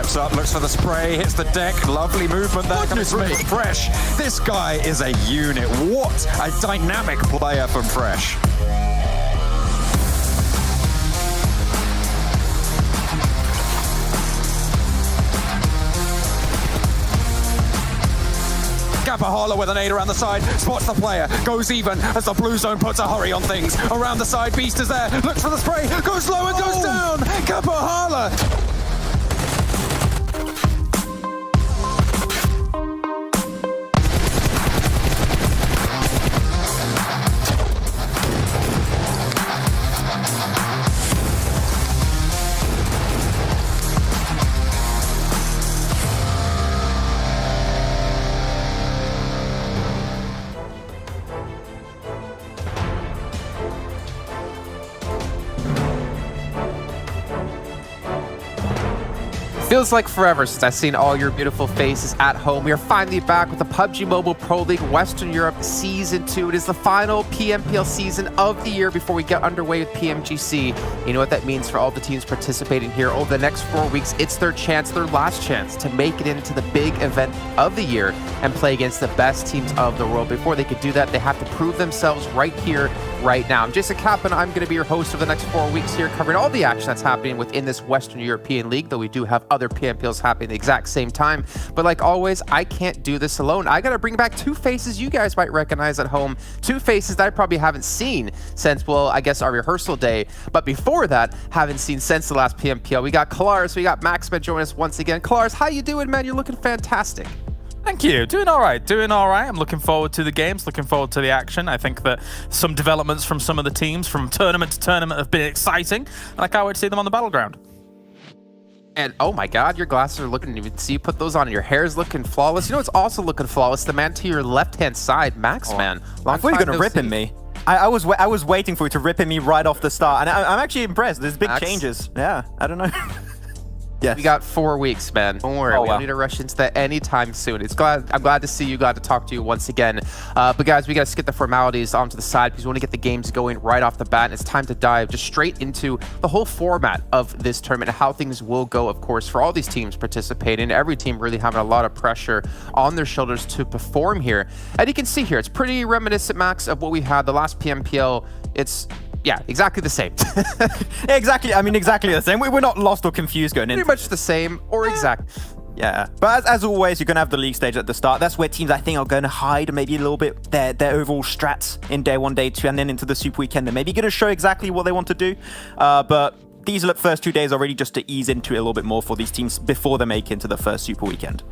steps up, looks for the spray, hits the deck. Lovely movement there. Coming through from Fresh. This guy is a unit. What a dynamic player from Fresh. Gapahala with an 8 around the side, spots the player, goes even as the blue zone puts a hurry on things. Around the side, Beast is there, looks for the spray, goes low and goes down. Gapahala. Feels like forever since I've seen all your beautiful faces at home. We are finally back with the PUBG Mobile Pro League Western Europe Season 2. It is the final PMPL season of the year before we get underway with PMGC. You know what that means for all the teams participating here. Over the next 4 weeks, it's their chance, their last chance to make it into the big event of the year and play against the best teams of the world. Before they could do that, they have to prove themselves right here, right now. I'm Jason Kaplan. I'm going to be your host for the next 4 weeks here, covering all the action that's happening within this Western European League, though we do have other PMPLs happening at the exact same time. But like always, I can't do this alone. I got to bring back two faces you guys might recognize at home. Two faces that I probably haven't seen since, well, I guess our rehearsal day. But before that, haven't seen since the last PMPL. We got Kalaris, we got Maxman joining us once again. Kalaris, how you doing, man? You're looking fantastic. Thank you. Doing all right. Doing all right. I'm looking forward to the games, looking forward to the action. I think that some developments from some of the teams from tournament to tournament have been exciting, and I can't wait to see them on the battleground. And oh my god, your glasses are looking, you can see you put those on, and your hair is looking flawless. You know what's also looking flawless? The man to your left-hand side, Maxman. I thought you were going to rip in me. I was waiting for you to rip in me right off the start, and I'm actually impressed. There's big changes. Yeah, I don't know. Yes. We got 4 weeks, man. Don't worry. We don't need to rush into that anytime soon. I'm glad to see you, glad to talk to you once again. But guys, we got to skip the formalities onto the side because we want to get the games going right off the bat. And it's time to dive just straight into the whole format of this tournament and how things will go, of course, for all these teams participating. Every team really having a lot of pressure on their shoulders to perform here. And you can see here, it's pretty reminiscent, Max, of what we had the last PMPL. It's yeah, exactly the same. Exactly. I mean, exactly the same. We're not lost or confused going in. Pretty much the same or exact. Yeah, but as always, you're going to have the league stage at the start. That's where teams, I think, are going to hide maybe a little bit their overall strats in day 1, day 2, and then into the Super Weekend. They're maybe going to show exactly what they want to do. But these first 2 days are really just to ease into it a little bit more for these teams before they make it into the first Super Weekend.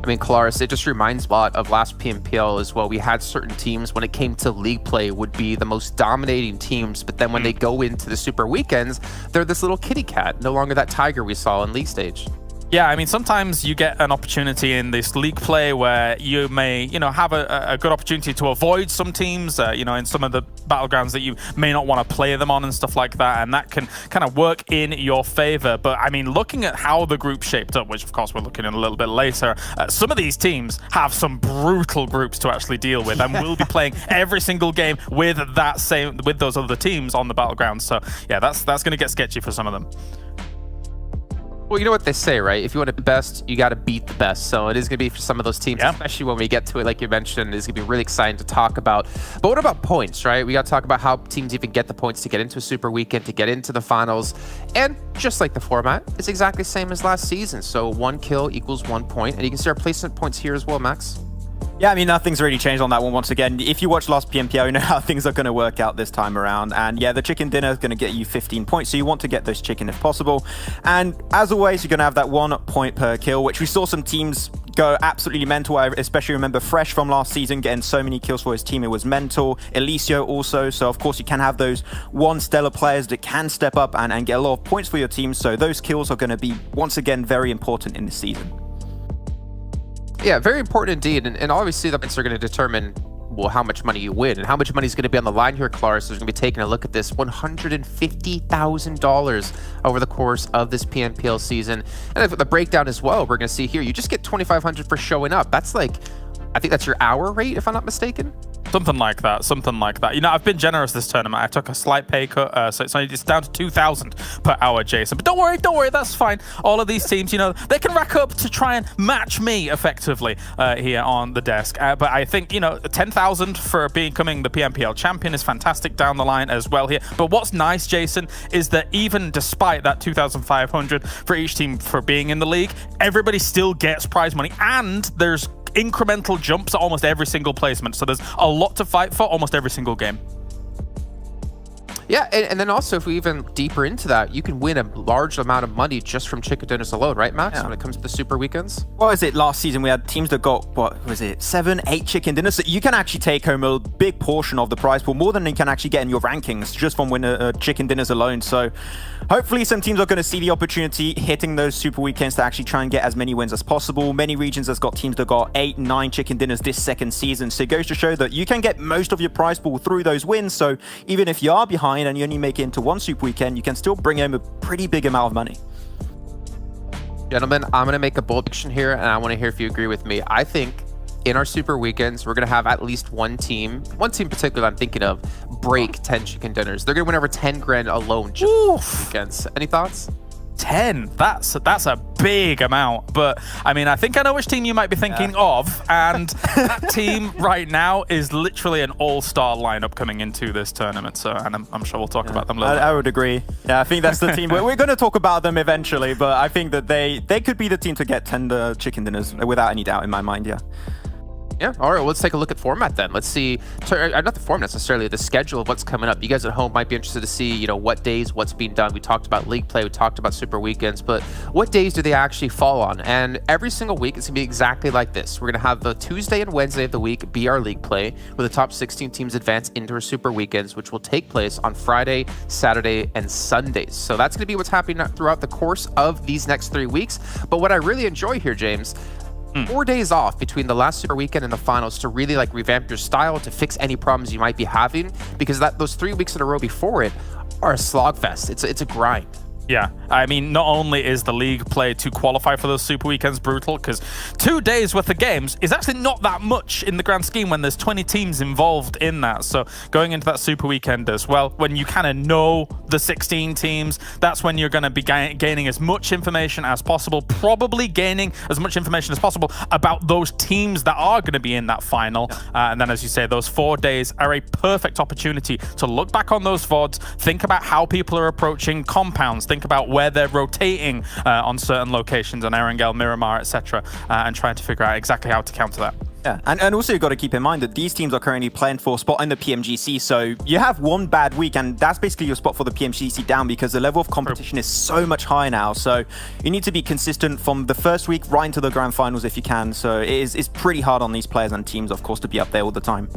I mean, Kalaris, it just reminds a lot of last PMPL as well. We had certain teams, when it came to league play, would be the most dominating teams, but then when they go into the Super Weekends, they're this little kitty cat, no longer that tiger we saw in league stage. Yeah, I mean, sometimes you get an opportunity in this league play where you may, have a good opportunity to avoid some teams, in some of the battlegrounds that you may not want to play them on and stuff like that, and that can kind of work in your favor. But I mean, looking at how the group shaped up, which of course we're looking at a little bit later, some of these teams have some brutal groups to actually deal with, and we'll be playing every single game with those other teams on the battleground. So yeah, that's going to get sketchy for some of them. Well, you know what they say, right? If you want to be best, you got to beat the best. So it is going to be for some of those teams, especially when we get to it, like you mentioned, it's going to be really exciting to talk about. But what about points, right? We got to talk about how teams even get the points to get into a Super Weekend, to get into the finals. And just like the format, it's exactly the same as last season. So 1 kill equals 1 point. And you can see our placement points here as well, Max. Yeah, I mean, nothing's really changed on that one once again. If you watch last PMPL, you know how things are going to work out this time around. And yeah, the chicken dinner is going to get you 15 points, so you want to get those chicken if possible. And as always, you're going to have that 1 point per kill, which we saw some teams go absolutely mental. I especially remember Fresh from last season getting so many kills for his team. It was mental. Elicio also. So of course, you can have those 1 stellar players that can step up and get a lot of points for your team. So those kills are going to be, once again, very important in this season. Yeah, very important indeed. And obviously, the points are going to determine, well, how much money you win. And how much money is going to be on the line here, Kalaris. So we're going to be taking a look at this. $150,000 over the course of this PMPL season. And the breakdown as well, we're going to see here, you just get $2,500 for showing up. That's like, I think that's your hour rate, if I'm not mistaken. Something like that, something like that. You know, I've been generous this tournament. I took a slight pay cut, so it's down to 2,000 per hour, Jason. But don't worry, that's fine. All of these teams, you know, they can rack up to try and match me effectively here on the desk. But I think, you know, 10,000 for becoming the PMPL champion is fantastic down the line as well here. But what's nice, Jason, is that even despite that 2,500 for each team for being in the league, everybody still gets prize money, and there's incremental jumps at almost every single placement. So there's a lot to fight for almost every single game. Yeah, and then also if we even deeper into that, you can win a large amount of money just from chicken dinners alone, right, Max, when it comes to the super weekends? What was it last season? We had teams that got, what was it, 7, 8 chicken dinners. So you can actually take home a big portion of the prize pool, more than you can actually get in your rankings just from winning chicken dinners alone. So hopefully some teams are going to see the opportunity hitting those super weekends to actually try and get as many wins as possible. Many regions has got teams that got 8, 9 chicken dinners this second season. So it goes to show that you can get most of your prize pool through those wins. So even if you are behind and you only make it into one super weekend, you can still bring home a pretty big amount of money. Gentlemen, I'm going to make a bold prediction here, and I want to hear if you agree with me. I think in our super weekends, we're going to have at least one team in particular I'm thinking of, break 10 chicken dinners. They're going to win over 10 grand alone just weekends. Any thoughts? 10, that's a big amount. But I mean, I think I know which team you might be thinking of, and that team right now is literally an all-star lineup coming into this tournament. So, and I'm sure we'll talk about them later. I would agree. Yeah, I think that's the team. We're going to talk about them eventually, but I think that they could be the team to get 10 chicken dinners without any doubt in my mind. Yeah. Yeah, all right, well, let's take a look at format then. Let's see, not the format necessarily, the schedule of what's coming up. You guys at home might be interested to see, you know, what days, what's being done. We talked about league play, we talked about super weekends, but what days do they actually fall on? And every single week, it's gonna be exactly like this. We're gonna have the Tuesday and Wednesday of the week be our league play, where the top 16 teams advance into our super weekends, which will take place on Friday, Saturday, and Sundays. So that's gonna be what's happening throughout the course of these next 3 weeks. But what I really enjoy here, James, 4 days off between the last super weekend and the finals to really like revamp your style, to fix any problems you might be having, because those 3 weeks in a row before it are a slogfest. It's a grind. Yeah, I mean, not only is the league play to qualify for those super weekends brutal, because 2 days worth of games is actually not that much in the grand scheme when there's 20 teams involved in that. So going into that super weekend as well, when you kind of know the 16 teams, that's when you're going to be gaining as much information as possible, probably gaining as much information as possible about those teams that are going to be in that final. And then, as you say, those 4 days are a perfect opportunity to look back on those VODs, think about how people are approaching compounds, think about where they're rotating on certain locations on Erangel, Miramar, etc., and trying to figure out exactly how to counter that. Yeah, and also you've got to keep in mind that these teams are currently playing for a spot in the PMGC, so you have one bad week, and that's basically your spot for the PMGC down, because the level of competition is so much higher now. So you need to be consistent from the first week right into the grand finals if you can. So it's pretty hard on these players and teams, of course, to be up there all the time.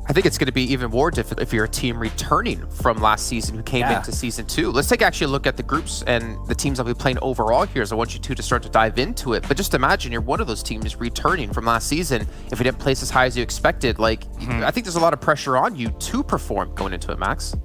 I think it's going to be even more difficult if you're a team returning from last season who came into season 2. Let's take actually a look at the groups and the teams that we playing overall here, as I want you to start to dive into it. But just imagine you're one of those teams returning from last season. If you didn't place as high as you expected, like, I think there's a lot of pressure on you to perform going into it, Max.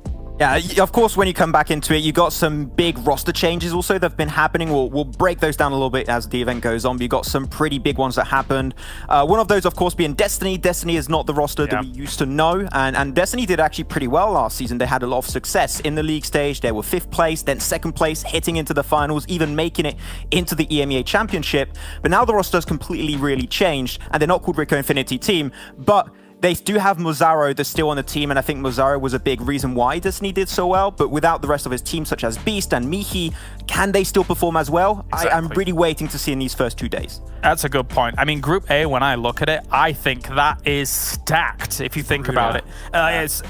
Yeah, of course, when you come back into it, you got some big roster changes also that have been happening. We'll break those down a little bit as the event goes on, but you got some pretty big ones that happened. One of those, of course, being Destiny. Destiny is not the roster that we used to know, and Destiny did actually pretty well last season. They had a lot of success in the league stage. They were 5th place, then 2nd place, hitting into the finals, even making it into the EMEA Championship. But now the roster has completely really changed, and they're not called Rico Infinity Team, but they do have Mozaro that's still on the team, and I think Mozaro was a big reason why Destiny did so well. But without the rest of his team, such as Beast and Mihi, can they still perform as well? Exactly. I'm really waiting to see in these first 2 days. That's a good point. I mean, Group A, when I look at it, I think that is stacked, if you think about it.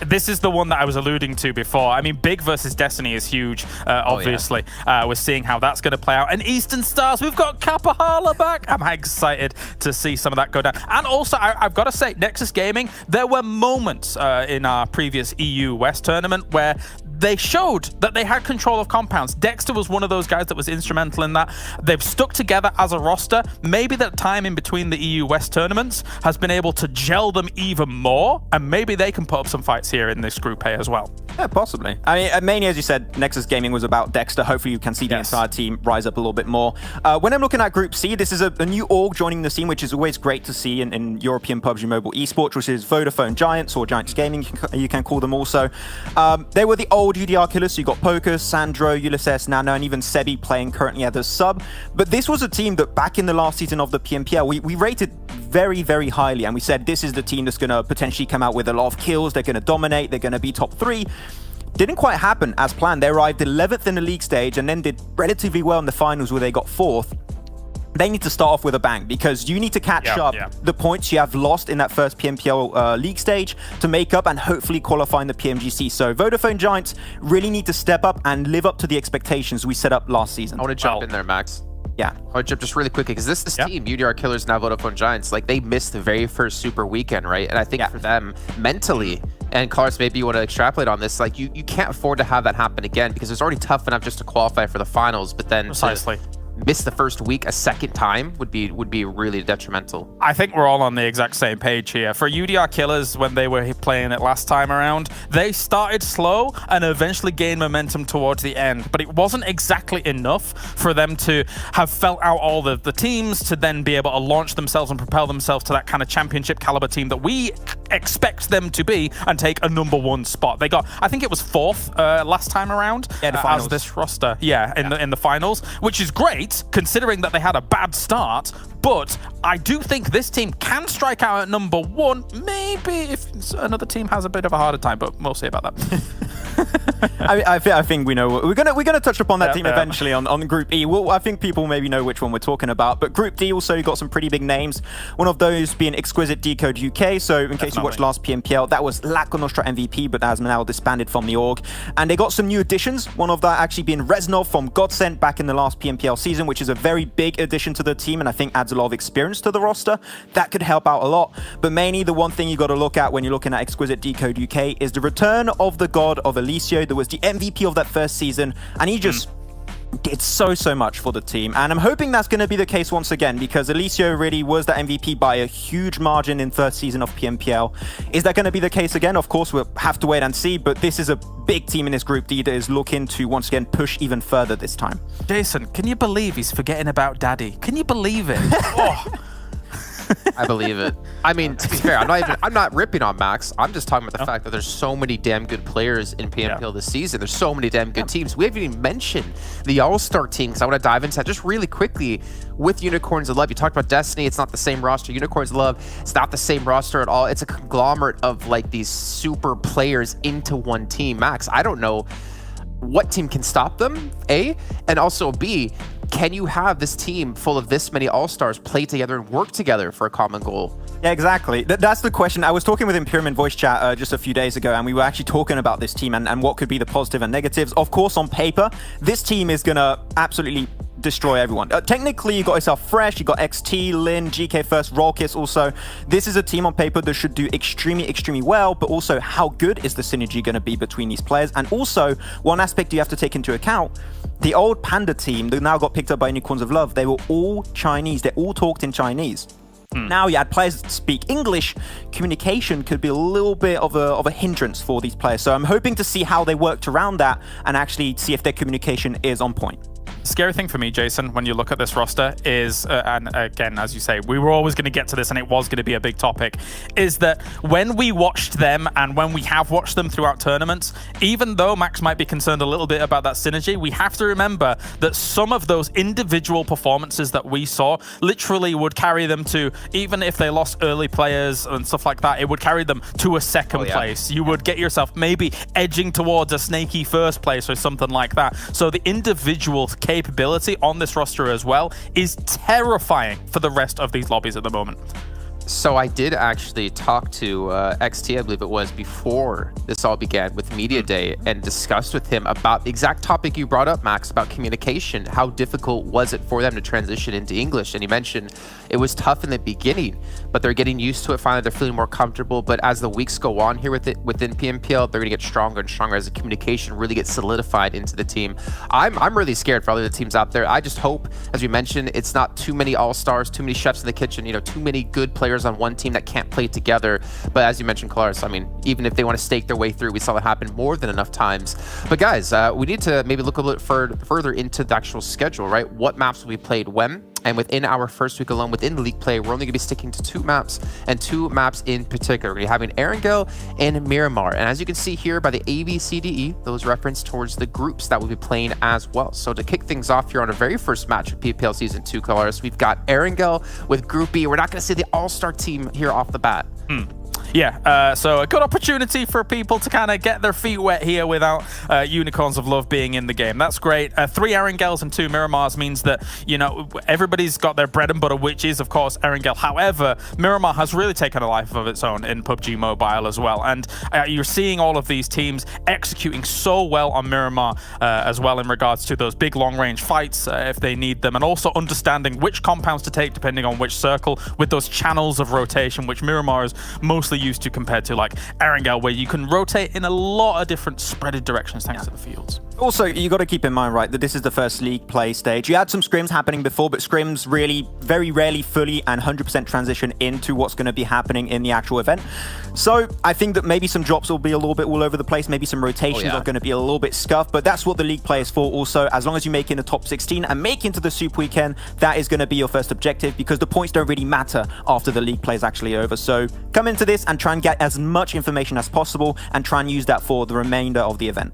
This is the one that I was alluding to before. I mean, Big versus Destiny is huge, obviously. We're seeing how that's going to play out. And Eastern Stars, we've got Kapahala back. I'm excited to see some of that go down. And also, I've got to say, Nexus Gaming, there were moments in our previous EU West tournament where they showed that they had control of compounds. Dexter was one of those guys that was instrumental in that. They've stuck together as a roster. Maybe that time in between the EU West tournaments has been able to gel them even more, and maybe they can put up some fights here in this Group A as well. Yeah, possibly. I mean, mainly, as you said, Nexus Gaming was about Dexter. Hopefully you can see the entire team rise up a little bit more. When I'm looking at Group C, this is a new org joining the scene, which is always great to see in European PUBG Mobile esports, which is Vodafone Giants, or Giants Gaming, you can call them also. They were the old UDR killers, so you got Pocus, Sandro, Ulysses, Nano, and even Sebi playing currently as a sub. But this was a team that back in the last season of the PMPL, we rated very, very highly, and we said this is the team that's going to potentially come out with a lot of kills, they're going to dominate, they're going to be top 3. Didn't quite happen as planned. They arrived 11th in the league stage and then did relatively well in the finals where they got 4th. They need to start off with a bang because you need to catch up the points you have lost in that first PMPL league stage to make up and hopefully qualify in the PMGC. So Vodafone Giants really need to step up and live up to the expectations we set up last season. I want to jump in there, Max. Yeah. I want to jump just really quickly because this team, UDR Killers, now Vodafone Giants, like they missed the very first Super weekend, right? And I think for them, mentally, and Carlos, maybe you want to extrapolate on this, like you can't afford to have that happen again because it's already tough enough just to qualify for the finals, but then to miss the first week a second time would be really detrimental. I think we're all on the exact same page here. For UDR Killers, when they were playing it last time around, they started slow and eventually gained momentum towards the end, but it wasn't exactly enough for them to have felt out all the teams to then be able to launch themselves and propel themselves to that kind of championship caliber team that we expect them to be and take a #1 spot. They got, I think it was 4th last time around as this roster. In the finals, which is great considering that they had a bad start, but I do think this team can strike out at #1, maybe if another team has a bit of a harder time, but we'll see about that. I think we know. We're gonna touch upon that team eventually on Group E. I think people maybe know which one we're talking about. But Group D also got some pretty big names. One of those being Exquisite Décode UK. So in case you watched last PMPL, that was Laco Nostra MVP, but that has now disbanded from the org. And they got some new additions. One of that actually being Reznov from Godsent back in the last PMPL season, which is a very big addition to the team, and I think adds a lot of experience to the roster. That could help out a lot. But mainly the one thing you got to look at when you're looking at Exquisite Décode UK is the return of the god of Alicio, that was the MVP of that first season, and he just did so much for the team. And I'm hoping that's going to be the case once again, because Alicio really was the MVP by a huge margin in first season of PMPL. Is that going to be the case again? Of course, we'll have to wait and see, but this is a big team in this Group D that is looking to once again push even further this time. Jason, can you believe he's forgetting about Daddy? Can you believe it? I believe it. I mean, to be fair, I'm not ripping on Max. I'm just talking about the fact that there's so many damn good players in PMPL this season. There's so many damn good teams. We haven't even mentioned the All-Star team, because I want to dive into that just really quickly with Unicorns of Love. You talked about Destiny. It's not the same roster. Unicorns of Love, it's not the same roster at all. It's a conglomerate of like these super players into one team. Max, I don't know what team can stop them, A, and also B, can you have this team full of this many all-stars play together and work together for a common goal? Yeah, exactly. That's the question. I was talking with Imperium in voice chat just a few days ago, and we were actually talking about this team and what could be the positive and negatives. Of course, on paper, this team is going to absolutely destroy everyone. Technically, you got yourself Fresh, you got XT, Lin, GK First, Rollkiss also. This is a team on paper that should do extremely well, but also how good is the synergy going to be between these players? And also, one aspect you have to take into account, the old Panda team that now got picked up by Unicorns of Love, they were all Chinese. They all talked in Chinese. Now you had players that speak English. Communication could be a little bit of a hindrance for these players. So I'm hoping to see how they worked around that and actually see if their communication is on point. Scary thing for me, Jason, when you look at this roster is, and again, as you say, we were always going to get to this and it was going to be a big topic, is that when we watched them and when we have watched them throughout tournaments, even though Max might be concerned a little bit about that synergy, we have to remember that some of those individual performances that we saw literally would carry them to, even if they lost early players and stuff like that, it would carry them to a second place. You would get yourself maybe edging towards a snaky first place or something like that. So the individual capability on this roster as well is terrifying for the rest of these lobbies at the moment. So I did actually talk to XT, I believe it was, before this all began with Media Day, and discussed with him about the exact topic you brought up, Max, about communication. How difficult was it for them to transition into English? And he mentioned it was tough in the beginning, but they're getting used to it. Finally, they're feeling more comfortable. But as the weeks go on here within PMPL, they're going to get stronger and stronger as the communication really gets solidified into the team. I'm really scared for all the teams out there. I just hope, as we mentioned, it's not too many all-stars, too many chefs in the kitchen, you know, too many good players on one team that can't play together. But as you mentioned, Kalaris, I mean, even if they want to stake their way through, we saw that happen more than enough times. But guys, we need to maybe look a little further into the actual schedule, right? What maps will be played when? And within our first week alone, within the league play, we're only going to be sticking to 2 maps, and 2 maps in particular. We're going to be having Erangel and Miramar. And as you can see here by the ABCDE, those reference towards the groups that will be playing as well. So to kick things off here on our very first match of PPL Season 2, Kalaris, we've got Erangel with Group B. We're not going to see the all-star team here off the bat. Yeah, so a good opportunity for people to kind of get their feet wet here without Unicorns of Love being in the game. That's great. 3 Erangels and 2 Miramars means that, you know, everybody's got their bread and butter, which is, of course, Erangel. However, Miramar has really taken a life of its own in PUBG Mobile as well. And you're seeing all of these teams executing so well on Miramar as well in regards to those big long-range fights if they need them, and also understanding which compounds to take depending on which circle with those channels of rotation, which Miramar is mostly used to compared to like Erangel, where you can rotate in a lot of different spreaded directions thanks to the fields. Also, you got to keep in mind, right, that this is the first league play stage. You had some scrims happening before, but scrims really very rarely fully and 100% transition into what's going to be happening in the actual event. So I think that maybe some drops will be a little bit all over the place. Maybe some rotations are going to be a little bit scuffed, but that's what the league play is for also. As long as you make in the top 16 and make into the Super Weekend, that is going to be your first objective, because the points don't really matter after the league play is actually over. So come into this and try and get as much information as possible and try and use that for the remainder of the event.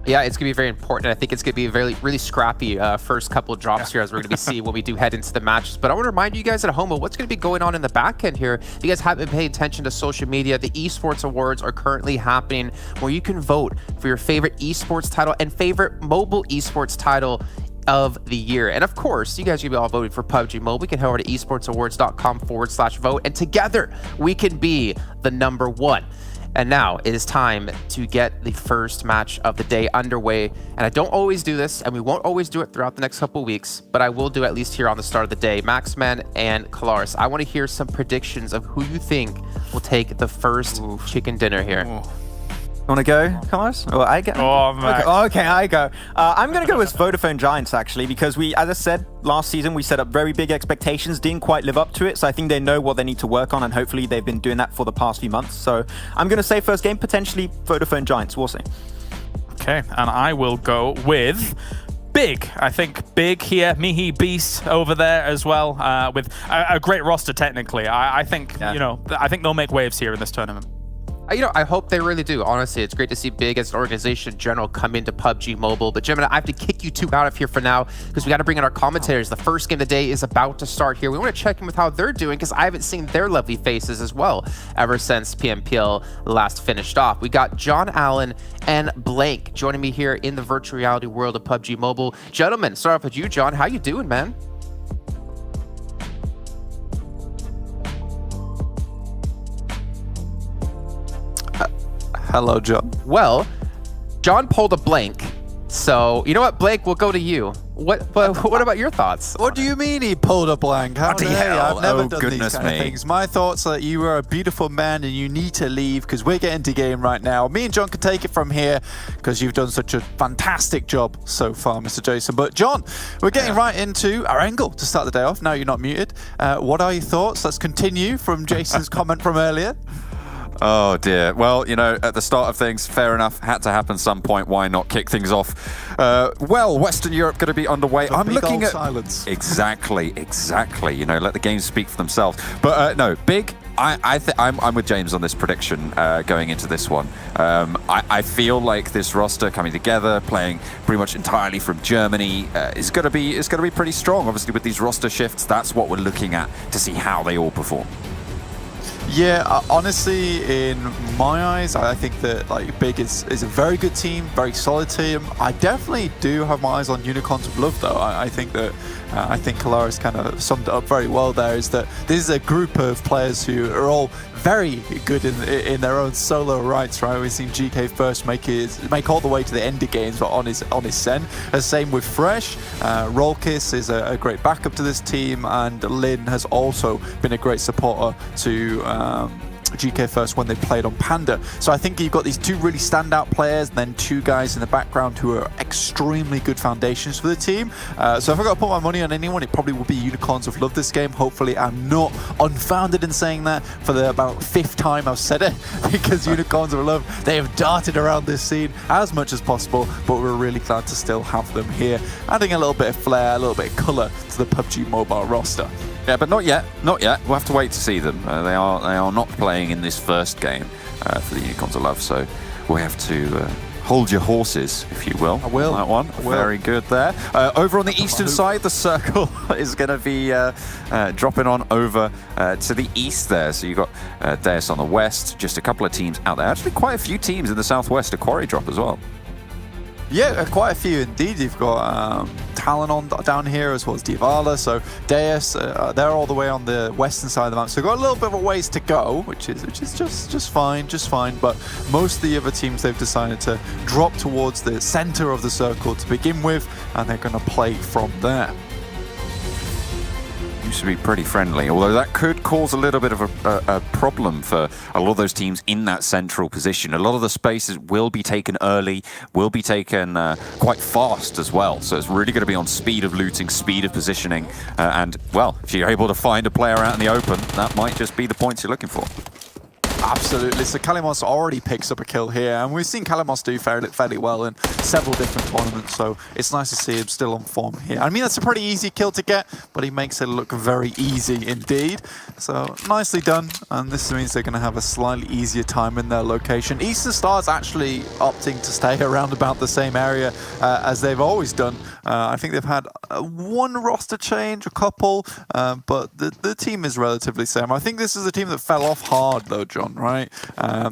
Yeah, it's going to be very important. I think it's going to be a really scrappy first couple of drops here, as we're going to be seeing when we do head into the matches. But I want to remind you guys at home of what's going to be going on in the back end here. If you guys haven't been paying attention to social media, the esports awards are currently happening, where you can vote for your favorite esports title and favorite mobile esports title of the year. And of course, you guys are going to be all voting for PUBG Mobile. We can head over to esportsawards.com/vote, and together we can be the #1. And now it is time to get the first match of the day underway. And I don't always do this, and we won't always do it throughout the next couple of weeks, but I will do at least here on the start of the day. Maxman and Kalaris, I want to hear some predictions of who you think will take the first chicken dinner here. Want to go, Kalaris? Or I go? Oh, Max. Okay, I go. I'm going to go with Vodafone Giants, actually, because we, as I said, last season we set up very big expectations, didn't quite live up to it, so I think they know what they need to work on, and hopefully they've been doing that for the past few months. So I'm going to say first game, potentially Vodafone Giants. We'll see. Okay, and I will go with Big. I think Big here, Mihi Beast over there as well, with a great roster technically. I think, you know, I think they'll make waves here in this tournament. You know, I hope they really do. Honestly, it's great to see Big as an organization in general come into PUBG Mobile. But Gemini, I have to kick you 2 out of here for now, because we got to bring in our commentators. The first game of the day is about to start here. We want to check in with how they're doing, because I haven't seen their lovely faces as well ever since PMPL last finished off. We got John Allen and Blank joining me here in the virtual reality world of PUBG Mobile. Gentlemen, start off with you, John. How you doing, man? Hello, John. Well, John pulled a blank. So, you know what, Blake, we'll go to you. What about your thoughts? What do you mean he pulled a blank? How Bloody hell. I've never Oh, done goodness these kind me. of things. My thoughts are that you are a beautiful man and you need to leave, because we're getting to game right now. Me and John can take it from here, because you've done such a fantastic job so far, Mr. Jason. But John, we're getting right into Erangel to start the day off. Now you're not muted. What are your thoughts? Let's continue from Jason's comment from earlier. Oh dear. Well, you know, at the start of things, fair enough, had to happen some point. Why not kick things off? Well, Western Europe going to be underway. I'm looking at silence. Exactly. You know, let the games speak for themselves. But no, Big. I'm with James on this prediction going into this one. I feel like this roster coming together, playing pretty much entirely from Germany, is going to be pretty strong. Obviously, with these roster shifts, that's what we're looking at to see how they all perform. Yeah, honestly, in my eyes, I think that like Big is a very good team, very solid team. I definitely do have my eyes on Unicorns of Love, though. I think that I think Kalaris kind of summed it up very well there, is that this is a group of players who are all very good in their own solo rights, right? We've seen GK first make all the way to the end of games, but on his sen. Same with Fresh. Rollkiss is a great backup to this team, and Lin has also been a great supporter to GK first when they played on Panda. So I think you've got these two really standout players and then two guys in the background who are extremely good foundations for the team. So if I got to put my money on anyone, it probably would be Unicorns of Love this game. Hopefully I'm not unfounded in saying that for the about 5th time I've said it, because Unicorns of Love, they have darted around this scene as much as possible, but we're really glad to still have them here, adding a little bit of flair, a little bit of colour to the PUBG Mobile roster. Yeah, but not yet. Not yet. We'll have to wait to see them. They are not playing in this first game for the Unicorns of Love, so we'll have to hold your horses, if you will. I will. On that one. Very good there. Over on the eastern side, the circle is going to be dropping on over to the east there. So you've got Deus on the west, just a couple of teams out there. Actually, quite a few teams in the southwest, a quarry drop as well. Yeah, quite a few indeed. You've got Talon down here as well as Divala. So Deus, they're all the way on the western side of the map. So we've got a little bit of a ways to go, which is just fine. But most of the other teams, they've decided to drop towards the center of the circle to begin with, and they're going to play from there. Used to be pretty friendly, although that could cause a little bit of a problem for a lot of those teams in that central position. A lot of the spaces will be taken early, will be taken quite fast as well. So it's really going to be on speed of looting, speed of positioning, and, well, if you're able to find a player out in the open, that might just be the points you're looking for. Absolutely. So Kalimos already picks up a kill here, and we've seen Kalimos do fairly well in several different tournaments, so it's nice to see him still on form here. I mean, that's a pretty easy kill to get, but he makes it look very easy indeed. So nicely done, and this means they're going to have a slightly easier time in their location. Eastern Star's actually opting to stay around about the same area as they've always done. I think they've had one roster change, a couple, but the team is relatively same. I think this is a team that fell off hard though, John, right?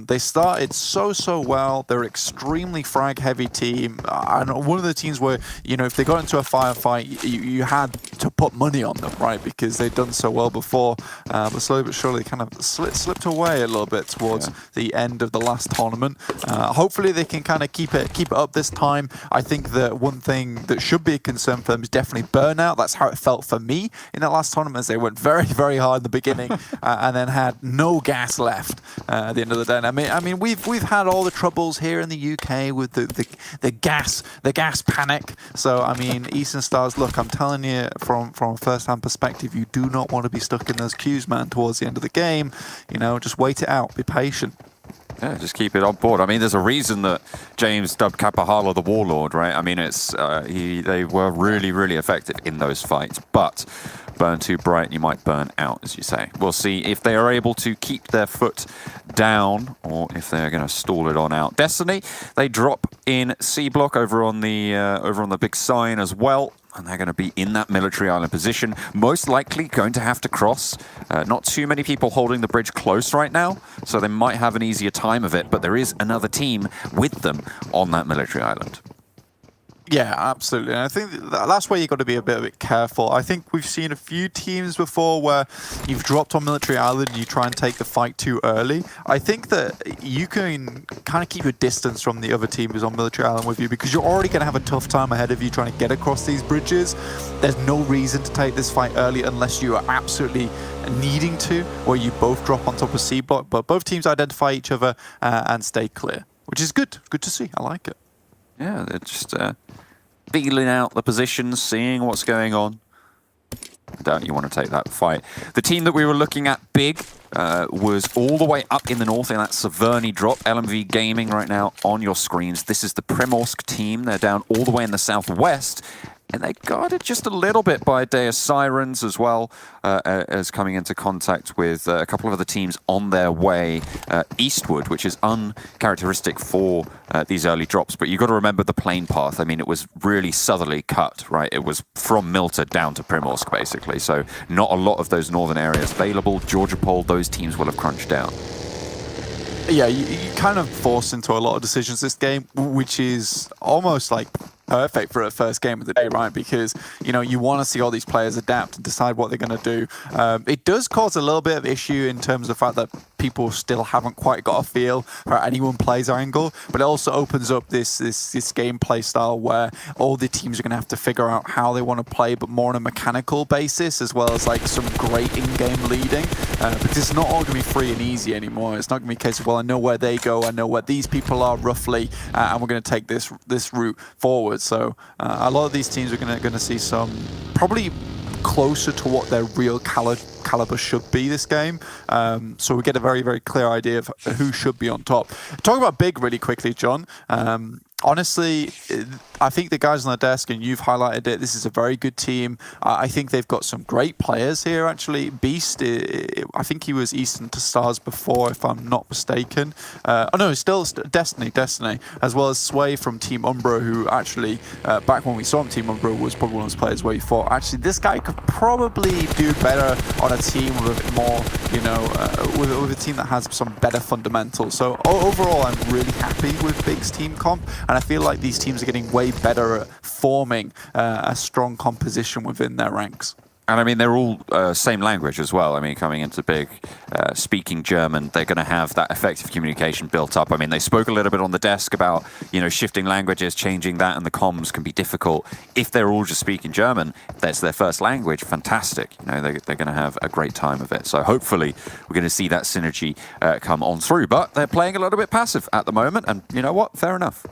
They started so well. They're an extremely frag-heavy team. And one of the teams where, you know, if they got into a firefight, you had to put money on them, right? Because they'd done so well before. But slowly but surely, they kind of slipped away a little bit towards the end of the last tournament. Hopefully, they can kind of keep it up this time. I think that one thing that should be a concern for them is definitely burnout. That's how it felt for me in that last tournament, as they went very hard in the beginning and then had no gas left at the end of the day. And I mean, we've had all the troubles here in the UK with the gas panic. So I mean, Eastern Stars, look, I'm telling you from a first-hand perspective, you do not want to be stuck in those queues, man, towards the end of the game. You know, just wait it out, be patient. Yeah, just keep it on board. I mean, there's a reason that James dubbed Kapahala the Warlord, right? I mean, it's they were really effective in those fights, but burn too bright, you might burn out, as you say. We'll see if they are able to keep their foot down or if they're going to stall it on out. Destiny, they drop in C block over on the big sign as well. And they're going to be in that military island position, most likely going to have to cross. Not too many people holding the bridge close right now, so they might have an easier time of it, but there is another team with them on that military island. Yeah, absolutely. And I think that's where you've got to be a bit careful. I think we've seen a few teams before where you've dropped on military island and you try and take the fight too early. I think that you can kind of keep your distance from the other team who's on military island with you, because you're already going to have a tough time ahead of you trying to get across these bridges. There's no reason to take this fight early unless you are absolutely needing to, where you both drop on top of C block, but both teams identify each other and stay clear, which is good. Good to see. I like it. Yeah, they're just feeling out the positions, seeing what's going on. I doubt you want to take that fight. The team that we were looking at big was all the way up in the north in that Severny drop. LMV Gaming right now on your screens. This is the Primorsk team. They're down all the way in the southwest. and they're guarded just a little bit by Deus Sirens as well, as coming into contact with a couple of other teams on their way eastward, which is uncharacteristic for these early drops. But you've got to remember the plane path. I mean, it was really southerly cut, right? It was from Milta down to Primorsk, basically. So not a lot of those northern areas available. Georgia Pole, those teams will have crunched down. Yeah, you kind of forced into a lot of decisions this game, which is almost like perfect for a first game of the day, right? Because, you know, you want to see all these players adapt and decide what they're going to do. It does cause a little bit of issue in terms of the fact that people still haven't quite got a feel for how anyone plays Erangel, but it also opens up this gameplay style where all the teams are going to have to figure out how they want to play, but more on a mechanical basis, as well as like some great in-game leading, because it's not all going to be free and easy anymore. It's not going to be a case of, well, I know where they go, I know where these people are roughly, and we're going to take this route forward. So a lot of these teams are going to see some probably closer to what their real caliber should be this game. So we get a very, very clear idea of who should be on top. Talking about Big really quickly, John. Honestly, I think the guys on the desk, and you've highlighted it, this is a very good team. I think they've got some great players here, actually. Beast, I think he was Eastern to Stars before, if I'm not mistaken. Oh no, it's still Destiny, as well as Sway from Team Umbra, who actually, back when we saw him, Team Umbra was probably one of those players where you thought, actually, this guy could probably do better on a team with a bit more, you know, with a team that has some better fundamentals. So overall, I'm really happy with Big's team comp, and I feel like these teams are getting way better at forming a strong composition within their ranks. And I mean, they're all same language as well. I mean, coming into Big, speaking German, they're going to have that effective communication built up. I mean, they spoke a little bit on the desk about, you know, shifting languages, changing that, and the comms can be difficult. If they're all just speaking German, that's their first language, fantastic. You know, they're going to have a great time of it. So hopefully we're going to see that synergy come on through. But they're playing a little bit passive at the moment, and you know what? Fair enough.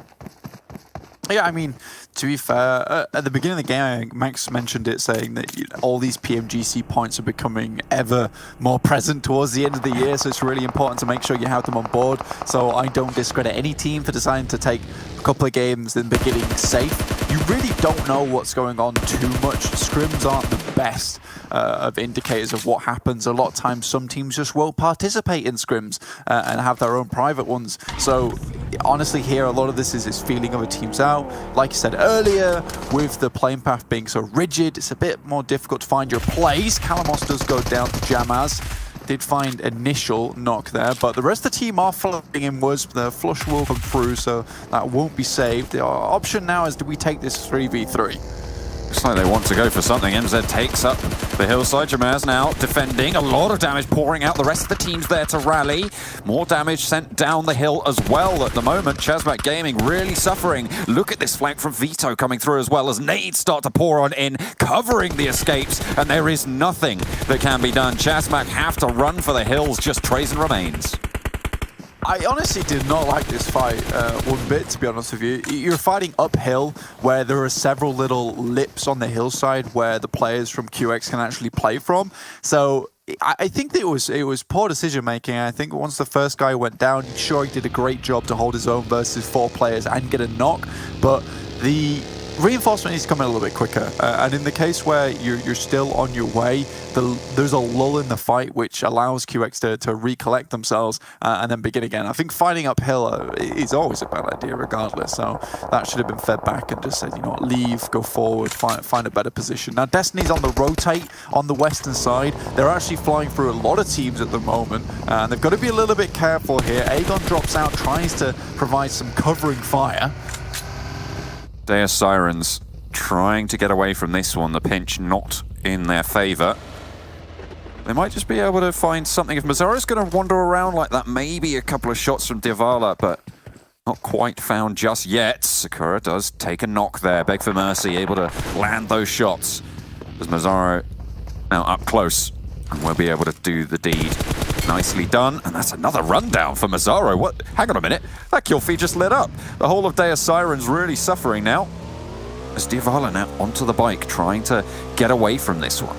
Yeah, I mean, to be fair, at the beginning of the game, Max mentioned it, saying that, you know, all these PMGC points are becoming ever more present towards the end of the year, so it's really important to make sure you have them on board. So I don't discredit any team for deciding to take a couple of games in the beginning safe. You really don't know what's going on too much. Scrims aren't the best of indicators of what happens. A lot of times, some teams just won't participate in scrims and have their own private ones. So honestly, here, a lot of this is this feeling of a team's out. Like you said earlier, with the playing path being so rigid, it's a bit more difficult to find your place. Kalamos does go down to Jamaz. Did find initial knock there, but the rest of the team are flooding inwards. The flush will come through, so that won't be saved. The option now is, do we take this 3v3? Looks like they want to go for something. MZ takes up the hillside. Jamaz now defending. A lot of damage pouring out. The rest of the team's there to rally. More damage sent down the hill as well at the moment. ChasMac Gaming really suffering. Look at this flank from Vito coming through as well as nades start to pour on in, covering the escapes, and there is nothing that can be done. ChasMac have to run for the hills. Just Trazen remains. I honestly did not like this fight one bit, to be honest with you. You're fighting uphill where there are several little lips on the hillside where the players from QX can actually play from. So I think that it was poor decision making. I think once the first guy went down, sure, he did a great job to hold his own versus 4 players and get a knock, but the reinforcement needs to come in a little bit quicker. And in the case where you're still on your way, there's a lull in the fight which allows QX to recollect themselves and then begin again. I think fighting uphill is always a bad idea regardless, so that should have been fed back and just said, you know what, leave, go forward, find a better position. Now Destiny's on the rotate on the western side. They're actually flying through a lot of teams at the moment, and they've got to be a little bit careful here. Aegon drops out, tries to provide some covering fire. Deus Sirens trying to get away from this one. The pinch not in their favor. They might just be able to find something. If Mazzaro's going to wander around like that, maybe a couple of shots from Divala, but not quite found just yet. Sakura does take a knock there. Beg for mercy, able to land those shots. As Mazzaro now up close and will be able to do the deed. Nicely done, and that's another rundown for Mazzaro. What? Hang on a minute, that kill feed just lit up. The whole of Deus Sirens really suffering now. As Divala now onto the bike, trying to get away from this one.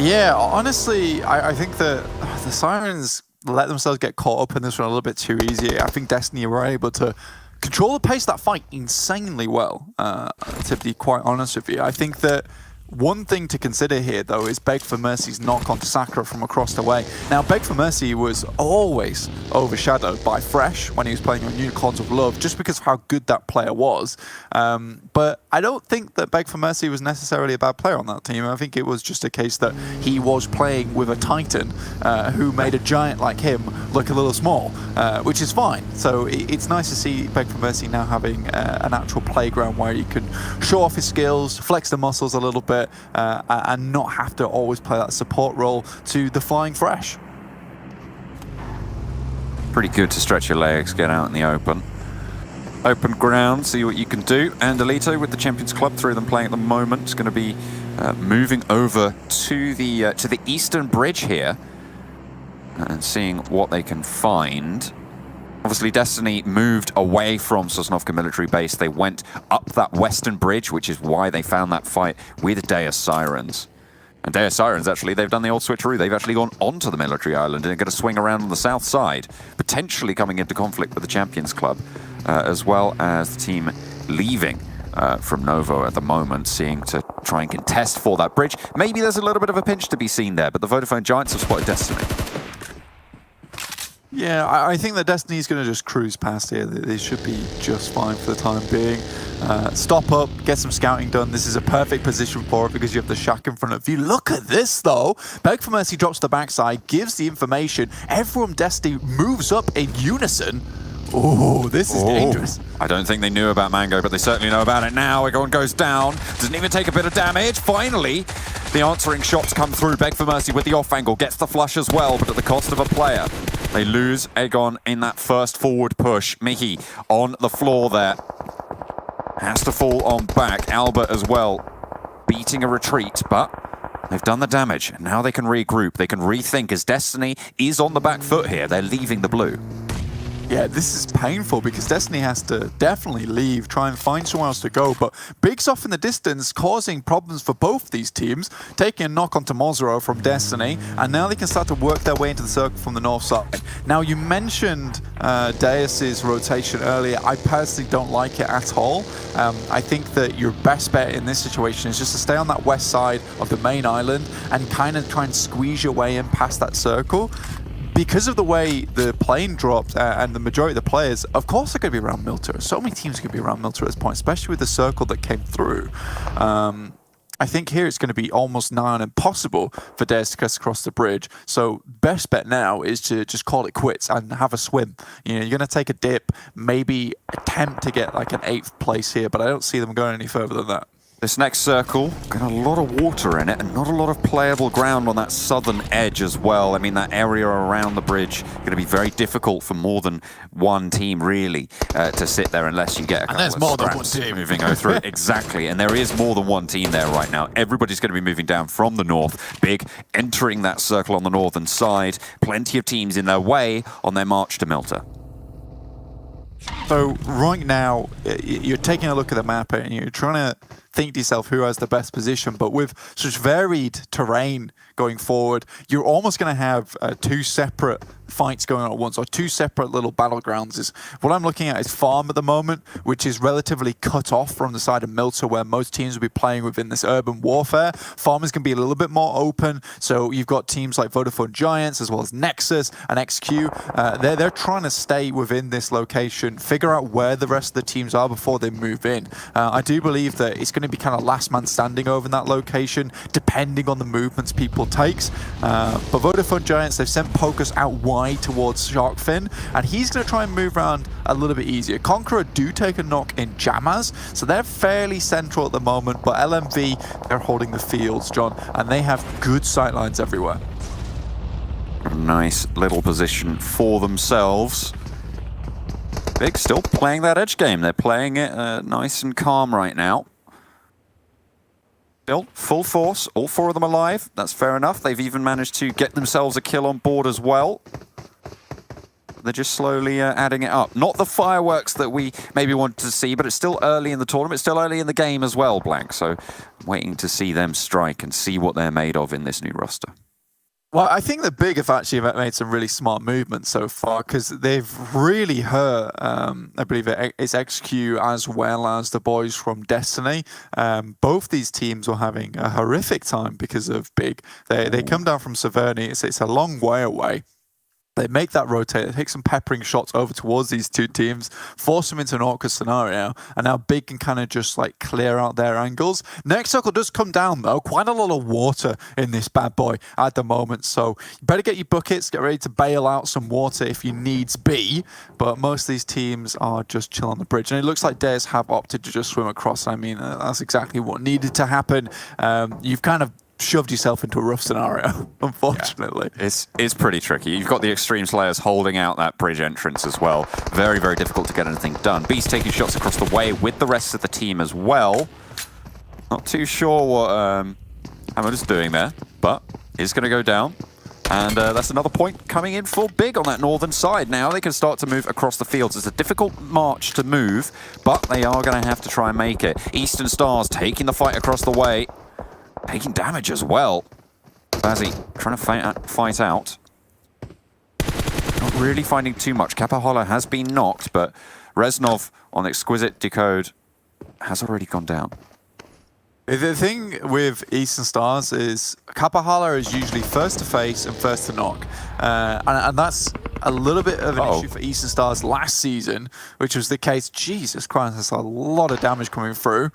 Yeah, honestly, I think the Sirens let themselves get caught up in this one a little bit too easy. I think Destiny were able to control the pace of that fight insanely well, to be quite honest with you. I think that one thing to consider here, though, is Beg for Mercy's knock onto Sakura from across the way. Now, Beg for Mercy was always overshadowed by Fresh when he was playing on Unicorns of Love, just because of how good that player was. But I don't think that Beg for Mercy was necessarily a bad player on that team. I think it was just a case that he was playing with a Titan who made a giant like him look a little small, which is fine. So it's nice to see Beg for Mercy now having an actual playground where he can show off his skills, flex the muscles a little bit, and not have to always play that support role to the Flying Fresh. Pretty good to stretch your legs, get out in the open. Open ground, see what you can do. And Alito with the Champions Club, three of them playing at the moment, is going to be moving over to the eastern bridge here and seeing what they can find. Obviously, Destiny moved away from Sosnovka military base. They went up that western bridge, which is why they found that fight with Deus Sirens. And Deus Sirens, actually, they've done the old switcheroo. They've actually gone onto the military island and are going to swing around on the south side, potentially coming into conflict with the Champions Club, as well as the team leaving from Novo at the moment, seeing to try and contest for that bridge. Maybe there's a little bit of a pinch to be seen there, but the Vodafone Giants have spotted Destiny. Yeah, I think that Destiny's going to just cruise past here. They should be just fine for the time being. Stop up, get some scouting done. This is a perfect position for it because you have the shack in front of you. Look at this, though. Beg for Mercy drops to the backside, gives the information. Everyone Destiny moves up in unison. Oh, this is dangerous. I don't think they knew about Mango, but they certainly know about it now. Everyone goes down. Doesn't even take a bit of damage. Finally, the answering shots come through. Beg for Mercy with the off angle. Gets the flush as well, but at the cost of a player. They lose Egon in that first forward push. Mihi on the floor there. Has to fall on back. Albert as well, beating a retreat, but they've done the damage. Now they can regroup. They can rethink as Destiny is on the back foot here. They're leaving the blue. Yeah, this is painful because Destiny has to definitely leave, try and find somewhere else to go. But Big's off in the distance, causing problems for both these teams, taking a knock onto Mozero from Destiny, and now they can start to work their way into the circle from the north side. Now, you mentioned Deus's rotation earlier. I personally don't like it at all. I think that your best bet in this situation is just to stay on that west side of the main island and kind of try and squeeze your way in past that circle. Because of the way the plane dropped and the majority of the players, of course, they're going to be around Milter. So many teams are going to be around Milter at this point, especially with the circle that came through. I think here it's going to be almost nigh on impossible for Deus to get across the bridge. So best bet now is to just call it quits and have a swim. You know, you're going to take a dip, maybe attempt to get like an 8th place here, but I don't see them going any further than that. This next circle, got a lot of water in it and not a lot of playable ground on that southern edge as well. I mean, that area around the bridge going to be very difficult for more than one team, really, to sit there unless you get a couple of more than one scraps team. moving through. Exactly, and there is more than one team there right now. Everybody's going to be moving down from the north. Big entering that circle on the northern side. Plenty of teams in their way on their march to Milter. So right now, you're taking a look at the map and you're trying to think to yourself who has the best position, but with such varied terrain going forward, you're almost going to have two separate fights going on at once, or two separate little battlegrounds. What I'm looking at is Farm at the moment, which is relatively cut off from the side of Milter, where most teams will be playing within this urban warfare. Farm is going to be a little bit more open, so you've got teams like Vodafone Giants, as well as Nexus and XQ. They're trying to stay within this location, figure out where the rest of the teams are before they move in. I do believe that it's going to be kind of last man standing over in that location, depending on the movements people takes. But Vodafone Giants, they've sent Pocus out wide towards Sharkfin, and he's going to try and move around a little bit easier. Conqueror do take a knock in Jamaz, so they're fairly central at the moment, but LMV, they're holding the fields, John, and they have good sightlines everywhere. Nice little position for themselves. Big still playing that edge game. They're playing it nice and calm right now. Still full force, all four of them alive. That's fair enough. They've even managed to get themselves a kill on board as well. They're just slowly adding it up. Not the fireworks that we maybe wanted to see, but it's still early in the tournament, still early in the game as well, Blank. So waiting to see them strike and see what they're made of in this new roster. Well, I think the Big have actually made some really smart movements so far because they've really hurt, I believe it's XQ as well as the boys from Destiny. Both these teams were having a horrific time because of Big. They come down from Severny. It's a long way away. They make that rotate, they take some peppering shots over towards these two teams, force them into an awkward scenario, and now Big can kind of just like clear out their angles. Next circle does come down though, quite a lot of water in this bad boy at the moment, so you better get your buckets, get ready to bail out some water if you needs be, but most of these teams are just chill on the bridge, and it looks like Deus have opted to just swim across. I mean, that's exactly what needed to happen. You've kind of shoved yourself into a rough scenario, unfortunately. Yeah. It's pretty tricky. You've got the Xtreme Slayers holding out that bridge entrance as well. Very, very difficult to get anything done. Beast taking shots across the way with the rest of the team as well. Not too sure what Hammer's doing there, but it's going to go down. And that's another point coming in for Big on that northern side. Now they can start to move across the fields. It's a difficult march to move, but they are going to have to try and make it. Eastern Stars taking the fight across the way. Taking damage as well. Bazzy trying to fight out. Not really finding too much. Kappa has been knocked, but Reznov on Exquisite Décode has already gone down. The thing with Eastern Stars is Kappa is usually first to face and first to knock. And that's a little bit of an issue for Eastern Stars last season, which was the case. Jesus Christ, there's a lot of damage coming through.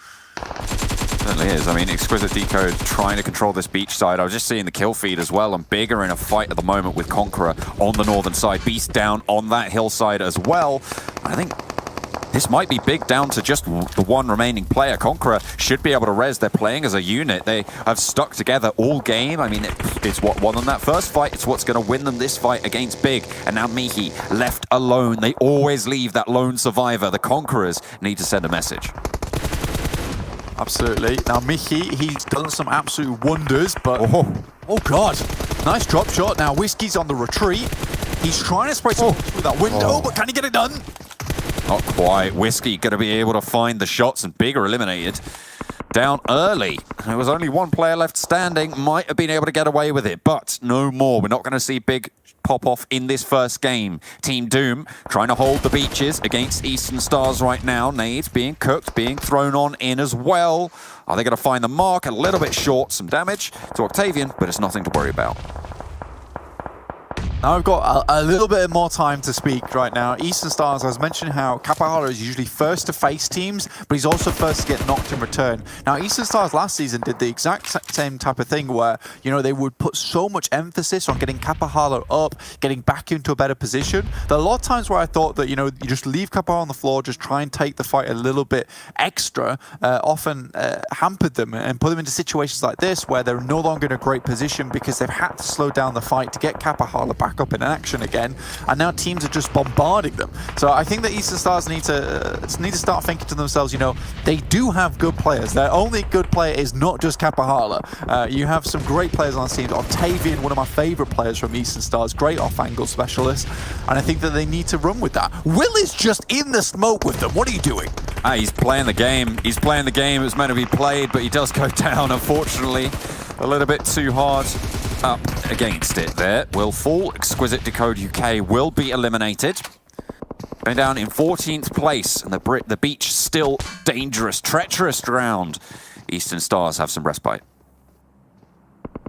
Certainly is. I mean, Exquisite Décode trying to control this beach side. I was just seeing the kill feed as well, and Big are in a fight at the moment with Conqueror on the northern side. Beast down on that hillside as well. I think this might be Big down to just the one remaining player. Conqueror should be able to res. They're playing as a unit. They have stuck together all game. I mean, it's what won them that first fight. It's what's going to win them this fight against Big. And now Mihi left alone. They always leave that lone survivor. The Conquerors need to send a message. Absolutely. Now Michi, he's done some absolute wonders, but oh god, nice drop shot. Now Whiskey's on the retreat. He's trying to spray some through that window, but can he get it done? Not quite. Whiskey going to be able to find the shots, and Big are eliminated. Down early. There was only one player left standing. Might have been able to get away with it, but no more. We're not going to see Big pop off in this first game. Team Doom trying to hold the beaches against Eastern Stars right now. Nades being cooked, being thrown on in as well. Are they going to find the mark? A little bit short, some damage to Octavian, but it's nothing to worry about. Now we've got a little bit more time to speak right now. Eastern Stars, I was mentioning how Kappa is usually first to face teams, but he's also first to get knocked in return. Now Eastern Stars last season did the exact same type of thing where, you know, they would put so much emphasis on getting Kappa up, getting back into a better position. There are a lot of times where I thought that, you know, you just leave Kappa on the floor, just try and take the fight a little bit extra, often hampered them and put them into situations like this where they're no longer in a great position because they've had to slow down the fight to get Kappa back up in action again, and now teams are just bombarding them. So I think that Eastern Stars need to start thinking to themselves, you know, they do have good players. Their only good player is not just Kappa. You have some great players on the team. Octavian, one of my favorite players from Eastern Stars, great off-angle specialist, and I think that they need to run with that. Will is just in the smoke with them. What are you doing? He's playing the game. He's playing the game. It was meant to be played, but he does go down, unfortunately. A little bit too hard up against it there. Will fall. Exquisite Décode UK will be eliminated. Going down in 14th place, and the beach still dangerous, treacherous round. Eastern Stars have some respite.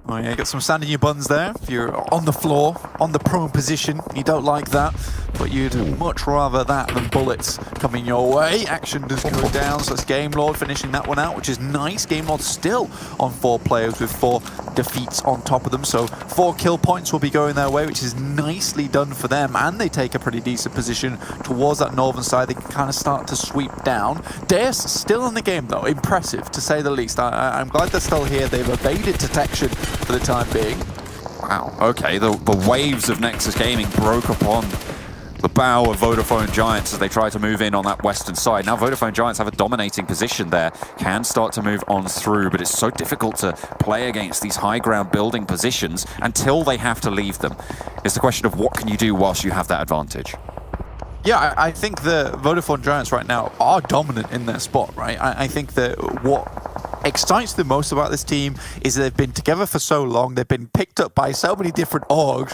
Oh yeah, got some sand in your buns there. If you're on the floor, on the prone position, you don't like that, but you'd much rather that than bullets coming your way. Action does go down, so it's Game Lord finishing that one out, which is nice. Game Lord still on 4 players with 4 defeats on top of them, so 4 kill points will be going their way, which is nicely done for them, and they take a pretty decent position towards that northern side. They can kind of start to sweep down. Deus still in the game though, impressive to say the least. I'm glad they're still here. They've evaded detection for the time being. Wow, okay, the waves of Nexus Gaming broke upon the bow of Vodafone Giants as they try to move in on that western side. Now Vodafone Giants have a dominating position there, can start to move on through, but it's so difficult to play against these high ground building positions until they have to leave them. It's the question of what can you do whilst you have that advantage. Yeah, I think the Vodafone Giants right now are dominant in their spot, right? I think that what excites me the most about this team is they've been together for so long, they've been picked up by so many different orgs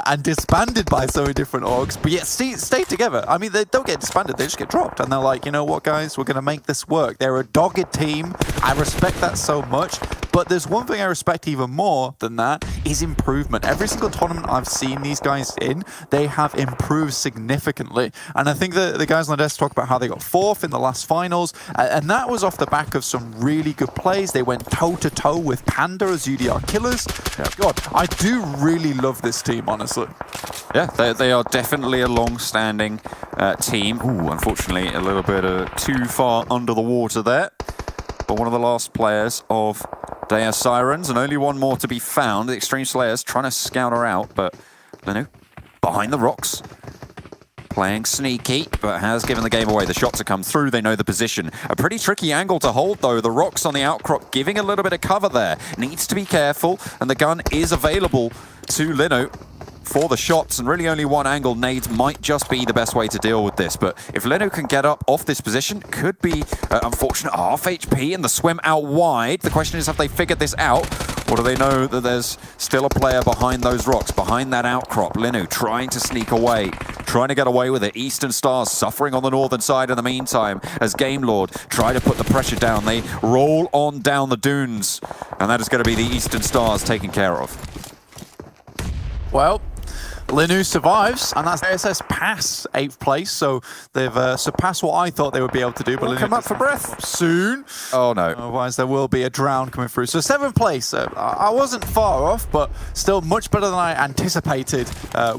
and disbanded by so many different orgs, but yet stay together. I mean, they don't get disbanded, they just get dropped. And they're like, you know what, guys, we're going to make this work. They're a dogged team. I respect that so much. But there's one thing I respect even more than that is improvement. Every single tournament I've seen these guys in, they have improved significantly. And I think the guys on the desk talk about how they got 4th in the last finals. And that was off the back of some really good plays. They went toe-to-toe with Panda as UDR killers. Yeah. God, I do really love this team, honestly. Yeah, they are definitely a long-standing team. Ooh, unfortunately, a little bit too far under the water there. But one of the last players of Deus Sirens, and only one more to be found. The Xtreme Slayers trying to scout her out, but Lenu behind the rocks. Playing sneaky, but has given the game away. The shots have come through, they know the position. A pretty tricky angle to hold, though. The rocks on the outcrop giving a little bit of cover there. Needs to be careful, and the gun is available to Lenu for the shots, and really only one angle. Nades might just be the best way to deal with this, but if Lenu can get up off this position, could be unfortunate half HP and the swim out wide. The question is, have they figured this out, or do they know that there's still a player behind those rocks, behind that outcrop? Lenu trying to sneak away, trying to get away with it. Eastern Stars suffering on the northern side in the meantime as Game Lord try to put the pressure down. They roll on down the dunes, and that is going to be the Eastern Stars taken care of. Well, Lenu survives, and that's ASS pass 8th place, so they've surpassed what I thought they would be able to do. But Lenu come up for breath soon. Oh no! Otherwise, there will be a drown coming through. So 7th place. I wasn't far off, but still much better than I anticipated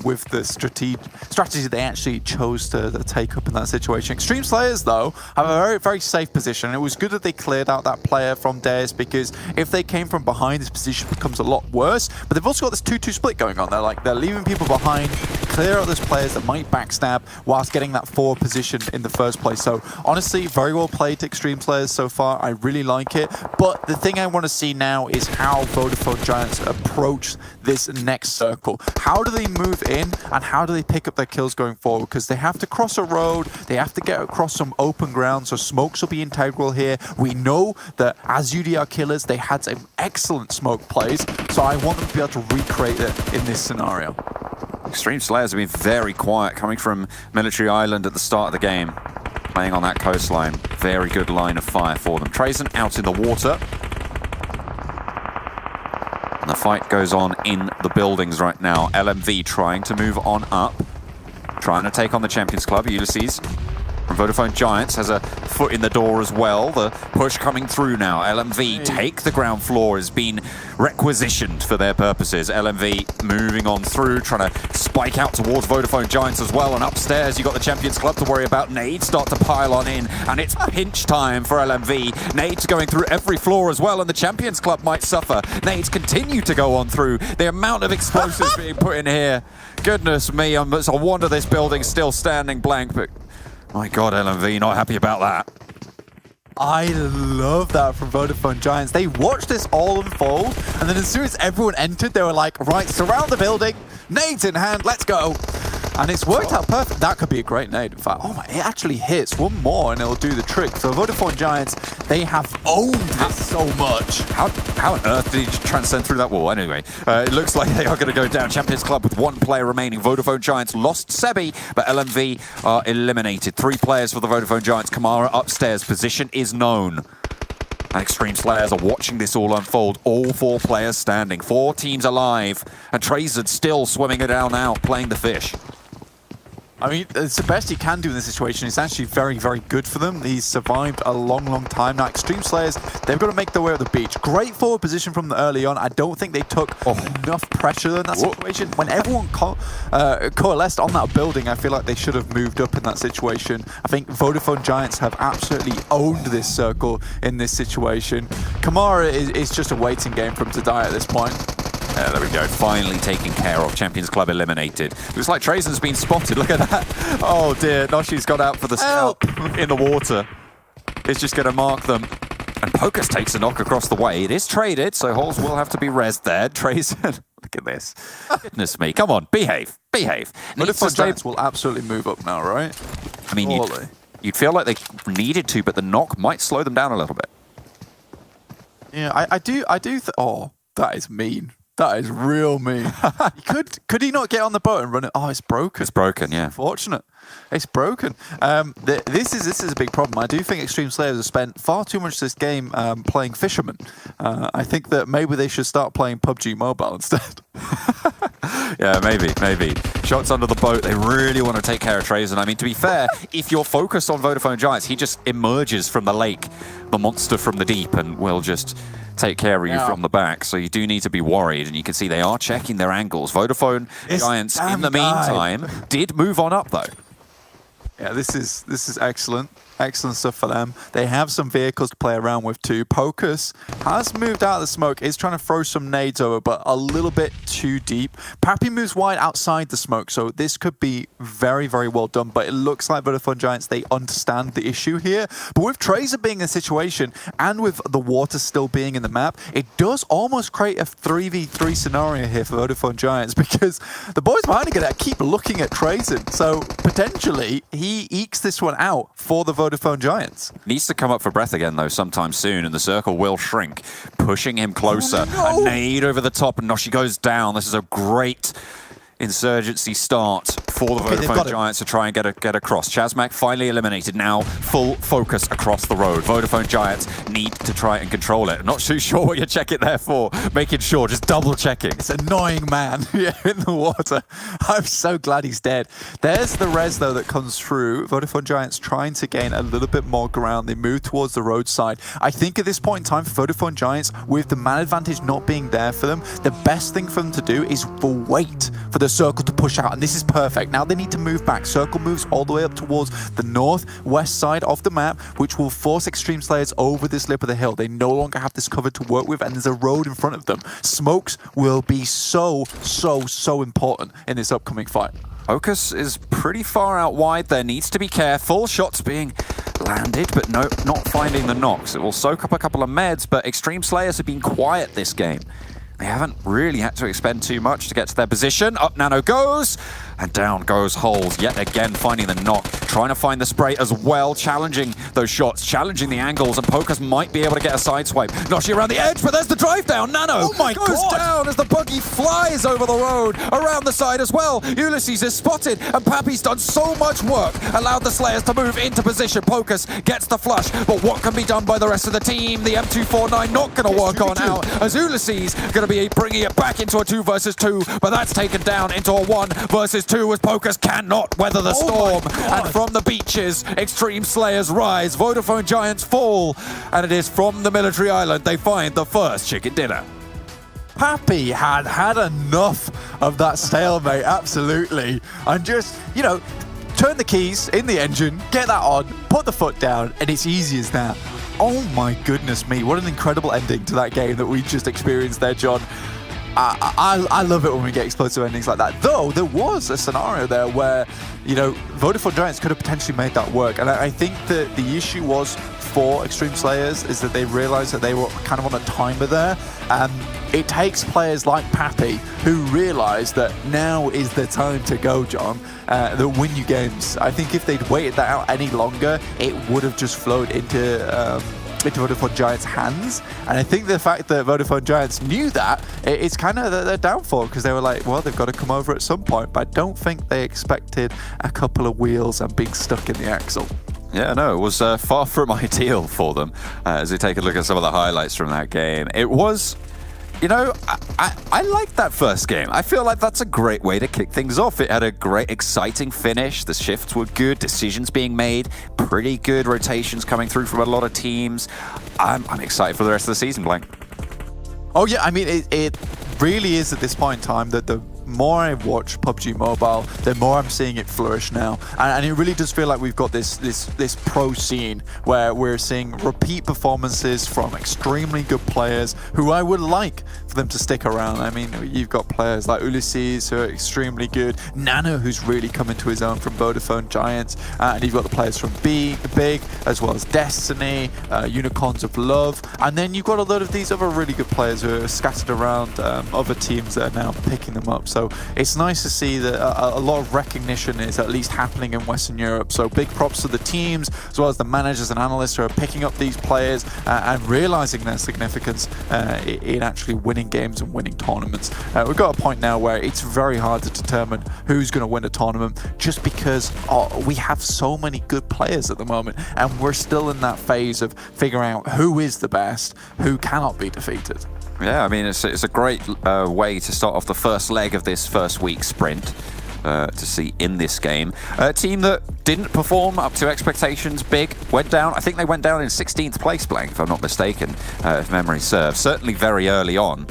with the strategy they actually chose to take up in that situation. Xtreme Slayers, though, have a very, very safe position. It was good that they cleared out that player from Deus, because if they came from behind, this position becomes a lot worse. But they've also got this 2-2 split going on. They're leaving people behind, clear out those players that might backstab whilst getting that forward position in the first place. So honestly, very well played to Xtreme Slayers so far. I really like it. But the thing I want to see now is how Vodafone Giants approach this next circle. How do they move in, and how do they pick up their kills going forward? Because they have to cross a road, they have to get across some open ground, so smokes will be integral here. We know that as UDR killers, they had some excellent smoke plays, so I want them to be able to recreate it in this scenario. Xtreme Slayers have been very quiet, coming from Military Island at the start of the game. Playing on that coastline. Very good line of fire for them. Trazen out in the water. And the fight goes on in the buildings right now. LMV trying to move on up. Trying to take on the Champions Club. Ulysses from Vodafone Giants has a foot in the door as well. The push coming through now. LMV take the ground floor, has been requisitioned for their purposes. LMV moving on through, trying to spike out towards Vodafone Giants as well. And upstairs, you've got the Champions Club to worry about. Nades start to pile on in, and it's pinch time for LMV. Nades going through every floor as well, and the Champions Club might suffer. Nades continue to go on through. The amount of explosives being put in here. Goodness me, it's a wonder this building's still standing blank, but my God, LMV, not happy about that. I love that from Vodafone Giants. They watched this all unfold, and then as soon as everyone entered, they were like, right, surround the building, nades in hand, let's go. And it's worked out perfect. That could be a great nade, in fact. Oh my, it actually hits one more and it'll do the trick. So Vodafone Giants, they have owned this so much. How on earth did he transcend through that wall? Anyway, it looks like they are going to go down. Champions Club with one player remaining. Vodafone Giants lost Sebi, but LMV are eliminated. 3 players for the Vodafone Giants. Kamara upstairs. Position is known. And Xtreme Slayers are watching this all unfold. All 4 players standing. 4 teams alive. And Trazen still swimming it down now, playing the fish. I mean, it's the best he can do in this situation. It's actually very, very good for them. He's survived a long, long time. Now, Xtreme Slayers, they've got to make their way up the beach. Great forward position from early on. I don't think they took enough pressure in that situation. When everyone coalesced on that building, I feel like they should have moved up in that situation. I think Vodafone Giants have absolutely owned this circle in this situation. Kamara is just a waiting game for him to die at this point. Yeah, there we go. Finally taken care of. Champions Club eliminated. Looks like Trazen's been spotted. Look at that. Oh dear. Noshi's got out for the scalp in the water. It's just going to mark them. And Pocus takes a knock across the way. It is traded, so Holes will have to be rezzed there. Trazen. Look at this. Goodness me. Come on. Behave. Behave. Vodafone Giants will absolutely move up now, right? I mean, you'd feel like they needed to, but the knock might slow them down a little bit. Yeah, I do. Oh, that is mean. That is real mean. Could he not get on the boat and run it? Oh, it's broken. It's broken, yeah. Unfortunate. It's broken. This is a big problem. I do think Xtreme Slayers have spent far too much this game playing fishermen. I think that maybe they should start playing PUBG Mobile instead. Yeah, maybe. Shots under the boat. They really want to take care of Trazen. I mean, to be fair, if you're focused on Vodafone Giants, he just emerges from the lake, the monster from the deep, and will just take care of you from the back. So you do need to be worried, and you can see they are checking their angles. Vodafone Giants, in the meantime, did move on up, though. Yeah, this is excellent. Excellent stuff for them. They have some vehicles to play around with too. Pocus has moved out of the smoke, is trying to throw some nades over, but a little bit too deep. Pappy moves wide outside the smoke, so this could be very, very well done, but it looks like Vodafone Giants, they understand the issue here. But with Tracer being in a situation, and with the water still being in the map, it does almost create a 3v3 scenario here for Vodafone Giants, because the boys behind are going to keep looking at Tracer. So potentially, he ekes this one out for the Vodafone Giants. Needs to come up for breath again, though, sometime soon, and the circle will shrink, pushing him closer. Oh, no. A nade over the top, and Noshi goes down. This is a great insurgency start for the Vodafone Giants to try and get across. ChasMac finally eliminated. Now full focus across the road. Vodafone Giants need to try and control it. I'm not too sure what you're checking there for. Making sure, just double checking. It's annoying, man. Yeah, in the water. I'm so glad he's dead. There's the res, though, that comes through. Vodafone Giants trying to gain a little bit more ground. They move towards the roadside. I think at this point in time for Vodafone Giants, with the man advantage not being there for them, the best thing for them to do is wait for the circle to push out, and this is perfect. Now they need to move back. Circle moves all the way up towards the northwest side of the map, which will force Xtreme Slayers over this lip of the hill. They no longer have this cover to work with, and there's a road in front of them. Smokes will be so important in this upcoming fight. Focus is pretty far out wide there. Needs to be careful. Shots being landed, but no, not finding the knocks. It will soak up a couple of meds, but Xtreme Slayers have been quiet this game. They haven't really had to expend too much to get to their position. Up Nano goes, and down goes Holes. Yet again, finding the knock. Trying to find the spray as well, challenging those shots, challenging the angles, and Pocus might be able to get a side swipe. Noshi around the edge, but there's the drive down. Nano goes down as the buggy flies over the road, around the side as well. Ulysses is spotted, and Pappy's done so much work, allowed the Slayers to move into position. Pocus gets the flush, but what can be done by the rest of the team? The M249 not going to work on out, as Ulysses going to be bringing it back into a 2 versus 2, but that's taken down into a 1 versus 2 as Pocus cannot weather the storm. And from the beaches, Xtreme Slayers rise, Vodafone Giants fall, and it is from the military island they find the first chicken dinner. Pappy had enough of that stalemate, absolutely. And just, you know, turn the keys in the engine, get that on, put the foot down, and it's easy as that. Oh my goodness me, what an incredible ending to that game that we just experienced there, John. I love it when we get explosive endings like that. Though there was a scenario there where, you know, Vodafone Giants could have potentially made that work. And I think that the issue was for Xtreme Slayers is that they realized that they were kind of on a timer there. It takes players like Pappy who realize that now is the time to go, John, that win you games. I think if they'd waited that out any longer, it would have just flowed into Vodafone Giants' hands. And I think the fact that Vodafone Giants knew that, it's kind of their downfall, because they were like, well, they've got to come over at some point. But I don't think they expected a couple of wheels and being stuck in the axle. Yeah, no, it was far from ideal for them. As we take a look at some of the highlights from that game, it was, you know, I liked that first game. I feel like that's a great way to kick things off. It had a great, exciting finish. The shifts were good, decisions being made, pretty good rotations coming through from a lot of teams. I'm excited for the rest of the season, Blank. Oh yeah, I mean, it really is at this point in time that the more I watch PUBG Mobile, the more I'm seeing it flourish now. And it really does feel like we've got this pro scene where we're seeing repeat performances from extremely good players who I would like for them to stick around. I mean, you've got players like Ulysses who are extremely good, Nano who's really come into his own from Vodafone Giants, and you've got the players from Big, as well as Destiny, Unicorns of Love, and then you've got a lot of these other really good players who are scattered around other teams that are now picking them up. So So it's nice to see that a lot of recognition is at least happening in Western Europe. So big props to the teams, as well as the managers and analysts who are picking up these players and realizing their significance in actually winning games and winning tournaments. We've got a point now where it's very hard to determine who's going to win a tournament, just because we have so many good players at the moment, and we're still in that phase of figuring out who is the best, who cannot be defeated. Yeah, I mean, it's a great way to start off the first leg of this first week sprint. To see in this game. A team that didn't perform up to expectations, Big, went down. I think they went down in 16th place, Blank, if I'm not mistaken, if memory serves. Certainly very early on.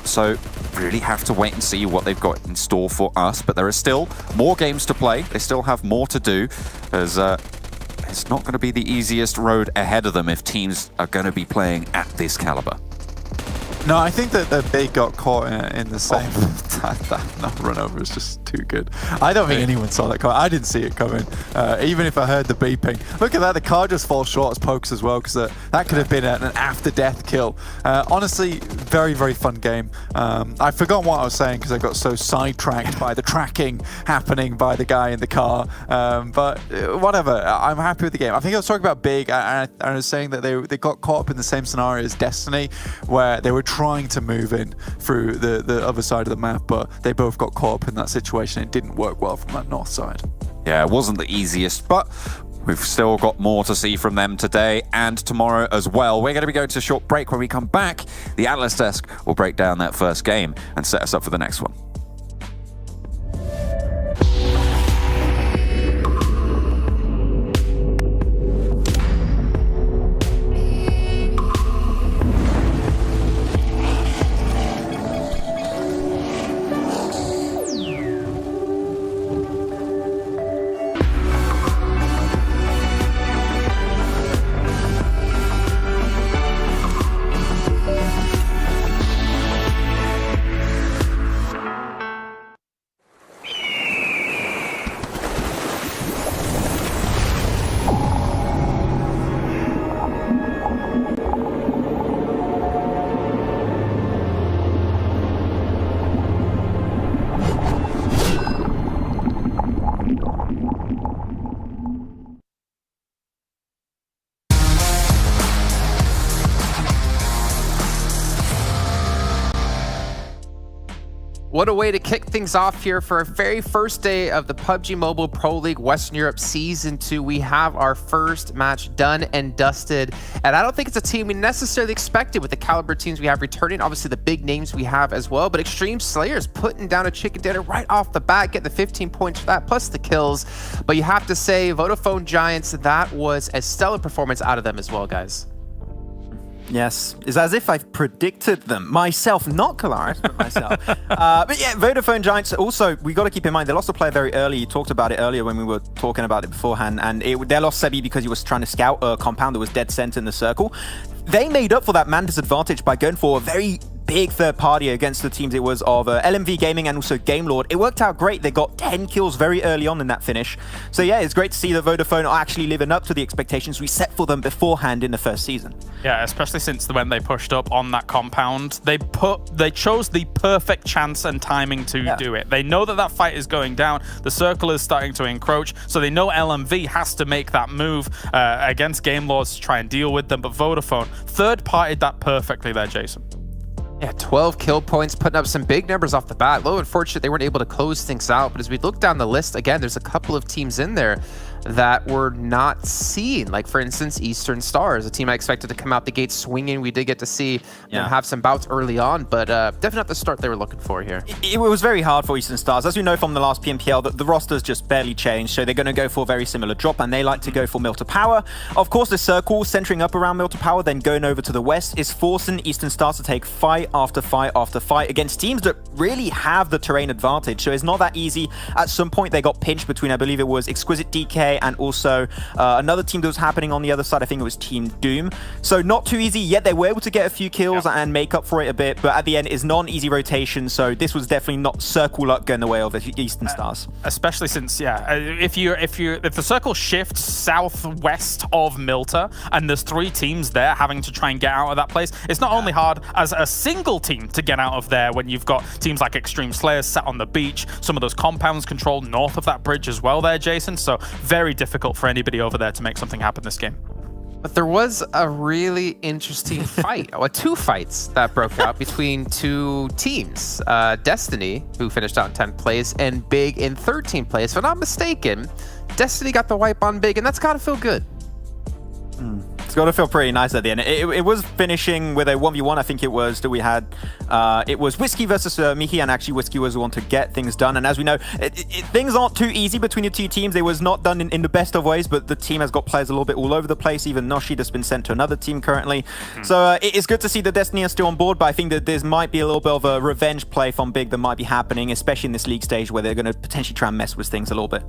So really have to wait and see what they've got in store for us. But there are still more games to play. They still have more to do, as it's not going to be the easiest road ahead of them if teams are going to be playing at this caliber. No, I think that the Big got caught in the same. That run over is just too good. I don't think anyone saw that coming. I didn't see it coming, even if I heard the beeping. Look at that, the car just falls short as pokes as well, because that could have been an after-death kill. Honestly, very, very fun game. I forgot what I was saying because I got so sidetracked by the tracking happening by the guy in the car. But whatever, I'm happy with the game. I think I was talking about Big, and I was saying that they got caught up in the same scenario as Destiny, where they were trying to move in through the other side of the map, but they both got caught up in that situation. It didn't work well from that north side. Yeah, it wasn't the easiest, but we've still got more to see from them today and tomorrow as well. We're going to be going to a short break. When we come back, the Atlas Desk will break down that first game and set us up for the next one. What a way to kick things off here for our very first day of the PUBG Mobile Pro League Western Europe Season 2. We have our first match done and dusted, and I don't think it's a team we necessarily expected with the caliber teams we have returning. Obviously, the big names we have as well, but Xtreme Slayers putting down a chicken dinner right off the bat, getting the 15 points for that, plus the kills. But you have to say, Vodafone Giants, that was a stellar performance out of them as well, guys. Yes, it's as if I've predicted them myself, not Kalaris, but myself. But yeah, Vodafone Giants, also, we got to keep in mind, they lost a player very early. You talked about it earlier when we were talking about it beforehand, and they lost Sebi because he was trying to scout a compound that was dead center in the circle. They made up for that man disadvantage by going for a very big third party against the teams it was of LMV Gaming and also Game Lord. It worked out great. They got 10 kills very early on in that finish. So yeah, it's great to see that Vodafone are actually living up to the expectations we set for them beforehand in the first season. Yeah, especially since when they pushed up on that compound, they chose the perfect chance and timing to do it. They know that that fight is going down. The circle is starting to encroach, so they know LMV has to make that move against Game Lords to try and deal with them. But Vodafone third-partied that perfectly there, Jason. Yeah, 12 kill points, putting up some big numbers off the bat. A little unfortunate they weren't able to close things out, but as we look down the list, again, there's a couple of teams in there that we're not seeing. Like, for instance, Eastern Stars, a team I expected to come out the gate swinging. We did get to see them have some bouts early on, but definitely not the start they were looking for here. It was very hard for Eastern Stars. As we know from the last PMPL, the roster's just barely changed, so they're going to go for a very similar drop, and they like to go for Mill to Power. Of course, the circle centering up around Mill to Power, then going over to the west, is forcing Eastern Stars to take fight after fight after fight against teams that really have the terrain advantage, so it's not that easy. At some point, they got pinched between, I believe it was Exquisite DK and also another team that was happening on the other side. I think it was Team Doom. So not too easy, yet they were able to get a few kills and make up for it a bit, but at the end it's not an easy rotation, so this was definitely not circle luck going the way of the Eastern Stars. Especially since, if the circle shifts southwest of Milta and there's 3 teams there having to try and get out of that place, it's not only hard as a single team to get out of there when you've got teams like Xtreme Slayers sat on the beach, some of those compounds controlled north of that bridge as well there, Jason, so very difficult for anybody over there to make something happen this game. But there was a really interesting fight, or 2 fights that broke out between 2 teams. Destiny, who finished out in 10th place, and Big in 13th place. If I'm not mistaken, Destiny got the wipe on Big, and that's got to feel good. It's got to feel pretty nice at the end. It was finishing with a 1v1, I think it was, that we had. It was Whiskey versus Mihi, and actually Whiskey was the one to get things done. And as we know, things aren't too easy between the 2 teams. It was not done in the best of ways, but the team has got players a little bit all over the place. Even Noshi that's been sent to another team currently. So it's good to see that Destiny are still on board, but I think that there might be a little bit of a revenge play from Big that might be happening, especially in this league stage where they're going to potentially try and mess with things a little bit.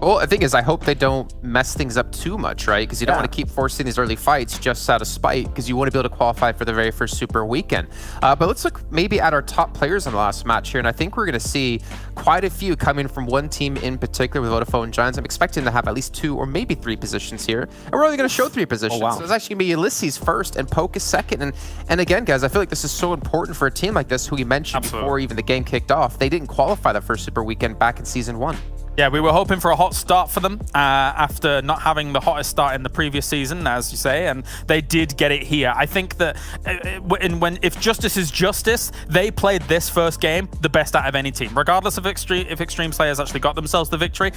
Well, the thing is, I hope they don't mess things up too much, right? Because you don't want to keep forcing these early fights just out of spite, because you want to be able to qualify for the very first Super Weekend. But let's look maybe at our top players in the last match here, and I think we're going to see quite a few coming from one team in particular with Vodafone Giants. I'm expecting to have at least 2 or maybe 3 positions here, and we're only going to show 3 positions. So it's actually going to be Ulysses first and Pokus second. And again, guys, I feel like this is so important for a team like this, who we mentioned before even the game kicked off. They didn't qualify the first Super Weekend back in Season 1. Yeah, we were hoping for a hot start for them after not having the hottest start in the previous season, as you say, and they did get it here. I think that if justice is justice, they played this first game the best out of any team, regardless of if Xtreme Slayers actually got themselves the victory.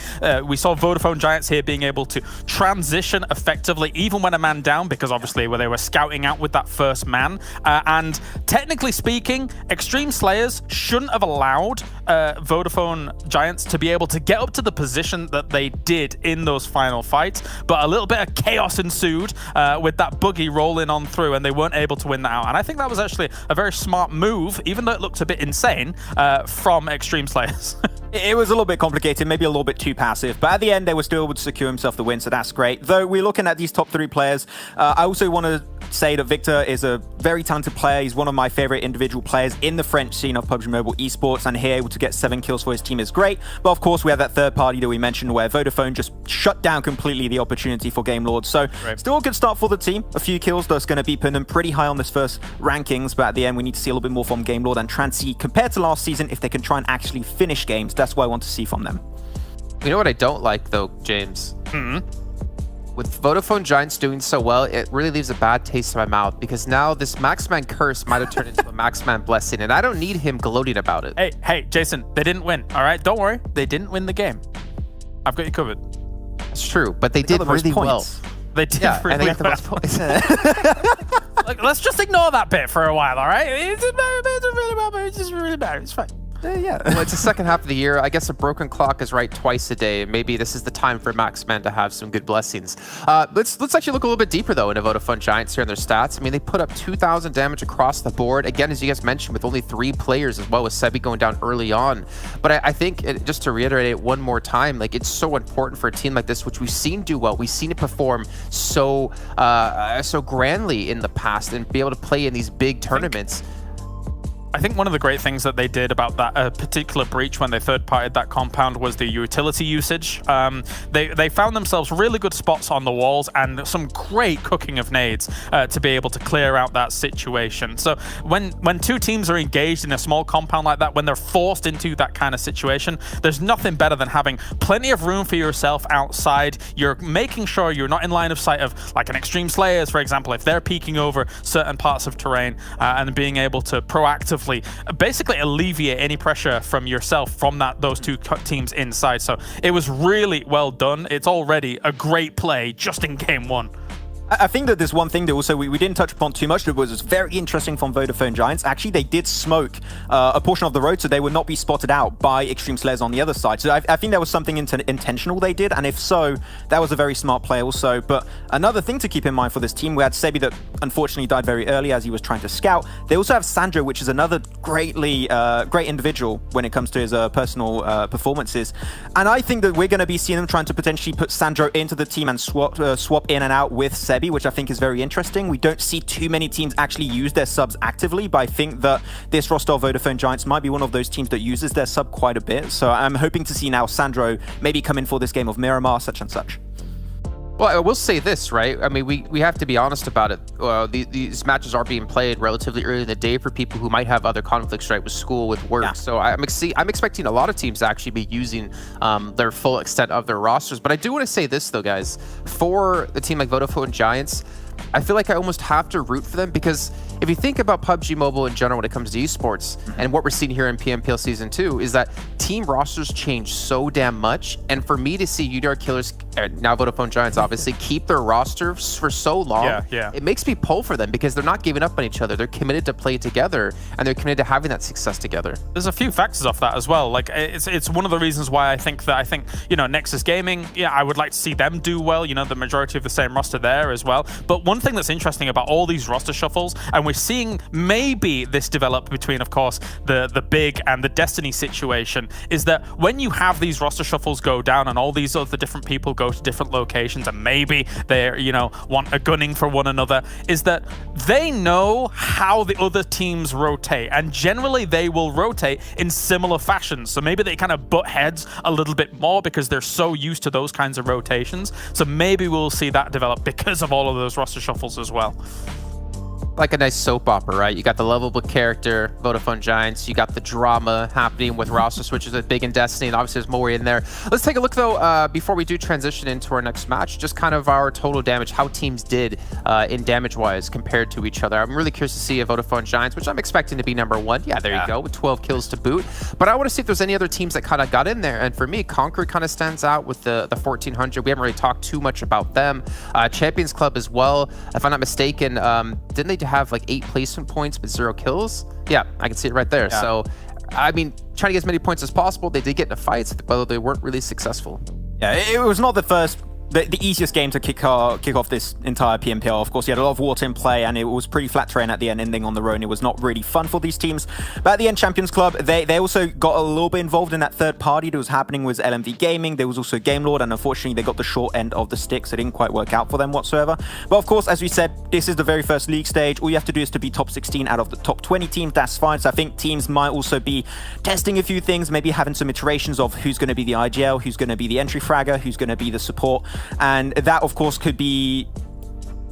We saw Vodafone Giants here being able to transition effectively, even when a man down, because obviously they were scouting out with that first man. And technically speaking, Xtreme Slayers shouldn't have allowed Vodafone Giants to be able to get up to the position that they did in those final fights, but a little bit of chaos ensued with that buggy rolling on through, and they weren't able to win that out. And I think that was actually a very smart move, even though it looked a bit insane, from Xtreme Slayers. It was a little bit complicated, maybe a little bit too passive, but at the end they were still able to secure himself the win, so that's great. Though we're looking at these top 3 players, I also want to say that Victor is a very talented player. He's one of my favorite individual players in the French scene of PUBG Mobile esports, and here able to get 7 kills for his team is great. But of course we have that third party that we mentioned where Vodafone just shut down completely the opportunity for Game Lords. So still a good start for the team. A few kills that's going to be putting them pretty high on this first rankings, but at the end we need to see a little bit more from Game Lord and try and see, compared to last season, if they can try and actually finish games. That's what I want to see from them. You know what I don't like though, James? With Vodafone Giants doing so well, it really leaves a bad taste in my mouth, because now this Maxman curse might have turned into a Maxman blessing, and I don't need him gloating about it. Hey, Jason, they didn't win, all right? Don't worry, they didn't win the game. I've got you covered. It's true, but they did really well. They did and really they got the well. most points. Like, let's just ignore that bit for a while, all right? It's really bad. It's fine. Yeah. Well, it's the second half of the year. I guess a broken clock is right twice a day. Maybe this is the time for Maxman to have some good blessings. Let's actually look a little bit deeper, though, into Vodafone Giants here in their stats. I mean, they put up 2,000 damage across the board. Again, as you guys mentioned, with only 3 players, as well as Sebi going down early on. But I think, just to reiterate it one more time, like, it's so important for a team like this, which we've seen do well. We've seen it perform so grandly in the past and be able to play in these big tournaments. I think one of the great things that they did about that particular breach when they third-partied that compound was the utility usage. They found themselves really good spots on the walls and some great cooking of nades to be able to clear out that situation. So when 2 teams are engaged in a small compound like that, when they're forced into that kind of situation, there's nothing better than having plenty of room for yourself outside. You're making sure you're not in line of sight of, like, an Xtreme Slayers, for example, if they're peeking over certain parts of terrain, and being able to proactively basically alleviate any pressure from yourself from those 2 teams inside. So it was really well done. It's already a great play just in game 1. I think that there's one thing that also we didn't touch upon too much that was very interesting from Vodafone Giants. Actually, they did smoke a portion of the road, so they would not be spotted out by Xtreme Slayers on the other side. So I think that was something intentional they did, and if so, that was a very smart play also. But another thing to keep in mind for this team, we had Sebi that unfortunately died very early as he was trying to scout. They also have Sandro, which is another great individual when it comes to his personal performances. And I think that we're going to be seeing them trying to potentially put Sandro into the team and swap in and out with Sebi, which I think is very interesting. We don't see too many teams actually use their subs actively, but I think that this roster of Vodafone Giants might be one of those teams that uses their sub quite a bit. So I'm hoping to see now Sandro maybe come in for this game of Miramar, such and such. Well, I will say this, right? I mean, we have to be honest about it. These matches are being played relatively early in the day for people who might have other conflicts, right, with school, with work. Yeah. So I'm expecting a lot of teams to actually be using their full extent of their rosters. But I do want to say this, though, guys. For a team like Vodafone Giants, I feel like I almost have to root for them, because if you think about PUBG Mobile in general when it comes to esports, and what we're seeing here in PMPL Season 2 is that team rosters change so damn much. And for me to see UDR Killers, now Vodafone Giants obviously, keep their rosters for so long, it makes me pull for them, because they're not giving up on each other. They're committed to play together, and they're committed to having that success together. There's a few factors off that as well. Like, it's one of the reasons why I think, you know, Nexus Gaming, I would like to see them do well. You know, the majority of the same roster there as well. But one thing that's interesting about all these roster shuffles, and we're seeing maybe this develop between, of course, the Big and the Destiny situation, is that when you have these roster shuffles go down and all these other different people go to different locations, and maybe they're, you know, want a gunning for one another, is that they know how the other teams rotate, and generally they will rotate in similar fashions. So maybe they kind of butt heads a little bit more because they're so used to those kinds of rotations. So maybe we'll see that develop because of all of those roster shuffles as well. Like a nice soap opera, right? You got the lovable character, Vodafone Giants. You got the drama happening with roster switches with Big and Destiny, and obviously there's more in there. Let's take a look, though, before we do transition into our next match, just kind of our total damage, how teams did in damage-wise compared to each other. I'm really curious to see a Vodafone Giants, which I'm expecting to be #1. Yeah, there you go, with 12 kills to boot. But I want to see if there's any other teams that kind of got in there. And for me, Conqueror kind of stands out with the 1400. We haven't really talked too much about them. Champions Club as well. If I'm not mistaken, didn't they have like 8 placement points but 0 kills? Yeah, I can see it right there. Yeah. So, I mean, trying to get as many points as possible. They did get into fights, but they weren't really successful. Yeah, it was not the easiest game to kick off this entire PMPL. Of course, you had a lot of water in play, and it was pretty flat terrain at the end, ending on the road. It was not really fun for these teams. But at the end, Champions Club, they also got a little bit involved in that third party that was happening with LMV Gaming. There was also Game Lord, and unfortunately, they got the short end of the stick, so it didn't quite work out for them whatsoever. But of course, as we said, this is the very first league stage. All you have to do is to be top 16 out of the top 20 teams. That's fine. So I think teams might also be testing a few things, maybe having some iterations of who's going to be the IGL, who's going to be the entry fragger, who's going to be the support, and that of course could be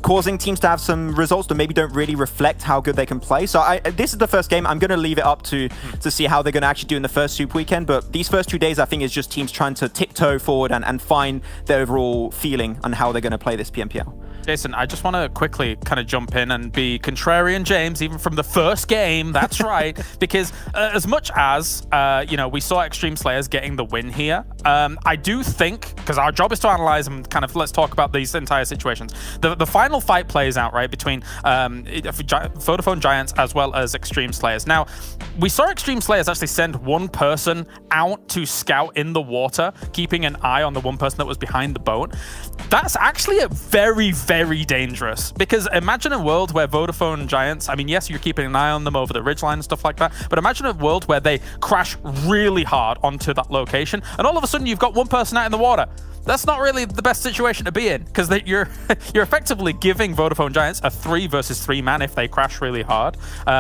causing teams to have some results that maybe don't really reflect how good they can play. So this is the first game. I'm going to leave it up to see how they're going to actually do in the first Super Weekend. But these first 2 days, I think, is just teams trying to tiptoe forward and find their overall feeling on how they're going to play this PMPL. Jason, I just want to quickly kind of jump in and be contrarian James, even from the first game. That's right. Because as much as, you know, we saw Xtreme Slayers getting the win here, I do think, because our job is to analyze and kind of let's talk about these entire situations. The final fight plays out, right, between Vodafone Giants as well as Xtreme Slayers. Now, we saw Xtreme Slayers actually send one person out to scout in the water, keeping an eye on the one person that was behind the boat. That's actually a very, very dangerous, because imagine a world where Vodafone Giants, I mean, yes, you're keeping an eye on them over the ridgeline and stuff like that, but imagine a world where they crash really hard onto that location, and all of a sudden you've got one person out in the water. That's not really the best situation to be in, because you're effectively giving Vodafone Giants a 3 versus 3 man if they crash really hard.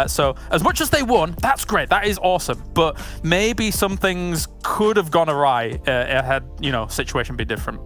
So as much as they won, that's great, that is awesome, but maybe some things could have gone awry had, you know, situation be different.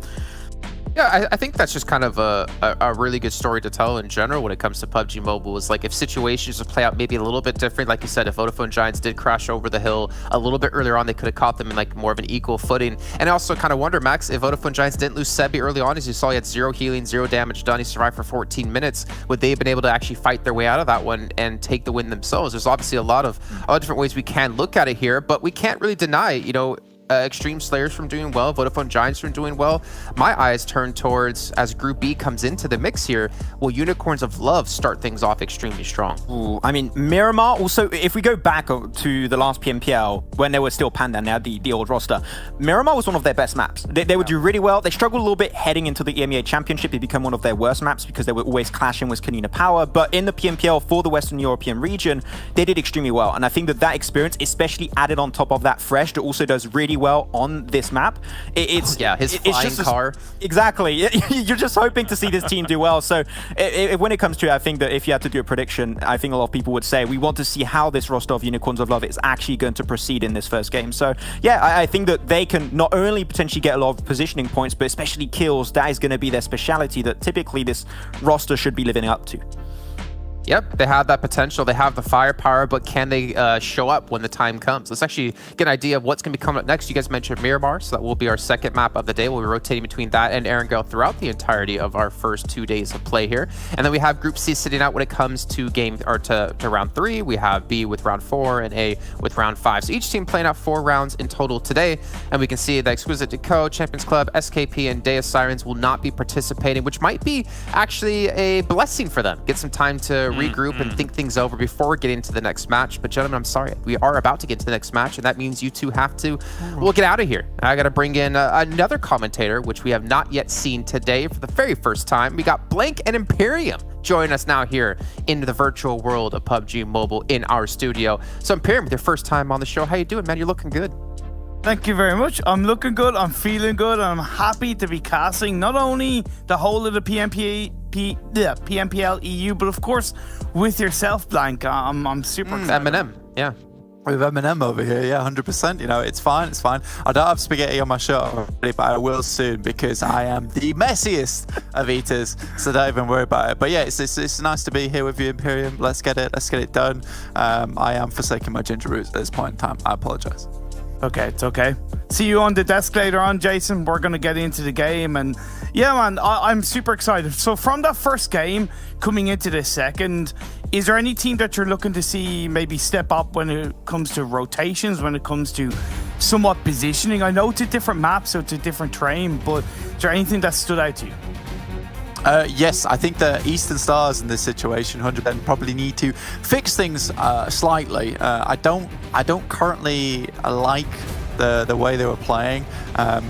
Yeah, I think that's just kind of a really good story to tell in general when it comes to PUBG Mobile. Is like if situations would play out maybe a little bit different, like you said, if Vodafone Giants did crash over the hill a little bit earlier on, they could have caught them in like more of an equal footing. And I also kind of wonder, Max, if Vodafone Giants didn't lose Sebi early on, as you saw, he had 0 healing, 0 damage done, he survived for 14 minutes, would they have been able to actually fight their way out of that one and take the win themselves? There's obviously a lot of different ways we can look at it here, but we can't really deny, you know, Xtreme Slayers from doing well, Vodafone Giants from doing well. My eyes turn towards, as Group B comes into the mix here, will Unicorns of Love start things off extremely strong? Ooh, I mean, Miramar also, if we go back to the last PMPL, when they were still Panda, now the old roster, Miramar was one of their best maps. They would do really well. They struggled a little bit heading into the EMEA Championship. It became one of their worst maps because they were always clashing with Canina Power. But in the PMPL for the Western European region, they did extremely well. And I think that experience, especially added on top of that Fresh, that also does really well on this map. His flying car. Exactly. You're just hoping to see this team do well. So when it comes to it, I think that if you had to do a prediction, I think a lot of people would say we want to see how this roster of Unicorns of Love is actually going to proceed in this first game. So yeah, I think that they can not only potentially get a lot of positioning points, but especially kills. That is going to be their speciality that typically this roster should be living up to. Yep, they have that potential. They have the firepower, but can they show up when the time comes? Let's actually get an idea of what's going to be coming up next. You guys mentioned Miramar, so that will be our second map of the day. We'll be rotating between that and Erangel throughout the entirety of our first 2 days of play here. And then we have Group C sitting out when it comes to to round 3. We have B with round 4 and A with round 5. So each team playing out 4 rounds in total today. And we can see that Exquisite Décode, Champions Club, SKP, and Deus Sirens will not be participating, which might be actually a blessing for them. Get some time to regroup and think things over before getting to the next match. But gentlemen, I'm sorry, we are about to get to the next match, and that means you two have to, we'll get out of here. I got to bring in another commentator, which we have not yet seen today for the very first time. We got Blank and Imperium join us now here into the virtual world of PUBG Mobile in our studio. So Imperium, your first time on the show. How you doing, man? You're looking good. Thank you very much. I'm looking good. I'm feeling good. I'm happy to be casting not only the whole of the PMPL EU, but of course with yourself, Blank. I'm super excited. Eminem, yeah. With Eminem over here, yeah, 100%. You know, it's fine, it's fine. I don't have spaghetti on my shirt already, but I will soon because I am the messiest of eaters, so don't even worry about it. But yeah, it's nice to be here with you, Imperium. Let's get it done. I am forsaking my ginger roots at this point in time. I apologize. Okay, it's okay. See you on the desk later on, Jason. We're going to get into the game. And yeah, man, I'm super excited. So from that first game, coming into the second, is there any team that you're looking to see maybe step up when it comes to rotations, when it comes to somewhat positioning? I know it's a different map, so it's a different terrain, but is there anything that stood out to you? Yes, I think the Eastern Stars in this situation 100% probably need to fix things slightly. I don't currently like the way they were playing.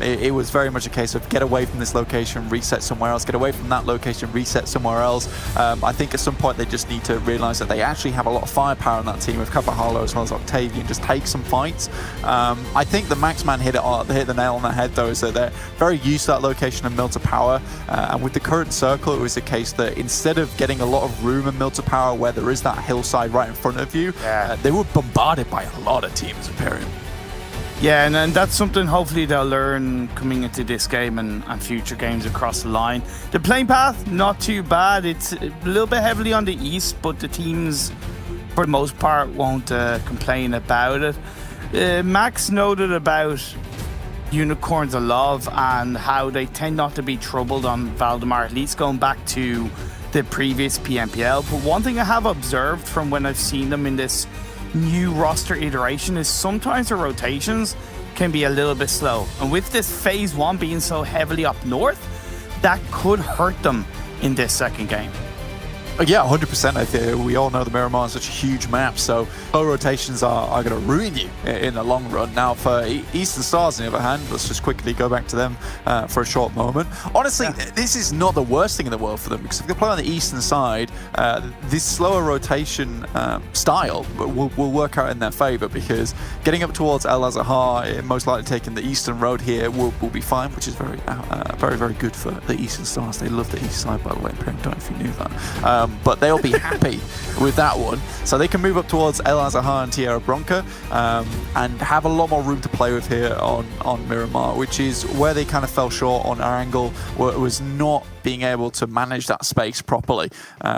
It was very much a case of get away from this location, reset somewhere else, get away from that location, reset somewhere else. I think at some point they just need to realize that they actually have a lot of firepower in that team with Capahalo as well as Octavian, just take some fights. I think the Maxman hit the nail on the head though, is that they're very used to that location of Milta Power, and with the current circle it was a case that instead of getting a lot of room in Milta Power where there is that hillside right in front of you, they were bombarded by a lot of teams, Imperium. Yeah, and that's something hopefully they'll learn coming into this game and future games across the line. The playing path, not too bad. It's a little bit heavily on the east, but the teams, for the most part, won't complain about it. Max noted about Unicorns of Love and how they tend not to be troubled on Valdemar, at least going back to the previous PMPL. But one thing I have observed from when I've seen them in this new roster iteration is sometimes the rotations can be a little bit slow, and with this phase 1 being so heavily up north, that could hurt them in this second game. Yeah, 100%. I think we all know the Miramar is such a huge map, so low rotations are going to ruin you in the long run. Now, for Eastern Stars, on the other hand, let's just quickly go back to them for a short moment. Honestly, this is not the worst thing in the world for them, because if they play on the eastern side, this slower rotation style will work out in their favor, because getting up towards El Azahar, most likely taking the eastern road here, will be fine, which is very, very good for the Eastern Stars. They love the east side, by the way. I don't know if you knew that. But they'll be happy with that one. So they can move up towards El Azahar and Tierra Bronca and have a lot more room to play with here on Miramar, which is where they kind of fell short on Erangel, where it was not being able to manage that space properly.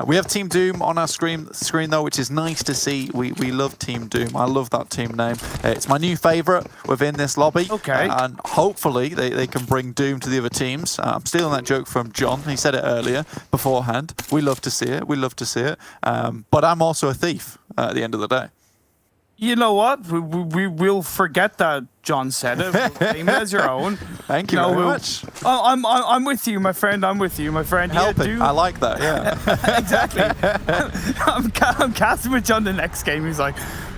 We have Team Doom on our screen though, which is nice to see. We love Team Doom. I love that team name. It's my new favorite within this lobby. Okay. And hopefully they can bring Doom to the other teams. I'm stealing that joke from John. He said it earlier beforehand. We love to see it. We love to see it. But I'm also a thief at the end of the day. You know what? We will forget that John said it. We'll claim it as your own. Thank you very much. I'm with you, my friend. I'm with you, my friend. Helping. I like that, yeah. Exactly. I'm casting with John the next game. He's like,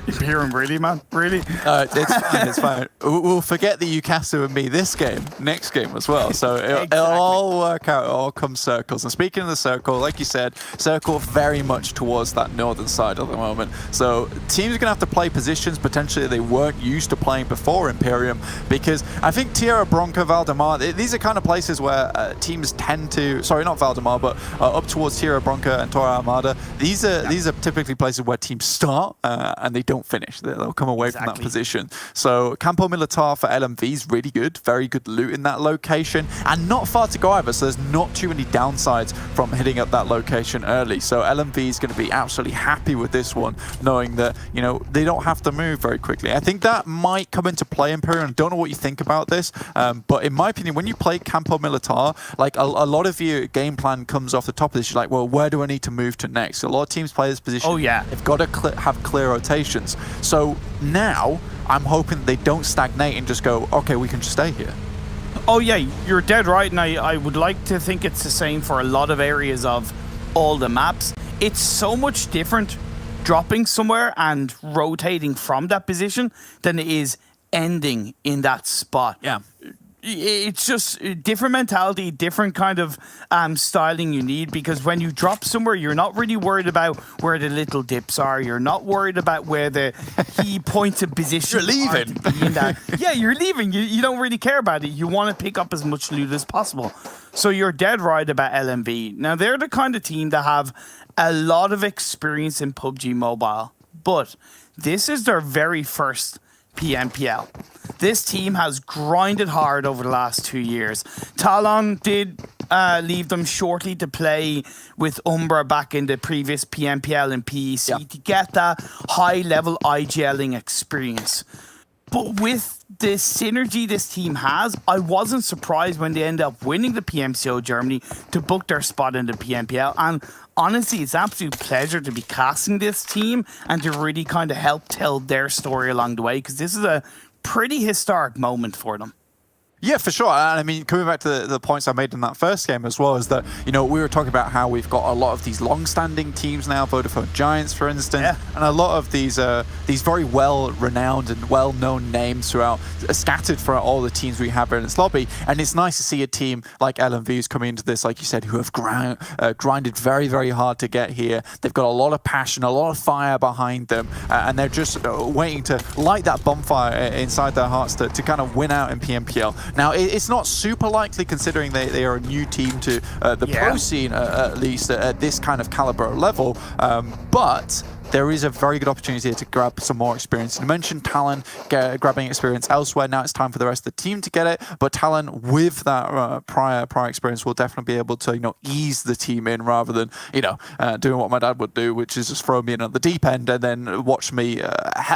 you're hearing really, man? Really? It's fine, it's fine. We'll forget that you casted with me this game, next game as well. So it'll all work out, it'll all come circles. And speaking of the circle, like you said, circle very much towards that northern side at the moment. So teams are going to have to play positions potentially they weren't used to playing before Imperium, because I think Tierra Bronca, Valdemar, these are kind of places where teams tend to, sorry, not Valdemar, but up towards Tierra Bronca and Torre Armada, these are typically places where teams start and they don't finish. They'll come away from that position. So Campo Militar for LMV is really good. Very good loot in that location. And not far to go either. So there's not too many downsides from hitting up that location early. So LMV is going to be absolutely happy with this one, knowing that, you know, they don't have to move very quickly. I think that might come into play, Imperium. I don't know what you think about this. But in my opinion, when you play Campo Militar, like a lot of your game plan comes off the top of this. You're like, well, where do I need to move to next? A lot of teams play this position. Oh, yeah. They've got to have clear rotations. So now I'm hoping they don't stagnate and just go, okay, we can just stay here. Oh yeah, you're dead right, and I would like to think it's the same for a lot of areas of all the maps. It's so much different dropping somewhere and rotating from that position than it is ending in that spot. Yeah. It's just a different mentality, different kind of styling you need, because when you drop somewhere, you're not really worried about where the little dips are. You're not worried about where the key points of position You're leaving. Yeah, you're leaving. You don't really care about it. You want to pick up as much loot as possible. So you're dead right about LMV. Now, they're the kind of team that have a lot of experience in PUBG Mobile, but this is their very first PMPL. This team has grinded hard over the last 2 years. Talon did leave them shortly to play with Umbra back in the previous PMPL and PEC to get that high-level IGLing experience. But with the synergy this team has, I wasn't surprised when they ended up winning the PMCO Germany to book their spot in the PMPL. And honestly, it's an absolute pleasure to be casting this team and to really kind of help tell their story along the way, because this is a pretty historic moment for them. Yeah, for sure. And I mean, coming back to the points I made in that first game as well, is that, you know, we were talking about how we've got a lot of these long-standing teams now, Vodafone Giants, for instance, and a lot of these very well-renowned and well-known names throughout, scattered throughout all the teams we have in this lobby. And it's nice to see a team like LMV who's coming into this, like you said, who have grinded very, very hard to get here. They've got a lot of passion, a lot of fire behind them, and they're just waiting to light that bonfire inside their hearts to kind of win out in PMPL. Now, it's not super likely, considering they are a new team to the pro scene, at least at this kind of caliber level, but there is a very good opportunity here to grab some more experience. You mentioned Talon grabbing experience elsewhere. Now it's time for the rest of the team to get it. But Talon, with that prior experience, will definitely be able to, you know, ease the team in rather than, you know, doing what my dad would do, which is just throw me in at the deep end and then watch me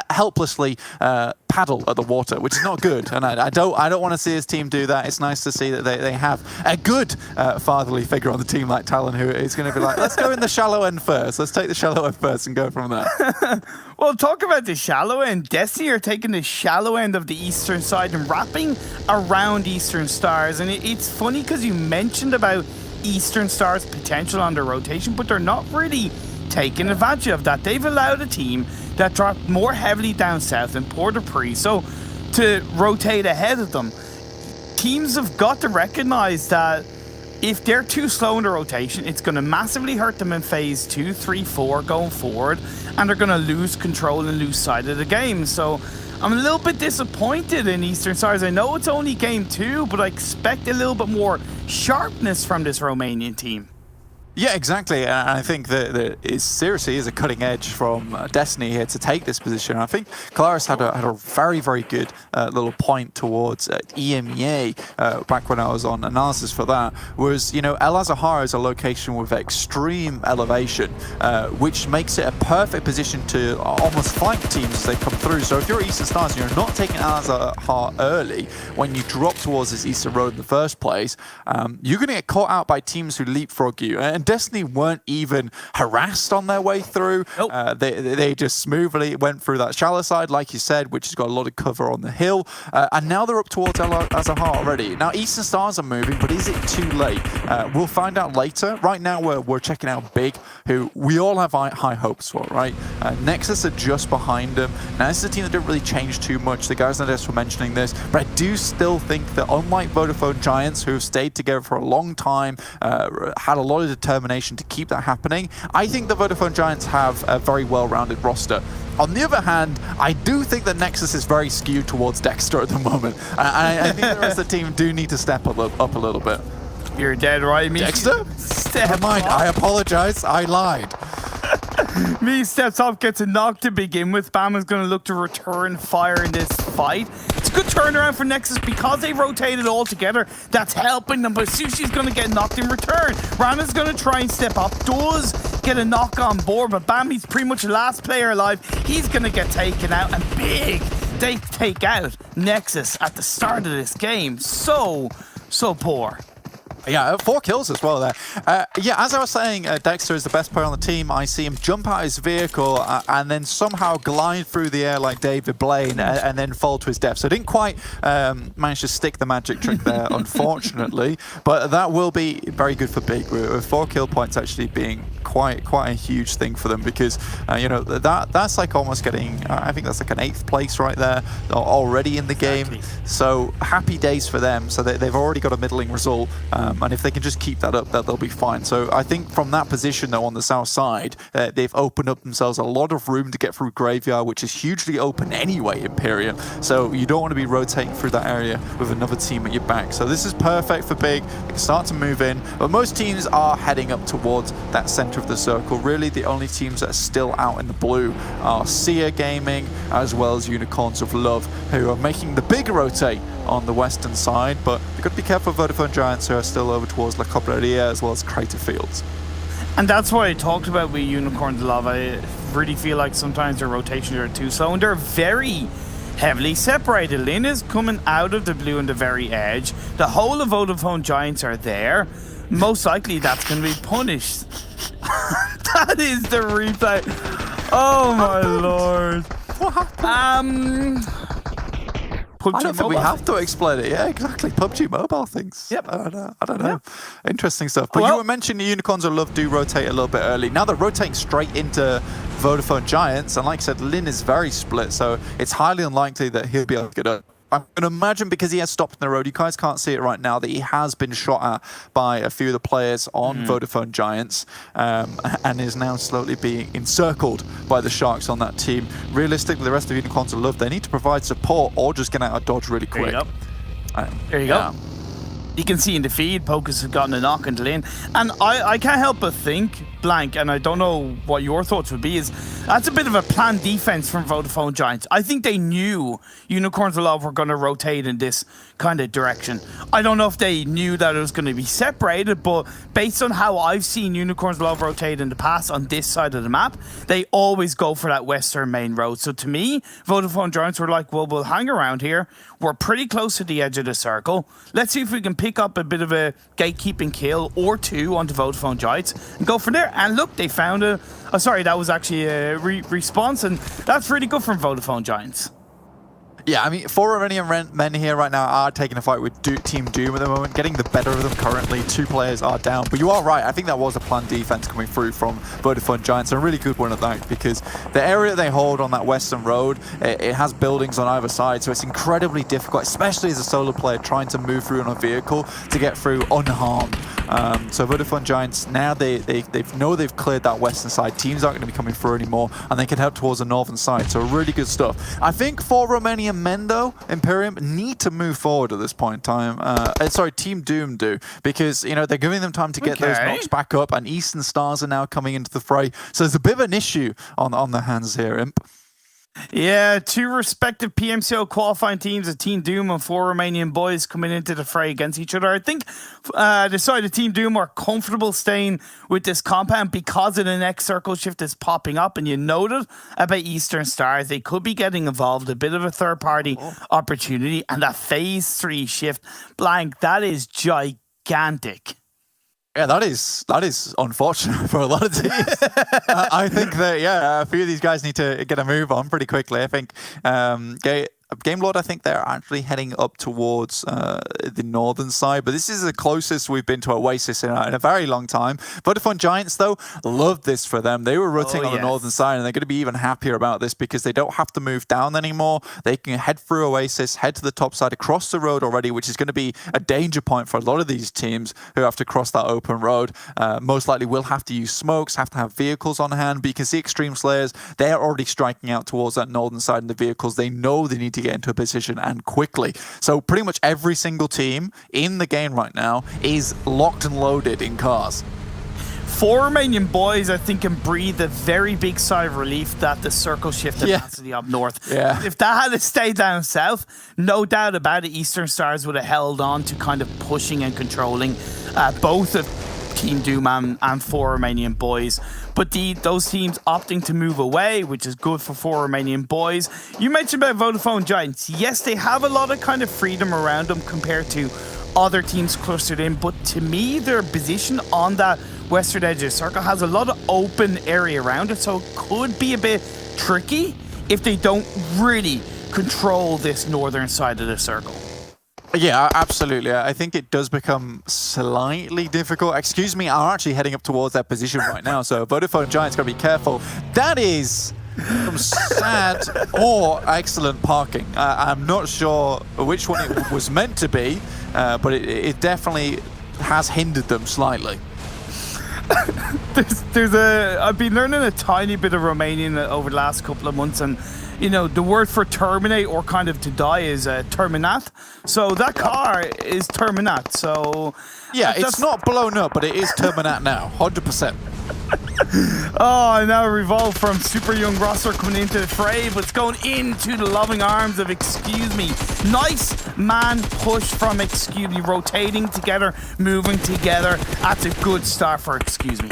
helplessly paddle at the water, which is not good. And I don't want to see his team do that. It's nice to see that they have a good fatherly figure on the team like Talon, who is going to be like, let's go in the shallow end first. Let's take the shallow end first and go from there. Well, talk about the shallow end. Destiny are taking the shallow end of the eastern side and wrapping around Eastern Stars. And it's funny because you mentioned about Eastern Stars' potential on their rotation, but they're not really taking advantage of that. They've allowed a team that dropped more heavily down south in Port-au-Prince, so to rotate ahead of them. Teams have got to recognize that if they're too slow in the rotation, it's going to massively hurt them in phase 2, 3, 4 going forward, and they're going to lose control and lose sight of the game. So I'm a little bit disappointed in Eastern Stars. I know it's only game 2, but I expect a little bit more sharpness from this Romanian team. Yeah, exactly. And I think that it seriously is a cutting edge from Destiny here to take this position. I think Claris had a very, very good little point towards EMEA back when I was on analysis for that, was, you know, El Azahar is a location with extreme elevation, which makes it a perfect position to almost flank teams as they come through. So if you're Eastern Stars and you're not taking El Azahar early, when you drop towards this Eastern Road in the first place, you're going to get caught out by teams who leapfrog you. And and Destiny weren't even harassed on their way through. Nope. They just smoothly went through that shallow side, like you said, which has got a lot of cover on the hill. And now they're up towards Azahar already. Now, Eastern Stars are moving, but is it too late? We'll find out later. Right now, we're checking out Big, who we all have high hopes for, right? Nexus are just behind them. Now, this is a team that didn't really change too much. The guys on the desk were mentioning this, but I do still think that unlike Vodafone Giants, who have stayed together for a long time, had a lot of determination to keep that happening, I think the Vodafone Giants have a very well-rounded roster. On the other hand, I do think that Nexus is very skewed towards Dexter at the moment. I think the rest of the team do need to step up a little bit. You're dead right. Dexter? Never mind, I apologize. I lied. Me steps up, gets a knock to begin with. Bam is going to look to return fire in this fight. It's a good turnaround for Nexus because they rotated all together. That's helping them, but Sushi's going to get knocked in return. Rana's going to try and step up. Does get a knock on board, but Bam, he's pretty much the last player alive. He's going to get taken out, and Big, they take out Nexus at the start of this game. So poor. Yeah, 4 kills as well there. Yeah, as I was saying, Dexter is the best player on the team. I see him jump out his vehicle and then somehow glide through the air like David Blaine and then fall to his death. So didn't quite manage to stick the magic trick there, unfortunately. But that will be very good for Big, with 4 kill points actually being quite a huge thing for them, because you know, that's like almost getting, I think that's like an 8th place right there already in the game. So happy days for them. So they've already got a middling result. And if they can just keep that up, they'll be fine. So I think from that position, though, on the south side, they've opened up themselves a lot of room to get through Graveyard, which is hugely open anyway, Imperium. So you don't want to be rotating through that area with another team at your back. So this is perfect for Big. They can start to move in. But most teams are heading up towards that center of the circle. Really, the only teams that are still out in the blue are Sia Gaming, as well as Unicorns of Love, who are making the big rotate on the western side, but you've got to be careful of Vodafone Giants, who are still over towards La Cobreria as well as Crater Fields. And that's what I talked about with Unicorns of Love. I really feel like sometimes their rotations are too slow, and they're very heavily separated. Lynn is coming out of the blue on the very edge. The whole of Vodafone Giants are there. Most likely that's going to be punished. That is the replay. Oh my lord. What happened? PUBG I don't think we Mobile. have to explain it. Yeah, exactly. PUBG Mobile things. Yep. I don't know. Yep. Interesting stuff. But you were mentioning the Unicorns of Love do rotate a little bit early. Now they're rotating straight into Vodafone Giants. And like I said, Lynn is very split. So it's highly unlikely that he'll be able to get up. I'm going to imagine, because he has stopped in the road, you guys can't see it right now, that he has been shot at by a few of the players on Vodafone Giants, and is now slowly being encircled by the Sharks on that team. Realistically, the rest of Unicorns of Love, they need to provide support or just get out of dodge really quick. There you go. You can see in the feed, Pocus has gotten a knock into Lynn. And I can't help but think, Blank, and I don't know what your thoughts would be, is that's a bit of a planned defense from Vodafone Giants. I think they knew Unicorns of Love were going to rotate in this kind of direction. I don't know if they knew that it was going to be separated, but based on how I've seen Unicorns of Love rotate in the past on this side of the map, they always go for that western main road. So to me, Vodafone Giants were like, well, we'll hang around here. We're pretty close to the edge of the circle. Let's see if we can pick up a bit of a gatekeeping kill or two onto Vodafone Giants and go from there. And look, they found a... Oh, sorry, that was actually a response, and that's really good from Vodafone Giants. Yeah, I mean, 4 Romanian men here right now are taking a fight with Team Doom at the moment, getting the better of them currently. 2 players are down, but you are right. I think that was a planned defense coming through from Vodafone Giants, a really good one at that, because the area they hold on that western road, it has buildings on either side, so it's incredibly difficult, especially as a solo player trying to move through on a vehicle to get through unharmed. So Vodafone Giants, now they know they've cleared that western side. Teams aren't going to be coming through anymore, and they can head towards the northern side. So really good stuff. I think for Romanian men, though, Imperium need to move forward at this point in time. Sorry, Team Doom do, because you know they're giving them time to get those knocks back up, and Eastern Stars are now coming into the fray. So there's a bit of an issue on their hands here, Imp. Yeah, 2 respective PMCO qualifying teams of Team Doom and 4 Romanian Boys coming into the fray against each other. I think the side of Team Doom are comfortable staying with this compound because of the next circle shift is popping up. And you noted about Eastern Stars, they could be getting involved, a bit of a third-party opportunity. And that Phase 3 shift, Blank, that is gigantic. Yeah, that is unfortunate for a lot of teams. I think that a few of these guys need to get a move on pretty quickly. I think Game Lord, I think they're actually heading up towards the northern side, but this is the closest we've been to Oasis in a very long time. Vodafone Giants, though, loved this for them. They were rooting on the northern side, and they're going to be even happier about this because they don't have to move down anymore. They can head through Oasis, head to the top side, across the road already, which is going to be a danger point for a lot of these teams who have to cross that open road. Most likely will have to use smokes, have to have vehicles on hand, but you can see Xtreme Slayers, they're already striking out towards that northern side in the vehicles. They know they need to get into a position and quickly. So pretty much every single team in the game right now is locked and loaded in cars. For Romanian Boys, I think, can breathe a very big sigh of relief that the circle shifted massively up north. Yeah. If that had stayed down south, no doubt about it, Eastern Stars would have held on to kind of pushing and controlling both of Team Doom and for Romanian Boys. But those teams opting to move away, which is good for Romanian Boys. You mentioned about Vodafone Giants. Yes, they have a lot of kind of freedom around them compared to other teams clustered in, but to me, their position on that western edge of the circle has a lot of open area around it, so it could be a bit tricky if they don't really control this northern side of the circle. Yeah, absolutely. I think it does become slightly difficult. Excuse me, are actually heading up towards that position right now, so Vodafone Giants got to be careful. That is from sad or excellent parking. I'm not sure which one it was meant to be, but it definitely has hindered them slightly. I've been learning a tiny bit of Romanian over the last couple of months, and you know, the word for terminate or kind of to die is terminat. So that car is terminat. So yeah, it's not blown up, but it is terminat now, 100%. Oh, now Revolve from Super Young Rosser coming into the fray, but it's going into the loving arms of Excuse Me. Nice man push from Excuse Me, rotating together, moving together. That's a good start for Excuse Me.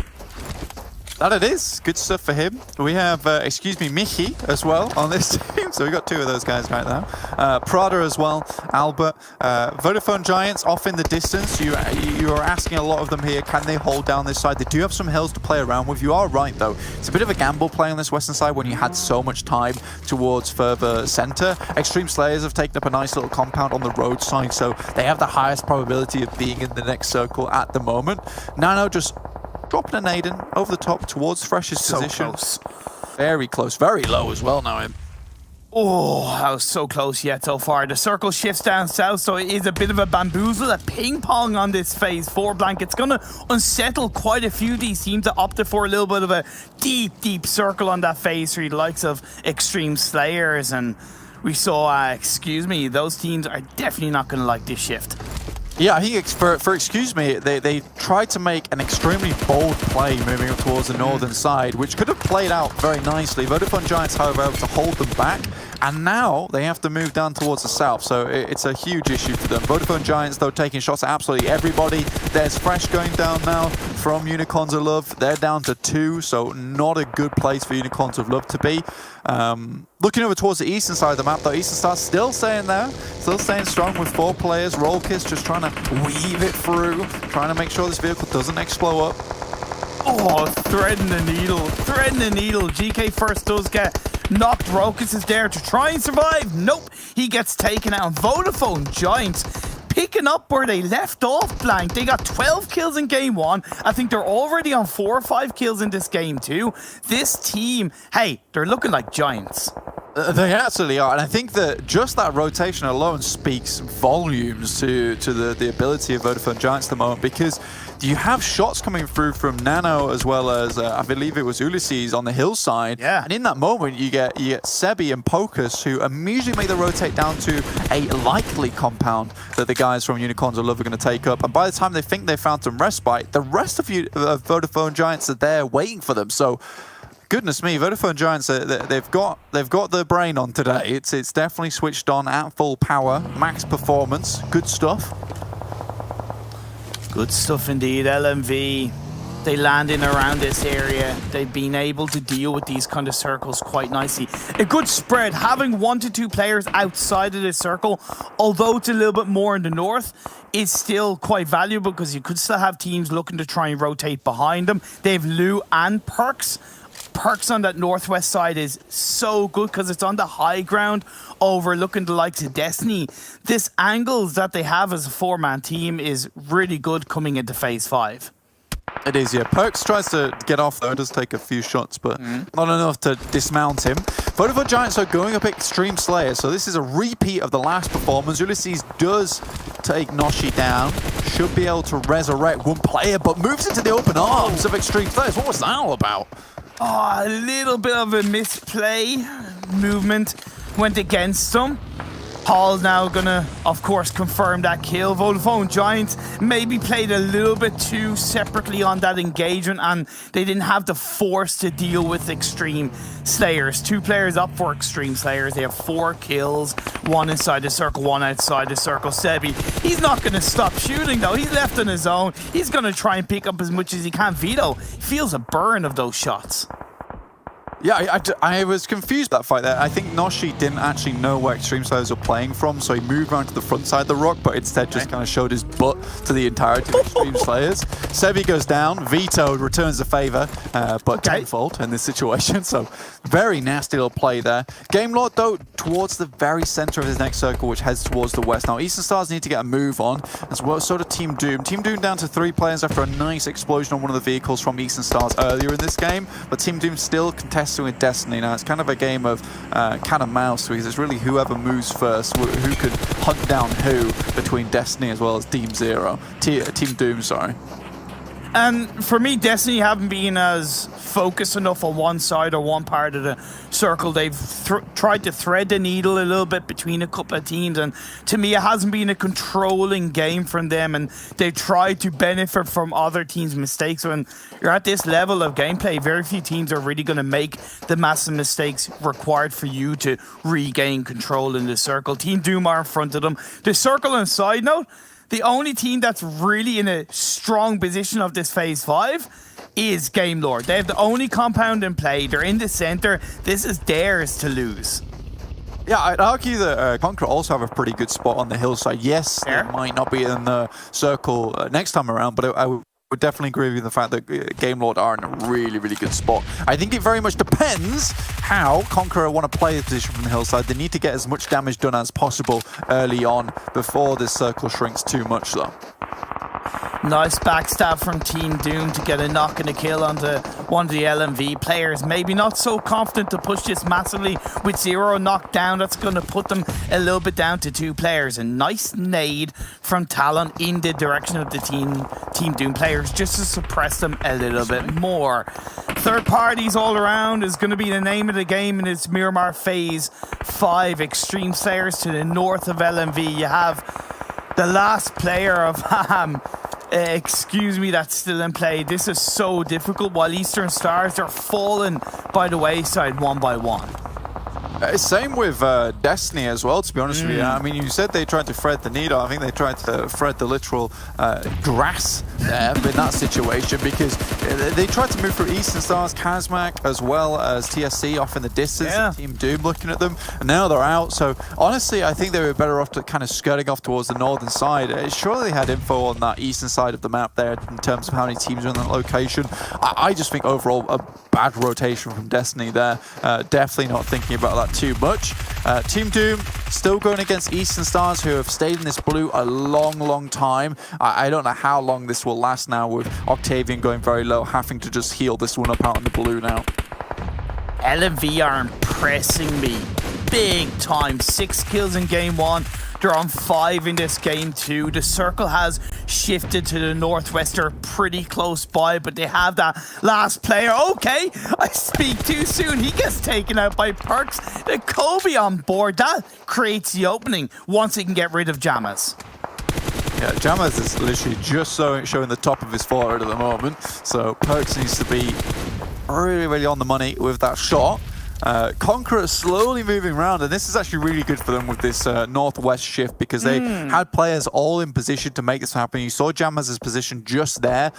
That it is. Good stuff for him. We have, Excuse Me, Michi as well on this team. So we got two of those guys right now. Prada as well, Albert. Vodafone Giants off in the distance. You are asking a lot of them here, can they hold down this side? They do have some hills to play around with. You are right, though. It's a bit of a gamble playing on this western side when you had so much time towards further center. Xtreme Slayers have taken up a nice little compound on the road side, so they have the highest probability of being in the next circle at the moment. Nano just dropping a nade over the top towards Fresh's position. Close. Very close. Very low as well now. Oh, that was so close yet so far. The circle shifts down south, so it is a bit of a bamboozle, a ping pong on this phase 4 blank. It's going to unsettle quite a few of these teams that opted for a little bit of a deep circle on that phase 3, the likes of Xtreme Slayers, and we saw, Excuse Me, those teams are definitely not going to like this shift. Yeah, I think for Excuse Me, they tried to make an extremely bold play moving up towards the northern side, which could have played out very nicely. Vodafone Giants, however, able to hold them back, and now they have to move down towards the south, so it's a huge issue for them. Vodafone Giants, though, taking shots at absolutely everybody. There's Fresh going down now from Unicorns of Love. They're down to 2, so not a good place for Unicorns of Love to be. Looking over towards the eastern side of the map, though, Eastern Star's still staying there, still staying strong with 4 players. Rollkiss just trying to weave it through, trying to make sure this vehicle doesn't explode up. Oh, threading the needle. GK first does get knocked. Rollkiss is there to try and survive. Nope, he gets taken out. Vodafone Giants picking up where they left off, blank. They got 12 kills in game 1. I think they're already on 4 or 5 kills in this game too. This team, hey, they're looking like giants. They absolutely are, and I think that just that rotation alone speaks volumes to the ability of Vodafone Giants at the moment, because you have shots coming through from Nano as well as I believe it was Ulysses on the hillside. Yeah. And in that moment, you get Sebi and Pocus, who immediately make the rotate down to a likely compound that the guys from Unicorns of Love are going to take up. And by the time they think they found some respite, the rest of Vodafone Giants are there waiting for them. So, goodness me, Vodafone Giants, they've got their brain on today. It's definitely switched on at full power, max performance, good stuff. Good stuff indeed. LMV, they land in around this area. They've been able to deal with these kind of circles quite nicely. A good spread, having 1 to 2 players outside of this circle, although it's a little bit more in the north, is still quite valuable because you could still have teams looking to try and rotate behind them. They have Lou and Perks. Perks on that northwest side is so good because it's on the high ground overlooking the likes of Destiny. This angles that they have as a 4-man team is really good coming into phase 5. It is, yeah. Perks tries to get off though, does take a few shots, but not enough to dismount him. Vodafone Giants are going up Xtreme Slayers, so this is a repeat of the last performance. Ulysses does take Noshi down, should be able to resurrect one player, but moves into the open arms of Xtreme Slayers. What was that all about? Oh, a little bit of a misplay. Movement went against them. Paul now gonna, of course, confirm that kill. Vodafone Giants maybe played a little bit too separately on that engagement, and they didn't have the force to deal with Xtreme Slayers. 2 players up for Xtreme Slayers. They have 4 kills, 1 inside the circle, 1 outside the circle. Sebi, he's not gonna stop shooting though. He's left on his own. He's gonna try and pick up as much as he can. Vito feels a burn of those shots. Yeah, I was confused that fight there. I think Noshi didn't actually know where Xtreme Slayers were playing from, so he moved around to the front side of the rock, but instead just kind of showed his butt to the entirety of Xtreme Slayers. Sebi goes down, Vito returns the favor, but tenfold in this situation, so very nasty little play there. Game Lord, though, towards the very center of his next circle, which heads towards the west. Now, Eastern Stars need to get a move on, as well, so do Team Doom. Team Doom down to 3 players after a nice explosion on one of the vehicles from Eastern Stars earlier in this game, but Team Doom still contesting with Destiny. Now, it's kind of a game of cat and mouse, because it's really whoever moves first, who can hunt down who between Destiny as well as Team Doom, sorry. And for me, Destiny haven't been as focused enough on one side or one part of the circle. They've tried to thread the needle a little bit between a couple of teams, and to me it hasn't been a controlling game from them, and they've tried to benefit from other teams' mistakes. When you're at this level of gameplay, very few teams are really going to make the massive mistakes required for you to regain control in the circle. Team Doom are in front of them. The circle, on a side note, the only team that's really in a strong position of this phase 5 is Game Lord. They have the only compound in play. They're in the center. This is theirs to lose. Yeah, I'd argue that Conqueror also have a pretty good spot on the hillside. Yes, they might not be in the circle next time around, but I would definitely agree with the fact that Game Lord are in a really, really good spot. I think it very much depends how Conqueror want to play the position from the hillside. They need to get as much damage done as possible early on before this circle shrinks too much, though. Nice backstab from Team Doom to get a knock and a kill onto one of the LMV players. Maybe not so confident to push this massively with 0 knockdown. That's going to put them a little bit down to 2 players. A nice nade from Talon in the direction of the Team Doom players just to suppress them a little bit more. Third parties all around is going to be the name of the game, and it's Miramar Phase 5. Xtreme Slayers to the north of LMV. You have the last player of that's still in play. This is so difficult, while Eastern Stars are falling by the wayside one by one. Same with Destiny as well, to be honest with you. I mean, you said they tried to thread the needle. I think they tried to thread the literal grass there in that situation, because they tried to move through Eastern Stars, ChasMac, as well as TSC off in the distance, and Team Doom looking at them, and now they're out. So honestly, I think they were better off to kind of skirting off towards the northern side. Surely they had info on that eastern side of the map there in terms of how many teams are in that location. I just think overall a bad rotation from Destiny there. Definitely not thinking about that too much. Team Doom still going against Eastern Stars, who have stayed in this blue a long time. I don't know how long this will last now, with Octavian going very low, having to just heal this one up out in the blue now. LMV are impressing me big time. 6 kills in game 1. They're on 5 in this game 2. The circle has shifted to the northwest. They're pretty close by, but they have that last player. Okay, I speak too soon. He gets taken out by Perks. The Kobe on board. That creates the opening once he can get rid of Jamas. Yeah, Jamas is literally just showing the top of his forehead at the moment. So Perks needs to be really on the money with that shot. Conqueror slowly moving around, and this is actually really good for them with this northwest shift because they had players all in position to make this happen. You saw Jammaz's position just there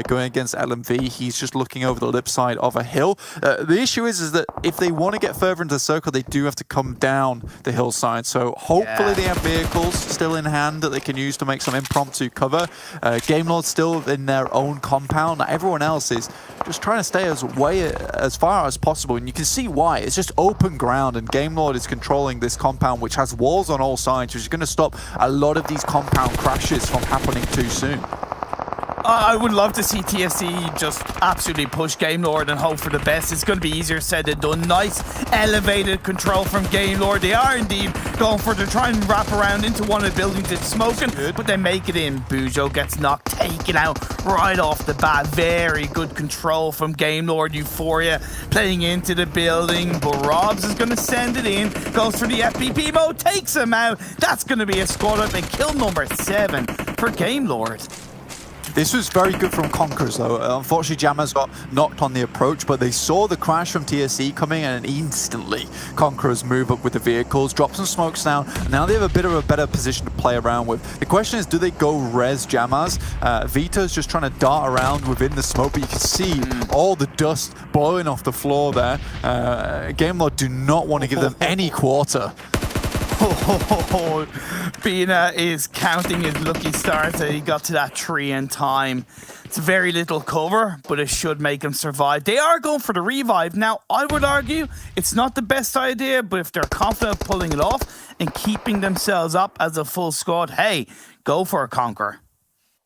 going against LMV. He's just looking over the lip side of a hill. The issue is that if they want to get further into the circle, they do have to come down the hillside. So hopefully they have vehicles still in hand that they can use to make some impromptu cover. Game Lord's still in their own compound. Everyone else is just trying to stay as far as possible, and you can see why. It's just open ground, and Game Lord is controlling this compound, which has walls on all sides, which is going to stop a lot of these compound crashes from happening too soon. I would love to see TSC just absolutely push Game Lord and hope for the best. It's going to be easier said than done. Nice elevated control from Game Lord. They are indeed going for to try and wrap around into one of the buildings it's smoking, but they make it in. Bujo gets knocked, taken out right off the bat. Very good control from Game Lord. Euphoria playing into the building, but Robs is going to send it in. Goes for the FPP mode, takes him out. That's going to be a squad up and kill number 7 for Game Lord. This was very good from Conquerors, though. Unfortunately, Jammaz got knocked on the approach, but they saw the crash from TSC coming, and instantly Conquerors move up with the vehicles, drop some smokes down. Now they have a bit of a better position to play around with. The question is, do they go res Jammaz? Vito's just trying to dart around within the smoke, but you can see all the dust blowing off the floor there. Game Lord do not want to give them any quarter. Bina is counting his lucky stars that he got to that tree in time. It's very little cover, but it should make him survive. They are going for the revive. Now, I would argue it's not the best idea, but if they're confident of pulling it off and keeping themselves up as a full squad, hey, go for a Conqueror.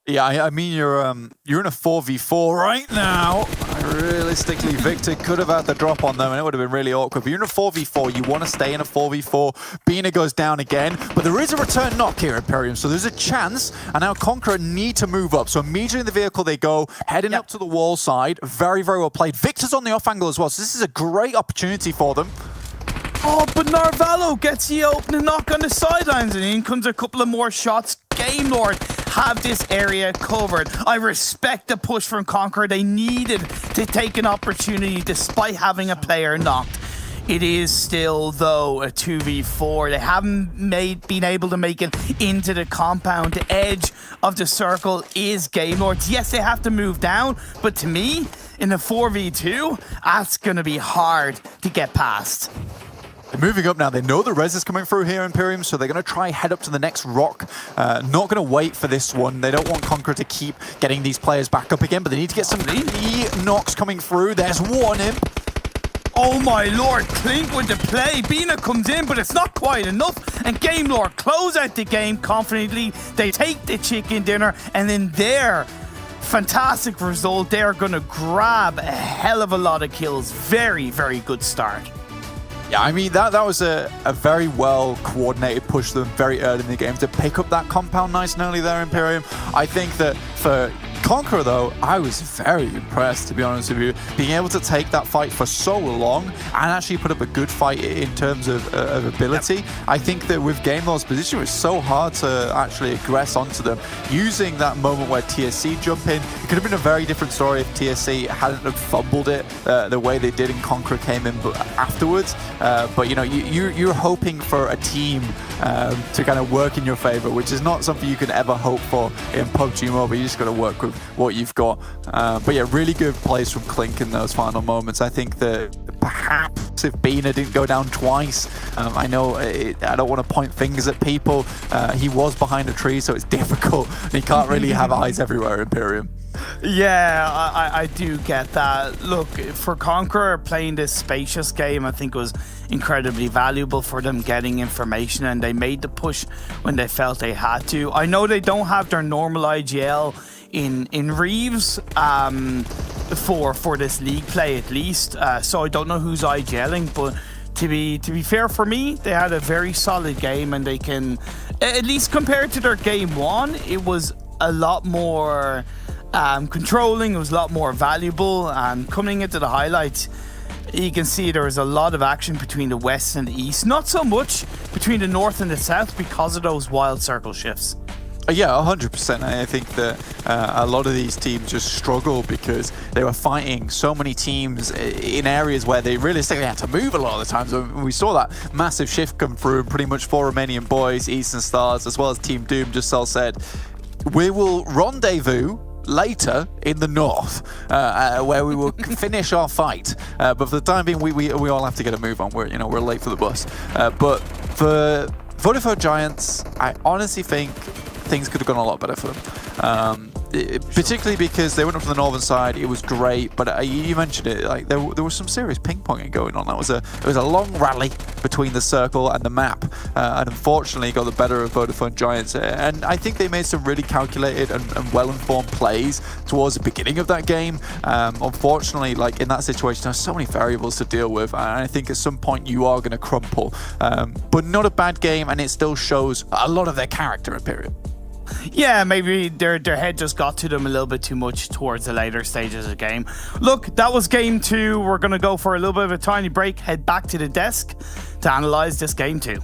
Yeah, I mean, you're in a 4v4 right now. Realistically, Victor could have had the drop on them, and it would have been really awkward. But you're in a 4v4. You want to stay in a 4v4. Bina goes down again, but there is a return knock here, Imperium, so there's a chance. And now Conqueror need to move up. So immediately in the vehicle they go, heading up to the wall side. Very, very well played. Victor's on the off angle as well, so this is a great opportunity for them. Oh, but Narvalo gets the opening knock on the sidelines, and in comes a couple of more shots. Game Lord have this area covered. I respect the push from Conqueror. They needed to take an opportunity despite having a player knocked. It is still, though, a 2v4. They haven't been able to make it into the compound. The edge of the circle is Game Lords. Yes, they have to move down, but to me, in a 4v2, that's going to be hard to get past. They're moving up now. They know the res is coming through here, Imperium, so they're going to try head up to the next rock. Not going to wait for this one. They don't want Conqueror to keep getting these players back up again, but they need to get some key knocks coming through. There's one imp. Oh my lord, Clink with the play. Bina comes in, but it's not quite enough. And Game Lord close out the game confidently. They take the chicken dinner, and then their fantastic result, they're going to grab a hell of a lot of kills. Very, very good start. Yeah, I mean, that was a very well-coordinated push for them very early in the game to pick up that compound nice and early there, Imperium. I think that for Conqueror, though, I was very impressed, to be honest with you, being able to take that fight for so long and actually put up a good fight in terms of ability. I think that with Game Lord's position, it was so hard to actually aggress onto them. Using that moment where TSC jump in, it could have been a very different story if TSC hadn't have fumbled it the way they did and Conqueror came in afterwards. But, you know, you're hoping for a team to kind of work in your favor, which is not something you can ever hope for in PUBG Mobile. You just got to work with what you've got. But yeah, really good plays from Clink in those final moments. I think that perhaps if Bina didn't go down twice, I know I don't want to point fingers at people. He was behind a tree, so it's difficult. He can't really have eyes everywhere, Imperium. Yeah, I do get that. Look, for Conqueror, playing this spacious game, I think was incredibly valuable for them getting information, and they made the push when they felt they had to. I know they don't have their normal IGL in Reeves for this league play at least, so I don't know who's IGLing, but to be fair for me, they had a very solid game, and they can, at least compared to their game one, it was a lot more controlling, it was a lot more valuable, and coming into the highlights, you can see there was a lot of action between the west and the east, not so much between the north and the south because of those wild circle shifts. Yeah, 100%. I think that a lot of these teams just struggle because they were fighting so many teams in areas where they realistically had to move a lot of the times. We saw that massive shift come through, and pretty much 4 Romanian Boys, Eastern Stars, as well as Team Doom, just said, we will rendezvous later in the north, where we will finish our fight. But for the time being, we all have to get a move on. We're late for the bus. But for Vodafone Giants, I honestly think things could have gone a lot better for them. Particularly because they went up to the northern side, it was great, but you mentioned it, like there was some serious ping-ponging going on. It was a long rally between the circle and the map, and unfortunately got the better of Vodafone Giants. And I think they made some really calculated and well-informed plays towards the beginning of that game. Unfortunately, like in that situation, there's so many variables to deal with, and I think at some point you are going to crumple. But not a bad game, and it still shows a lot of their character in period. Yeah, maybe their head just got to them a little bit too much towards the later stages of the game. Look, that was game 2. We're going to go for a little bit of a tiny break, head back to the desk to analyze this game 2.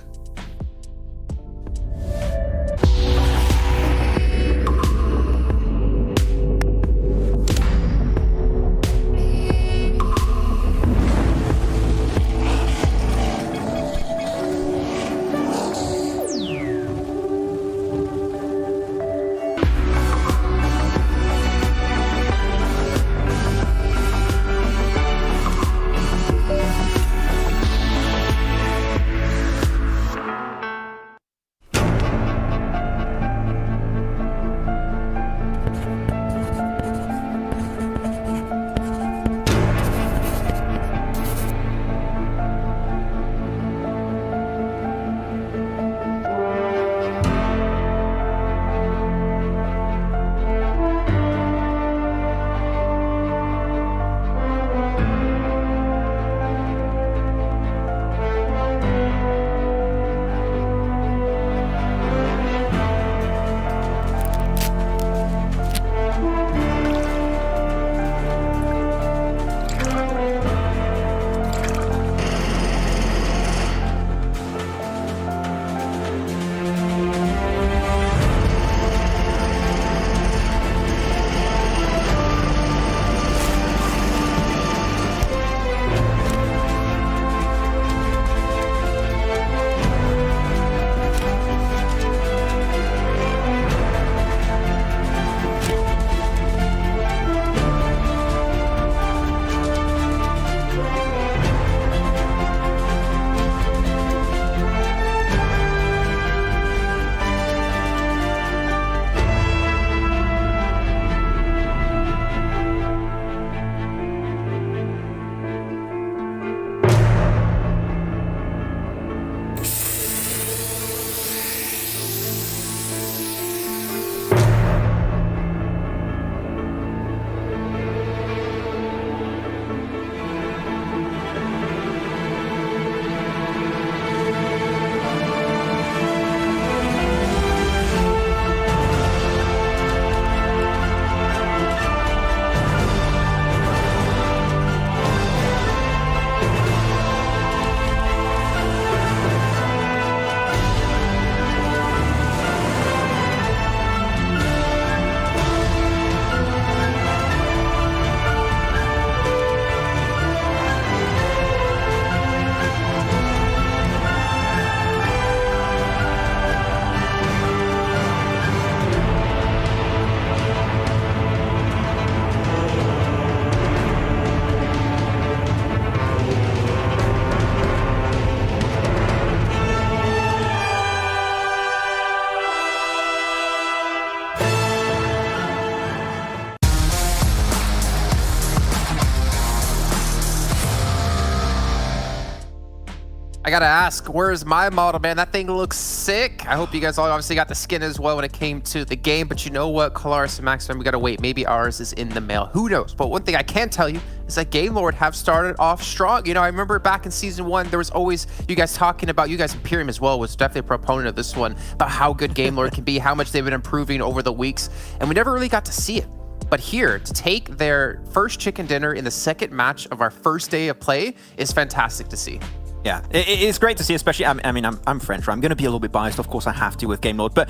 I gotta ask, where's my model, man? That thing looks sick. I hope you guys all obviously got the skin as well when it came to the game, but you know what, Colaris and Max, we gotta wait. Maybe ours is in the mail. Who knows? But one thing I can tell you is that Game Lord have started off strong. You know, I remember back in season 1, there was always you guys talking about, you guys, Imperium as well was definitely a proponent of this one, about how good Game Lord can be, how much they've been improving over the weeks, and we never really got to see it. But here, to take their first chicken dinner in the second match of our first day of play is fantastic to see. Yeah, it's great to see, especially, I mean, I'm French, right? I'm going to be a little bit biased, of course I have to with Game Lord, but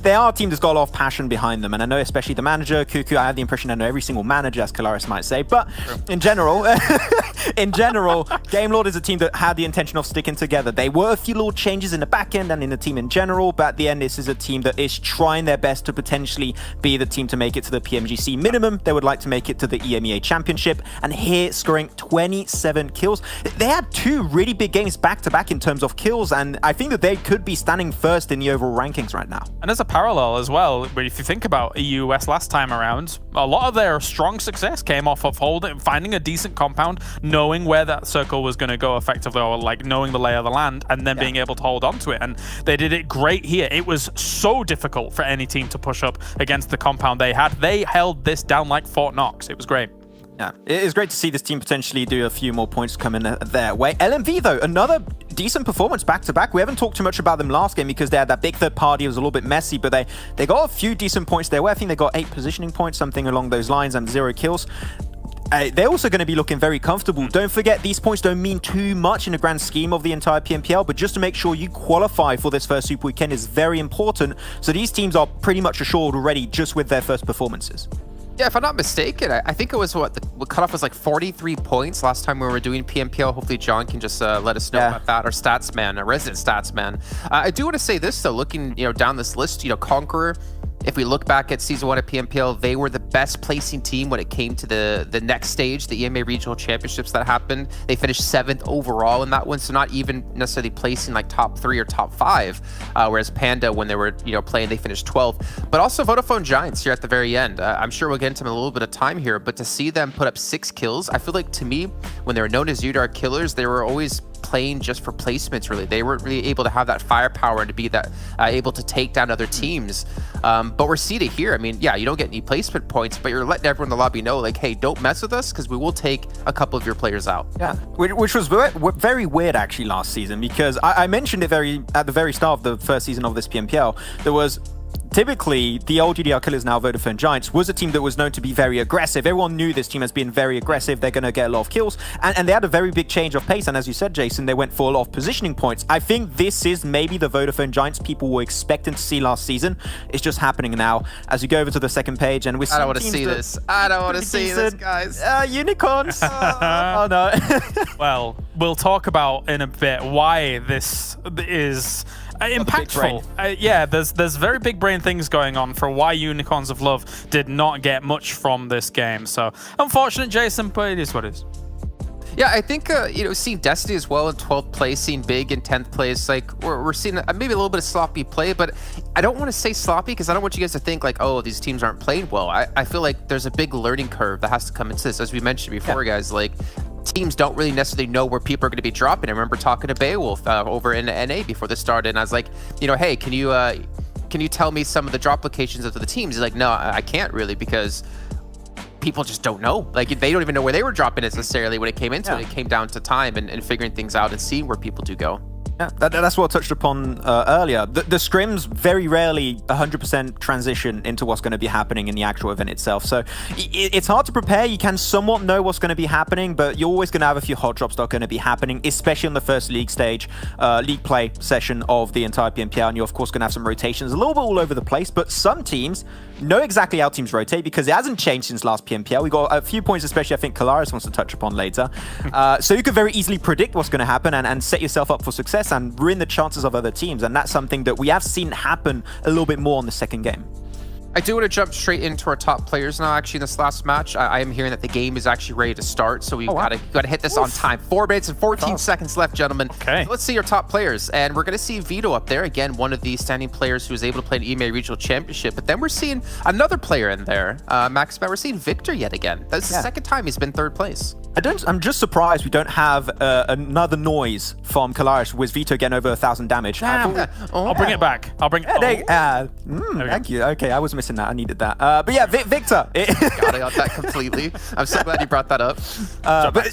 they are a team that's got a lot of passion behind them, and I know especially the manager, Cuckoo, I have the impression I know every single manager, as Kalaris might say, but in general, Game Lord is a team that had the intention of sticking together. There were a few little changes in the back end and in the team in general, but at the end, this is a team that is trying their best to potentially be the team to make it to the PMGC minimum. They would like to make it to the EMEA Championship, and here scoring 27 kills. They had 2 really big games back-to-back in terms of kills, and I think that they could be standing first in the overall rankings right now. And there's a parallel as well, where if you think about EU West last time around, a lot of their strong success came off of finding a decent compound, knowing where that circle was going to go effectively, or like knowing the lay of the land, and then being able to hold on to it. And they did it great here. It was so difficult for any team to push up against the compound they had. They held this down like Fort Knox. It was great. Yeah, it is great to see this team potentially do a few more points coming their way. LMV, though, another decent performance back-to-back. We haven't talked too much about them last game because they had that big third party. It was a little bit messy, but they got a few decent points their way. I think they got 8 positioning points, something along those lines, and 0 kills. They're also going to be looking very comfortable. Don't forget, these points don't mean too much in the grand scheme of the entire PMPL, but just to make sure you qualify for this first Super Weekend is very important. So these teams are pretty much assured already just with their first performances. Yeah, if I'm not mistaken, I think it was what cutoff was like 43 points last time we were doing PMPL. Hopefully John can just let us know about that. Our stats man, our resident stats man. I do want to say this though, looking down this list, Conqueror. If we look back at Season 1 of PMPL, they were the best placing team when it came to the next stage, the EMEA Regional Championships that happened. They finished 7th overall in that one, so not even necessarily placing like top 3 or top 5, whereas Panda, when they were playing, they finished 12th. But also Vodafone Giants here at the very end. I'm sure we'll get into them in a little bit of time here, but to see them put up 6 kills, I feel like to me, when they were known as Udar killers, they were always playing just for placements, really. They weren't really able to have that firepower and to be that able to take down other teams. But we're seeing it here. I mean, yeah, you don't get any placement points, but you're letting everyone in the lobby know, like, hey, don't mess with us because we will take a couple of your players out. Yeah, which was very weird actually last season, because I mentioned it at the very start of the first season of this PMPL. There was typically the old UDR killers, now Vodafone Giants, was a team that was known to be very aggressive. Everyone knew this team has been very aggressive. They're going to get a lot of kills, and they had a very big change of pace. And as you said, Jason, they went for a lot of positioning points. I think this is maybe the Vodafone Giants people were expecting to see last season. It's just happening now. As you go over to the second page, and we're I don't want to see this. I don't want to see this, guys. Unicorns. Oh no. Well, we'll talk about in a bit why this is impactful. Yeah, there's very big brain things going on for why Unicorns of Love did not get much from this game. So unfortunate, Jason, but it is what it is. Yeah, I think, seeing Destiny as well in 12th place, seeing Big in 10th place, like, we're seeing maybe a little bit of sloppy play, but I don't want to say sloppy because I don't want you guys to think, like, oh, these teams aren't playing well. I feel like there's a big learning curve that has to come into this. As we mentioned before, guys, like, teams don't really necessarily know where people are going to be dropping. I remember talking to Beowulf over in NA before this started, and I was like, hey, can you tell me some of the drop locations of the teams? He's like, no, I can't really, because people just don't know. Like, they don't even know where they were dropping necessarily when it came into it. It came down to time and figuring things out and seeing where people do go. Yeah, that's what I touched upon earlier. The scrims very rarely 100% transition into what's going to be happening in the actual event itself. So it's hard to prepare. You can somewhat know what's going to be happening, but you're always going to have a few hot drops that are going to be happening, especially on the first league stage, league play session of the entire PMPL. And you're, of course, going to have some rotations a little bit all over the place. But some teams know exactly how teams rotate because it hasn't changed since last PMPL. We got a few points, especially I think Kalaris wants to touch upon later. So you could very easily predict what's going to happen and set yourself up for success and ruin the chances of other teams. And that's something that we have seen happen a little bit more on the second game. I do want to jump straight into our top players now. Actually, in this last match, I am hearing that the game is actually ready to start, so we've got to hit this on time. 4 minutes and 14 seconds left, gentlemen. Okay. So let's see our top players, and we're going to see Vito up there again, one of the standing players who was able to play an EMEA Regional Championship. But then we're seeing another player in there, Max. We're seeing Victor yet again. That's the second time he's been 3rd place. I'm just surprised we don't have another noise from Kalaris with Vito getting over 1,000 damage. I'll bring it back. I'll bring it. Thank you. Okay, I was missing that. I needed that. But yeah, Victor. I got that completely. I'm so glad you brought that up. But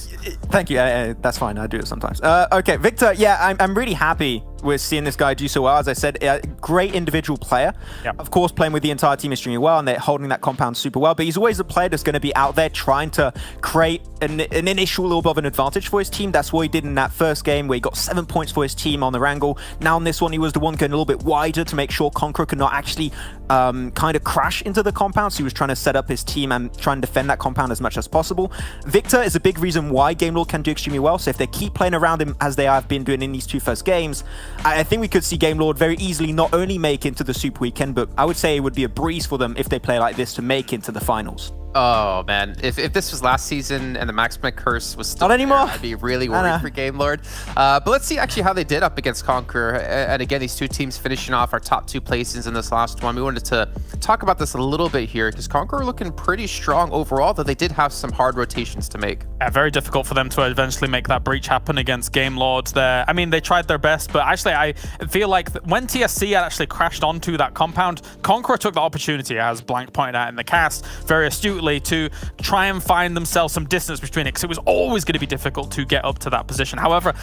thank you. That's fine. I do it sometimes. Okay, Victor. Yeah, I'm really happy we're seeing this guy do so well. As I said, a great individual player. Yep. Of course, playing with the entire team extremely well, and they're holding that compound super well. But he's always a player that's going to be out there trying to create an initial little bit of an advantage for his team. That's what he did in that first game where he got 7 points for his team on the Erangel. Now in this one, he was the one going a little bit wider to make sure Conqueror could not actually kind of crash into the compound. So he was trying to set up his team and try and defend that compound as much as possible. Victor is a big reason why Gamelord can do extremely well. So if they keep playing around him as they have been doing in these two first games, I think we could see Gamelord very easily not only make into the Super Weekend, but I would say it would be a breeze for them if they play like this to make into the finals. Oh man, if this was last season and the Maximum Curse was still Not anymore. there, I'd be really worried for Gamelord. But let's see actually how they did up against Conqueror. And again, these two teams finishing off our top 2 places in this last one. We wanted to talk about this a little bit here because Conqueror looking pretty strong overall, though they did have some hard rotations to make. Yeah, very difficult for them to eventually make that breach happen against Gamelord there. I mean, they tried their best, but actually I feel like when TSC had actually crashed onto that compound, Conqueror took the opportunity, as Blank pointed out in the cast, very astutely, to try and find themselves some distance between it, because it was always going to be difficult to get up to that position. However,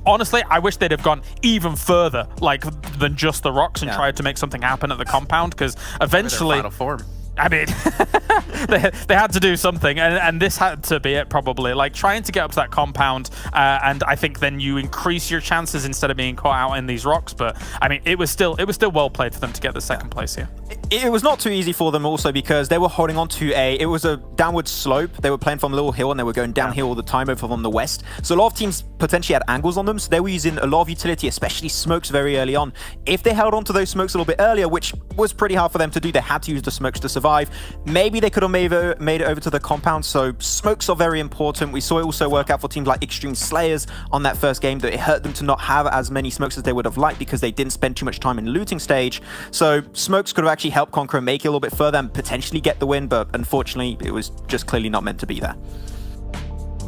honestly, I wish they'd have gone even further, than just the rocks and tried to make something happen at the compound, because eventually... Final form. I mean, they had to do something, and this had to be it probably. Like trying to get up to that compound, and I think then you increase your chances instead of being caught out in these rocks. But I mean, it was still well played for them to get the second place here. It was not too easy for them also because they were holding on to it was a downward slope. They were playing from a little hill and they were going downhill all the time over from the west. So a lot of teams potentially had angles on them. So they were using a lot of utility, especially smokes very early on. If they held on to those smokes a little bit earlier, which was pretty hard for them to do, they had to use the smokes to survive. Maybe they could have made it over to the compound. So smokes are very important. We saw it also work out for teams like Xtreme Slayers on that first game, that it hurt them to not have as many smokes as they would have liked because they didn't spend too much time in the looting stage. So smokes could have actually helped Conqueror make it a little bit further and potentially get the win, but unfortunately it was just clearly not meant to be there.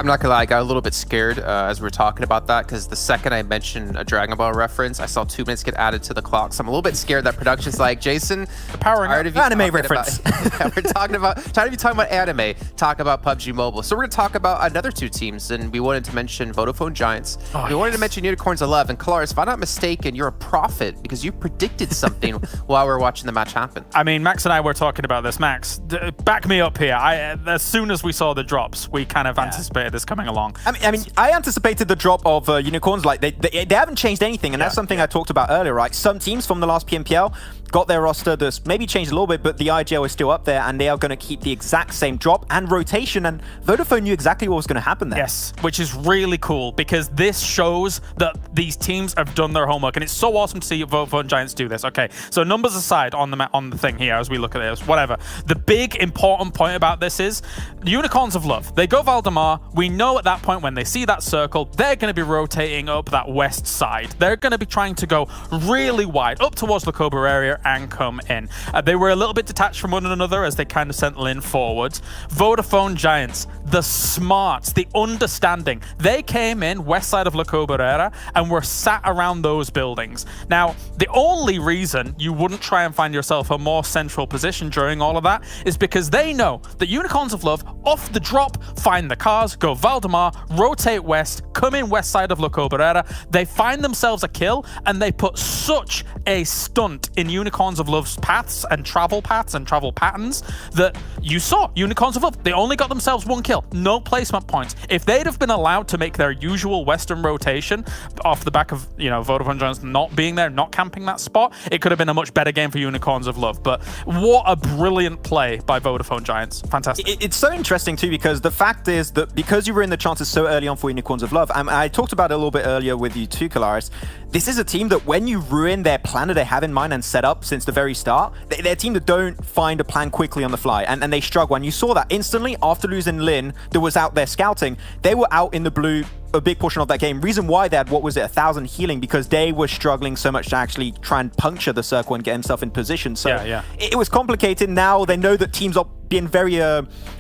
I'm not gonna lie, I got a little bit scared as we were talking about that, because the second I mentioned a Dragon Ball reference, I saw 2 minutes get added to the clock. So I'm a little bit scared that production's like, Jason, tired of you anime reference. We're talking about tired of you talking about anime, talk about PUBG Mobile. So we're gonna talk about another 2 teams, and we wanted to mention Vodafone Giants. We wanted to mention Unicorns 11. And Kalaris, if I'm not mistaken, you're a prophet because you predicted something while we were watching the match happen. I mean, Max and I were talking about this. Max, back me up here. As soon as we saw the drops, we kind of anticipated this coming along. I mean, I anticipated the drop of Unicorns. Like they haven't changed anything, and that's something I talked about earlier, right? Some teams from the last PMPL got their roster that's maybe changed a little bit, but the IGL is still up there, and they are going to keep the exact same drop and rotation, and Vodafone knew exactly what was going to happen there. Yes, which is really cool, because this shows that these teams have done their homework, and it's so awesome to see Vodafone Giants do this. Okay, so numbers aside on the thing here as we look at this, whatever. The big important point about this is Unicorns of Love. They go Valdemar. We know at that point when they see that circle, they're going to be rotating up that west side. They're going to be trying to go really wide up towards the Cobra area and come in. They were a little bit detached from one another as they kind of settle in forwards. Vodafone Giants, the smarts, the understanding, they came in west side of La Cobrera and were sat around those buildings. Now, the only reason you wouldn't try and find yourself a more central position during all of that is because they know that Unicorns of Love, off the drop, find the cars, go Valdemar, rotate west, come in west side of La Cobrera. They find themselves a kill, and they put such a stunt in Unicorns of Love's paths and travel patterns that you saw. Unicorns of Love, they only got themselves 1 kill, no placement points. If they'd have been allowed to make their usual western rotation off the back of, Vodafone Giants not being there, not camping that spot, it could have been a much better game for Unicorns of Love. But what a brilliant play by Vodafone Giants. Fantastic. It's so interesting too, because the fact is that because you were in the chances so early on for Unicorns of Love, and I talked about it a little bit earlier with you too, Kalaris, this is a team that when you ruin their plan that they have in mind and set up since the very start, they're a team that don't find a plan quickly on the fly, and they struggle. And you saw that instantly after losing Lin, that was out there scouting. They were out in the blue a big portion of that game. Reason why they had, 1,000 healing, because they were struggling so much to actually try and puncture the circle and get himself in position. So it was complicated. Now they know that teams are being very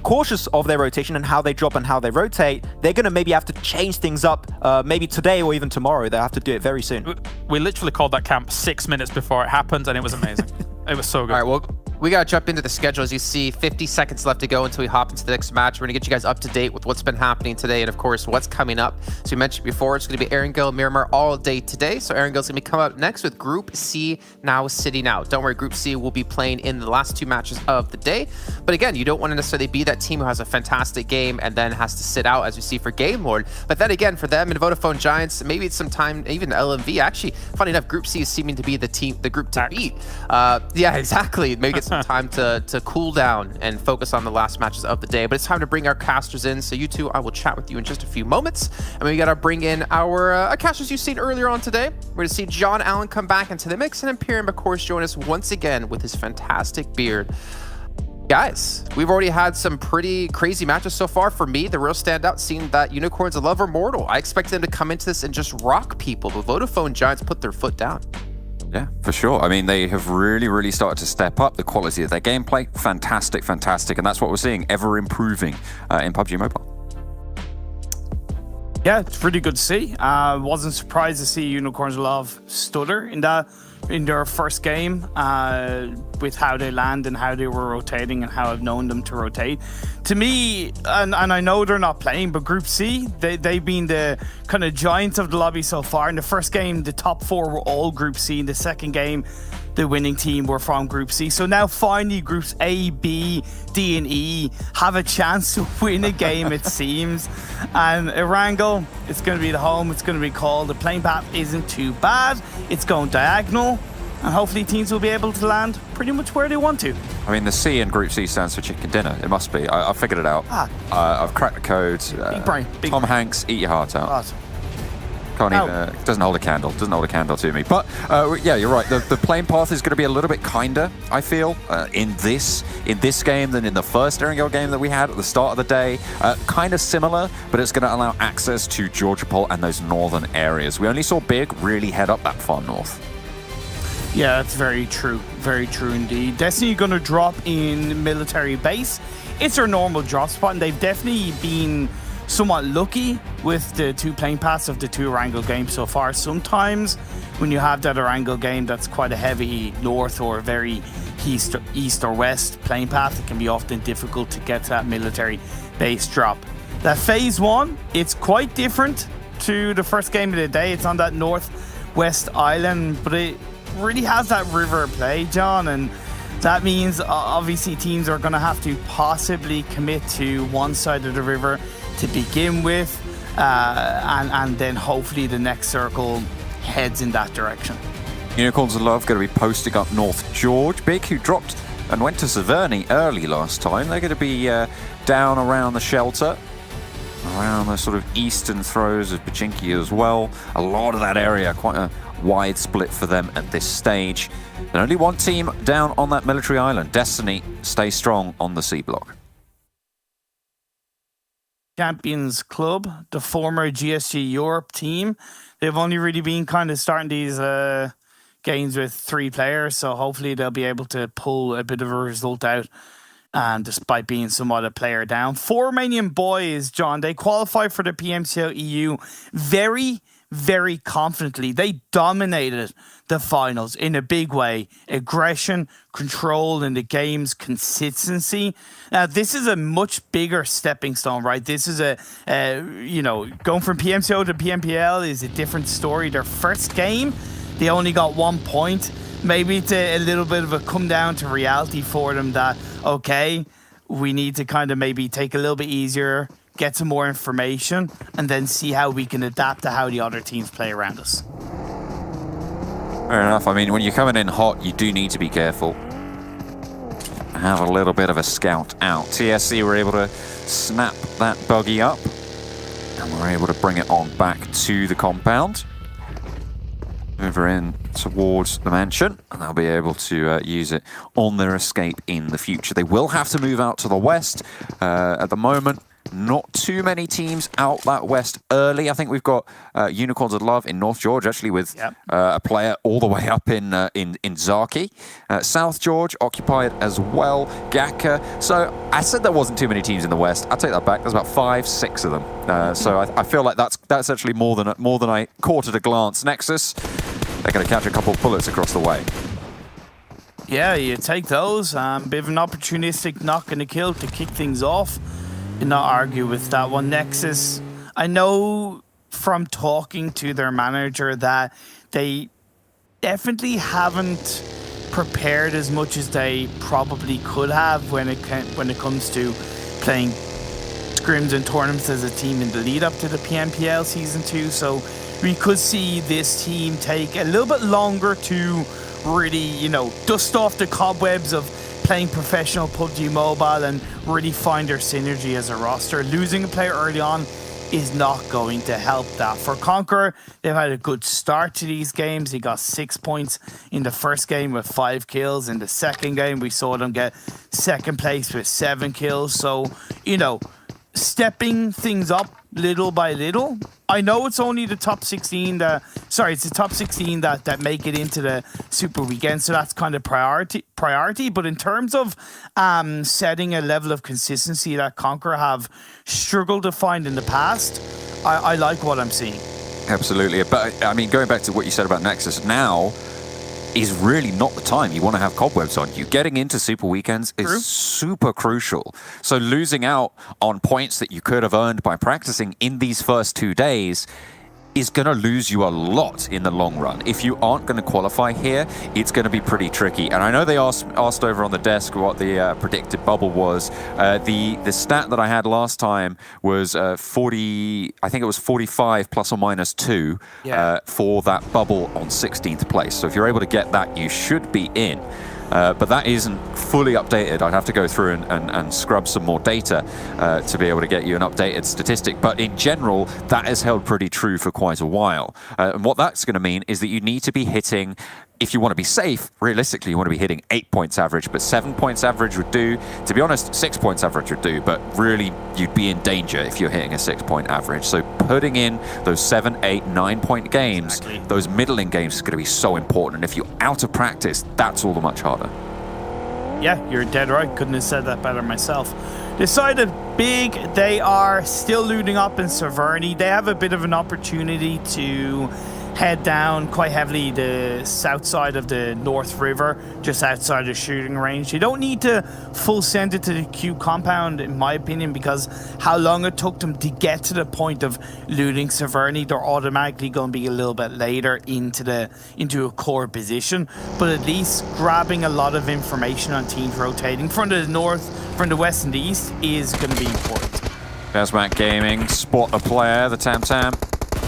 cautious of their rotation and how they drop and how they rotate. They're going to maybe have to change things up maybe today or even tomorrow. They'll have to do it very soon. We literally called that camp 6 minutes before it happened, and it was amazing. It was so good. All right, well, We got to jump into the schedule. As you see, 50 seconds left to go until we hop into the next match. We're going to get you guys up to date with what's been happening today and, of course, what's coming up. So we mentioned before, it's going to be Erangel, Miramar all day today. So Erangel's going to be coming up next with Group C now sitting out. Don't worry, Group C will be playing in the last 2 matches of the day. But again, you don't want to necessarily be that team who has a fantastic game and then has to sit out, as you see for Game Lord. But then again, for them and Vodafone Giants, maybe it's some time, even LMV. Actually, funny enough, Group C is seeming to be the group to beat. Yeah, exactly. Maybe get some time to cool down and focus on the last matches of the day. But it's time to bring our casters in. So you two, I will chat with you in just a few moments. And we got to bring in our casters you've seen earlier on today. We're going to see John Allen come back into the mix, and Imperium, of course, join us once again with his fantastic beard. Guys, we've already had some pretty crazy matches so far. For me, the real standout seeing that Unicorns of Love are mortal. I expected them to come into this and just rock people, but Vodafone Giants put their foot down. Yeah, for sure. I mean, they have really started to step up the quality of their gameplay. Fantastic. And that's what we're seeing, ever improving in PUBG Mobile. Yeah, it's pretty good to see. Wasn't surprised to see Unicorns of Love stutter in their first game with how they land and how they were rotating and how I've known them to rotate. To me, and I know they're not playing, but Group C, they've been the kind of giants of the lobby so far. In the first game, the top 4 were all Group C. In the second game, the winning team were from Group C. So now finally Groups A, B, D, and E have a chance to win a game, it seems. And Erangel, it's going to be the home. It's going to be called. The playing path isn't too bad. It's going diagonal. And hopefully teams will be able to land pretty much where they want to. I mean, the C in Group C stands for chicken dinner. It must be. I figured it out. I've cracked the code. Big brain. Tom Hanks, eat your heart out. Awesome. Can't even, doesn't hold a candle. Doesn't hold a candle to me. But yeah, you're right. The playing path is going to be a little bit kinder, I feel, in this game than in the first Erangel game that we had at the start of the day. Kind of similar, but it's going to allow access to Georgopol and those northern areas. We only saw Big really head up that far north. Yeah, that's very true. Very true indeed. Destiny going to drop in military base. It's their normal drop spot, and they've definitely been somewhat lucky with the 2 playing paths of the 2 Erangel games so far. Sometimes when you have that Erangel game that's quite a heavy north or very east or west playing path, it can be often difficult to get to that military base drop. That phase 1, it's quite different to the first game of the day. It's on that northwest island, but it really has that river play, John, and that means obviously teams are going to have to possibly commit to one side of the river to begin with, and then hopefully the next circle heads in that direction. Unicorns of Love going to be posting up North George. Big, who dropped and went to Severny early last time. They're going to be down around the shelter, around the sort of eastern throws of Pachinki as well. A lot of that area, quite a wide split for them at this stage. And only one team down on that military island. Destiny stays strong on the C block. Champions Club, the former GSG Europe team, they've only really been kind of starting these games with 3 players, so hopefully they'll be able to pull a bit of a result out, despite being somewhat a player down. 4 Romanian Boys, John, they qualified for the PMPL EU very confidently. They dominated the finals in a big way. Aggression, control in the game's consistency. This is a much bigger stepping stone, right? This is going from PMCO to PMPL is a different story. Their first game, they only got 1 point. Maybe it's a little bit of a come down to reality for them that, okay, we need to kind of maybe take a little bit easier, get some more information, and then see how we can adapt to how the other teams play around us. Fair enough. I mean, when you're coming in hot, you do need to be careful. Have a little bit of a scout out. TSC were able to snap that buggy up, and we're able to bring it on back to the compound. Over in towards the mansion, and they'll be able to use it on their escape in the future. They will have to move out to the west. At the moment, not too many teams out that west early. I think we've got Unicorns of Love in North George, actually, with a player all the way up in Zaki. South George occupied as well. Gaka. So I said there wasn't too many teams in the west. I'll take that back. There's about 5, 6 of them. So I feel like that's actually more than I caught at a glance. Nexus, they're going to catch a couple of bullets across the way. Yeah, you take those. Bit of an opportunistic knock and a kill to kick things off. Did not argue with that one. Nexus, I know from talking to their manager that they definitely haven't prepared as much as they probably could have when it comes to playing scrims and tournaments as a team in the lead up to the PMPL Season 2. So we could see this team take a little bit longer to really, you know, dust off the cobwebs of playing professional PUBG Mobile and really find their synergy as a roster. Losing a player early on is not going to help that. For Conqueror, they've had a good start to these games. He got 6 points in the first game with 5 kills. In the second game, we saw them get second place with 7 kills. So, you know, stepping things up little by little. I know it's only the top 16 it's the top 16 that make it into the Super Weekend, so that's kind of priority. But in terms of setting a level of consistency that Conqueror have struggled to find in the past, I like what I'm seeing. Absolutely. But I mean, going back to what you said about Nexus, now is really not the time you want to have cobwebs on you. Getting into Super Weekends is super crucial. So losing out on points that you could have earned by practicing in these first 2 days is going to lose you a lot in the long run. If you aren't going to qualify here, it's going to be pretty tricky. And I know they asked over on the desk what the predicted bubble was. The stat that I had last time was 40, I think it was 45 plus or minus 2 for that bubble on 16th place. So if you're able to get that, you should be in. But that isn't fully updated. I'd have to go through and scrub some more data to be able to get you an updated statistic. But in general, that has held pretty true for quite a while. And what that's going to mean is that you need to be hitting, if you want to be safe, realistically, you want to be hitting 8 points average, but 7 points average would do. To be honest, 6 points average would do, but really you'd be in danger if you're hitting a 6 point average. So putting in those 7, 8, 9 point games, those middling games is going to be so important. And if you're out of practice, that's all the much harder. Yeah, you're dead right. Couldn't have said that better myself. Decided big, they are still looting up in Severny. They have a bit of an opportunity to head down quite heavily the south side of the North River, just outside the shooting range. You don't need to full send it to the Q compound, in my opinion, because how long it took them to get to the point of looting Severny, they're automatically going to be a little bit later into a core position. But at least grabbing a lot of information on teams rotating from the north, from the west and the east is going to be important. ChasMac Gaming spot a player, the Tam Tam,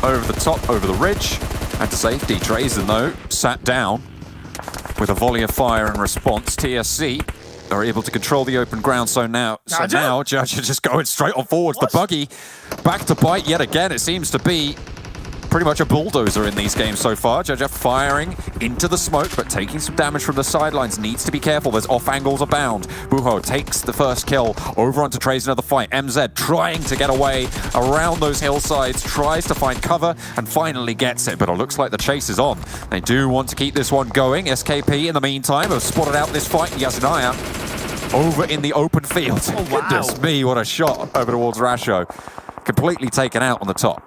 over the top, over the ridge. And to safety, Drazen, though, sat down with a volley of fire in response. TSC are able to control the open ground, so now Judge are just going straight on forwards. The buggy back to bite yet again. It seems to be pretty much a bulldozer in these games so far. Judge firing into the smoke, but taking some damage from the sidelines. Needs to be careful. There's off angles abound. Buho takes the first kill over onto Trazen of the fight. MZ trying to get away around those hillsides, tries to find cover and finally gets it, but it looks like the chase is on. They do want to keep this one going. SKP in the meantime have spotted out this fight. Yasinaya over in the open field. Oh, wow. Goodness me, what a shot over towards Rasho. Completely taken out on the top.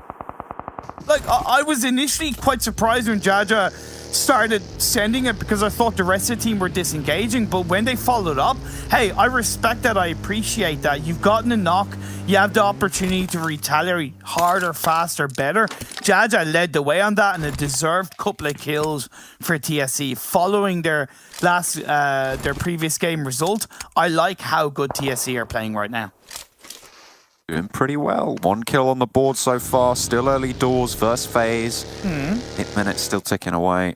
Like, I was initially quite surprised when Jaja started sending it because I thought the rest of the team were disengaging, but when they followed up, hey, I respect that, I appreciate that. You've gotten a knock, you have the opportunity to retaliate harder, faster, better. Jaja led the way on that and a deserved couple of kills for TSC. Following their previous game result, I like how good TSC are playing right now. Doing pretty well. 1 kill on the board so far. Still early doors, first phase. 8 minutes still ticking away.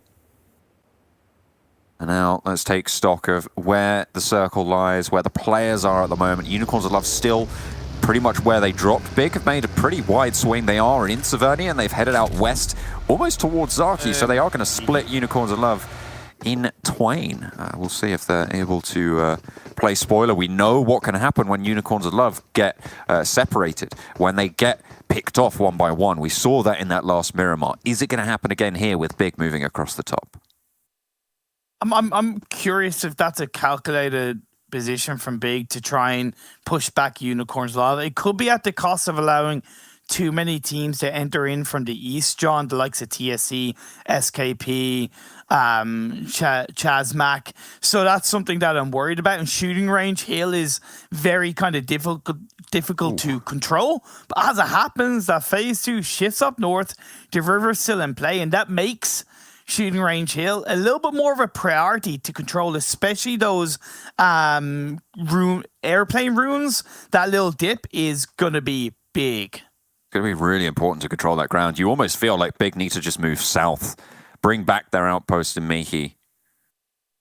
And now let's take stock of where the circle lies, where the players are at the moment. Unicorns of Love still pretty much where they dropped. Big have made a pretty wide swing. They are in Severny and they've headed out west, almost towards Zaki. So they are going to split Unicorns of Love in twain. We'll see if they're able to play spoiler. We know what can happen when Unicorns of Love get separated, when they get picked off one by one. We saw that in that last Miramar. Is it going to happen again here with Big moving across the top? I'm curious if that's a calculated position from Big to try and push back Unicorns of Love. It could be at the cost of allowing too many teams to enter in from the east, John, the likes of TSC, SKP, ChasMac. So that's something that I'm worried about. And Shooting Range Hill is very kind of difficult to control. But as it happens, that phase 2 shifts up north. The river's still in play, and that makes Shooting Range Hill a little bit more of a priority to control, especially those airplane ruins. That little dip is going to be big. It's going to be really important to control that ground. You almost feel like Big need to just move south, bring back their outpost in Mihi,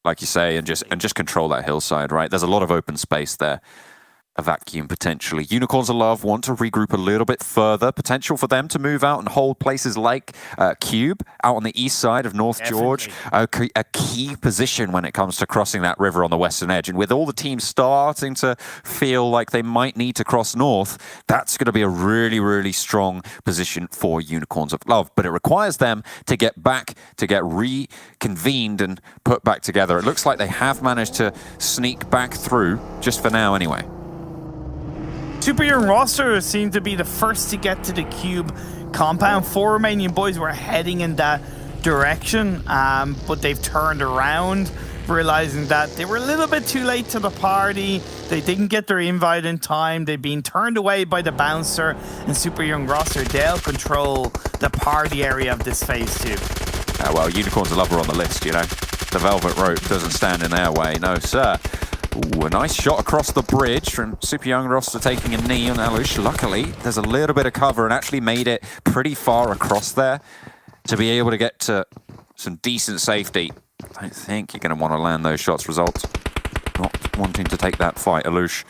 like you say, and just control that hillside, right? There's a lot of open space there. A vacuum potentially. Unicorns of Love want to regroup a little bit further. Potential for them to move out and hold places like Cube out on the east side of North George. A key position when it comes to crossing that river on the western edge. And with all the teams starting to feel like they might need to cross north, that's going to be a really, really strong position for Unicorns of Love. But it requires them to get back, to get reconvened and put back together. It looks like they have managed to sneak back through, just for now anyway. Super Young roster seemed to be the first to get to the Cube compound. 4 Romanian boys were heading in that direction, but they've turned around, realizing that they were a little bit too late to the party. They didn't get their invite in time. They've been turned away by the bouncer, and Super Young roster, they'll control the party area of this phase 2. Well, Unicorns of Love are on the list, you know. The velvet rope doesn't stand in their way, no sir. Ooh, a nice shot across the bridge from Super Young roster taking a knee on Alush. Luckily, there's a little bit of cover and actually made it pretty far across there to be able to get to some decent safety. I don't think you're going to want to land those shots. Results not wanting to take that fight. Alush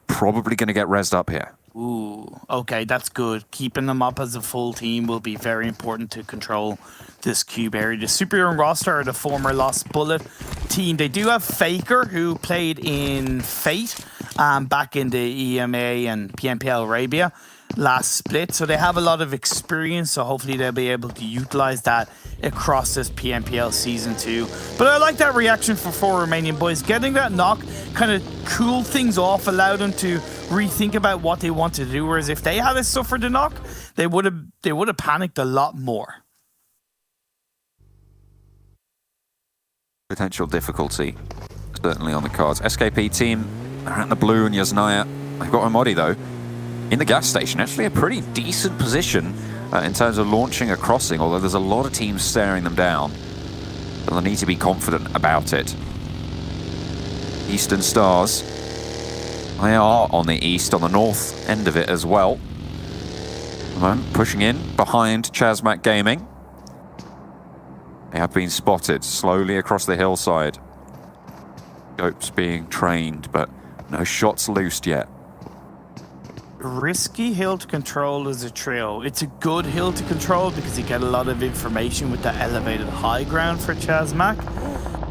probably going to get rezzed up here. Ooh, okay, that's good. Keeping them up as a full team will be very important to control this Cube area. The Super Young roster are the former Lost Bullet team. They do have Faker, who played in Fate back in the EMA and PMPL Arabia last split. So they have a lot of experience, so hopefully they'll be able to utilize that across this PMPL Season 2. But I like that reaction for 4 Romanian boys. Getting that knock kind of cooled things off, allowed them to rethink about what they want to do, whereas if they had suffered the knock, they would have panicked a lot more. Potential difficulty certainly on the cards. SKP team are at the blue and Yasnaya. They've got Amodi though in the gas station. Actually a pretty decent position in terms of launching a crossing, although there's a lot of teams staring them down. But they need to be confident about it. Eastern Stars, they are on the east, on the north end of it as well. Pushing in behind ChasMac Gaming. They have been spotted slowly across the hillside. Scopes being trained, but no shots loosed yet. Risky hill to control is a trio. It's a good hill to control because you get a lot of information with that elevated high ground for ChasMac.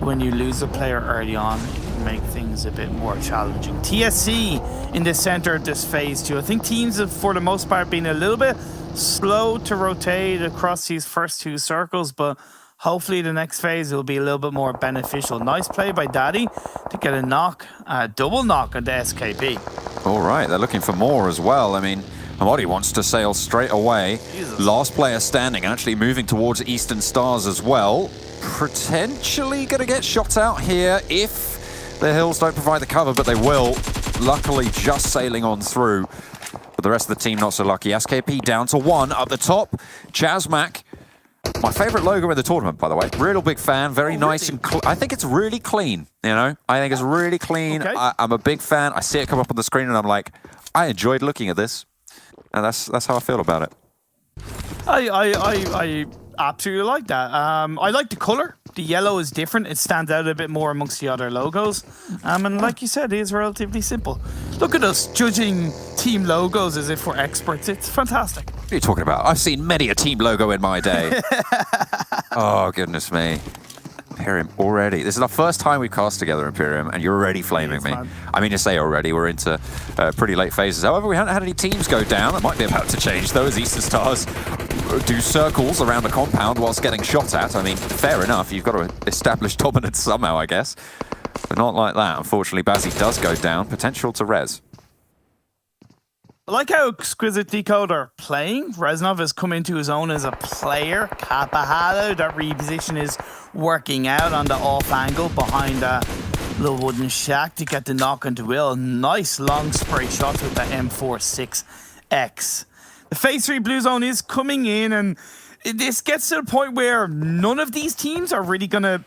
When you lose a player early on, it can make things a bit more challenging. TSC in the center of this phase 2. I think teams have, for the most part, been a little bit slow to rotate across these first 2 circles, but hopefully the next phase will be a little bit more beneficial. Nice play by Daddy to get a knock, a double knock on the SKP. All right, they're looking for more as well. I mean, Amodi wants to sail straight away. Jesus. Last player standing, actually moving towards Eastern Stars as well. Potentially going to get shot out here if the hills don't provide the cover, but they will. Luckily, just sailing on through. But the rest of the team not so lucky. SKP down to 1 up the top. ChasMac. My favorite logo in the tournament, by the way. Real big fan. Very nice and I think it's really clean, you know? I think it's really clean. Okay. I'm a big fan. I see it come up on the screen and I'm like, I enjoyed looking at this. And that's how I feel about it. I absolutely like that. I like the color. The yellow is different. It stands out a bit more amongst the other logos. And like you said, it is relatively simple. Look at us judging team logos as if we're experts. It's fantastic. What are you talking about? I've seen many a team logo in my day. Oh, goodness me. Imperium already. This is our first time we've cast together, Imperium, and you're already flaming me. Man. I mean to say already, we're into pretty late phases. However, we haven't had any teams go down. That might be about to change, though, as Eastern Stars do circles around a compound whilst getting shot at. I mean, fair enough. You've got to establish dominance somehow, I guess. But not like that. Unfortunately, Bazzi does go down. Potential to res. I like how Exquisite Décode are playing. Reznov has come into his own as a player. Kapahalo, that reposition is working out on the off angle behind the little wooden shack to get the knock into Will. Nice long spray shots with the M46X. The phase 3 blue zone is coming in, and this gets to the point where none of these teams are really going to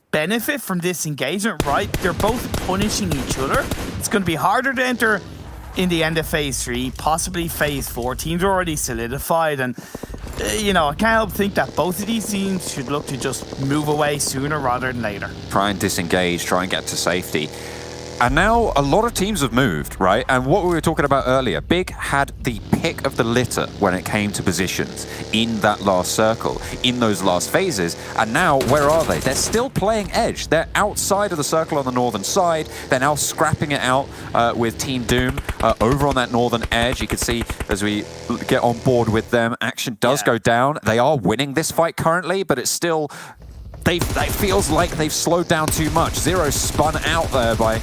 benefit from this engagement, right? They're both punishing each other. It's going to be harder to enter in the end of phase 3, possibly phase 4. Teams are already solidified, and you know, I can't help think that both of these teams should look to just move away sooner rather than later. Try and disengage, try and get to safety. And now a lot of teams have moved, right? And what we were talking about earlier, Big had the pick of the litter when it came to positions in that last circle, in those last phases. And now, where are they? They're still playing edge. They're outside of the circle on the northern side. They're now scrapping it out with Team Doom over on that northern edge. You can see as we get on board with them, action does go down. They are winning this fight currently, but it's still... It feels like they've slowed down too much. Zero spun out there by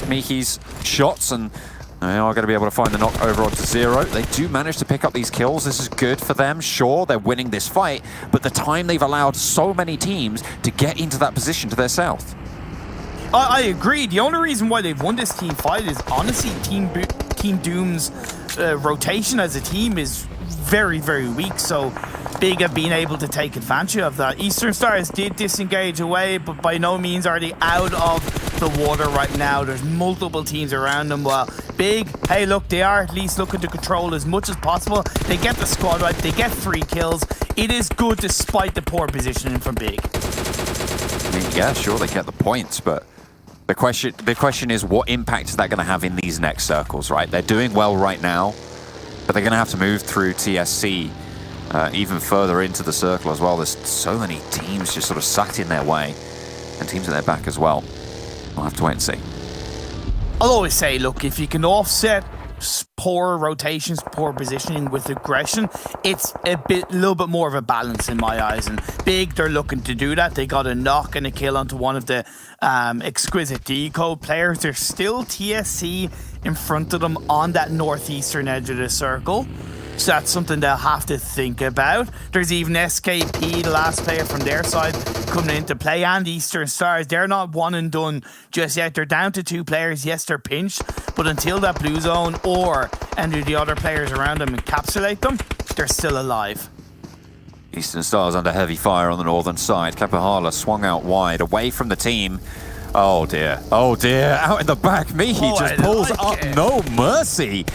Mihi's shots, and they are going to be able to find the knock over onto Zero. They do manage to pick up these kills. This is good for them. Sure, they're winning this fight, but the time they've allowed so many teams to get into that position to their south. I agree. The only reason why they've won this team fight is honestly Team Doom's rotation as a team is very, very weak. So Big have been able to take advantage of that. Eastern Stars did disengage away, but by no means are they out of the water right now. There's multiple teams around them. Well, Big, hey look, they are at least looking to control as much as possible. They get the squad right, they get 3 kills. It is good despite the poor positioning from Big. I mean, yeah, sure, they get the points, but the question is, what impact is that going to have in these next circles, right? They're doing well right now, but they're going to have to move through TSC even further into the circle as well. There's so many teams just sort of sat in their way, and teams at their back as well. We'll have to wait and see. I'll always say, look, if you can offset poor rotations, poor positioning with aggression, it's a little bit more of a balance in my eyes. And Big, they're looking to do that. They got a knock and a kill onto one of the Exquisite Décode players. There's still TSC in front of them on that northeastern edge of the circle. So that's something they'll have to think about. There's even SKP, the last player from their side, coming into play, and Eastern Stars. They're not one and done just yet. They're down to 2 players. Yes, they're pinched, but until that blue zone or any of the other players around them encapsulate them, they're still alive. Eastern Stars under heavy fire on the northern side. Kapahala swung out wide, away from the team. Oh dear, out in the back, Mihi just pulls up, no mercy.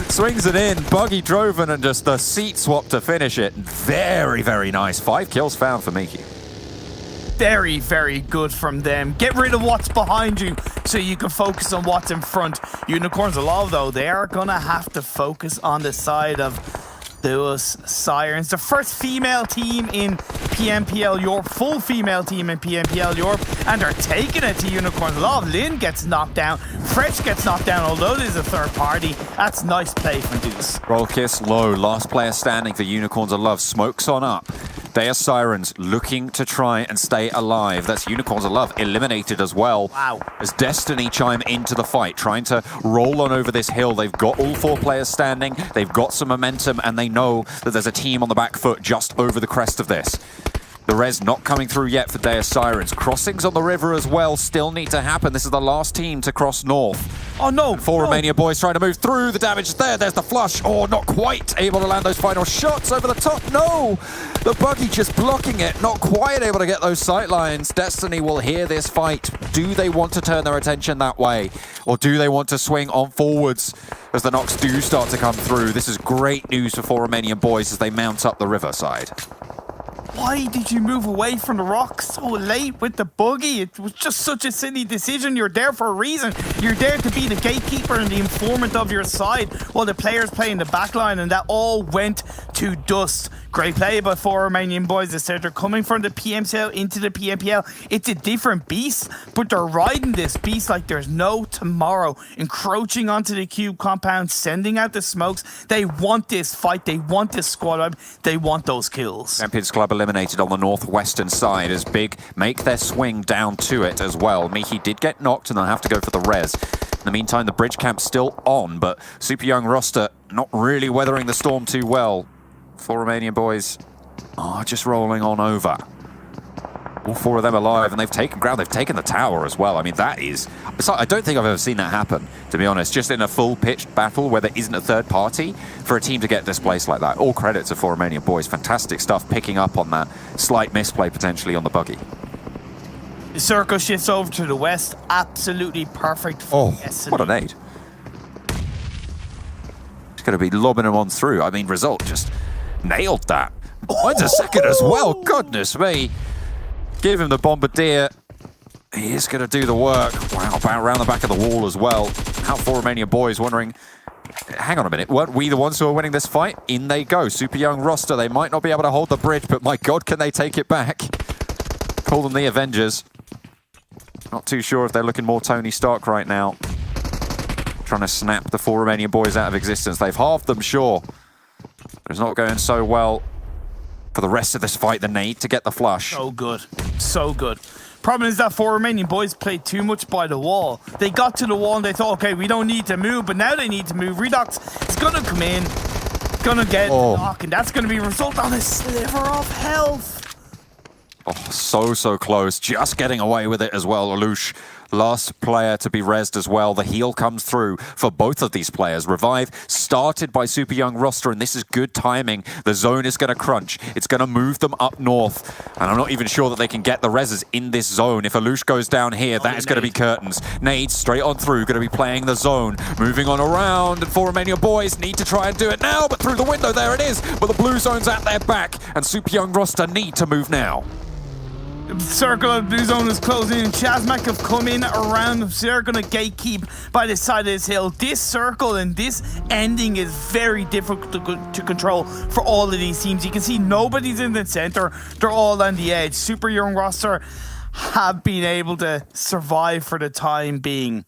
Swings it in, buggy Droven, and just the seat swap to finish it. Very, very nice. 5 kills found for Mihi. Very, very good from them. Get rid of what's behind you so you can focus on what's in front. Unicorns of Love, though, they are going to have to focus on the side of Deus Sirens, the first female team in PMPL Europe, full female team in PMPL Europe, and they're taking it to Unicorns of Love. Lynn gets knocked down, Fresh gets knocked down, although there's a third party. That's nice play from Deus. Roll kiss low, last player standing for Unicorns of Love. Smokes on up. Deus Sirens looking to try and stay alive. That's Unicorns of Love eliminated as well. Wow. As Destiny chime into the fight, trying to roll on over this hill. They've got all 4 players standing. They've got some momentum, and they know that there's a team on the back foot just over the crest of this. The res not coming through yet for Deus Sirens. Crossings on the river as well still need to happen. This is the last team to cross north. Oh no! 4 Romanian Boys trying to move through. The damage is there. There's the flush. Oh, not quite able to land those final shots over the top. No! The buggy just blocking it. Not quite able to get those sight lines. Destiny will hear this fight. Do they want to turn their attention that way? Or do they want to swing on forwards as the knocks do start to come through? This is great news for 4 Romanian Boys as they mount up the riverside. Why did you move away from the rock so late with the buggy? It was just such a silly decision. You're there for a reason. You're there to be the gatekeeper and the informant of your side while the players play in the backline, and that all went to dust. Great play by 4 Romanian Boys. They said they're coming from the PMPL into the PMPL. It's a different beast, but they're riding this beast like there's no tomorrow. Encroaching onto the cube compound, sending out the smokes. They want this fight. They want this squad up. They want those kills. Champions Club eliminated on the northwestern side as Big make their swing down to it as well. Mihi did get knocked and they'll have to go for the res. In the meantime, the bridge camp's still on, but Super Young roster not really weathering the storm too well. 4 Romanian boys are just rolling on over. All 4 of them alive, and they've taken ground. They've taken the tower as well. I mean, that is... I don't think I've ever seen that happen, to be honest. Just in a full-pitched battle where there isn't a third party, for a team to get displaced like that. All credit to 4 Romanian boys. Fantastic stuff, picking up on that slight misplay potentially on the buggy. The circle shifts over to the west. Absolutely perfect for Destiny. What a nade. It's going to be lobbing him on through. I mean, Result just nailed that. Mine's a second as well. Goodness me. Give him the bombardier. He is going to do the work. Wow, around the back of the wall as well. How 4 Romanian boys wondering, hang on a minute, weren't we the ones who are winning this fight? In they go. Super young roster. They might not be able to hold the bridge, but my God, can they take it back? Call them the Avengers. Not too sure if they're looking more Tony Stark right now. Trying to snap the 4 Romanian boys out of existence. They've halved them, sure. But it's not going so well for the rest of this fight. The nade to get the flush. So good. So good. Problem is that 4 Romanian boys played too much by the wall. They got to the wall and they thought, okay, we don't need to move, but now they need to move. Redox is going to come in, going to get a knock, and that's going to be a result on a sliver of health. Oh, so close. Just getting away with it as well. Alush, last player to be rezzed as well. The heal comes through for both of these players. Revive started by super young roster, and this is good timing. The zone is going to crunch. It's going to move them up north, and I'm not even sure that they can get the rezzes in this zone. If Alush goes down here, that is going to be curtains. Nades straight on through, going to be playing the zone. Moving on around, and 4 Romanian boys need to try and do it now, but through the window, there it is. But the blue zone's at their back, and super young roster need to move now. Circle of blue zone is closing in. ChasMac have come in around. They're going to gatekeep by the side of this hill. This circle and this ending is very difficult to control for all of these teams. You can see nobody's in the center. They're all on the edge. Super young roster have been able to survive for the time being.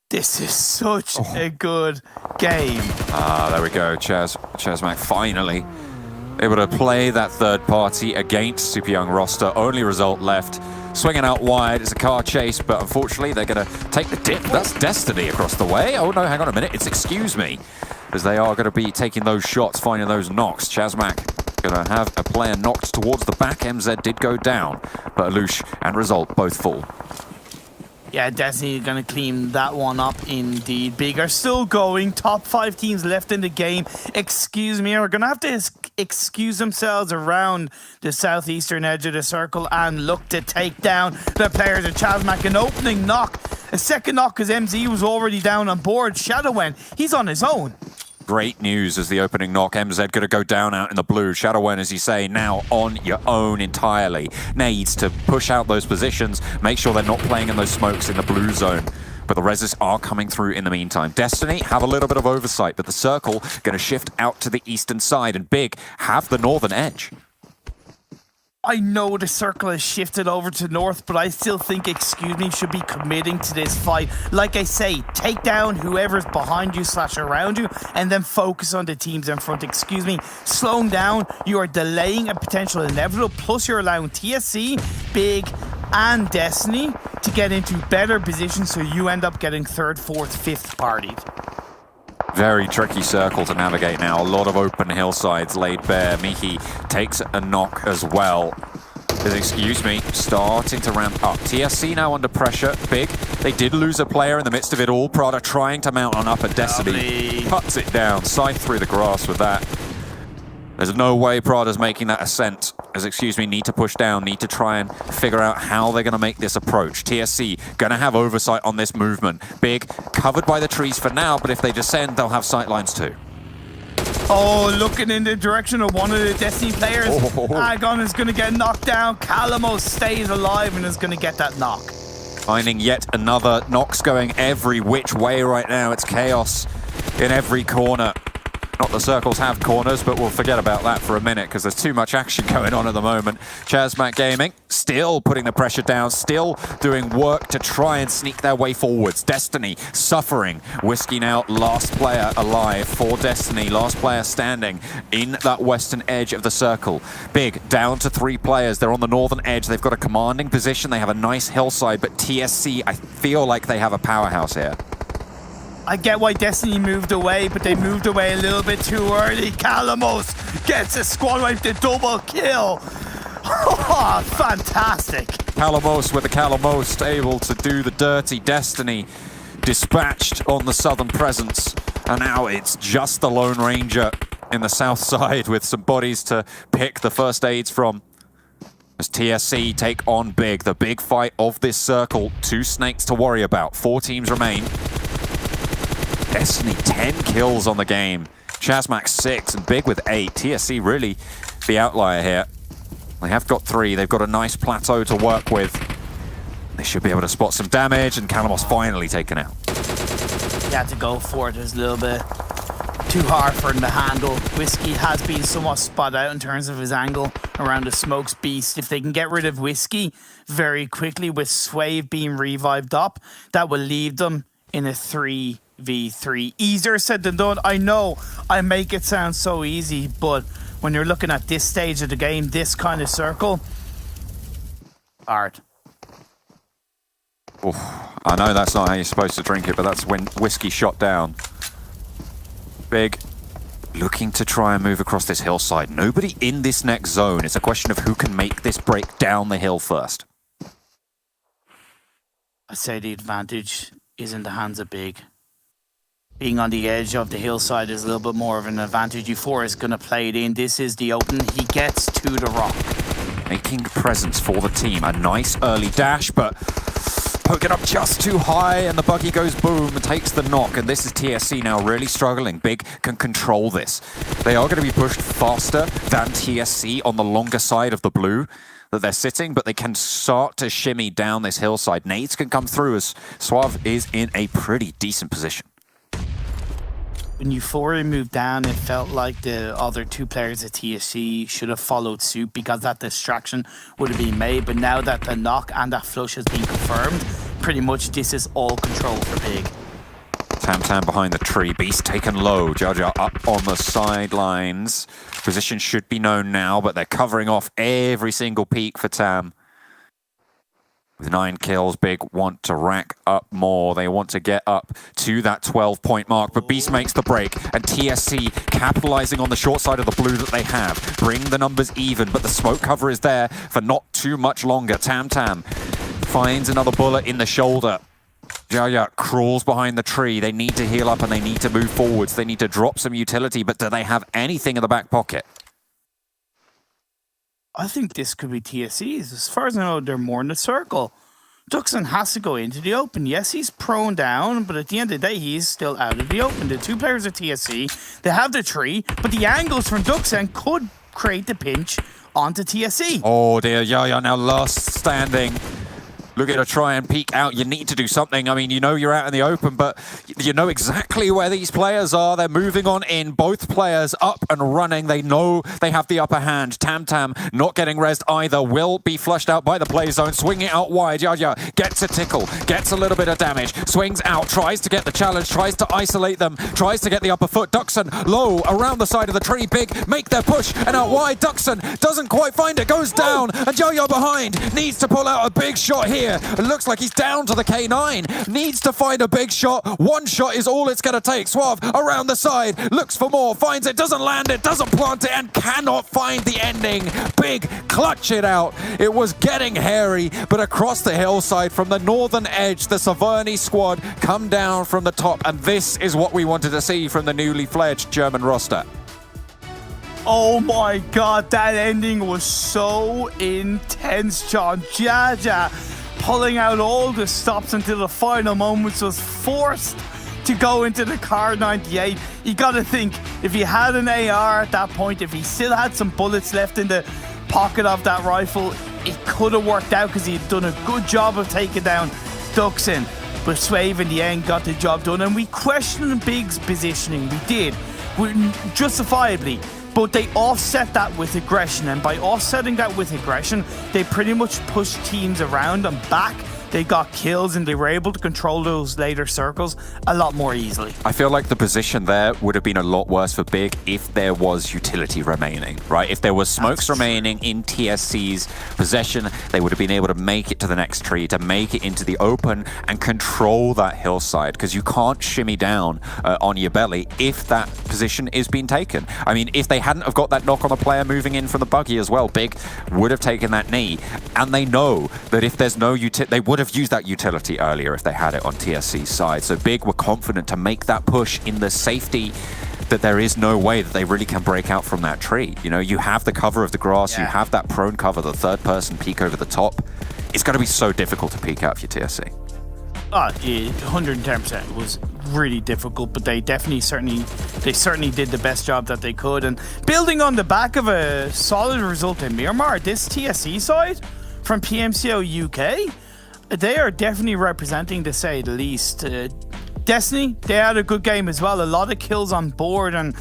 This is such a good game. There we go. ChasMac finally able to play that third party against super young roster. Only result left. Swinging out wide. It's a car chase, but unfortunately they're going to take the dip. That's Destiny across the way. Oh no, hang on a minute. It's Excuse Me. As they are going to be taking those shots, finding those knocks. ChasMac going to have a player knocked towards the back. MZ did go down, but Alush and Result both fall. Yeah, Destiny going to clean that one up indeed. Big are still going. Top 5 teams left in the game. Excuse Me are going to have to excuse themselves around the southeastern edge of the circle and look to take down the players of ChasMac. An opening knock. A second knock because MZ was already down on board. Shadowwen, he's on his own. Great news as the opening knock. MZ going to go down out in the blue. Shadowwen, as you say, now on your own entirely. Needs to push out those positions, make sure they're not playing in those smokes in the blue zone. But the reses are coming through in the meantime. Destiny have a little bit of oversight, but the circle going to shift out to the eastern side, and Big have the northern edge. I know the circle has shifted over to north, but I still think Excuse Me should be committing to this fight. Like I say, take down whoever's behind you / around you, and then focus on the teams in front. Excuse Me, slowing down, you are delaying a potential inevitable, plus you're allowing TSC, Big, and Destiny to get into better positions, so you end up getting 3rd, 4th, 5th partied. Very tricky circle to navigate now. A lot of open hillsides laid bare. Miki takes a knock as well. Excuse Me, starting to ramp up. TSC now under pressure. Big. They did lose a player in the midst of it all. Prada trying to mount on upper Destiny. Cuts it down. Scythe through the grass with that. There's no way Prada's making that ascent, as Excuse Me need to push down, need to try and figure out how they're going to make this approach. TSC going to have oversight on this movement. Big, covered by the trees for now, but if they descend, they'll have sight lines too. Oh, looking in the direction of one of the Destiny players. Agon is going to get knocked down. Calamo stays alive and is going to get that knock. Finding yet another. Knocks going every which way right now. It's chaos in every corner. Not the circles have corners, but we'll forget about that for a minute because there's too much action going on at the moment. ChasMac Gaming still putting the pressure down, still doing work to try and sneak their way forwards. Destiny suffering, whisking out last player alive for Destiny, last player standing in that western edge of the circle. Big down to 3 players. They're on the northern edge. They've got a commanding position. They have a nice hillside, but TSC, I feel like they have a powerhouse here. I get why Destiny moved away, but they moved away a little bit too early. Calamos gets a squad wipe to double kill. Oh, fantastic. Calamos with the Calamos able to do the dirty. Destiny dispatched on the southern presence. And now it's just the Lone Ranger in the south side with some bodies to pick the first aids from. As TSC take on Big, the big fight of this circle. 2 snakes to worry about. 4 teams remain. Destiny 10 kills on the game. ChasMac 6 and Big with 8. TSC really the outlier here. They have got 3. They've got a nice plateau to work with. They should be able to spot some damage, and Calamos finally taken out. He had to go for it. It was a little bit too hard for him to handle. Whiskey has been somewhat spot out in terms of his angle around the Smokes Beast. If they can get rid of Whiskey very quickly with Swave being revived up, that will leave them in a 3v3. Easier said than done. I know I make it sound so easy, but when you're looking at this stage of the game, this kind of circle, hard. Oof. I know that's not how you're supposed to drink it, but that's when Whiskey shot down. Big looking to try and move across this hillside. Nobody in this next zone. It's a question of who can make this break down the hill first. I'd say the advantage is in the hands of Big. Being on the edge of the hillside is a little bit more of an advantage. Euphora is going to play it in. This is the open. He gets to the rock. Making a presence for the team. A nice early dash, but poking up just too high, and the buggy goes boom and takes the knock. And this is TSC now really struggling. Big can control this. They are going to be pushed faster than TSC on the longer side of the blue that they're sitting, but they can start to shimmy down this hillside. Nades can come through as Suave is in a pretty decent position. When Euphoria moved down, it felt like the other 2 players at TSC should have followed suit because that distraction would have been made. But now that the knock and that flush has been confirmed, pretty much this is all control for Big. Tam behind the tree. Beast taken low. Jaja up on the sidelines. Position should be known now, but they're covering off every single peak for Tam. With 9 kills, Big want to rack up more. They want to get up to that 12-point mark, but Beast makes the break, and TSC capitalizing on the short side of the blue that they have. Bring the numbers even, but the smoke cover is there for not too much longer. Tam finds another bullet in the shoulder. Jaya crawls behind the tree. They need to heal up and they need to move forwards. They need to drop some utility, but do they have anything in the back pocket? I think this could be TSC's. As far as I know, they're more in the circle. Duxon has to go into the open. Yes, he's prone down, but at the end of the day, he's still out of the open. The 2 players at TSC, they have the tree, but the angles from Duxon could create the pinch onto TSC. Oh dear, Yaya now last standing. Looking to try and peek out. You need to do something. I mean, you know you're out in the open, but you know exactly where these players are. They're moving on in. Both players up and running. They know they have the upper hand. Tam not getting rezzed either. Will be flushed out by the play zone. Swinging out wide. Yaya gets a tickle. Gets a little bit of damage. Swings out. Tries to get the challenge. Tries to isolate them. Tries to get the upper foot. Duxon low around the side of the tree. Big make their push. And out wide. Duxon doesn't quite find it. Goes down. And Yaya behind. Needs to pull out a big shot here. It looks like he's down to the K9. Needs to find a big shot. 1 shot is all it's going to take. Suave around the side. Looks for more. Finds it. Doesn't land it. Doesn't plant it. And cannot find the ending. Big clutch it out. It was getting hairy. But across the hillside from the northern edge, the Saverni squad come down from the top. And this is what we wanted to see from the newly fledged German roster. Oh my god, that ending was so intense, John. Jaja pulling out all the stops until the final moments, was forced to go into the Car 98. You gotta think, if he had an AR at that point, if he still had some bullets left in the pocket of that rifle, it could have worked out because he'd done a good job of taking down Duxon. But Swave in the end got the job done, and we questioned Big's positioning. We did, justifiably. But they offset that with aggression, and by offsetting that with aggression, they pretty much pushed teams around and back. they got kills and they were able to control those later circles a lot more easily. I feel like the position there would have been a lot worse for Big if there was utility remaining, right? If there was smokes remaining in TSC's possession, they would have been able to make it to the next tree, to make it into the open and control that hillside, because you can't shimmy down on your belly if that position is being taken. I mean, if they hadn't have got that knock on the player moving in from the buggy as well, Big would have taken that knee. And they know that if there's no utility, they would have used that utility earlier if they had it on TSC's side. So Big were confident to make that push in the safety that there is no way that they really can break out from that tree. You know, you have the cover of the grass, you have that prone cover, the third person peek over the top. It's going to be so difficult to peek out for your TSC. 110%. It was really difficult, but they certainly did the best job that they could. And building on the back of a solid result in Miramar, this TSC side from PMPL UK, they are definitely representing, to say the least. Destiny, they had a good game as well. A lot of kills on board, and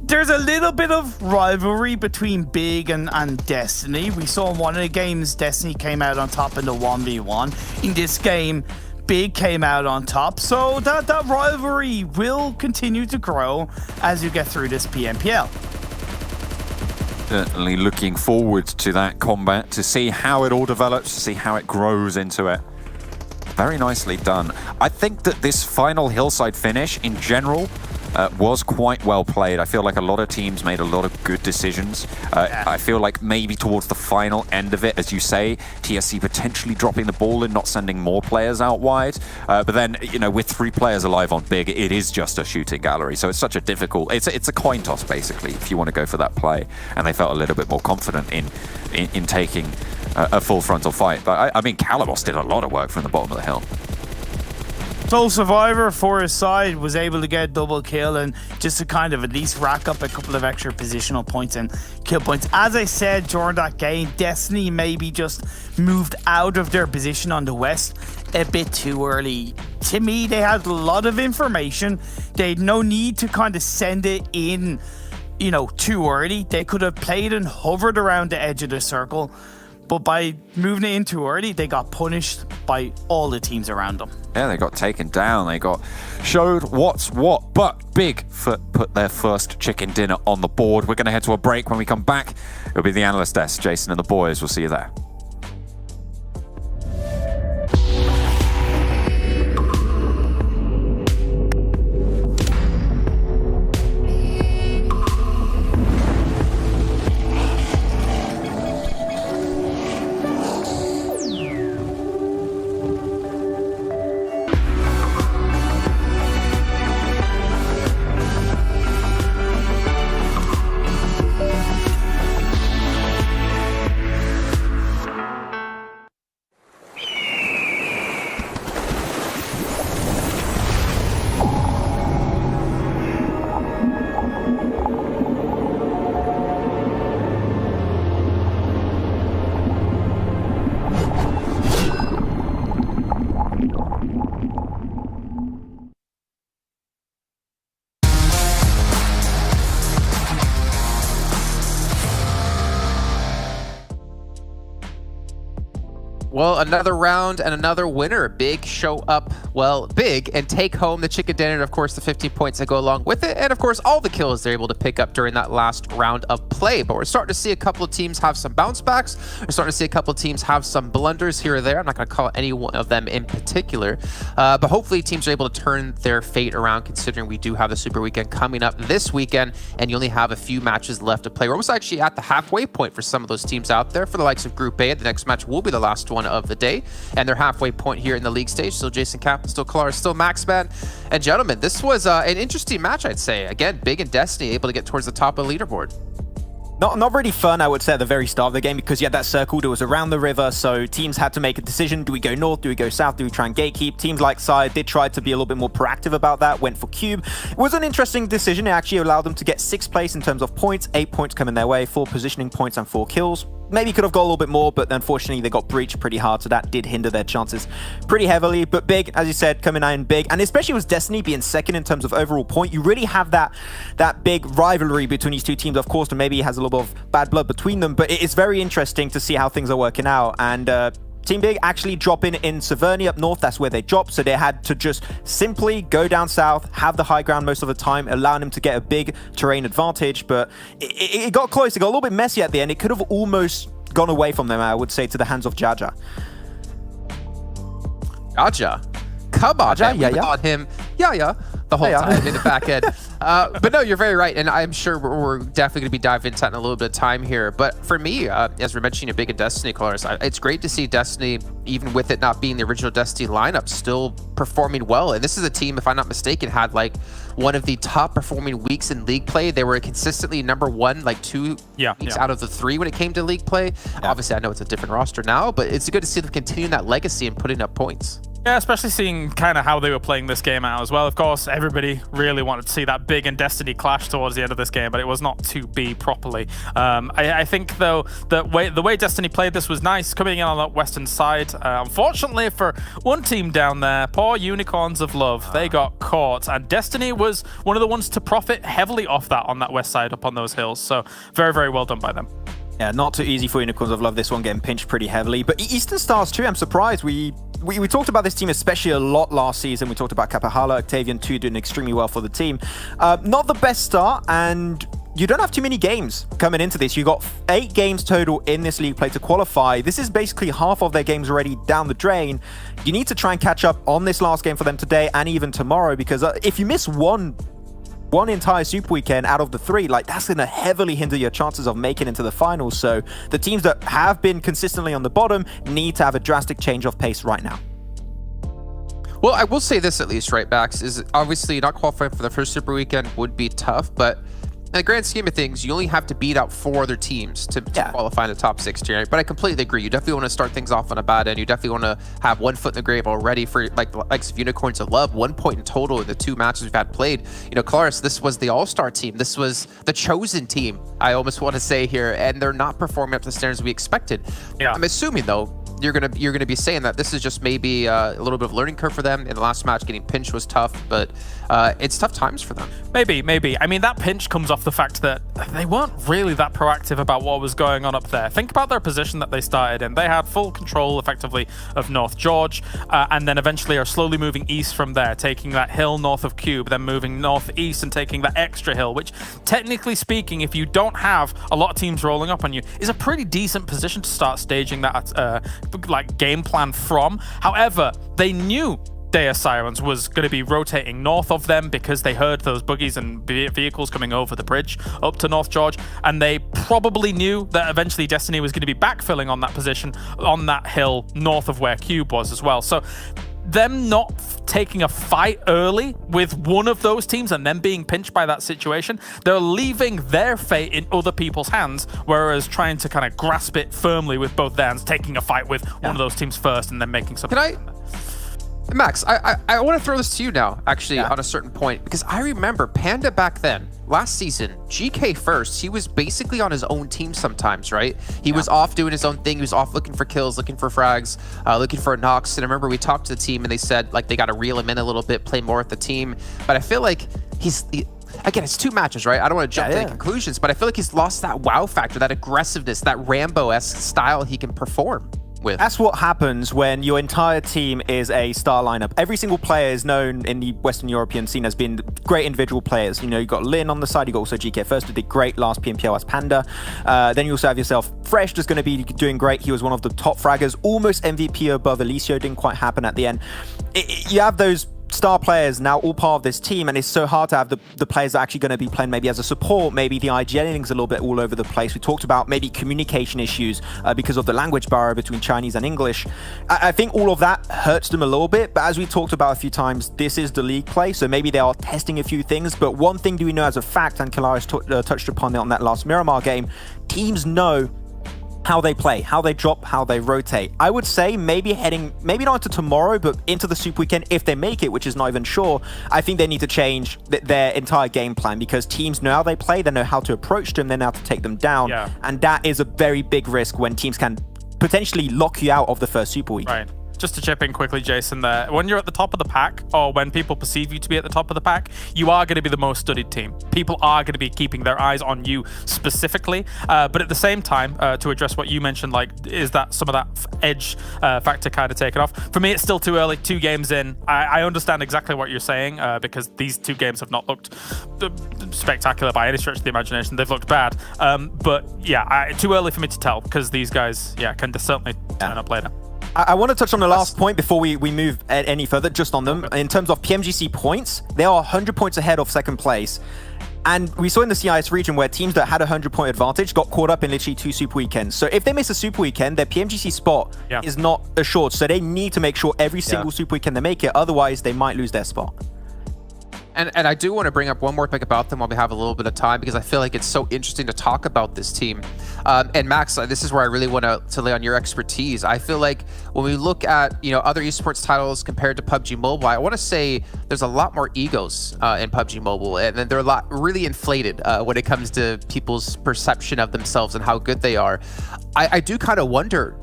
there's a little bit of rivalry between Big and Destiny. We saw in one of the games, Destiny came out on top in the 1v1. In this game, Big came out on top. So that rivalry will continue to grow as you get through this PMPL. Certainly looking forward to that combat, to see how it all develops, to see how it grows into it. Very nicely done. I think that this final hillside finish in general was quite well played. I feel like a lot of teams made a lot of good decisions. I feel like maybe towards the final end of it, as you say, TSC potentially dropping the ball and not sending more players out wide. But then, you know, with 3 players alive on Big, it is just a shooting gallery. So it's such a difficult, it's a coin toss basically, if you want to go for that play. And they felt a little bit more confident in taking a full frontal fight. But I mean, Calamos did a lot of work from the bottom of the hill. Sole survivor for his side was able to get a double kill and just to kind of at least rack up a couple of extra positional points and kill points. As I said during that game, Destiny maybe just moved out of their position on the west a bit too early. To me, they had a lot of information. They had no need to kind of send it in, you know, too early. They could have played and hovered around the edge of the circle. But by moving it in too early, they got punished by all the teams around them. Yeah, they got taken down. They got showed what's what. But Big put their first chicken dinner on the board. We're going to head to a break. When we come back, it'll be the analyst desk. Jason and the boys. We'll see you there. Well, another round and another winner. Big show up, well, big, and take home the chicken dinner, and of course the 15 points that go along with it, and of course all the kills they're able to pick up during that last round of play. But we're starting to see a couple of teams have some bounce backs. We're starting to see a couple of teams have some blunders here or there. I'm not going to call any one of them in particular, but hopefully teams are able to turn their fate around, considering we do have the Super Weekend coming up this weekend, and you only have a few matches left to play. We're almost actually at the halfway point for some of those teams out there. For the likes of Group A, the next match will be the last one of the day, and they're halfway point here in the league stage. Still Jason Captain, still Clara, still Maxman. And gentlemen, this was an interesting match, I'd say. Again, Big and Destiny able to get towards the top of the leaderboard. Not really fun, I would say, at the very start of the game, because you had that circle that was around the river, so teams had to make a decision. Do we go north? Do we go south? Do we try and gatekeep? Teams like Side did try to be a little bit more proactive about that, went for Cube. It was an interesting decision. It actually allowed them to get 6th place in terms of points, 8 points coming their way, 4 positioning points and 4 kills. Maybe could have got a little bit more, but unfortunately they got breached pretty hard, so that did hinder their chances pretty heavily. But Big, as you said, coming out in big, and especially with Destiny being second in terms of overall point, you really have that big rivalry between these two teams, of course, and maybe it has a little bit of bad blood between them, but it's very interesting to see how things are working out. And Team Big actually dropping in Severny up north. That's where they dropped. So they had to just simply go down south, have the high ground most of the time, allowing them to get a big terrain advantage. But it got close. It got a little bit messy at the end. It could have almost gone away from them, I would say, to the hands of Jaja. Jaja? Come on, man. We called him the whole time in the back end. But no, you're very right, and I'm sure we're definitely going to be diving into that in a little bit of time here. But for me, as we're mentioning, a big in Destiny, colors, it's great to see Destiny, even with it not being the original Destiny lineup, still performing well. And this is a team, if I'm not mistaken, had like one of the top performing weeks in league play. They were consistently #1, like 2 weeks out of the 3 when it came to league play. Obviously, I know it's a different roster now, but it's good to see them continuing that legacy and putting up points. Yeah, especially seeing kind of how they were playing this game out as well. Of course, everybody really wanted to see that big and Destiny clash towards the end of this game, but it was not to be properly. I think, though, the way Destiny played this was nice, coming in on that western side. Unfortunately for one team down there, poor Unicorns of Love, they got caught, and Destiny was one of the ones to profit heavily off that on that west side up on those hills. So very, very well done by them. Yeah, not too easy for Unicorns of Love, this one getting pinched pretty heavily. But Eastern Stars too, I'm surprised. We talked about this team especially a lot last season. We talked about Kapahala, Octavian too doing extremely well for the team. Not the best start, and you don't have too many games coming into this. You got 8 games total in this league play to qualify. This is basically half of their games already down the drain. You need to try and catch up on this last game for them today and even tomorrow, because if you miss one entire Super Weekend out of the 3, like that's going to heavily hinder your chances of making into the finals. So the teams that have been consistently on the bottom need to have a drastic change of pace right now. Well, I will say this at least, right, Bax, is obviously not qualifying for the first Super Weekend would be tough, but in the grand scheme of things, you only have to beat out 4 other teams to qualify in the top 16, right? But I completely agree. You definitely want to start things off on a bad end. You definitely want to have one foot in the grave already for like the likes of Unicorns of Love. 1 point in total in the 2 matches we've had played. You know, Claris, this was the all-star team. This was the chosen team, I almost want to say here, and they're not performing up to the standards we expected. Yeah. I'm assuming, though, you're gonna be saying that this is just maybe a little bit of learning curve for them. In the last match, getting pinched was tough, but it's tough times for them. Maybe. I mean, that pinch comes off the fact that they weren't really that proactive about what was going on up there. Think about their position that they started in. They had full control, effectively, of North George, and then eventually are slowly moving east from there, taking that hill north of Cube, then moving northeast and taking that extra hill, which, technically speaking, if you don't have a lot of teams rolling up on you, is a pretty decent position to start staging that like game plan from. However, they knew Deus Sirens was going to be rotating north of them because they heard those buggies and vehicles coming over the bridge up to North George, and they probably knew that eventually Destiny was going to be backfilling on that position on that hill north of where Cube was as well. So them not taking a fight early with one of those teams and then being pinched by that situation, they're leaving their fate in other people's hands, whereas trying to kind of grasp it firmly with both their hands, taking a fight with one of those teams first and then making something. Max, I want to throw this to you now, actually, on a certain point, because I remember Panda back then, last season, GK first, he was basically on his own team sometimes, right? He was off doing his own thing. He was off looking for kills, looking for frags, looking for a knocks. And I remember we talked to the team and they said, like, they got to reel him in a little bit, play more with the team. But I feel like again, it's 2 matches, right? I don't want to jump to any conclusions, but I feel like he's lost that wow factor, that aggressiveness, that Rambo-esque style he can perform with. That's what happens when your entire team is a star lineup. Every single player is known in the Western European scene as being great individual players. You know, you've got Lin on the side, you've got also GK First, who did great last PMPL as Panda. Then you also have yourself Fresh, just going to be doing great. He was one of the top fraggers, almost MVP above Alicio, didn't quite happen at the end. You have those star players now all part of this team, and it's so hard to have the players that are actually going to be playing maybe as a support. Maybe the IGNing's a little bit all over the place. We talked about maybe communication issues because of the language barrier between Chinese and English. I think all of that hurts them a little bit, but as we talked about a few times, this is the league play, so maybe they are testing a few things. But one thing do we know as a fact, and Kalaris touched upon it on that last Miramar game, teams know how they play, how they drop, how they rotate. I would say maybe not into tomorrow, but into the Super Weekend, if they make it, which is not even sure, I think they need to change their entire game plan, because teams know how they play, they know how to approach them, they know how to take them down. And that is a very big risk when teams can potentially lock you out of the first Super Weekend. Right. just to chip in quickly, Jason, there, when you're at the top of the pack, or when people perceive you to be at the top of the pack, you are going to be the most studied team. People are going to be keeping their eyes on you specifically. But at the same time, to address what you mentioned, like, is that some of that edge factor kind of taken off? For me, it's still too early, 2 games in. I understand exactly what you're saying, because these 2 games have not looked spectacular by any stretch of the imagination. They've looked bad. But yeah, too early for me to tell, because these guys, can certainly turn up later. I want to touch on the last point before we move any further, just on them. In terms of PMGC points, they are 100 points ahead of second place. And we saw in the CIS region where teams that had a 100-point advantage got caught up in literally 2 super weekends. So if they miss a super weekend, their PMGC spot is not assured. So they need to make sure every single super weekend they make it, otherwise they might lose their spot. And I do want to bring up one more thing about them while we have a little bit of time, because I feel like it's so interesting to talk about this team. And Max, this is where I really want to lay on your expertise. I feel like when we look at other esports titles compared to PUBG Mobile, I want to say there's a lot more egos in PUBG Mobile, and they're a lot really inflated when it comes to people's perception of themselves and how good they are. I do kind of wonder,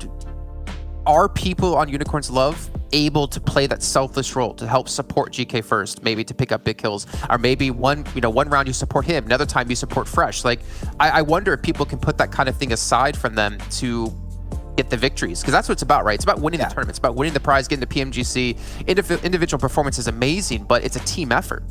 are people on Unicorns Love able to play that selfless role to help support GK first, maybe to pick up big kills, or maybe one round you support him, another time you support Fresh? Like, I wonder if people can put that kind of thing aside from them to get the victories, because that's what it's about, right? It's about winning the tournament. It's about winning the prize, getting the PMGC. Individual performance is amazing, but it's a team effort.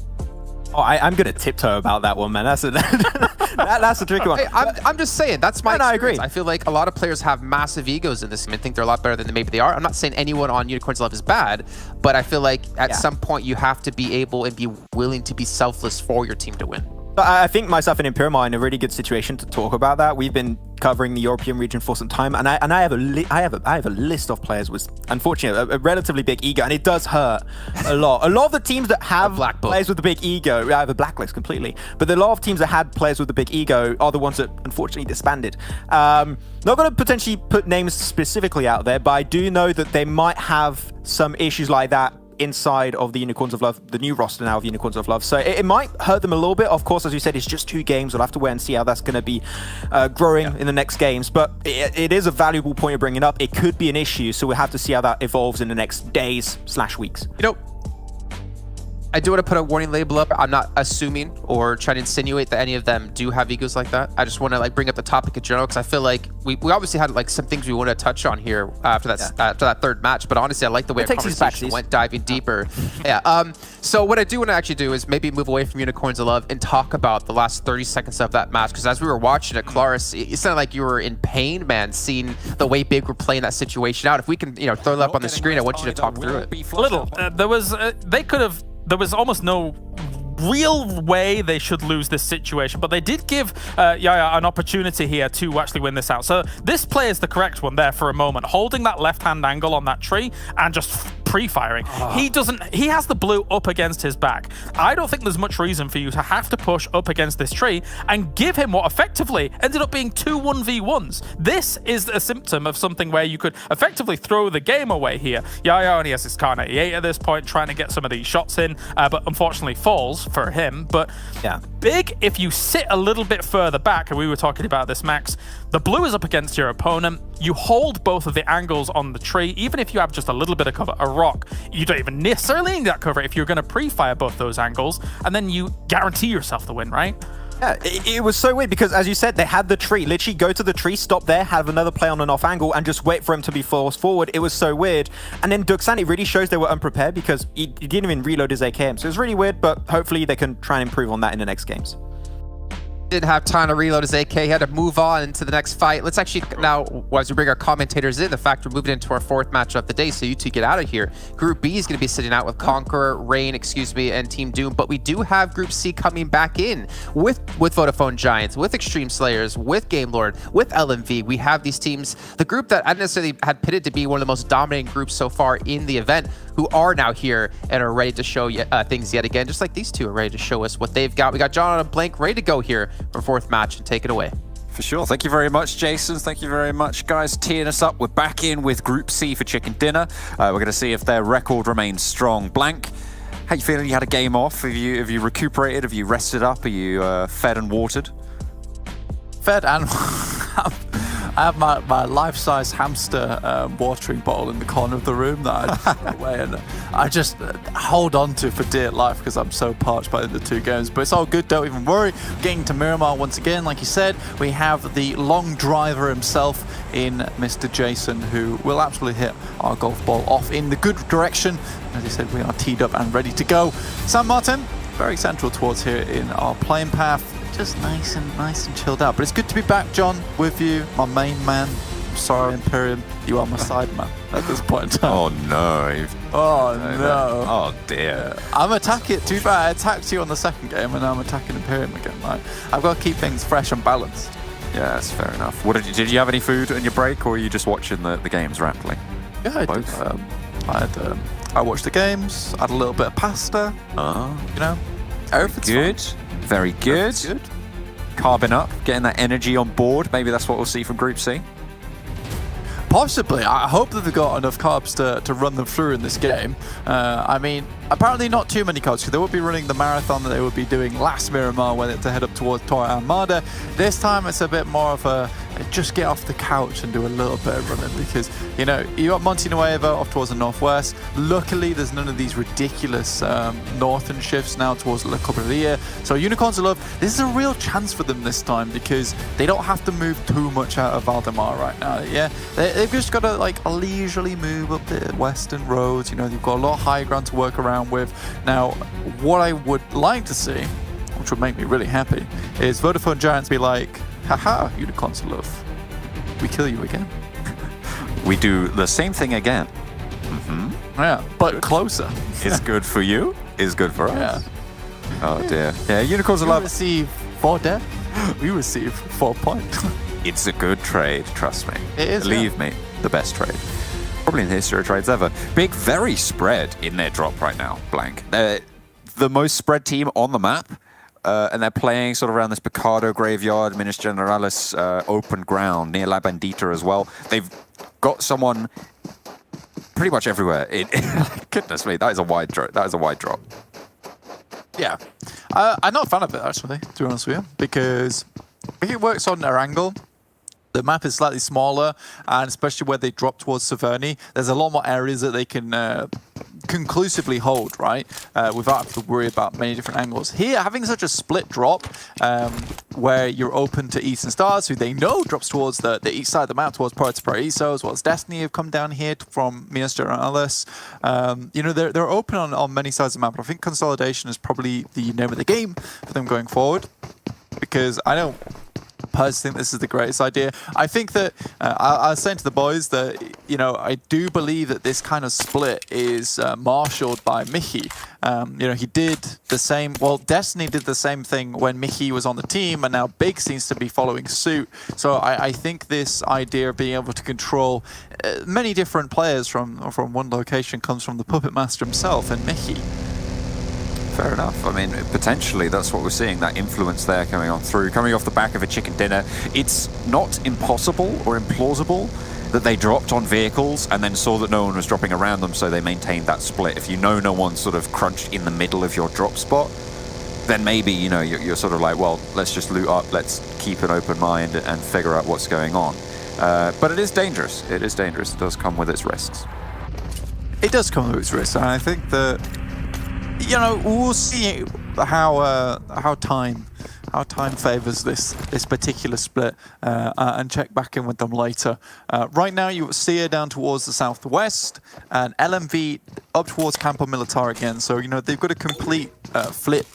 Oh, I'm going to tiptoe about that one, man. That's a tricky one. Hey, I'm just saying, that's my experience. I agree. I feel like a lot of players have massive egos in this game and think they're a lot better than maybe they are. I'm not saying anyone on Unicorns Love is bad, but I feel like at some point you have to be able and be willing to be selfless for your team to win. But I think myself and Imperial are in a really good situation to talk about that. We've been covering the European region for some time, and I have a list of players with, unfortunately, a relatively big ego, and it does hurt a lot. A lot of the teams that have players with a big ego, I have a blacklist completely, but a lot of teams that had players with a big ego are the ones that unfortunately disbanded. Not going to potentially put names specifically out there, but I do know that they might have some issues like that inside of the Unicorns of Love, the new roster now of Unicorns of Love. So it might hurt them a little bit. Of course, as you said, it's just 2 games. We'll have to wait and see how that's going to be growing in the next games. But it is a valuable point you're bringing up. It could be an issue, so we'll have to see how that evolves in the next days/weeks. I do want to put a warning label up. I'm not assuming or trying to insinuate that any of them do have egos like that. I just want to bring up the topic in general, because I feel like we obviously had some things we want to touch on here after that third match. But honestly, I like the way our conversation went diving deeper. So what I do want to actually do is maybe move away from Unicorns of Love and talk about the last 30 seconds of that match, because as we were watching it, Claris, it sounded like you were in pain, man, seeing the way Big were playing that situation out. If we can, throw it up on the screen, I want you to talk through it. A little. There was almost no real way they should lose this situation, but they did give Yaya an opportunity here to actually win this out. So this play is the correct one there for a moment, holding that left-hand angle on that tree and just pre-firing. He has the blue up against his back. I don't think there's much reason for you to have to push up against this tree and give him what effectively ended up being 2 1v1s. This is a symptom of something where you could effectively throw the game away here. Yaya only has his Kar 98 at this point, trying to get some of these shots in, but unfortunately falls for him. But Big, if you sit a little bit further back, and we were talking about this, Max, the blue is up against your opponent. You hold both of the angles on the tree. Even if you have just a little bit of cover, a rock, you don't even necessarily need that cover if you're going to pre-fire both those angles, and then you guarantee yourself the win, right? Yeah, it was so weird because, as you said, they had the tree. Literally go to the tree, stop there, have another play on an off angle, and just wait for him to be forced forward. It was so weird. And then Duxan, it really shows they were unprepared because he didn't even reload his AKM. So it was really weird, but hopefully they can try and improve on that in the next games. Didn't have time to reload his AK. He had to move on into the next fight. Let's actually now, as we bring our commentators in, the fact we're moving into our 4th match of the day, so you two get out of here. Group B is going to be sitting out with Conqueror, Rain, and Team Doom, but we do have Group C coming back in with Vodafone Giants, with Xtreme Slayers, with Game Lord, with LMV. We have these teams, the group that I necessarily had pitted to be one of the most dominating groups so far in the event, who are now here and are ready to show things yet again, just like these two are ready to show us what they've got. We got John on a blank, ready to go here for 4th match, and take it away. For sure. Thank you very much, Jason. Thank you very much, guys, teeing us up. We're back in with Group C for Chicken Dinner. We're going to see if their record remains strong. Blank, how you feeling? You had a game off? Have you recuperated? Have you rested up? Are you fed and watered? Fed and I have my life-size hamster watering bottle in the corner of the room that I just put away, and I just hold on to for dear life because I'm so parched by the 2 games. But it's all good, don't even worry. Getting to Miramar once again, like you said, we have the long driver himself in Mr. Jason, who will absolutely hit our golf ball off in the good direction. As he said, we are teed up and ready to go. San Martin, very central towards here in our playing path. Just nice and chilled out. But it's good to be back, John, with you, my main man. I'm sorry, Imperium, you are my side man at this point in time. Oh no. Oh no. Oh dear. I'm attacking, too bad I attacked you on the second game and now I'm attacking Imperium again. Like, I've got to keep things fresh and balanced. Yeah, that's fair enough. What did you have any food in your break, or were you just watching the games rapidly? Yeah, I did. I watched the games, I had a little bit of pasta, you know. Everything's Good. fine. Very good. Good. Carbing up, getting that energy on board. Maybe that's what we'll see from Group C. Possibly. I hope that they've got enough carbs to run them through in this game. I mean, apparently not too many carbs, because they would be running the marathon that they would be doing last Miramar when they head up towards Torre Armada. This time it's a bit more of a just get off the couch and do a little bit of running, because, you know, you got Monte Nuevo off towards the northwest. Luckily, there's none of these ridiculous northern shifts now towards La Cobreria. So Unicorns of Love, this is a real chance for them this time, because they don't have to move too much out of Valdemar right now. Yeah, they've just got to like leisurely move up the western roads. You know, they've got a lot of high ground to work around with. Now, what I would like to see, which would make me really happy, is Vodafone Giants be like, haha, Unicorns of Love, we kill you again. We do the same thing again. Yeah, but closer. It's good for you, is good for us. Yeah. Oh dear. Yeah, Unicorns of You Love. receive 4 death, we receive 4 points. It's a good trade, trust me. It is, Believe me, the best trade. Probably in the history of trades ever. Big, very spread in their drop right now, Blank. They're the most spread team on the map. And they're playing sort of around this Picardo graveyard, Minas Generalis open ground near La Bandita as well. They've got someone pretty much everywhere. Goodness me, that is a wide drop. That is a wide drop. Yeah. I'm not a fan of it, actually, to be honest with you, because if it works on Erangel, the map is slightly smaller, and especially where they drop towards Severny, there's a lot more areas that they can conclusively hold, right? Without having to worry about many different angles. Here, having such a split drop, where you're open to Eastern Stars, who they know drops towards the east side of the map, towards Puerto Paraíso, as well as Destiny have come down here from Minas Gerais. You know, they're open on many sides of the map, but I think consolidation is probably the name of the game for them going forward, because I don't personally think this is the greatest idea. I think that I was saying to the boys that, you know, I do believe that this kind of split is marshaled by Mickey. You know, he did the same. Well, Destiny did the same thing when Mickey was on the team, and now Big seems to be following suit. So I think this idea of being able to control many different players from one location comes from the puppet master himself and Mickey. Fair enough. I mean, potentially that's what we're seeing, that influence there coming on through, coming off the back of a chicken dinner. It's not impossible or implausible that they dropped on vehicles and then saw that no one was dropping around them, so they maintained that split. If you know no one's sort of crunched in the middle of your drop spot, then maybe, you know, you're sort of like, well, let's just loot up, let's keep an open mind and figure out what's going on. But it is dangerous. It is dangerous. It does come with its risks. It does come with its risks, and I think that, you know, we'll see how time favors this particular split, and check back in with them later. Right now, you see her down towards the southwest, and LMV up towards Campo Militar again. So, you know, they've got a complete flip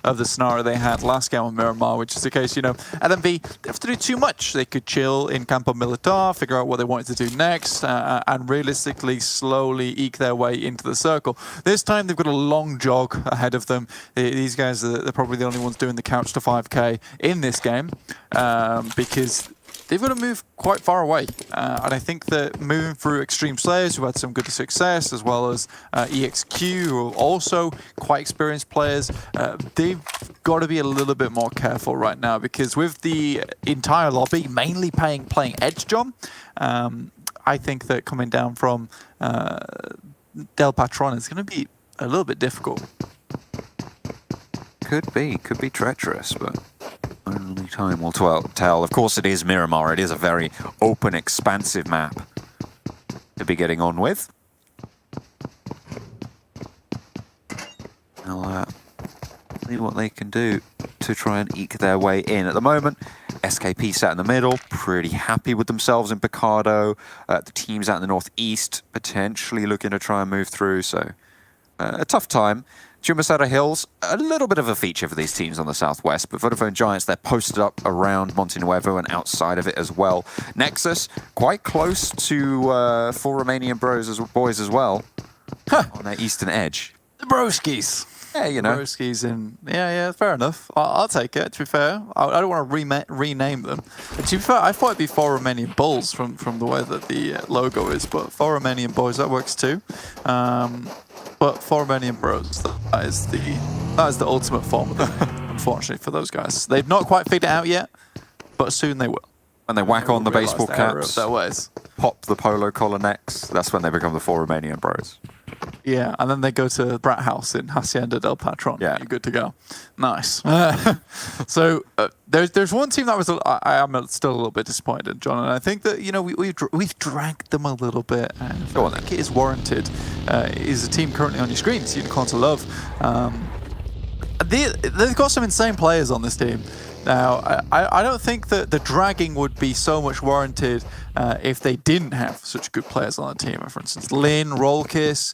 of the scenario they had last game on Miramar, which is the case, you know, LMV, they have to do too much. They could chill in Campo Militar, figure out what they wanted to do next, and realistically slowly eke their way into the circle. This time they've got a long jog ahead of them. These guys, they're probably the only ones doing the couch to 5k in this game, because they've got to move quite far away. And I think that moving through Xtreme Slayers, who had some good success, as well as EXQ, who are also quite experienced players, they've got to be a little bit more careful right now, because with the entire lobby mainly playing Edge John, I think that coming down from Del Patron is going to be a little bit difficult. Could be treacherous, but only Only time will tell. Of course, it is Miramar. It is a very open, expansive map to be getting on with. They'll see what they can do to try and eke their way in. At the moment, SKP sat in the middle, pretty happy with themselves in Picardo. The teams out in the northeast potentially looking to try and move through, so a tough time. Jumbasada Hills, a little bit of a feature for these teams on the southwest, but Vodafone Giants, they're posted up around Monte Nuevo and outside of it as well. Nexus, quite close to 4 Romanian boys as well, on their eastern edge. The Broskis. Yeah, you know. Broskis in... Yeah, fair enough. I'll take it, to be fair. I don't want to rename them. To be fair, I thought it'd be 4 Romanian Bulls from the way that the logo is, but 4 Romanian Boys, that works too. But 4 Romanian Bros, that is the ultimate form of them, unfortunately, for those guys. They've not quite figured it out yet, but soon they will. When they whack on the baseball caps, their ways. pop the polo collar necks, that's when they become the 4 Romanian Bros. Yeah, and then they go to Brat House in Hacienda del Patron. Yeah. You're good to go. Nice. So there's one team that was I am still a little bit disappointed in, John, and I think that we've dragged them a little bit, and I think it is warranted. Is a team currently on your screens, Unicorn to Love. They've got some insane players on this team. Now, I don't think that the dragging would be so much warranted if they didn't have such good players on the team. For instance, Lynn, Rollkiss,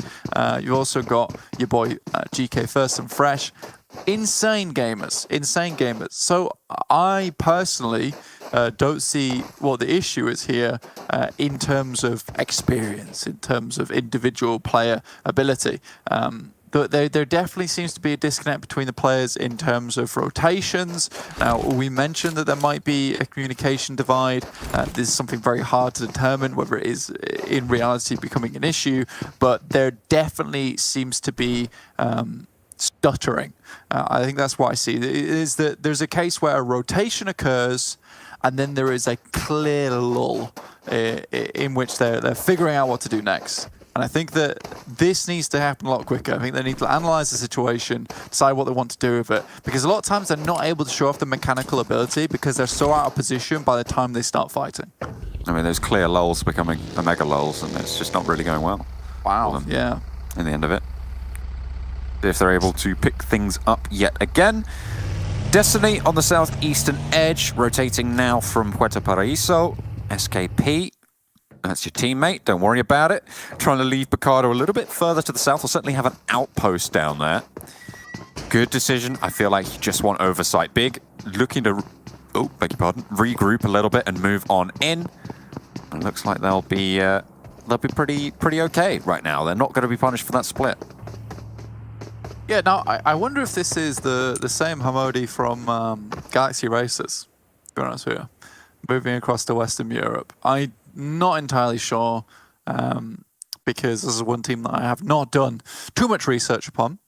you've also got your boy GK First and Fresh. Insane gamers. So I personally don't see what the issue is here in terms of experience, in terms of individual player ability. There definitely seems to be a disconnect between the players in terms of rotations. Now, we mentioned that there might be a communication divide. This is something very hard to determine whether it is in reality becoming an issue, but there definitely seems to be stuttering. I think that's what I see. It is that there's a case where a rotation occurs and then there is a clear lull in which they're figuring out what to do next. And I think that this needs to happen a lot quicker. I think they need to analyze the situation, decide what they want to do with it. Because a lot of times they're not able to show off the mechanical ability because they're so out of position by the time they start fighting. I mean, those clear lulls becoming omega lulls, and it's just not really going well. Wow, yeah. In the end of it. If they're able to pick things up yet again. Destiny on the southeastern edge, rotating now from Puerto Paraíso. SKP. That's your teammate, don't worry about it. Trying to leave Picardo a little bit further to the south. We'll certainly have an outpost down there. Good decision. I feel like you just want oversight. Big, looking to, beg your pardon, regroup a little bit and move on in. It looks like they'll be pretty okay right now. They're not going to be punished for that split. Yeah, now I wonder if this is the same Hamodi from Galaxy Racers, to be honest with you, moving across to Western Europe. I'm not entirely sure, because this is one team that I have not done too much research upon.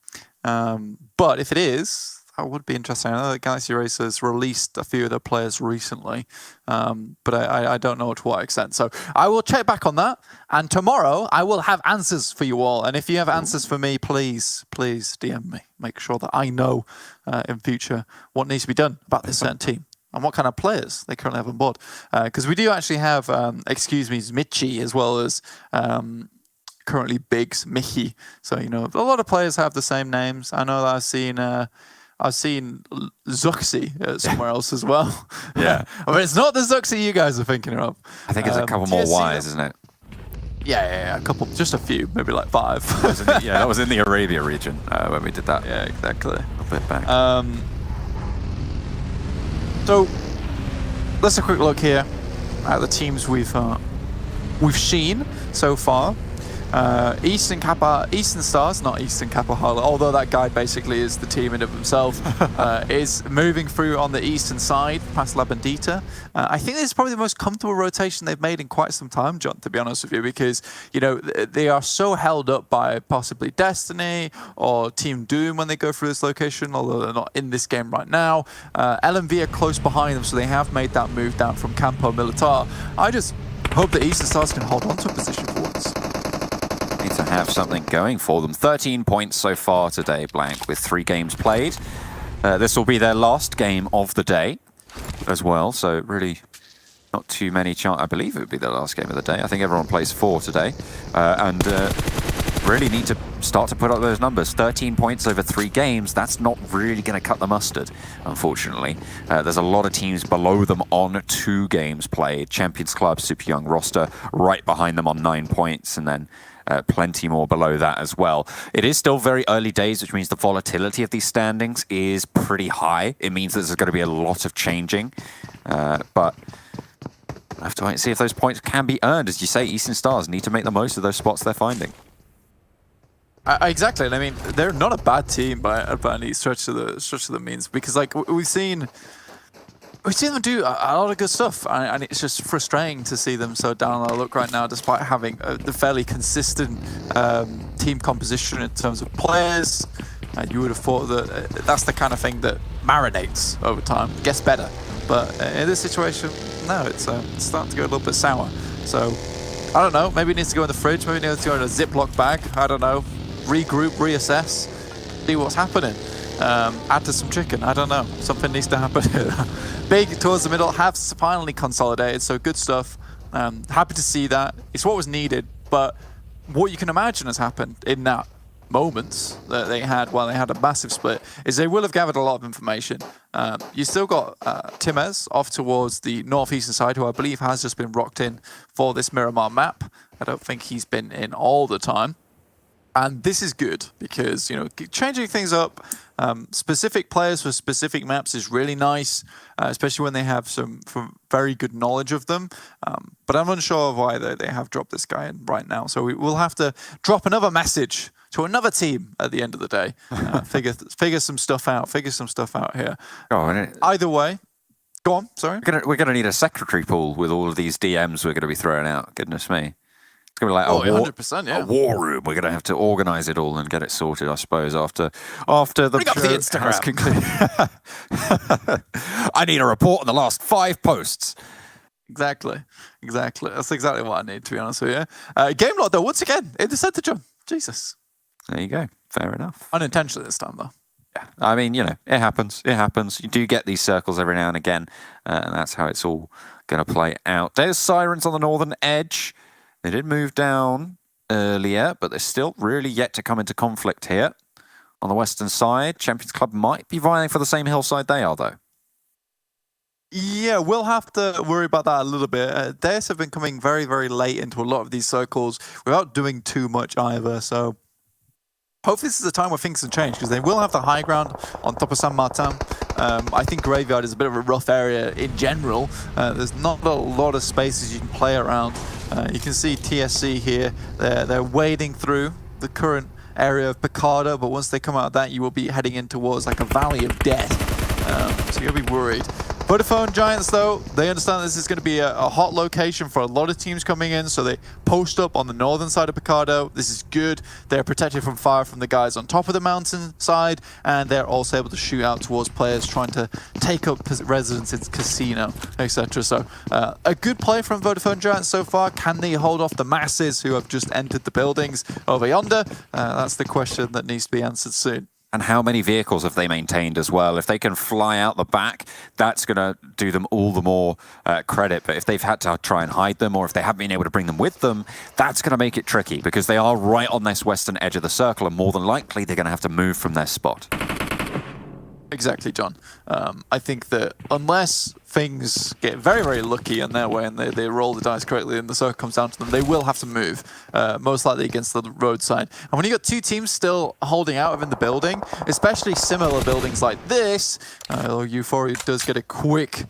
But if it is, that would be interesting. I know that Galaxy Racers released a few of their players recently, but I don't know to what extent. So I will check back on that, and tomorrow I will have answers for you all. And if you have answers for me, please DM me. Make sure that I know in future what needs to be done about this certain team and what kind of players they currently have on board. Because we do actually have, Michi, as well as currently Biggs, Michi. So, you know, a lot of players have the same names. I know that I've seen Zuxi somewhere else as well. Yeah. I mean, it's not the Zuxi you guys are thinking of. I think it's a couple more Ys, isn't it? Yeah, a couple, just a few, maybe like 5. That was in the Arabia region when we did that. Yeah, exactly. A bit back. So let's have a quick look here at the teams we've seen so far. Eastern Stars, not Eastern Kappa, although that guy basically is the team in of himself, is moving through on the eastern side past La Bandita. I think this is probably the most comfortable rotation they've made in quite some time, John, to be honest with you, because, you know, they are so held up by possibly Destiny or Team Doom when they go through this location, although they're not in this game right now. LMV are close behind them, so they have made that move down from Campo Militar. I just hope that Eastern Stars can hold on to a position for once. To have something going for them. 13 points so far today, Blank, with 3 games played. This will be their last game of the day. as well, so really not too many chance. I believe it would be the last game of the day. I think everyone plays 4 today, and really need to start to put up those numbers. 13 points over 3 games, that's not really going to cut the mustard, unfortunately. There's a lot of teams below them on 2 games played. Champions Club, super young roster, right behind them on 9 points, and then plenty more below that as well. It is still very early days, which means the volatility of these standings is pretty high. It means that there's going to be a lot of changing, but I have to wait and see if those points can be earned. As you say, Eastern Stars need to make the most of those spots they're finding. Exactly, and I mean, they're not a bad team by any stretch of the means, because like we've seen them do a lot of good stuff, and it's just frustrating to see them so down on the look right now, despite having the fairly consistent team composition in terms of players. You would have thought that that's the kind of thing that marinates over time, gets better. But in this situation, no, it's starting to go a little bit sour. So, I don't know, maybe it needs to go in the fridge, maybe it needs to go in a Ziploc bag, I don't know. Regroup, reassess, see what's happening. Add to some chicken, I don't know. Something needs to happen. Big towards the middle, have finally consolidated, so good stuff. Happy to see that. It's what was needed, but what you can imagine has happened in that moments that they had while they had a massive split is they will have gathered a lot of information. You still got Timez off towards the northeastern side, who I believe has just been rocked in for this Miramar map. I don't think he's been in all the time. And this is good because, you know, changing things up, specific players for specific maps is really nice, especially when they have some very good knowledge of them. But I'm unsure of why they have dropped this guy in right now. So we will have to drop another message to another team at the end of the day. Figure some stuff out. Figure some stuff out here. Either way, go on. Sorry. We're gonna need a secretary pool with all of these DMs we're going to be throwing out. Goodness me. It's going to be like 100%, yeah. A war room. We're going to have to organise it all and get it sorted, I suppose, after the Bring up the Instagram. I need a report on the last 5 posts. Exactly. That's exactly what I need, to be honest with you. Game lock, though, once again, in the centre, John. Jesus. There you go. Fair enough. Unintentionally this time, though. Yeah. I mean, you know, it happens. It happens. You do get these circles every now and again, and that's how it's all going to play out. Deus Sirens on the northern edge. They did move down earlier, but they're still really yet to come into conflict here. On the western side, Champions Club might be vying for the same hillside they are, though. Yeah, we'll have to worry about that a little bit. Deus have been coming very, very late into a lot of these circles without doing too much either, so hopefully this is a time where things can change, because they will have the high ground on top of San Martin. I think Graveyard is a bit of a rough area in general. There's not a lot of spaces you can play around. You can see TSC here. They're wading through the current area of Picardo, but once they come out of that, you will be heading in towards like a valley of death. So you'll be worried. Vodafone Giants, though, they understand this is going to be a hot location for a lot of teams coming in, so they post up on the northern side of Picardo. This is good. They're protected from fire from the guys on top of the mountain side, and they're also able to shoot out towards players trying to take up residence in Casino, etc. So a good play from Vodafone Giants so far. Can they hold off the masses who have just entered the buildings over yonder? That's the question that needs to be answered soon. And how many vehicles have they maintained as well? If they can fly out the back, that's going to do them all the more credit. But if they've had to try and hide them, or if they haven't been able to bring them with them, that's going to make it tricky, because they are right on this western edge of the circle, and more than likely they're going to have to move from their spot. Exactly, John. I think that unless things get very, very lucky in their way and they roll the dice correctly and the circle comes down to them, they will have to move, most likely against the roadside. And when you got 2 teams still holding out within the building, especially similar buildings like this, Euphoria does get a quick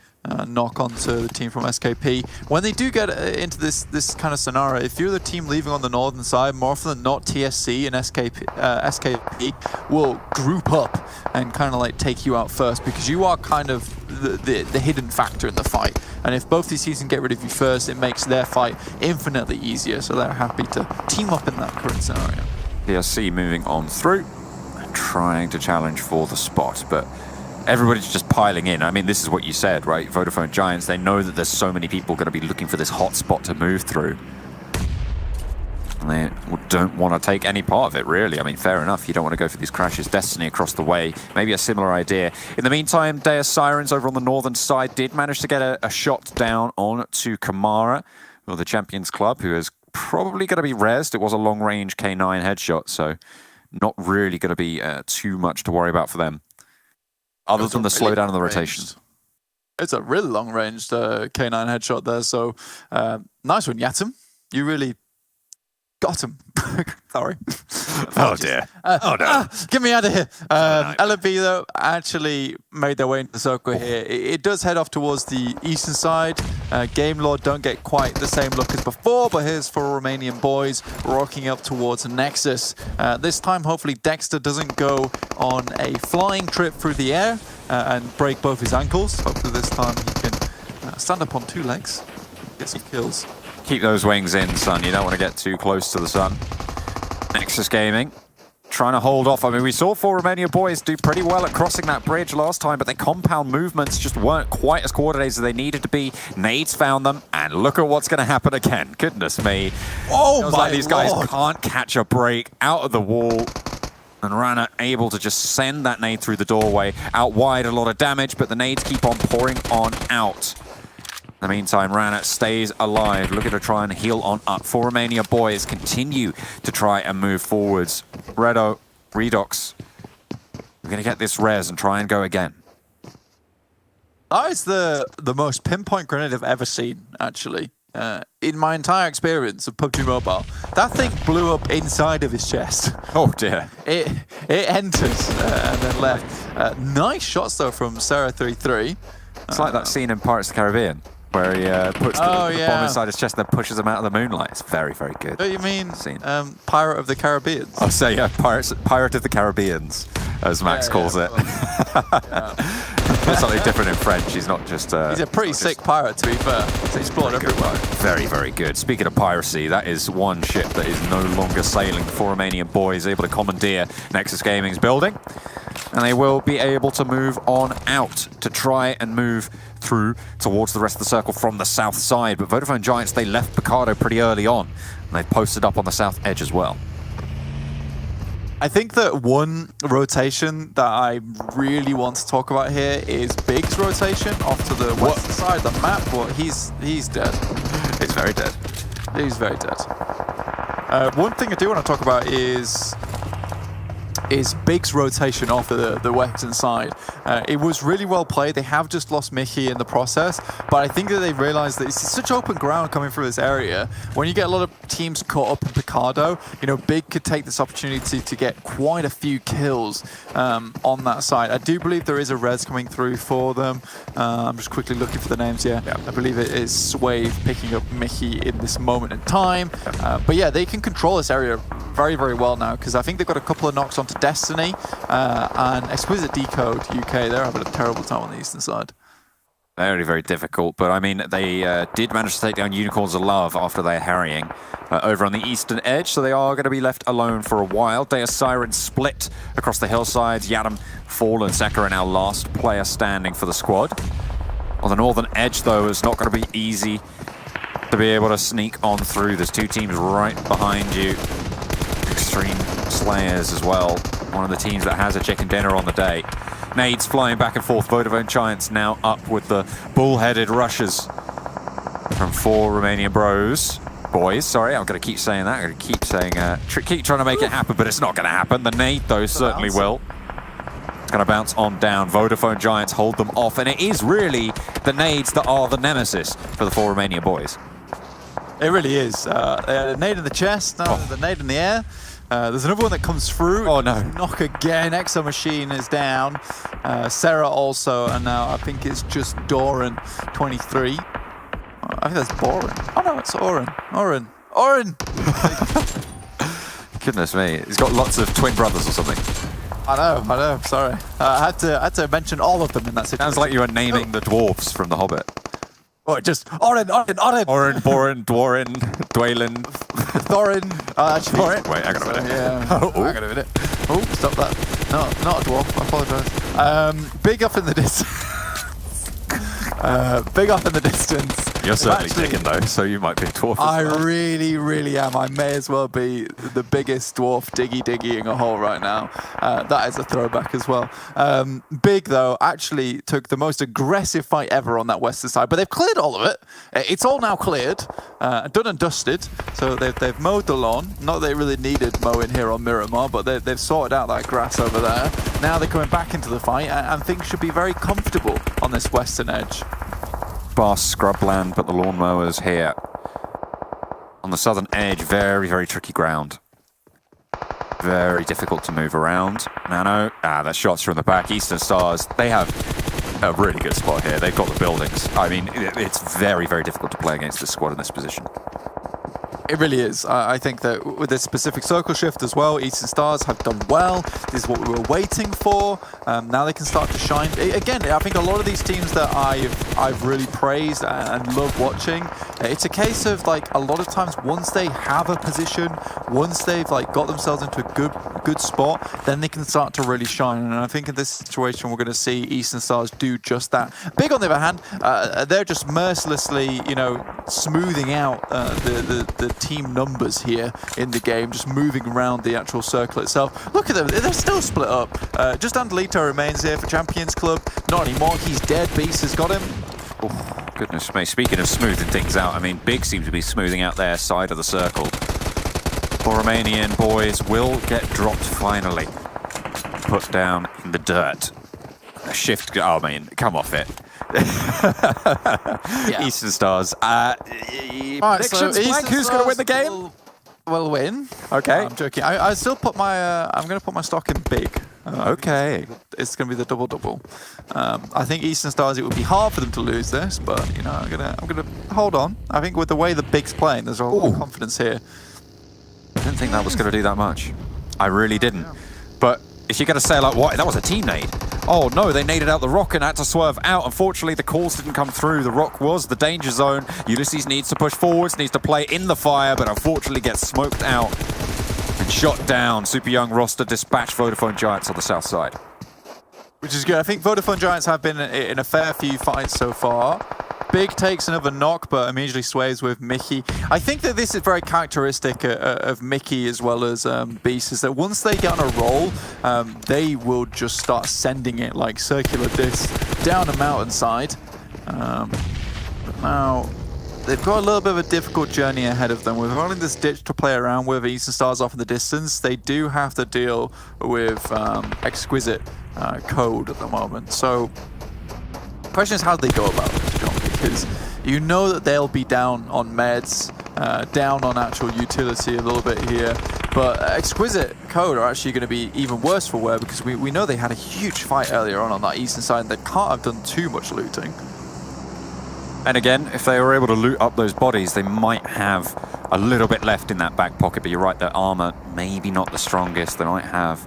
knock onto the team from SKP. When they do get into this kind of scenario, if you're the team leaving on the northern side, more often than not, TSC and SKP will group up and kind of like take you out first, because you are kind of the hidden factor in the fight. And if both these teams can get rid of you first, it makes their fight infinitely easier. So they're happy to team up in that current scenario. TSC moving on through, trying to challenge for the spot, but everybody's just piling in. I mean, this is what you said, right? Vodafone Giants, they know that there's so many people going to be looking for this hot spot to move through. They don't want to take any part of it, really. I mean, fair enough. You don't want to go for these crashes. Destiny across the way. Maybe a similar idea. In the meantime, Deus Sirens over on the northern side did manage to get a shot down on to Kamara, or the Champions Club, who is probably going to be rezzed. It was a long-range K9 headshot, so not really going to be too much to worry about for them, other than the slowdown in the rotation. It's a really long-ranged K9 headshot there, so nice one, Yatum. You really got him. Sorry. Oh dear. Oh no. Get me out of here. LMV, though, actually made their way into the circle here. It does head off towards the eastern side. Game Lord don't get quite the same look as before, but here's for Romanian Boys rocking up towards Nexus. This time, hopefully, Dexter doesn't go on a flying trip through the air and break both his ankles. Hopefully this time he can stand up on 2 legs, get some kills. Keep those wings in, son. You don't want to get too close to the sun. Nexus Gaming trying to hold off. I mean, we saw 4 Romanian Boys do pretty well at crossing that bridge last time, but their compound movements just weren't quite as coordinated as they needed to be. Nades found them, and look at what's going to happen again. Goodness me. Oh, Feels my like these guys Lord. can't catch a break out of the wall. And Rana able to just send that nade through the doorway. Out wide, a lot of damage, but the nades keep on pouring on out. In the meantime, Rana stays alive, looking to try and heal on up. 4 Romania Boys continue to try and move forwards. Redo, Redox, we're going to get this res and try and go again. That is the most pinpoint grenade I've ever seen, actually. In my entire experience of PUBG Mobile. That thing blew up inside of his chest. Oh dear. It enters and then left. Nice shots, though, from Sarah33. It's like that scene in Pirates of the Caribbean, where he puts the bomb inside his chest and then pushes him out of the moonlight. It's very, very good. Oh, you mean Scene. Pirate of the Caribbean? I'll say, yeah, Pirate of the Caribbeans, as Max calls it. It's something different in French. He's not just... He's a pretty sick pirate, to be fair. He's explored everywhere. Very, very good. Speaking of piracy, that is one ship that is no longer sailing. 4 Romanian Boys able to commandeer Nexus Gaming's building. And they will be able to move on out to try and move through towards the rest of the circle from the south side. But Vodafone Giants, they left Picardo pretty early on. And they've posted up on the south edge as well. I think that one rotation that I really want to talk about here is Big's rotation off to the western side of the map, but he's dead. He's very dead. He's very dead. One thing I do want to talk about is Big's rotation off the western side. It was really well played. They have just lost Mickey in the process, but I think that they realized that it's such open ground coming through this area. When you get a lot of teams caught up in Picardo, you know, Big could take this opportunity to get quite a few kills on that side. I do believe there is a res coming through for them. I'm just quickly looking for the names. Yeah. I believe it is Swave picking up Mickey in this moment in time. But yeah, they can control this area very, very well now, because I think they've got a couple of knocks onto Destiny and Exquisite Decode UK. They're having a terrible time on the eastern side. Very, very difficult, but I mean, they did manage to take down Unicorns of Love after their harrying over on the eastern edge, so they are going to be left alone for a while. Deus Sirens split across the hillsides. Yadam fallen. Sakura now last player standing for the squad. On the northern edge, though, it's not going to be easy to be able to sneak on through. There's 2 teams right behind you. Xtreme Slayers as well. One of the teams that has a chicken dinner on the day. Nades flying back and forth. Vodafone Giants now up with the bull-headed rushes from 4 Romanian boys. Sorry, I'm going to keep saying that. I'm going to keep saying, keep trying to make it happen, but it's not going to happen. The nade, though, certainly will. It's going to bounce on down. Vodafone Giants hold them off, and it is really the nades that are the nemesis for the 4 Romanian boys. It really is. They had a nade in the chest, now the nade in the air. There's another one that comes through. Oh no. Knock again. Exo Machine is down. Sarah also, and now I think it's just Doran, 23. I think that's Boren. Oh no, it's Oren. Oren! Goodness me. He's got lots of twin brothers or something. I know, sorry. I had to mention all of them in that situation. Sounds like you were naming the dwarves from The Hobbit. Oh, just Oren! Oren, Boren, Dworin, Dwaylen. Thorin. Actually, Wait, hang on a minute. Yeah. Hang on a minute. Oh, stop that. No, not a dwarf. I apologise. Big up in the distance. Big up in the distance. You're certainly Actually, digging though, so you might be a dwarf as I well. really am. I may as well be the biggest dwarf diggying a hole right now. That is a throwback as well. Big, though, actually took the most aggressive fight ever on that western side, but they've cleared all of it. It's all now cleared, done and dusted, so they've mowed the lawn. Not that they really needed mowing here on Miramar, but they've sorted out that grass over there. Now they're coming back into the fight, and things should be very comfortable on this western edge. Sparse scrubland, but the lawnmowers here. On the southern edge, very tricky ground. Very difficult to move around. Nano, that shot's from the back. Eastern Stars, they have a really good spot here. They've got the buildings. I mean, it's very difficult to play against this squad in this position. It really is. I think that with this specific circle shift as well, Eastern Stars have done well. This is what we were waiting for. Now they can start to shine. Again, I think a lot of these teams that I've really praised and love watching, it's a case of like a lot of times once they have a position, once they've like got themselves into a good spot, then they can start to really shine. And I think in this situation we're going to see Eastern Stars do just that. Big on the other hand, they're just mercilessly, you know, smoothing out the team numbers here in the game, just moving around the actual circle itself. Look at them, they're still split up. Just Andelito remains here for Champions Club. Not anymore, he's dead. Beast has got him. Oh, goodness me. Speaking of smoothing things out, I mean, Big seems to be smoothing out their side of the circle. The Romanian Boys will get dropped finally. Put down in the dirt. A shift, oh man, come off it. Yeah. Eastern Stars. Alright, so Blank, who's going to win the game? Will win. Okay. I'm joking. I still put my. I'm going to put my stock in Big. Okay. It's going to be the double. I think Eastern Stars, it would be hard for them to lose this, but you know, I'm gonna hold on. I think with the way the Big's playing, there's a lot of confidence here. I didn't think that was going to do that much. I really didn't. But if you're going to say like, what? That was a team nade. Oh no, they naded out the rock and had to swerve out. Unfortunately, the calls didn't come through. The rock was the danger zone. Ulysses needs to push forwards, needs to play in the fire, but unfortunately gets smoked out and shot down. Super young roster dispatched Vodafone Giants on the south side. Which is good. I think Vodafone Giants have been in a fair few fights so far. Big takes another knock, but immediately sways with Mickey. I think that this is very characteristic of Mickey as well as Beast, is that once they get on a roll, they will just start sending it like circular discs down a mountainside. But now, they've got a little bit of a difficult journey ahead of them. With only this ditch to play around with, Eastern Stars off in the distance, they do have to deal with Exquisite Code at the moment. So, the question is how do they go about this, John? Because you know that they'll be down on meds, down on actual utility a little bit here, but Exquisite Code are actually going to be even worse for wear, because we know they had a huge fight earlier on that eastern side and they can't have done too much looting. And again, if they were able to loot up those bodies, they might have a little bit left in that back pocket, but you're right, their armor maybe not the strongest. They might have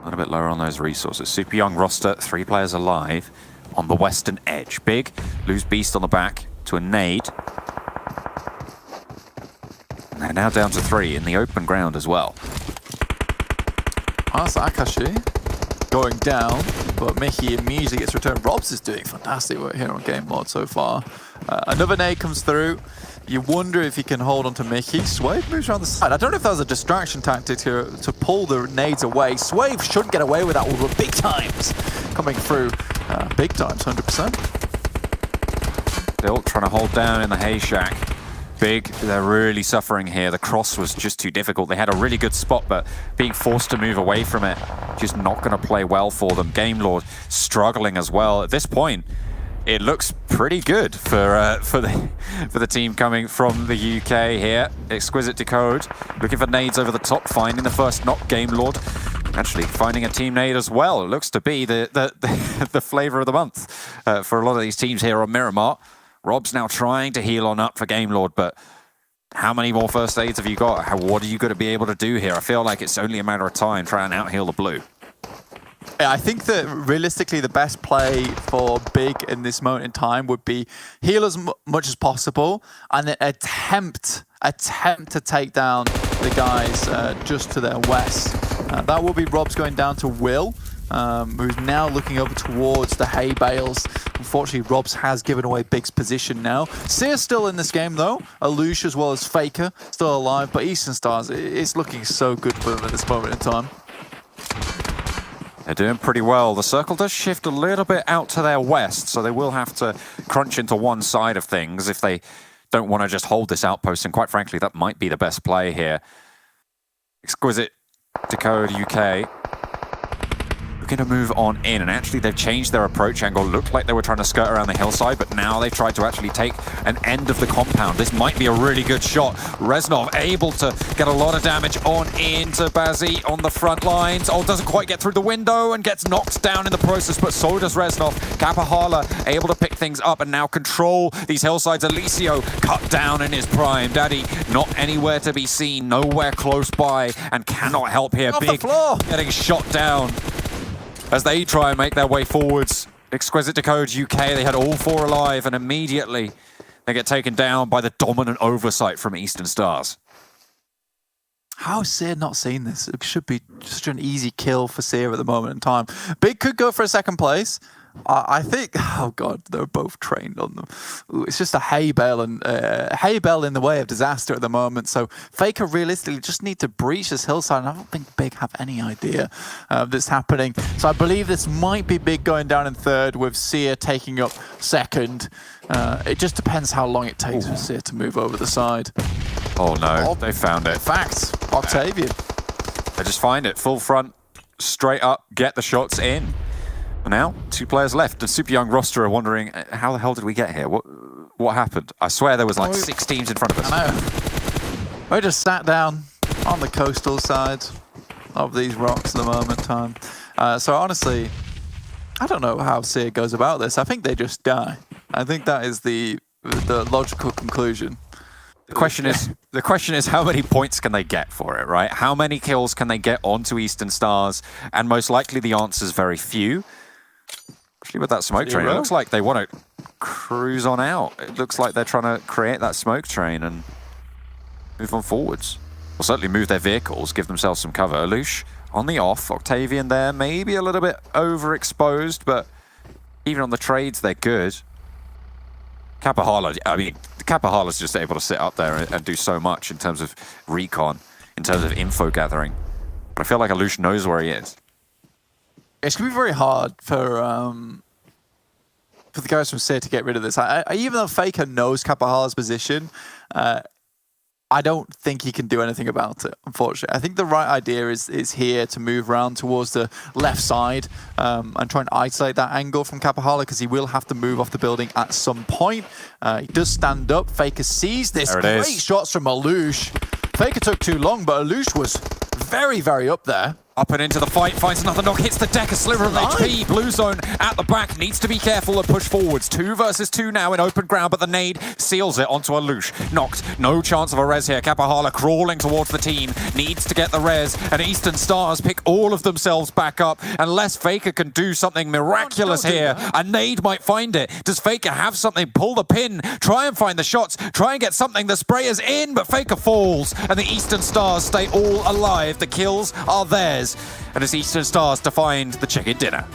a little bit lower on those resources. Super young roster, 3 players alive on the western edge. Big, lose Beast on the back to a nade. And they're now down to 3 in the open ground as well. That's Akashi going down, but Mickey immediately gets returned. Robs is doing fantastic work here on Game Lord so far. Another nade comes through. You wonder if he can hold on to Mickey. Swave moves around the side. I don't know if that was a distraction tactic to pull the nades away. Swave should get away with that one, but big times coming through. Big times, 100%. Still trying to hold down in the hay shack. Big, they're really suffering here. The cross was just too difficult. They had a really good spot, but being forced to move away from it, just not going to play well for them. Game Lord struggling as well. At this point, it looks pretty good for the team coming from the UK here. Exquisite Décode looking for nades over the top, finding the first knock. Game Lord actually finding a team nade as well. It looks to be the flavor of the month for a lot of these teams here on Miramar. Rob's now trying to heal on up for Game Lord, but how many more first aids have you got? What are you going to be able to do here? I feel like it's only a matter of time trying to out-heal the blue. Yeah, I think that realistically the best play for Big in this moment in time would be heal as much as possible and then attempt to take down the guys just to their west. That will be Rob's going down to Will, who's now looking over towards the hay bales. Unfortunately, Robs has given away Big's position now. Sear's still in this game, though. Alush as well as Faker still alive, but Eastern Stars, it's looking so good for them at this moment in time. They're doing pretty well. The circle does shift a little bit out to their west, so they will have to crunch into one side of things if they don't want to just hold this outpost, and quite frankly, that might be the best play here. Exquisite Décode UK looking to move on in, and actually they've changed their approach angle. Looked like they were trying to skirt around the hillside, but now they've tried to actually take an end of the compound. This might be a really good shot. Reznov able to get a lot of damage on into Bazzi on the front lines. Oh, doesn't quite get through the window and gets knocked down in the process, but so does Reznov. Kapahala able to pick things up and now control these hillsides. Alicio cut down in his prime. Daddy not anywhere to be seen, nowhere close by, and cannot help here. Off Big the floor. getting shot down as they try and make their way forwards. Exquisite Décode UK, they had all four alive, and immediately they get taken down by the dominant oversight from Eastern Stars. How has Sear not seen this? It should be just an easy kill for Sear at the moment in time. Big could go for a second place. I think, oh god, they're both trained on them. Ooh, it's just a hay bale and hay bale in the way of disaster at the moment. So Faker realistically just need to breach this hillside, and I don't think Big have any idea of this happening. So I believe this might be Big going down in third, with Sear taking up second. It just depends how long it takes for Sear to move over the side. Oh no, they found it. Fact, Octavian. They just find it, full front, straight up, get the shots in. Now, 2 players left. The super young roster are wondering, how the hell did we get here? What happened? I swear there was like 6 teams in front of us. I know. We just sat down on the coastal side of these rocks at the moment in time. So honestly, I don't know how Sear goes about this. I think they just die. I think that is the logical conclusion. The question is how many points can they get for it, right? How many kills can they get onto Eastern Stars? And most likely the answer is very few. Especially with that smoke train. It looks like they want to cruise on out. It looks like they're trying to create that smoke train and move on forwards. Or certainly move their vehicles, give themselves some cover. Alush on the off. Octavian there, maybe a little bit overexposed, but even on the trades, they're good. Kapahala, I mean, Kapahala's just able to sit up there and do so much in terms of recon, in terms of info gathering. But I feel like Alush knows where he is. It's going to be very hard for the guys from Sear to get rid of this. Even though Faker knows Kapahala's position, I don't think he can do anything about it, unfortunately. I think the right idea is here to move around towards the left side and try and isolate that angle from Kapahala, because he will have to move off the building at some point. He does stand up. Faker sees this. Great shots from Alush. Faker took too long, but Alush was very, very up there. Up and into the fight, finds another knock, hits the deck, a sliver of HP. Blue zone at the back, needs to be careful and push forwards. 2 versus 2 now in open ground, but the nade seals it onto Alush. Knocked, no chance of a res here. Kapahala crawling towards the team, needs to get the res, and Eastern Stars pick all of themselves back up. Unless Faker can do something miraculous here, a nade might find it. Does Faker have something? Pull the pin, try and find the shots, try and get something. The spray is in, but Faker falls, and the Eastern Stars stay all alive. The kills are theirs. And it's Eastern Stars to find the chicken dinner.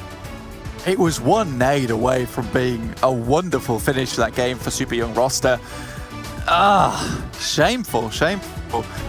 It was one nade away from being a wonderful finish to that game for Super Young roster. Shameful.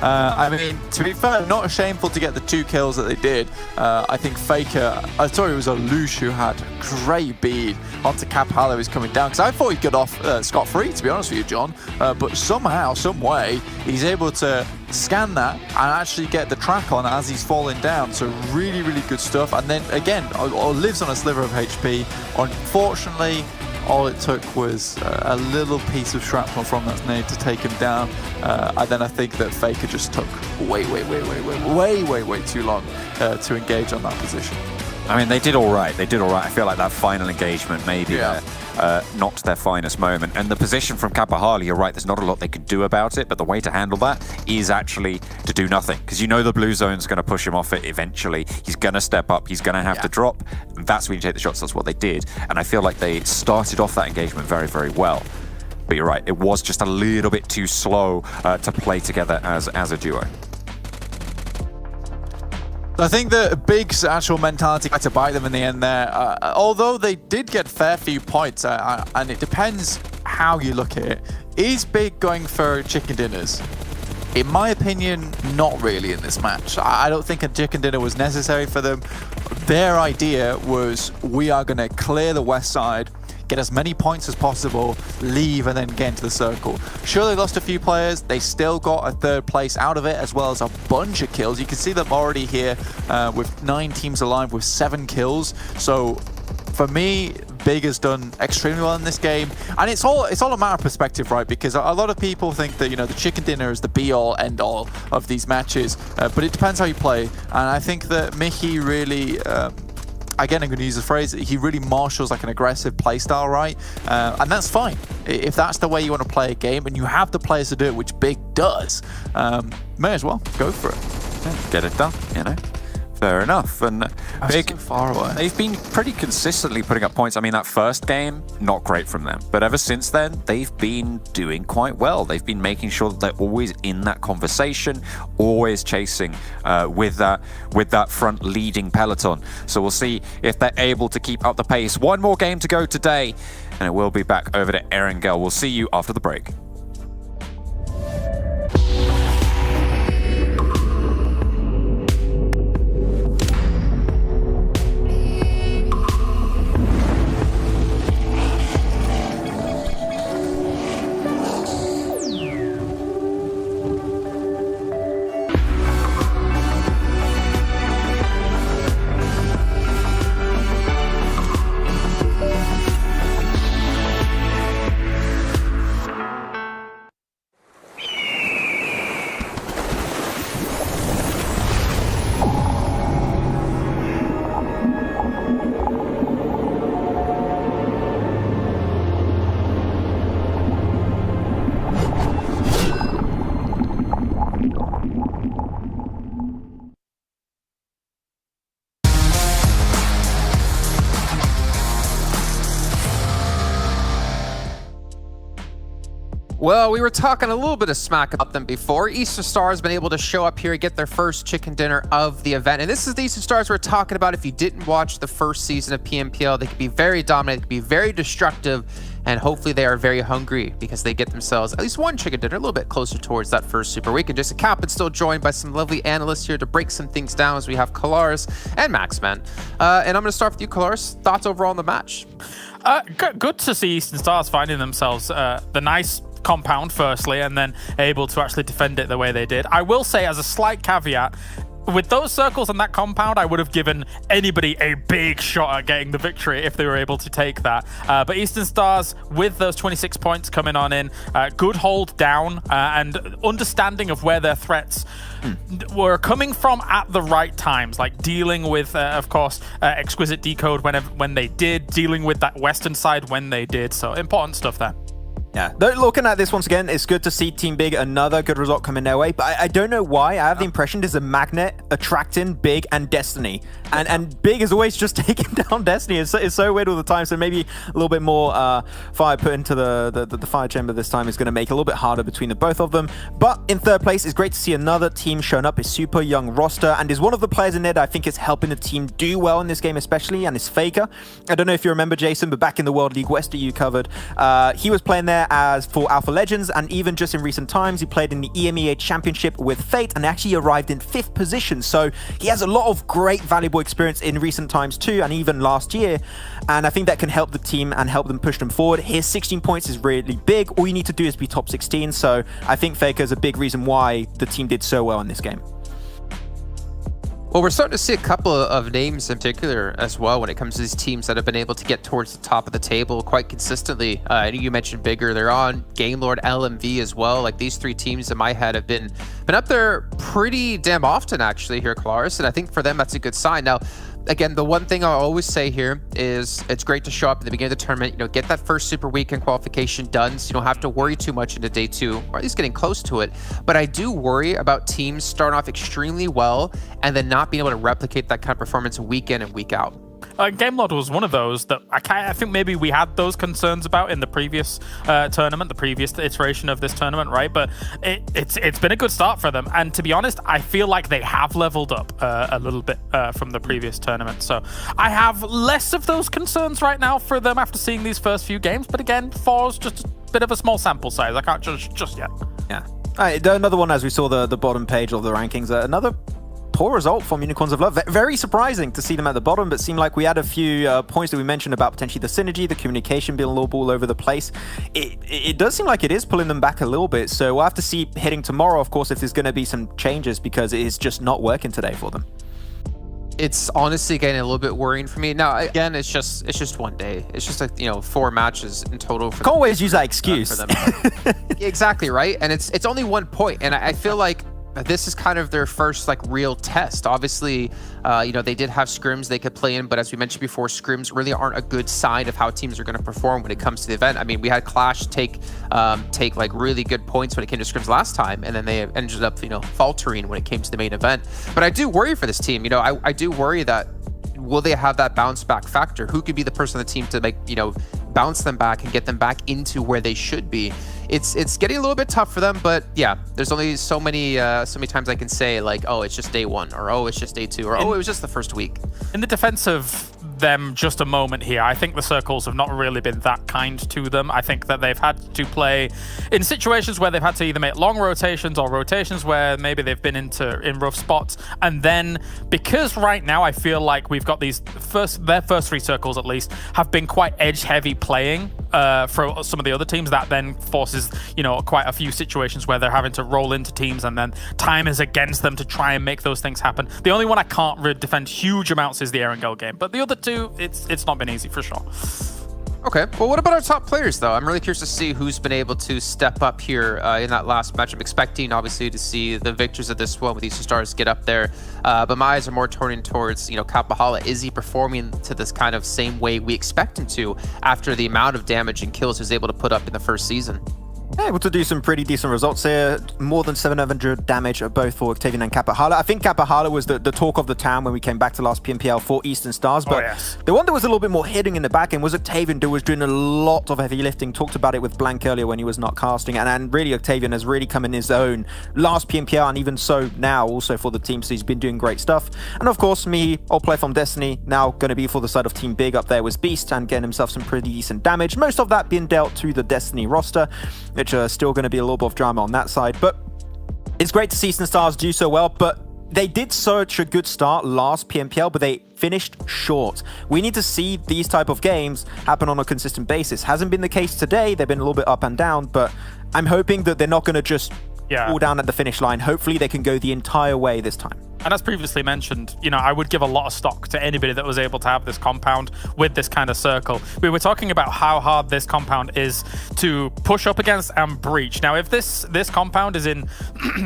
I mean, to be fair, not shameful to get the 2 kills that they did. I think Faker, I thought it was Alush who had great bead onto Kapahala who's coming down, because I thought he'd get off scot-free, to be honest with you, John. But somehow, some way, he's able to scan that and actually get the track on as he's falling down. So really, really good stuff. And then again, lives on a sliver of HP. Unfortunately, all it took was a little piece of shrapnel from that nade to take him down. And then I think that Faker just took way too long to engage on that position. I mean, they did all right. I feel like that final engagement maybe not their finest moment. And the position from Kapahala, you're right, there's not a lot they could do about it, but the way to handle that is actually to do nothing. Because you know the blue zone's going to push him off it eventually. He's going to step up. He's going to have to drop. And that's when you take the shots. That's what they did. And I feel like they started off that engagement very, very well. But you're right, it was just a little bit too slow to play together as a duo. I think that Big's actual mentality had to bite them in the end there. Although they did get a fair few points, and it depends how you look at it. Is Big going for chicken dinners? In my opinion, not really in this match. I don't think a chicken dinner was necessary for them. Their idea was, we are going to clear the west side, get as many points as possible, leave, and then get into the circle. Sure, they lost a few players. They still got a 3rd place out of it, as well as a bunch of kills. You can see them already here with 9 teams alive with 7 kills. So for me, Big has done extremely well in this game, and it's all a matter of perspective, right? Because a lot of people think that, you know, the chicken dinner is the be-all, end-all of these matches, but it depends how you play. And I think that Mickey really, again, I'm going to use the phrase, he really marshals like an aggressive playstyle, right? And that's fine. If that's the way you want to play a game, and you have the players to do it, which Big does, may as well go for it. Yeah, get it done, you know. Fair enough. And Big, so far away. They've been pretty consistently putting up points. I mean, that first game, not great from them. But ever since then, they've been doing quite well. They've been making sure that they're always in that conversation, always chasing with that front leading peloton. So we'll see if they're able to keep up the pace. One more game to go today, and it will be back over to Erangel. We'll see you after the break. Well, we were talking a little bit of smack about them before. Eastern Star has been able to show up here and get their first chicken dinner of the event. And this is the Eastern Stars we're talking about. If you didn't watch the first season of PMPL, they could be very dominant, they could be very destructive, and hopefully they are very hungry because they get themselves at least one chicken dinner a little bit closer towards that first Super Weekend. Jason Kaplan still joined by some lovely analysts here to break some things down as we have Kalaris and Maxman. And I'm going to start with you, Kalaris. Thoughts overall on the match? Good to see Eastern Stars finding themselves the nice compound firstly, and then able to actually defend it the way they did. I will say, as a slight caveat, with those circles and that compound, I would have given anybody a big shot at getting the victory if they were able to take that. But Eastern Stars, with those 26 points coming on in, good hold down and understanding of where their threats were coming from at the right times, like dealing with, of course, Exquisite Décode when they did, dealing with that western side when they did. So important stuff there. Yeah, looking at this once again, it's good to see Team Big, another good result coming their way, but I don't know why. I have the impression there's a magnet attracting Big and Destiny, and Big is always just taking down Destiny. It's so weird all the time, so maybe a little bit more fire put into the fire chamber this time is going to make it a little bit harder between the both of them. But in third place, it's great to see another team showing up. It's super young roster, and is one of the players in there that I think is helping the team do well in this game especially, and it's Faker. I don't know if you remember, Jason, but back in the World League West that you covered, he was playing there as for Alpha Legends, and even just in recent times he played in the EMEA Championship with Fate and actually arrived in 5th position. So he has a lot of great valuable experience in recent times too, and even last year, and I think that can help the team and help them push them forward. His 16 points is really big. All you need to do is be top 16, so I think Faker is a big reason why the team did so well in this game. Well, we're starting to see a couple of names in particular as well when it comes to these teams that have been able to get towards the top of the table quite consistently. I know you mentioned Bigger, they're on Game Lord, LMV as well. Like, these three teams in my head have been up there pretty damn often actually here, Kalaris, and I think for them that's a good sign. Now, again, the one thing I always say here is it's great to show up at the beginning of the tournament, you know, get that first Super Weekend qualification done so you don't have to worry too much into day 2, or at least getting close to it. But I do worry about teams starting off extremely well and then not being able to replicate that kind of performance week in and week out. Gamelord was one of those that I think maybe we had those concerns about in the previous tournament, the previous iteration of this tournament, right? But it's been a good start for them. And to be honest, I feel like they have leveled up a little bit from the previous tournament. So I have less of those concerns right now for them after seeing these first few games. But again, 4's just a bit of a small sample size. I can't judge just yet. Yeah. All right, another one, as we saw the bottom page of the rankings, another poor result from Unicorns of Love. Very surprising to see them at the bottom, but seemed like we had a few points that we mentioned about potentially the synergy, the communication being a little all over the place. It does seem like it is pulling them back a little bit, so we'll have to see heading tomorrow, of course, if there's going to be some changes, because it is just not working today for them. It's honestly getting a little bit worrying for me. Now, again, it's just one day. It's just like, 4 matches in total. Can't always use that excuse. For them. Exactly, right? And it's only 1 point, and I feel like this is kind of their first real test. Obviously, they did have scrims they could play in, but as we mentioned before, scrims really aren't a good sign of how teams are going to perform when it comes to the event. I mean, we had Clash take really good points when it came to scrims last time, and then they ended up faltering when it came to the main event. But I do worry for this team. I do worry that will they have that bounce back factor? Who could be the person on the team to make bounce them back and get them back into where they should be? It's getting a little bit tough for them, but yeah, there's only so many times I can say oh, it's just day 1, or oh, it's just day 2, or oh, it was just the first week. In the defense of them just a moment here, I think the circles have not really been that kind to them. I think that they've had to play in situations where they've had to either make long rotations or rotations where maybe they've been in rough spots. And then because right now I feel like we've got their first 3 circles at least have been quite edge heavy playing for some of the other teams, that then forces quite a few situations where they're having to roll into teams, and then time is against them to try and make those things happen. The only one I can't really defend huge amounts is the Erangel game, but the other 2, it's not been easy for sure. Okay, well, what about our top players, though? I'm really curious to see who's been able to step up here in that last match. I'm expecting, obviously, to see the victors of this one with Eastern Stars get up there, but my eyes are more turning towards, Kapahala. Is he performing to this kind of same way we expect him to after the amount of damage and kills he was able to put up in the first season? Able to do some pretty decent results here. More than 700 damage both for Octavian and Kapahala. I think Kapahala was the talk of the town when we came back to last PMPL for Eastern Stars, but the one that was a little bit more hitting in the back end was Octavian, who was doing a lot of heavy lifting. Talked about it with Blank earlier when he was not casting, and really Octavian has really come in his own last PMPL, and even so now also for the team, so he's been doing great stuff. And of course, me, all player from Destiny, now going to be for the side of Team Big up there with Beast and getting himself some pretty decent damage. Most of that being dealt to the Destiny roster, which are still going to be a little bit of drama on that side. But it's great to see Eastern Stars do so well, but they did such a good start last PMPL, but they finished short. We need to see these type of games happen on a consistent basis. Hasn't been the case today. They've been a little bit up and down, but I'm hoping that they're not going to just fall down at the finish line. Hopefully they can go the entire way this time. And as previously mentioned, I would give a lot of stock to anybody that was able to have this compound with this kind of circle. We were talking about how hard this compound is to push up against and breach. Now, if this compound is in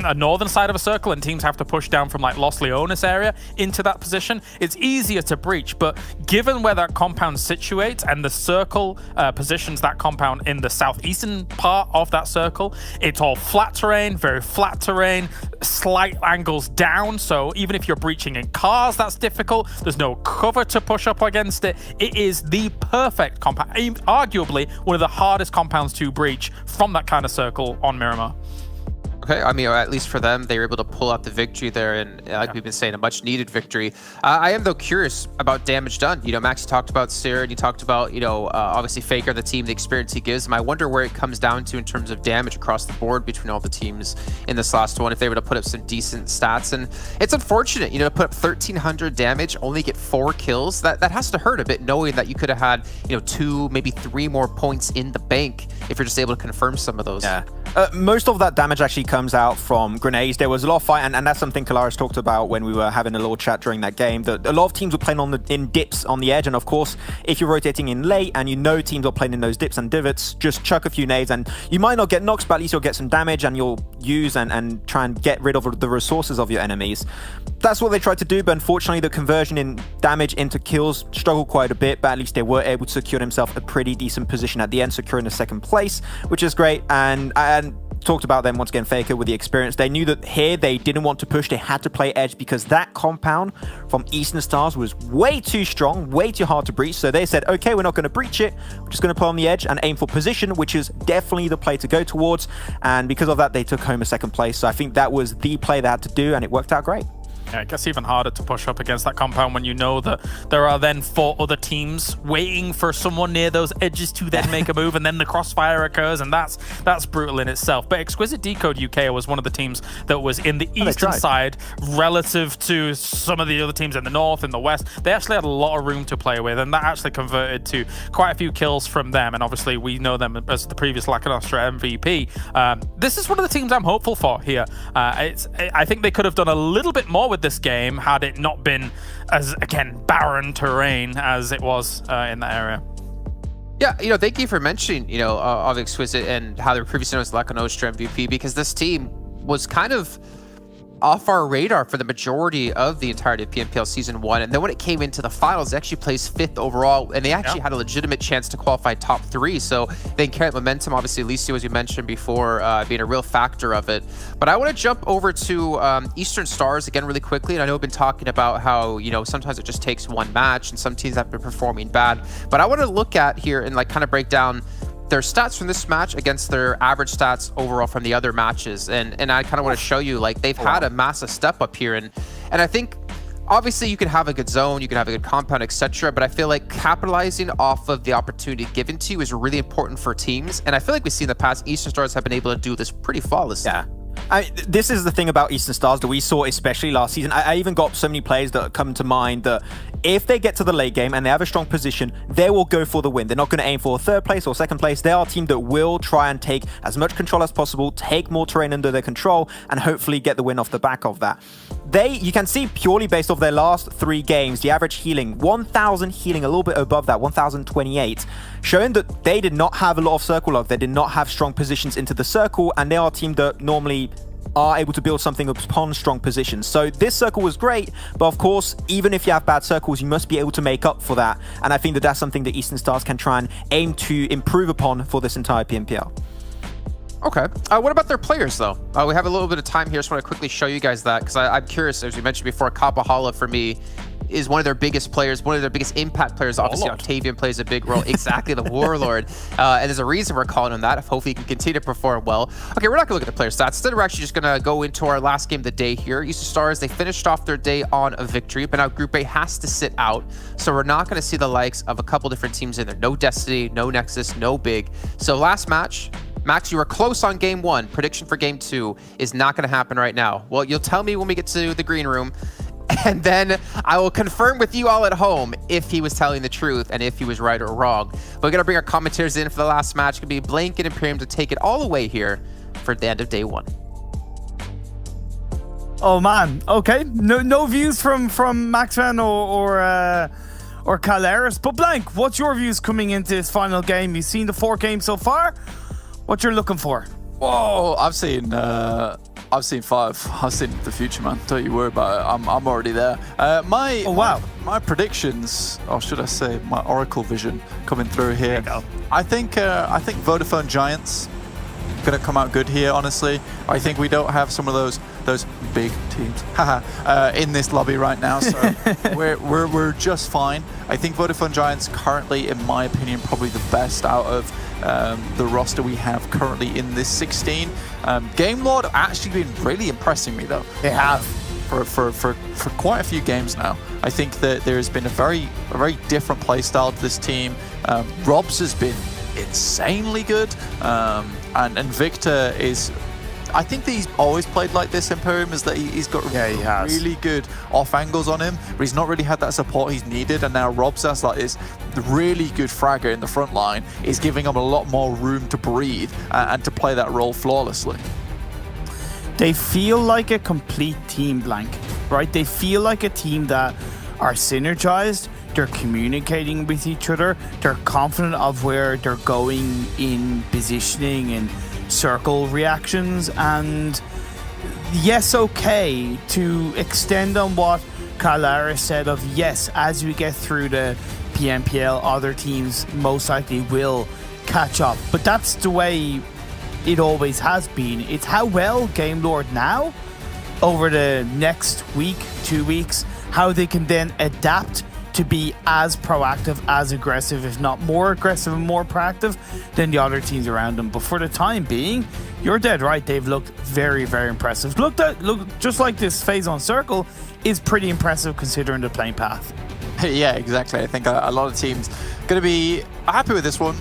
a northern side of a circle and teams have to push down from Los Leones area into that position, it's easier to breach. But given where that compound situates and the circle positions that compound in the southeastern part of that circle, it's all flat terrain, very flat terrain, slight angles down. So even if you're breaching in cars, that's difficult. There's no cover to push up against it. It is the perfect compound, arguably one of the hardest compounds to breach from that kind of circle on Miramar. Okay, I mean, at least for them, they were able to pull out the victory there, and like we've been saying, a much-needed victory. I am, though, curious about damage done. Max, you talked about Sir, and you talked about, obviously Faker, the team, the experience he gives them. I wonder where it comes down to in terms of damage across the board between all the teams in this last one, if they were to put up some decent stats. And it's unfortunate, to put up 1,300 damage, only get 4 kills. That has to hurt a bit, knowing that you could have had, 2, maybe 3 more points in the bank if you're just able to confirm some of those. Yeah. Most of that damage actually comes out from grenades. There was a lot of fight, and that's something Kalaris talked about when we were having a little chat during that game, that a lot of teams were playing in dips on the edge, and of course, if you're rotating in late and teams are playing in those dips and divots, just chuck a few nades, and you might not get knocks, but at least you'll get some damage, and you'll use and try and get rid of the resources of your enemies. That's what they tried to do, but unfortunately, the conversion in damage into kills struggled quite a bit, but at least they were able to secure themselves a pretty decent position at the end, securing the 2nd place, which is great. And talked about them once again, Faker with the experience. They knew that here they didn't want to push. They had to play edge because that compound from Eastern Stars was way too strong, way too hard to breach. So they said, okay, we're not going to breach it. We're just going to play on the edge and aim for position, which is definitely the play to go towards. And because of that, they took home a second place. So I think that was the play they had to do, and it worked out great. Yeah, it gets even harder to push up against that compound when you know that there are then 4 other teams waiting for someone near those edges to then make a move, and then the crossfire occurs, and that's brutal in itself. But Exquisite Décode UK was one of the teams that was in the eastern side relative to some of the other teams in the north and the west. They actually had a lot of room to play with, and that actually converted to quite a few kills from them. And obviously we know them as the previous La Nostra MVP. This is one of the teams I'm hopeful for here. I think they could have done a little bit more with this game had it not been as, again, barren terrain as it was in that area. Yeah, thank you for mentioning, of Exquisite and how they were previously known as La Nostra MVP, because this team was kind of off our radar for the majority of the entirety of PMPL Season 1. And then when it came into the finals, they actually placed 5th overall, and they actually had a legitimate chance to qualify top 3. So they carried momentum. Obviously, Licio, as you mentioned before, being a real factor of it. But I want to jump over to Eastern Stars again really quickly. And I know we've been talking about how, sometimes it just takes one match and some teams have been performing bad. But I want to look at here and kind of break down their stats from this match against their average stats overall from the other matches. And I kind of want to show you, they've had a massive step up here. And I think, obviously, you can have a good zone, you can have a good compound, etc. But I feel like capitalizing off of the opportunity given to you is really important for teams. And I feel like we've seen in the past, Eastern Stars have been able to do this pretty flawlessly. Yeah. This is the thing about Eastern Stars that we saw, especially last season. I even got so many players that come to mind that if they get to the late game and they have a strong position, they will go for the win. They're not going to aim for 3rd place or 2nd place. They are a team that will try and take as much control as possible, take more terrain under their control, and hopefully get the win off the back of that. You can see purely based off their last 3 games, the average healing, 1,000 healing, a little bit above that, 1,028, showing that they did not have a lot of circle love. They did not have strong positions into the circle, and they are a team that normally are able to build something upon strong positions. So this circle was great, but of course, even if you have bad circles, you must be able to make up for that. And I think that that's something that Eastern Stars can try and aim to improve upon for this entire PMPL. Okay. What about their players, though? We have a little bit of time here. Just want to quickly show you guys that, because I'm curious, as we mentioned before, Kapahala, for me, is one of their biggest players, one of their biggest impact players. Obviously, Octavian plays a big role. Exactly, the Warlord. And there's a reason we're calling him that. Hopefully, he can continue to perform well. Okay, we're not going to look at the player stats. Instead, we're actually just going to go into our last game of the day here. Eastern Stars, they finished off their day on a victory, but now Group A has to sit out. So we're not going to see the likes of a couple different teams in there. No Destiny, no Nexus, no Big. So last match, Max, you were close on Game 1. Prediction for Game 2 is not going to happen right now. Well, you'll tell me when we get to the green room, and then I will confirm with you all at home if he was telling the truth and if he was right or wrong. But we're going to bring our commentators in for the last match. It's going to be Blanket and Imperium to take it all away here for the end of Day 1. Oh man, okay. No views from Maxvan or Caleris. But Blank, what's your views coming into this final game? You've seen the 4 games so far. What you're looking for? Whoa, I've seen 5. I've seen the future, man. Don't you worry about it. I'm already there. My predictions, or should I say, my Oracle vision coming through here. There you go. I think Vodafone Giants gonna come out good here. Honestly, I think we don't have some of those big teams in this lobby right now, so we're just fine. I think Vodafone Giants currently, in my opinion, probably the best out of the roster we have currently in this 16. Game Lord actually been really impressing me though. They have for quite a few games now. I think that there has been a very different play style to this team. Robs has been insanely good, and Victor is. I think that he's always played like this, Imperium, is that he's got really good off angles on him, but he's not really had that support he's needed. And now Robs has like this really good fragger in the front line, is giving him a lot more room to breathe and to play that role flawlessly. They feel like a complete team, Blank, right? They feel like a team that are synergized. They're communicating with each other. They're confident of where they're going in positioning and circle reactions. And yes, okay, to extend on what Carlaris said of yes, as we get through the PMPL, other teams most likely will catch up. But that's the way it always has been. It's how well Game Lord now, over the next week, 2 weeks, how they can then adapt to be as proactive, as aggressive, if not more aggressive and more proactive than the other teams around them. But for the time being, you're dead right. They've looked very, very impressive. Look, just like this phase on circle is pretty impressive considering the playing path. Yeah, exactly. I think a lot of teams going to be happy with this one.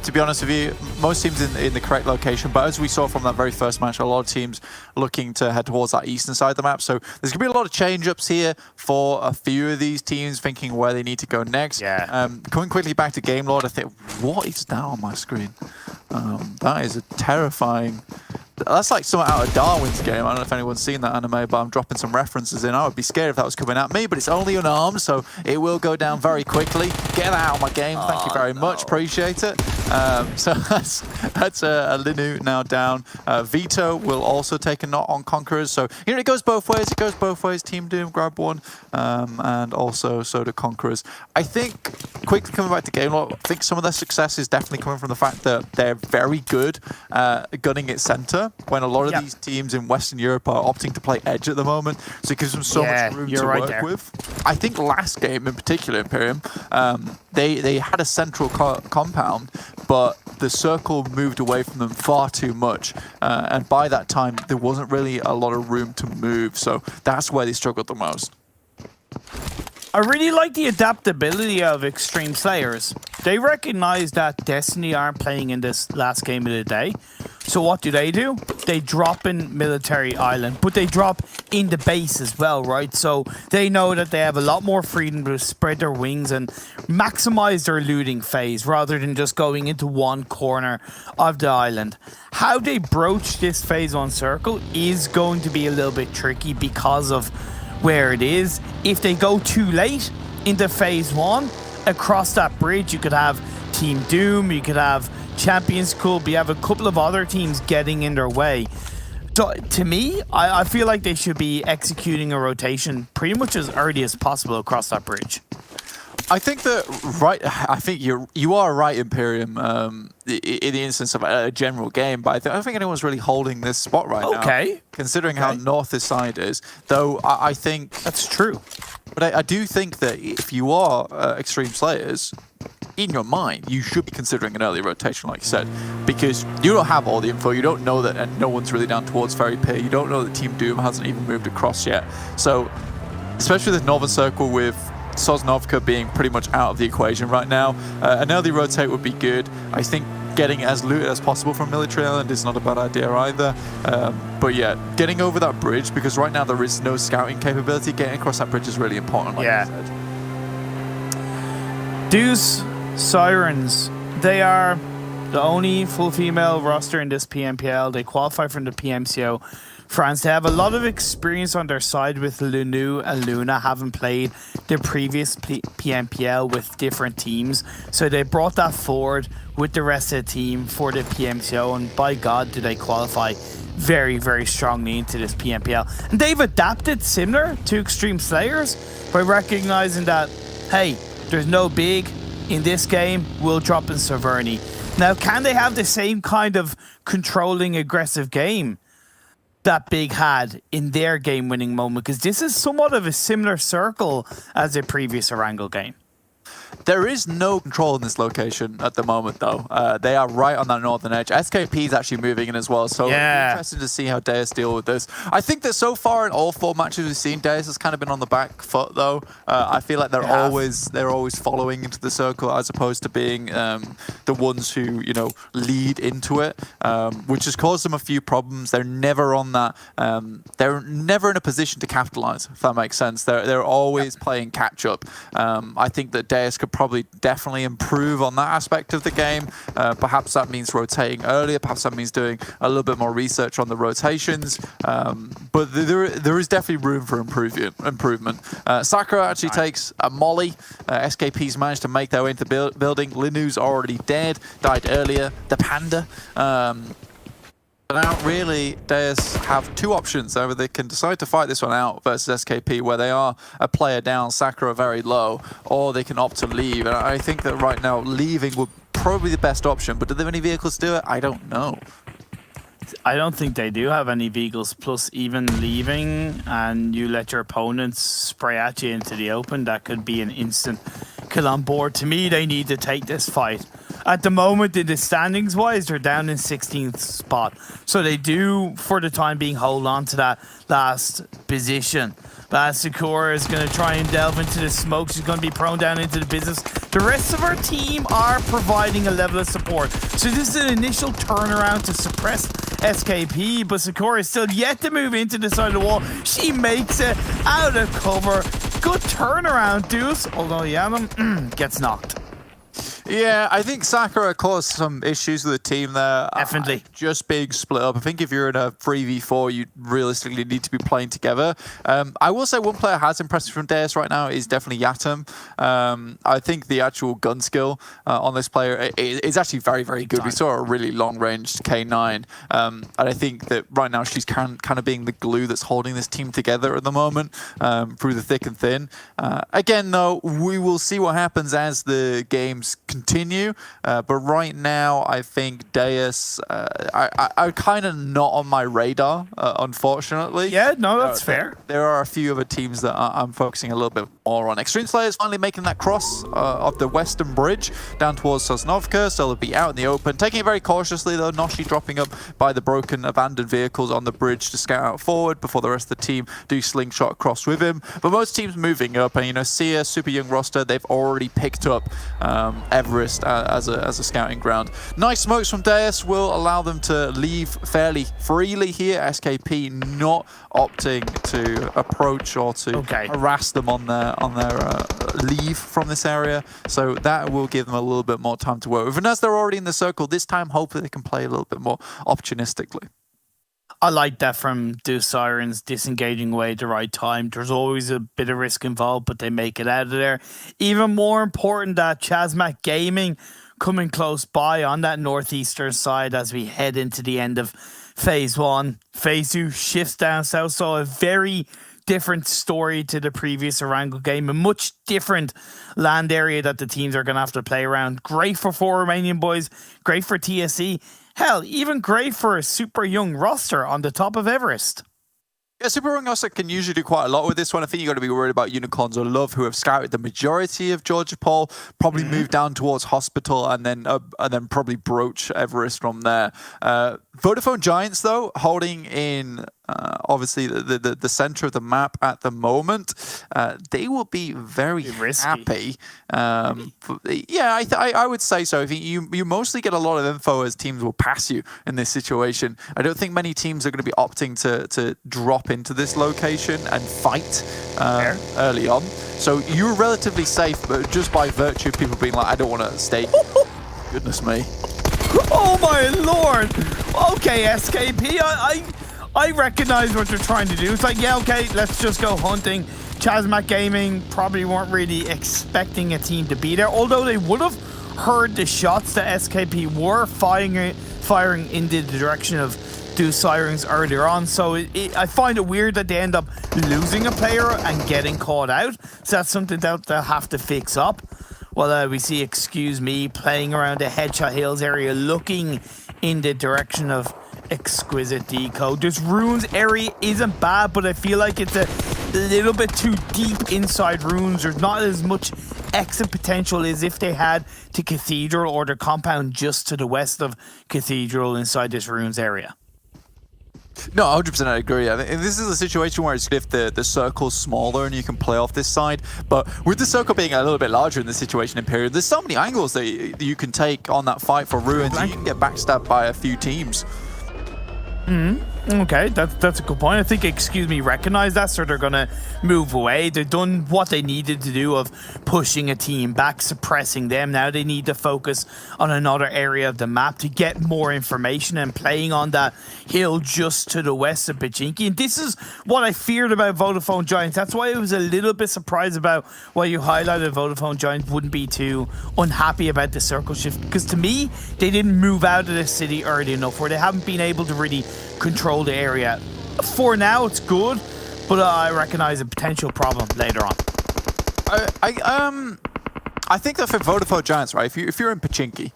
To be honest with you, most teams in the correct location, but as we saw from that very first match, a lot of teams looking to head towards that eastern side of the map. So there's going to be a lot of change-ups here for a few of these teams, thinking where they need to go next. Yeah. Coming quickly back to Game Lord, I think, what is that on my screen? That is a terrifying... That's like something out of Darwin's game. I don't know if anyone's seen that anime, but I'm dropping some references in. I would be scared if that was coming at me, but it's only unarmed, so it will go down very quickly. Get that out of my game. Thank you very much. Appreciate it. So that's a Linu now down. Vito will also take a knot on Conquerors. So, you know, it goes both ways. It goes both ways. Team Doom grab one, and also so do Conquerors. I think, quickly coming back to Game Lord, I think some of their success is definitely coming from the fact that they're very good gunning its center, when a lot of these teams in Western Europe are opting to play edge at the moment, so it gives them so much room to work with. I think last game in particular, Imperium, they had a central compound, but the circle moved away from them far too much, and by that time there wasn't really a lot of room to move, so that's where they struggled the most. I really like the adaptability of Xtreme Slayers. They recognize that Destiny aren't playing in this last game of the day. So what do? They drop in Military Island, but they drop in the base as well, right? So they know that they have a lot more freedom to spread their wings and maximize their looting phase rather than just going into one corner of the island. How they broach this phase on circle is going to be a little bit tricky because of where it is. If they go too late into phase one, across that bridge, you could have Team Doom, you could have Champions Club, you have a couple of other teams getting in their way. So to me, I feel like they should be executing a rotation pretty much as early as possible across that bridge. I think that I think you are right, Imperium, in the instance of a general game, but I don't think anyone's really holding this spot right now. Considering how north this side is, though, I think that's true. But I do think that if you are Xtreme Slayers, in your mind, you should be considering an early rotation, like you said, because you don't have all the info. You don't know that, and no one's really down towards Ferry Pier. You don't know that Team Doom hasn't even moved across yet. So, especially the Northern Circle with Sosnovka being pretty much out of the equation right now, an early rotate would be good. I think getting as looted as possible from Military Island is not a bad idea either. But yeah, getting over that bridge, because right now there is no scouting capability, getting across that bridge is really important, like you said. Deus Sirens, they are the only full female roster in this PMPL. They qualify from the PMCO France. They have a lot of experience on their side with Lunu and Luna, having played the previous PMPL with different teams. So they brought that forward with the rest of the team for the PMCO, and by God, do they qualify very, very strongly into this PMPL. And they've adapted similar to Xtreme Slayers by recognizing that, hey, there's no big in this game, we'll drop in Severny. Now, can they have the same kind of controlling, aggressive game that Big had in their game-winning moment? Because this is somewhat of a similar circle as the previous Erangel game. There is no control in this location at the moment, though. They are right on that northern edge. SKP is actually moving in as well, so it'll be interesting to see how Deus deal with this. I think that so far in all 4 matches we've seen, Deus has kind of been on the back foot, though. I feel like they're always following into the circle as opposed to being the ones who, you know, lead into it, which has caused them a few problems. They're never on that. They're never in a position to capitalize, if that makes sense. They're always playing catch up. I think that Deus could probably definitely improve on that aspect of the game. Perhaps that means rotating earlier. Perhaps that means doing a little bit more research on the rotations. But there is definitely room for improvement. Sakura actually takes a molly. SKP's managed to make their way into the building. Linu's already dead, died earlier. The panda. Now, really, Deus have 2 options. Either they can decide to fight this one out versus SKP, where they are a player down, Sakura very low, or they can opt to leave. And I think that right now, leaving would probably be the best option. But do they have any vehicles to do it? I don't know. I don't think they do have any vehicles. Plus, even leaving and you let your opponents spray at you into the open, that could be an instant kill on board. To me, they need to take this fight. At the moment, in the standings wise, they're down in 16th spot. So they do, for the time being, hold on to that last position. But Sakura is going to try and delve into the smoke. She's going to be prone down into the business. The rest of our team are providing a level of support. So this is an initial turnaround to suppress SKP, but Sakura is still yet to move into the side of the wall. She makes it out of cover. Good turnaround, Deus. Although Yanam gets knocked. Yeah, I think Sakura caused some issues with the team there. Definitely. Just being split up. I think if you're in a 3v4, you realistically need to be playing together. I will say one player has impressed me from Deus right now is definitely Yatum. I think the actual gun skill on this player is actually very, very good. We saw a really long-ranged K9. And I think that right now she's kind of being the glue that's holding this team together at the moment through the thick and thin. Again, though, we will see what happens as the games continue, but right now I think Deus are kind of not on my radar, unfortunately. Yeah, no, that's fair. There are a few other teams that I'm focusing a little bit more on. Xtreme Slayers finally making that cross of the Western Bridge down towards Sosnovka, so they'll be out in the open. Taking it very cautiously though, Noshi dropping up by the broken abandoned vehicles on the bridge to scout out forward before the rest of the team do slingshot across with him. But most teams moving up, and you know, Sia, super young roster, they've already picked up Everest as a scouting ground. Nice smokes from Deus will allow them to leave fairly freely here. SKP not opting to approach or to harass them on their leave from this area, so that will give them a little bit more time to work with. And as they're already in the circle, this time hopefully they can play a little bit more opportunistically. I like that from Deus Sirens, disengaging away at the right time. There's always a bit of risk involved, but they make it out of there. Even more important that ChasMac Gaming coming close by on that northeastern side as we head into the end of Phase 1. Phase 2 shifts down south, so a very different story to the previous Erangel game. A much different land area that the teams are going to have to play around. Great for 4 Romanian boys, great for TSC. Hell, even great for a super young roster on the top of Everest. Yeah, Super Young roster can usually do quite a lot with this one. I think you've got to be worried about Unicorns or Love, who have scouted the majority of Georgia Paul, probably moved down towards Hospital, and then probably broach Everest from there. Vodafone Giants, though, holding in obviously the center of the map at the moment. They will be very happy. Yeah, I would say so. I think you mostly get a lot of info as teams will pass you in this situation. I don't think many teams are going to be opting to drop into this location and fight early on. So you're relatively safe, but just by virtue of people being like, I don't want to stay. Goodness me. Oh my lord. Okay, SKP, I recognize what they're trying to do. It's like, yeah, okay, let's just go hunting. ChasMac Gaming probably weren't really expecting a team to be there, although they would have heard the shots that SKP were firing in the direction of Deus Sirens earlier on. So I find it weird that they end up losing a player and getting caught out. So that's something that they'll have to fix up. Well, we see Excuse Me playing around the Headshot Hills area, looking in the direction of Exquisite Décode. This Ruins area isn't bad, but I feel like it's a little bit too deep inside Ruins. There's not as much exit potential as if they had to Cathedral or the compound just to the west of Cathedral inside this Ruins area. No, 100% I agree. I think this is a situation where it's if the circle's smaller and you can play off this side, but with the circle being a little bit larger in this situation in period, there's so many angles that you can take on that fight for Ruins, and you can get backstabbed by a few teams. Okay, that's a good point. I think Excuse Me recognize that, so they're going to move away. They've done what they needed to do of pushing a team back, suppressing them. Now they need to focus on another area of the map to get more information and playing on that hill just to the west of Pachinki. And this is what I feared about Vodafone Giants. That's why I was a little bit surprised about why you highlighted Vodafone Giants wouldn't be too unhappy about the circle shift, because to me, they didn't move out of the city early enough, where they haven't been able to really control the area. For now, it's good, but I recognize a potential problem later on. I think that for Vodafone Giants, right, if you're in Pachinki,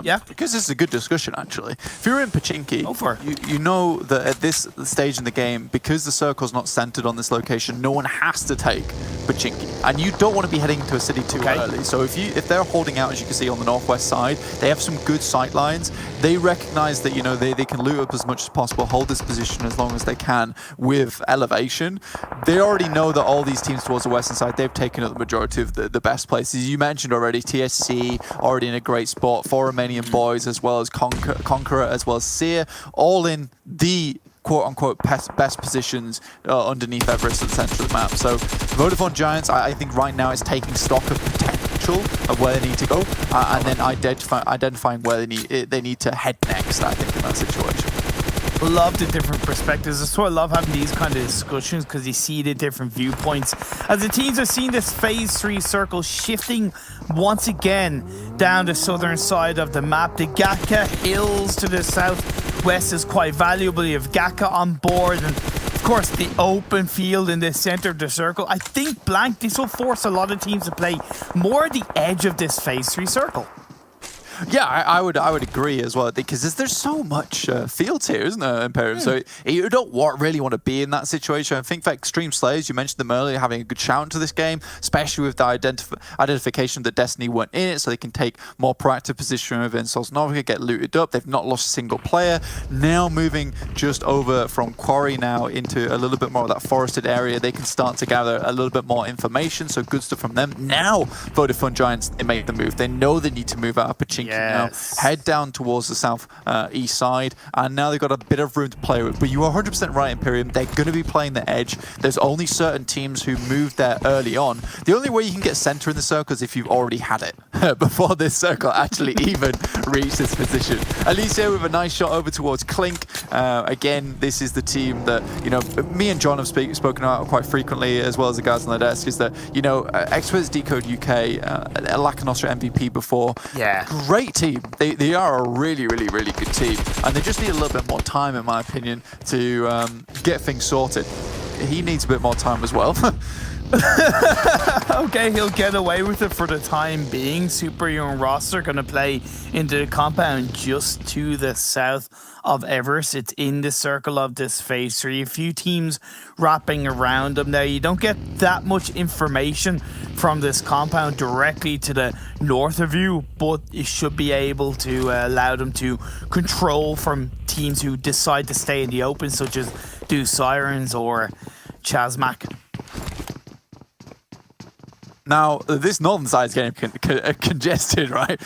Yeah. because this is a good discussion, actually. If you're in Pachinki, Go for it. you know that at this stage in the game, because the circle's not centered on this location, no one has to take Pachinki. And you don't want to be heading into a city too early. So if they're holding out, as you can see on the northwest side, they have some good sight lines. They recognize that, you know, they can loot up as much as possible, hold this position as long as they can with elevation. They already know that all these teams towards the western side, they've taken up the majority of the best places. You mentioned already, TSC already in a great spot, 4 Romanian Boys, as well as Conqueror, as well as Seer, all in the quote-unquote best positions underneath Everest at the center of the map. So Vodafone Giants, I think right now is taking stock of potential of where they need to go, and then identifying where they need to head next, I think, in that situation. Love the different perspectives. That's why I love having these kind of discussions, because you see the different viewpoints. As the teams are seeing this phase 3 circle shifting once again down the southern side of the map. The Gaka Hills to the southwest is quite valuable. You have Gaka on board, and of course the open field in the center of the circle. I think blank, this will force a lot of teams to play more at the edge of this phase 3 circle. Yeah, I would agree as well, because there's so much fields here, isn't there, Imperium? So you don't really want to be in that situation. I think for Xtreme Slayers, you mentioned them earlier, having a good shout into this game, especially with the identification that Destiny weren't in it, so they can take more proactive position within Sosnovka, get looted up. They've not lost a single player. Now moving just over from Quarry now into a little bit more of that forested area, they can start to gather a little bit more information, so good stuff from them. Now, Vodafone Giants, they make the move. They know they need to move out of Pachinki. Now, head down towards the south east side, and now they've got a bit of room to play with. But you are 100% right, Imperium. They're going to be playing the edge. There's only certain teams who moved there early on. The only way you can get center in the circle is if you've already had it before this circle actually even reached this position. Alicia with a nice shot over towards Clink. Again, this is the team that, you know, me and John have spoken about quite frequently, as well as the guys on the desk, is that, you know, Exquisite Décode UK, Lacanostra MVP before. Yeah. Great team. They are a really, really, really good team, and they just need a little bit more time, in my opinion, to get things sorted. He needs a bit more time as well. Okay, he'll get away with it for the time being. Super Young roster going to play into the compound just to the south of Everest. It's in the circle of this phase 3. A few teams wrapping around them there. You don't get that much information from this compound directly to the north of you, but you should be able to allow them to control from teams who decide to stay in the open, such as Deus Sirens or ChasMac. Now, this northern side is getting congested, right?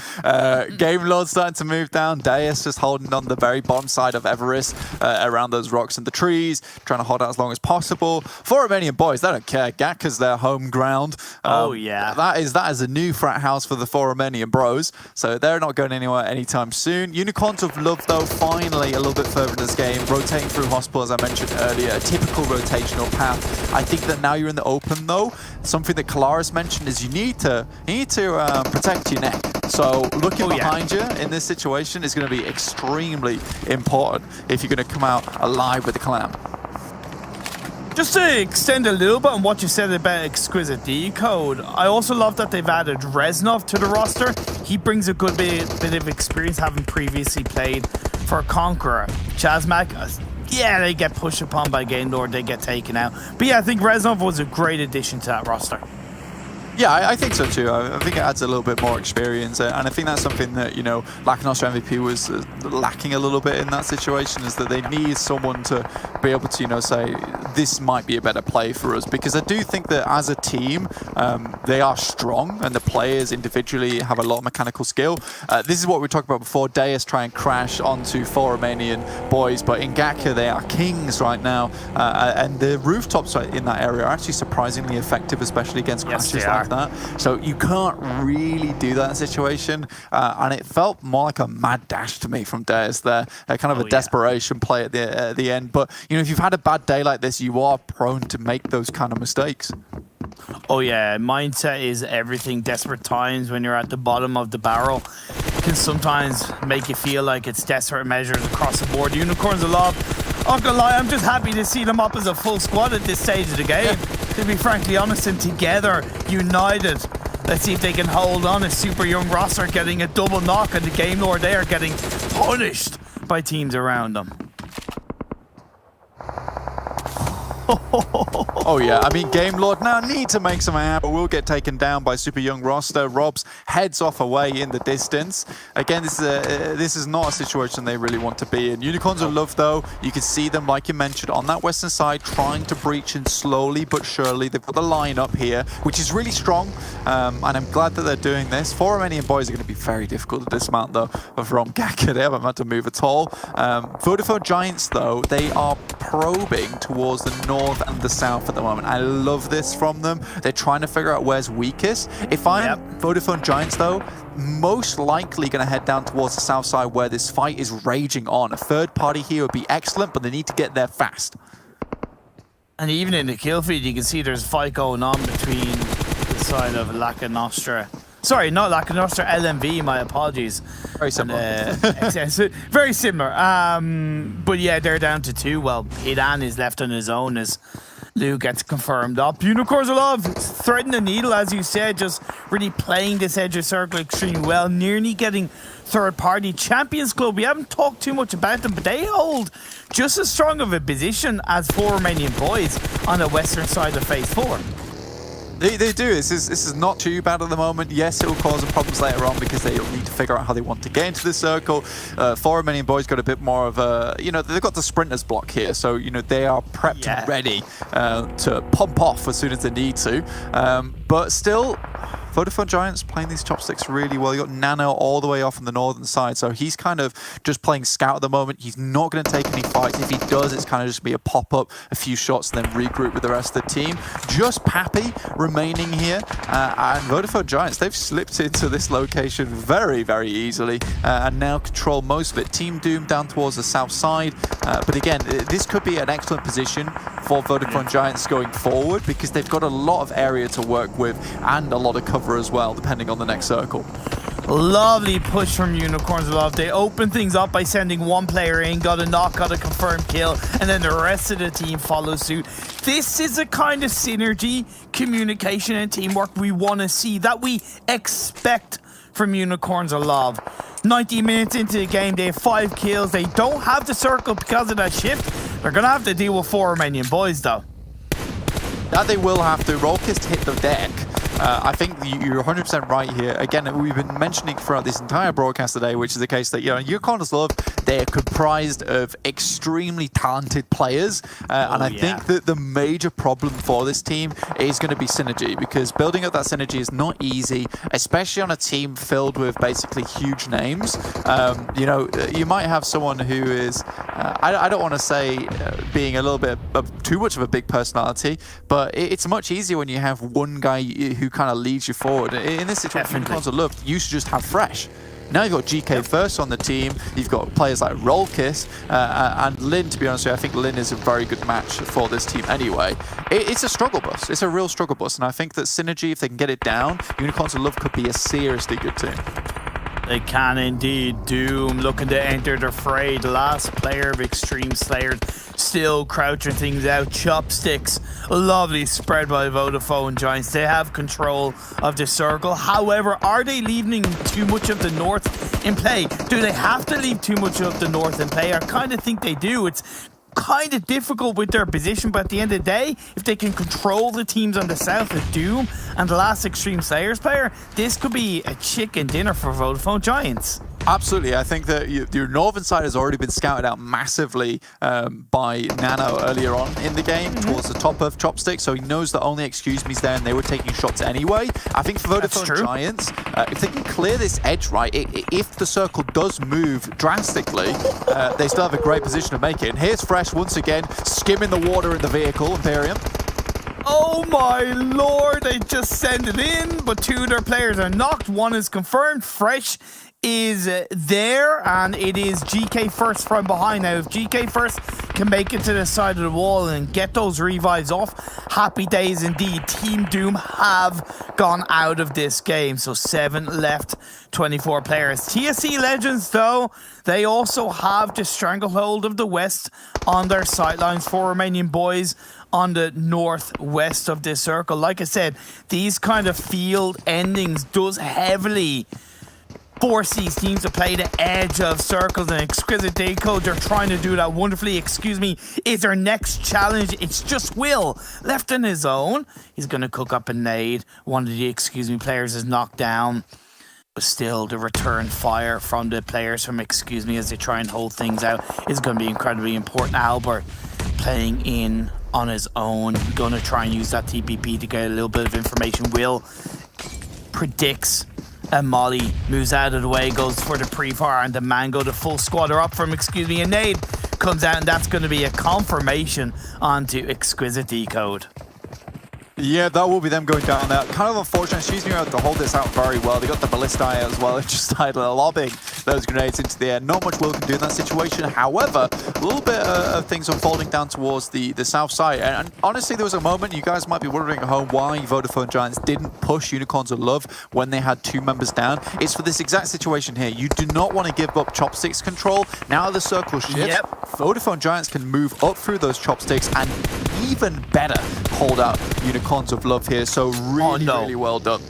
Game Lord's starting to move down. Deus just holding on the very bottom side of Everest, around those rocks and the trees, trying to hold out as long as possible. For Romanian Boys, they don't care. Gaka's their home ground. Oh, yeah. That is a new frat house for the 4 Romanian bros, so they're not going anywhere anytime soon. Unicorns of Love, though, finally a little bit further in this game, rotating through Hospital, as I mentioned earlier, a typical rotational path. I think that now you're in the open, though. Something that Kalaris mentioned is you need to protect your neck. So looking behind you in this situation is going to be extremely important if you're going to come out alive with the clan. Just to extend a little bit on what you said about Exquisite Décode, I also love that they've added Reznov to the roster. He brings a good bit of experience, having previously played for Conqueror. ChasMac, yeah, they get pushed upon by Game Lord, they get taken out. But yeah, I think Reznov was a great addition to that roster. Yeah, I think so too. I think it adds a little bit more experience, and I think that's something that, you know, Lacanostra MVP was lacking a little bit in that situation, is that they need someone to be able to, you know, say, this might be a better play for us, because I do think that as a team, they are strong, and the players individually have a lot of mechanical skill. This is what we talked about before. Deus try and crash onto 4 Romanian Boys, but in Gaka, they are kings right now, and the rooftops in that area are actually surprisingly effective, especially against crashes like that. So you can't really do that situation, and it felt more like a mad dash to me from Deus there, kind of a desperation play at the end. But, you know, if you've had a bad day like this, you are prone to make those kind of mistakes. Oh yeah, mindset is everything. Desperate times when you're at the bottom of the barrel can sometimes make you feel like it's desperate measures across the board. Unicorns of Love, I'm not gonna lie, I'm just happy to see them up as a full squad at this stage of the game. To be frankly honest, and together, united, Let's see if they can hold on. A super young roster getting a double knock, and the Game Lord there getting punished by teams around them. Oh yeah, I mean, Game Lord now need to make some out, but will get taken down by super young roster. Robs heads off away in the distance. Again, this is not a situation they really want to be in. Unicorns are loved though. You can see them, like you mentioned, on that western side, trying to breach in slowly but surely. They've got the line up here, which is really strong, and I'm glad that they're doing this. 4 Romanian Boys are going to be very difficult to dismount though of Romgaka. They haven't had to move at all. Vodafone Giants though, they are probing towards the north and the south at the moment. I love this from them. They're trying to figure out where's weakest. If I'm Vodafone Giants though, most likely going to head down towards the south side where this fight is raging on. A third party here would be excellent, but they need to get there fast. And even in the kill feed, you can see there's a fight going on between the side of Laka Nostra. Sorry, not Laka Nostra, LMV, my apologies. Very similar. And, very similar. But yeah, they're down to 2. Well, Hidan is left on his own as Lou gets confirmed up. Unicorns are love, threading the needle, as you said, just really playing this edge of circle extremely well, nearly getting third-party Champions Club. We haven't talked too much about them, but they hold just as strong of a position as 4 Romanian Boys on the western side of Phase 4. They do. This is not too bad at the moment. Yes, it will cause them problems later on because they need to figure out how they want to get into the circle. 4 Romanian Boys got a bit more of a, they've got the sprinters block here, so they are prepped and ready to pump off as soon as they need to. But still, Vodafone Giants playing these chopsticks really well. You got Nano all the way off on the northern side, so he's kind of just playing scout at the moment. He's not going to take any fights. If he does, it's kind of just be a pop-up, a few shots, and then regroup with the rest of the team. Just Pappy remaining here, and Vodafone Giants, they've slipped into this location very, very easily, and now control most of it. Team Doom down towards the south side, but again, this could be an excellent position for Vodafone Giants going forward because they've got a lot of area to work with and a lot of cover as well, depending on the next circle. Lovely push from Unicorns Love. They open things up by sending one player in, got a knock, got a confirmed kill, and then the rest of the team follows suit. This is a kind of synergy, communication, and teamwork we want to see, that we expect from Unicorns of Love. 90 minutes into the game, they have 5 kills. They don't have the circle because of that shift. They're going to have to deal with 4 Romanian Boys, though. That they will have to. Rollkist hit the deck. I think you're 100% right here. Again, we've been mentioning throughout this entire broadcast today, which is the case that, Unicorns Love, they're comprised of extremely talented players. And I think that the major problem for this team is going to be synergy, because building up that synergy is not easy, especially on a team filled with basically huge names. You might have someone who is, I don't want to say being a little bit of too much of a big personality, but it's much easier when you have one guy who kind of leads you forward. In this situation, Unicorns of Love, you should just have Fresh. Now you've got GK First on the team, you've got players like Rollkiss, and Lin, to be honest with you, I think Lin is a very good match for this team anyway. It's a struggle bus, it's a real struggle bus, and I think that synergy, if they can get it down, Unicorns of Love could be a seriously good team. They can indeed. Doom looking to enter the fray. The last player of Xtreme Slayers still crouching things out. Chopsticks. Lovely spread by Vodafone Giants. They have control of the circle. However, are they leaving too much of the north in play? Do they have to leave too much of the north in play? I kind of think they do. It's kind of difficult with their position, but at the end of the day, if they can control the teams on the south of Doom and the last Xtreme Slayers player, this could be a chicken dinner for Vodafone Giants. Absolutely. I think that your northern side has already been scouted out massively by Nano earlier on in the game towards the top of Chopstick, so he knows that only Excuse Me's there and they were taking shots anyway. I think for Vodafone Giants, if they can clear this edge right, if the circle does move drastically, they still have a great position to make it. And here's Fresh once again, skimming the water in the vehicle, Imperium. Oh my lord, they just send it in, but 2 of their players are knocked. 1 is confirmed. Fresh is there, and it is GK First from behind. Now, if GK First can make it to the side of the wall and get those revives off, happy days indeed. Team Doom have gone out of this game, so 7 left, 24 players. TSC Legends, though, they also have the stranglehold of the West on their sidelines for Romanian Boys on the northwest of this circle. Like I said, these kind of field endings does heavily force these teams to play the edge of circles, and Exquisite Décode, they're trying to do that wonderfully. Excuse me, is their next challenge. It's just Will left on his own. He's going to cook up a nade. One of the Excuse Me players is knocked down. But still, the return fire from the players from Excuse Me as they try and hold things out is going to be incredibly important. Albert playing in on his own, going to try and use that TPP to get a little bit of information. Will predicts and Molly moves out of the way, goes for the pre-fire, and the Mango, the full squad are up from Excuse Me, and nade comes out, and that's going to be a confirmation onto Exquisite Décode. Yeah, that will be them going down there. Kind of unfortunate. Excuse Me to hold this out very well. They got the ballista as well. It just started lobbing those grenades into the air. Not much Will can do in that situation. However, a little bit of things unfolding down towards the south side. And honestly, there was a moment, you guys might be wondering at home why Vodafone Giants didn't push Unicorns of Love when they had 2 members down. It's for this exact situation here. You do not want to give up chopsticks control. Now the circle shifts. Yep. Vodafone Giants can move up through those chopsticks and even better hold out Unicorns of Love here. So really, really well done.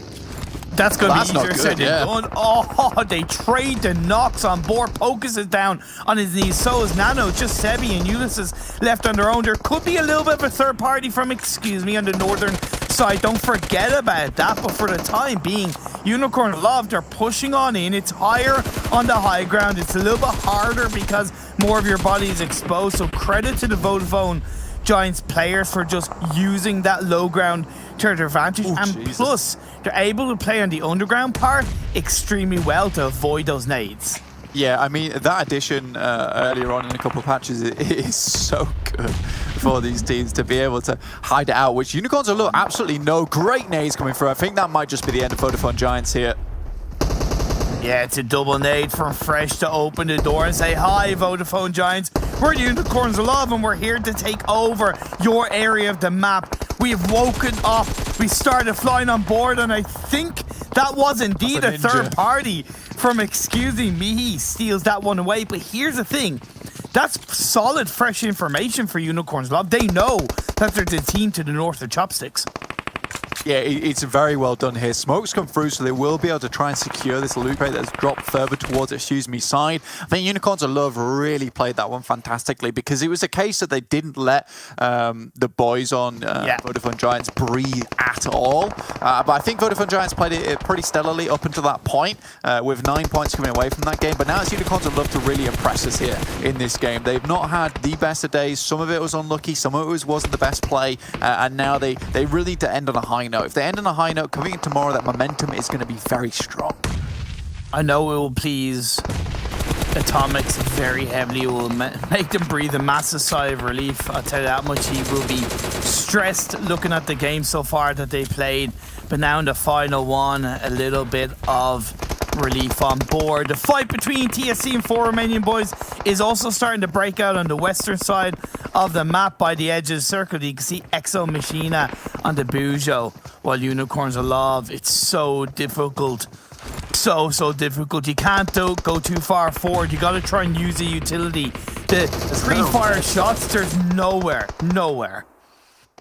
That's going to be not easier good, said than yeah. done. Oh, they trade the knocks on board. Pocus is down on his knees. So is Nano. Just Sebi and Ulysses left on their own. There could be a little bit of a third party from Excuse Me on the northern side. Don't forget about that. But for the time being, Unicorn of Love, they're pushing on in. It's higher on the high ground. It's a little bit harder because more of your body is exposed. So credit to the Vodafone Giants players for just using that low ground to their advantage. Oh, and Jesus. plus, they're able to play on the underground part extremely well to avoid those nades. Yeah, I mean, that addition earlier on in a couple of patches is so good for these teams to be able to hide it out, which Unicorns of Love absolutely no. Great nades coming through. I think that might just be the end of Vodafone Giants here. Yeah, it's a double nade from Fresh to open the door and say, hi, Vodafone Giants. We're Unicorns of Love, and we're here to take over your area of the map. We have woken up. We started flying on board, and I think that was indeed a third party from Excuse Me. He steals that one away. But here's the thing. That's solid, fresh information for Unicorns of Love. They know that they're the team to the north of Chopsticks. Yeah, it's very well done here. Smoke's come through, so they will be able to try and secure this loot crate that's dropped further towards Excuse Me side. I think Unicorns of Love really played that one fantastically because it was a case that they didn't let the boys on Vodafone Giants breathe at all. But I think Vodafone Giants played it pretty stellarly up until that point with 9 points coming away from that game. But now it's Unicorns of Love to really impress us here in this game. They've not had the best of days. Some of it was unlucky. Some of it wasn't the best play. And now they really need to end on a high note. If they end on a high note, coming in tomorrow, that momentum is going to be very strong. I know it will please Atomics very heavily. It will make them breathe a massive sigh of relief. I'll tell you that much. He will be stressed looking at the game so far that they played. But now in the final one, a little bit of relief on board. The fight between TSC and 4 Romanian Boys is also starting to break out on the western side of the map by the edge of the circle. You can see Exo Machina on the Bujo, while Unicorns of Love, it's so difficult. So difficult. You can't go too far forward. You got to try and use the utility. The pre-fire shots, there's nowhere.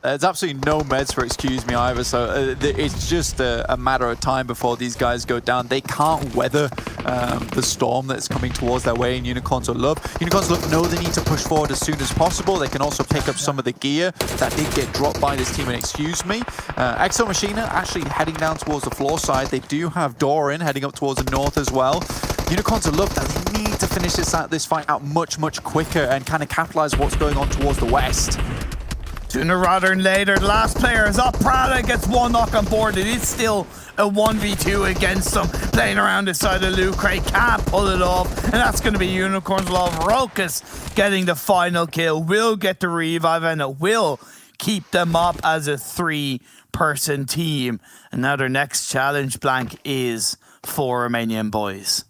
There's absolutely no meds for Excuse Me either, so it's just a matter of time before these guys go down. They can't weather the storm that's coming towards their way in Unicorns of Love. Unicorns of Love know they need to push forward as soon as possible. They can also pick up some of the gear that did get dropped by this team in Excuse Me. Exo Machina actually heading down towards the floor side. They do have Doran heading up towards the north as well. Unicorns of Love, they need to finish this fight out much quicker and kind of capitalize what's going on towards the west. Sooner rather than later, the last player is up. Prada gets one knock on board. It is still a 1v2 against them. Playing around the side of Loot Crate, can't pull it off. And that's going to be Unicorns of Love. Rokas getting the final kill. Will get the revive, and it will keep them up as a 3-person team. And now their next challenge blank is 4 Romanian Boys.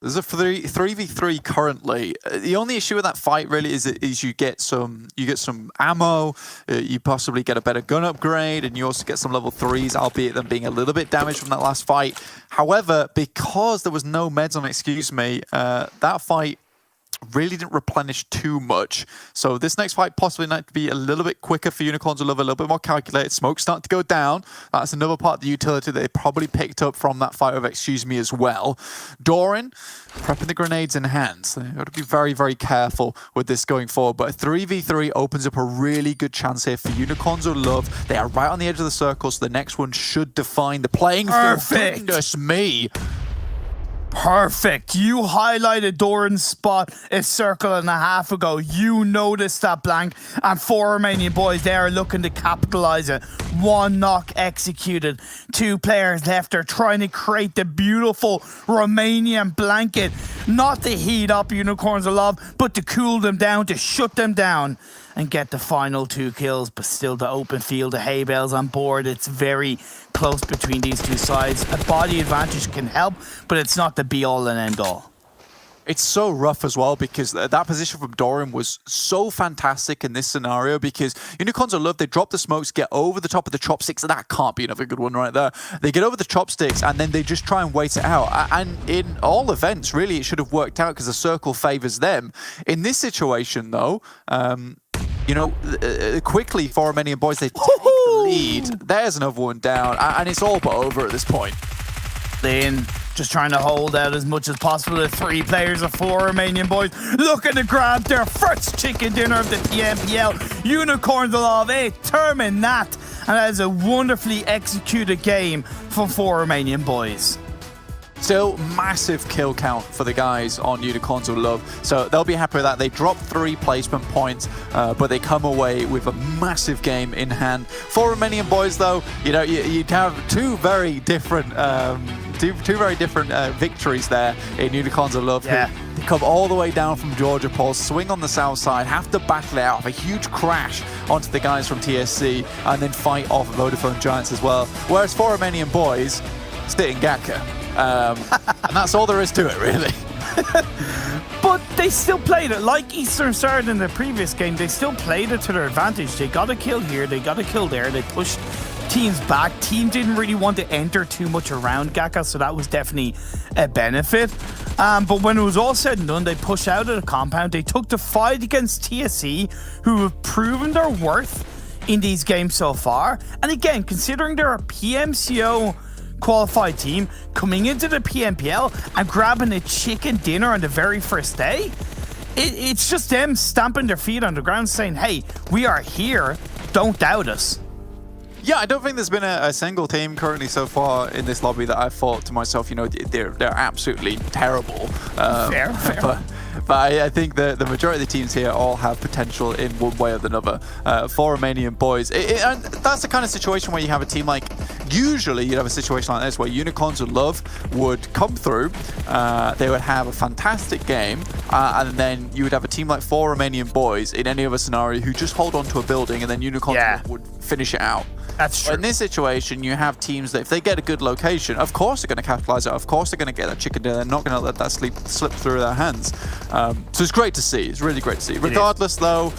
There's a 3v3 currently. The only issue with that fight really is you get some ammo, you possibly get a better gun upgrade, and you also get some level 3s, albeit them being a little bit damaged from that last fight. However, because there was no meds on Excuse Me, that fight really didn't replenish too much. So this next fight possibly might be a little bit quicker for Unicorns of Love, a little bit more calculated. Smoke's starting to go down. That's another part of the utility that they probably picked up from that fight with Excuse Me as well. Doran, prepping the grenades in hand. So you've got to be very, very careful with this going forward. But a 3v3 opens up a really good chance here for Unicorns of Love. They are right on the edge of the circle, so the next one should define the playing field. Goodness me. Perfect. You highlighted Doran's spot a circle and a half ago. You noticed that blank. And 4 Romanian Boys, they are looking to capitalize it. 1 knock executed. 2 players left. They're trying to create the beautiful Romanian blanket. Not to heat up Unicorns of Love, but to cool them down, to shut them down and get the final 2 kills. But still the open field, the hay bales on board. It's very close between these 2 sides. A body advantage can help, but it's not the be-all and end-all. It's so rough as well because that position from Doran was so fantastic in this scenario because Unicorns of Love, they drop the smokes, get over the top of the chopsticks, and that can't be another good one right there. They get over the chopsticks and then they just try and wait it out. And in all events, really, it should have worked out because the circle favors them. In this situation, though, you know, quickly for Romanian Boys, they take the lead. There's another one down, and it's all but over at this point. Then just trying to hold out as much as possible. The 3 players of 4 Romanian Boys looking to grab their first chicken dinner of the PMPL. Unicorns of Love, terming that. And that is a wonderfully executed game from 4 Romanian Boys. Still massive kill count for the guys on Unicorns of Love, so they'll be happy with that. They drop 3 placement points, but they come away with a massive game in hand. For Romanian Boys, though, you know, you'd have 2 very different victories there in Unicorns of Love. Yeah. They come all the way down from Georgia Paul, swing on the south side, have to battle it out, a huge crash onto the guys from TSC, and then fight off Vodafone Giants as well. Whereas for Romanian Boys, sit in Gatka. And that's all there is to it, really. But they still played it like Xtreme Slayers in the previous game. They still played it to their advantage. They got a kill here, they got a kill there. They pushed teams back. Team didn't really want to enter too much around Gaka, so that was definitely a benefit. But when it was all said and done, they pushed out of the compound. They took the fight against TSC, who have proven their worth in these games so far. And again, considering they're a PMCO qualified team coming into the PMPL and grabbing a chicken dinner on the very first day, it's just them stamping their feet on the ground saying, hey, we are here, don't doubt us. Yeah, I don't think there's been a single team currently so far in this lobby that I've thought to myself, you know, they're absolutely terrible. Fair. But I think the majority of the teams here all have potential in one way or another. For Romanian Boys, and that's the kind of situation where you have a team like, usually you'd have a situation like this where Unicorns of Love would come through, they would have a fantastic game, and then you would have a team like 4 Romanian Boys in any other scenario who just hold on to a building and then Unicorns of Love would finish it out. That's true. In this situation, you have teams that if they get a good location, of course they're going to capitalize it. Of course they're going to get that chicken dinner. They're not going to let that slip through their hands. So it's great to see. It's really great to see. Regardless, though,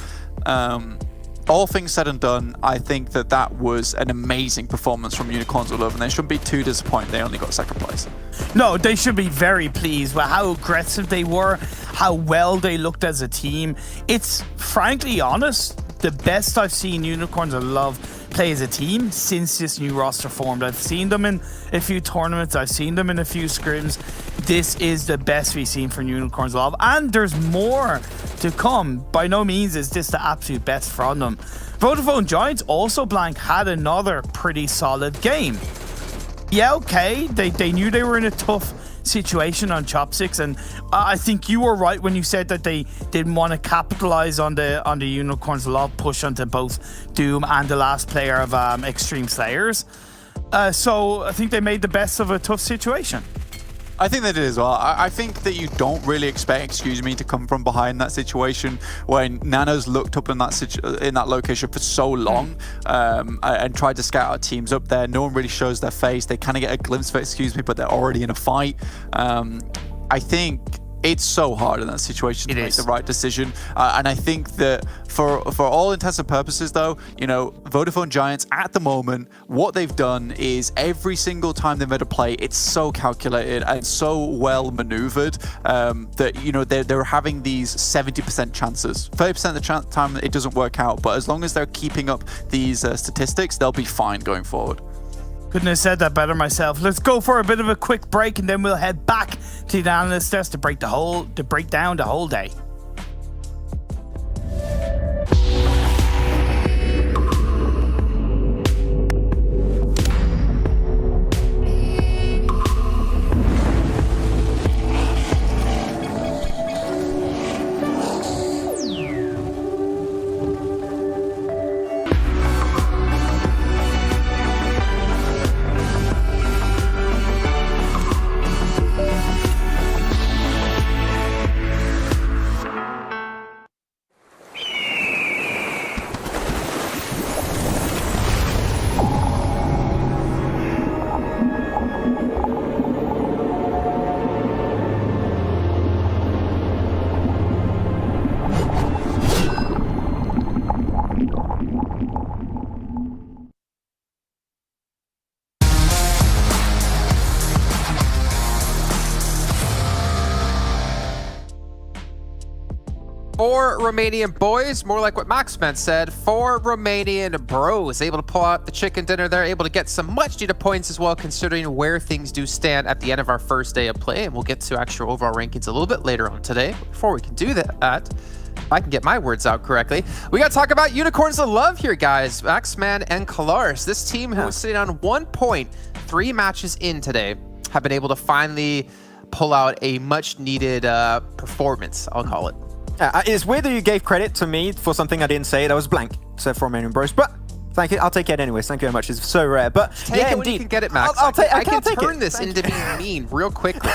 all things said and done, I think that was an amazing performance from Unicorns of Love, and they shouldn't be too disappointed they only got 2nd place. No, they should be very pleased with how aggressive they were, how well they looked as a team. It's, frankly honest, the best I've seen Unicorns of Love play as a team since this new roster formed. I've seen them in a few tournaments, I've seen them in a few scrims. This is the best we've seen from Unicorns of Love, and there's more to come. By no means is this the absolute best from them. Vodafone Giants also blank had another pretty solid game. Yeah, okay, they knew they were in a tough situation on chopsticks, and I think you were right when you said that they didn't want to capitalize on the Unicorns of Love push onto both Doom and the last player of Xtreme Slayers. So I think they made the best of a tough situation. I think they did as well. I think that you don't really expect Excuse Me to come from behind that situation when Nano's looked up in that location for so long and tried to scout out teams up there. No one really shows their face. They kind of get a glimpse of Excuse Me, but they're already in a fight. I think it's so hard in that situation to make the right decision. And I think that for all intents and purposes, though, you know, Vodafone Giants at the moment, what they've done is every single time they've made a play, it's so calculated and so well maneuvered that, you know, they're having these 70% chances. 30% of the time it doesn't work out, but as long as they're keeping up these statistics, they'll be fine going forward. Couldn't have said that better myself. Let's go for a bit of a quick break, and then we'll head back to the analyst desk to break down the whole day. For Romanian boys, more like what Maxman said, for Romanian bros, able to pull out the chicken dinner there, able to get some much needed points as well, considering where things do stand at the end of our first day of play. And we'll get to actual overall rankings a little bit later on today. Before we can do that, if I can get my words out correctly, we got to talk about Unicorns of Love here, guys. Maxman and Kalaris, this team who was sitting on 1 point, 3 matches in today, have been able to finally pull out a much needed performance, I'll call it. It's weird that you gave credit to me for something I didn't say. That was blank, except for Romanian Bros. But thank you. I'll take it anyways. Thank you very much. It's so rare. But take yeah, it when indeed. You can get it, Max. I can turn this into being mean real quickly.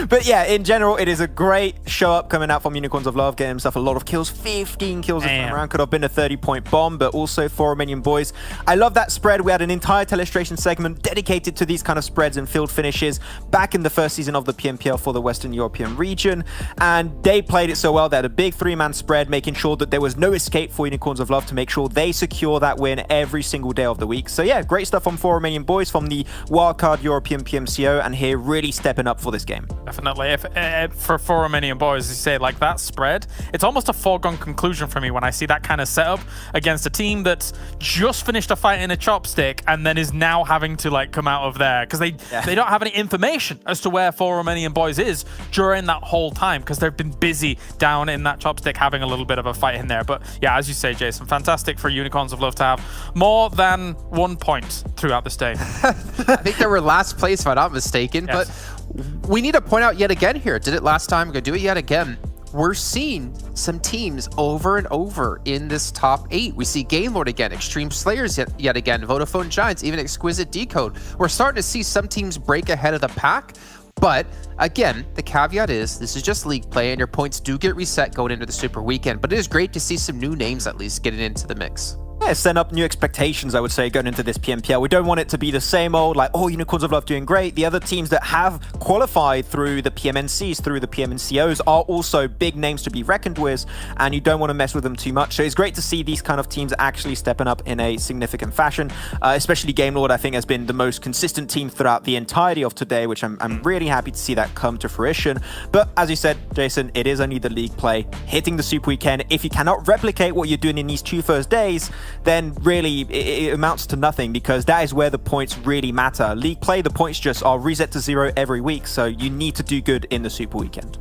But yeah, in general, it is a great show up coming out from Unicorns of Love, getting himself a lot of kills, 15 kills this time around. Could have been a 30-point bomb, but also for Romanian Boys. I love that spread. We had an entire telestration segment dedicated to these kind of spreads and field finishes back in the first season of the PMPL for the Western European region, and they played it so well. They had a big 3-man spread, making sure that there was no escape for Unicorns of Love to make sure they secure that win every single day of the week. So yeah, great stuff from 4 Romanian Boys from the wildcard European PMCO, and here really stepping up for this game. Definitely. If for Romanian Boys, you say like that spread, it's almost a foregone conclusion for me when I see that kind of setup against a team that's just finished a fight in a chopstick and then is now having to like come out of there because they don't have any information as to where 4 Romanian Boys is during that whole time because they've been busy down in that chopstick having a little bit of a fight in there. But yeah, as you say, Jason, fantastic for Unicorns of Love to have more than 1 point throughout this day. I think they were last place if I'm not mistaken, yes. But we need to point out yet again here, did it last time, we're going to do it yet again. We're seeing some teams over and over in this top 8. We see Gamelord again, Xtreme Slayers yet again, Vodafone Giants, even Exquisite Décode. We're starting to see some teams break ahead of the pack. But again, the caveat is this is just league play and your points do get reset going into the Super Weekend. But it is great to see some new names at least getting into the mix. Yeah, set up new expectations, I would say, going into this PMPL. We don't want it to be the same old, like, oh, Unicorns of Love doing great. The other teams that have qualified through the PMNCs, through the PMNCOs, are also big names to be reckoned with, and you don't want to mess with them too much. So it's great to see these kind of teams actually stepping up in a significant fashion. Especially Gamelord, I think, has been the most consistent team throughout the entirety of today, which I'm really happy to see that come to fruition. But as you said, Jason, it is only the league play. Hitting the Super Weekend, if you cannot replicate what you're doing in these 2 first days, then really it amounts to nothing because that is where the points really matter. League play, the points just are reset to 0 every week, so you need to do good in the Super Weekend.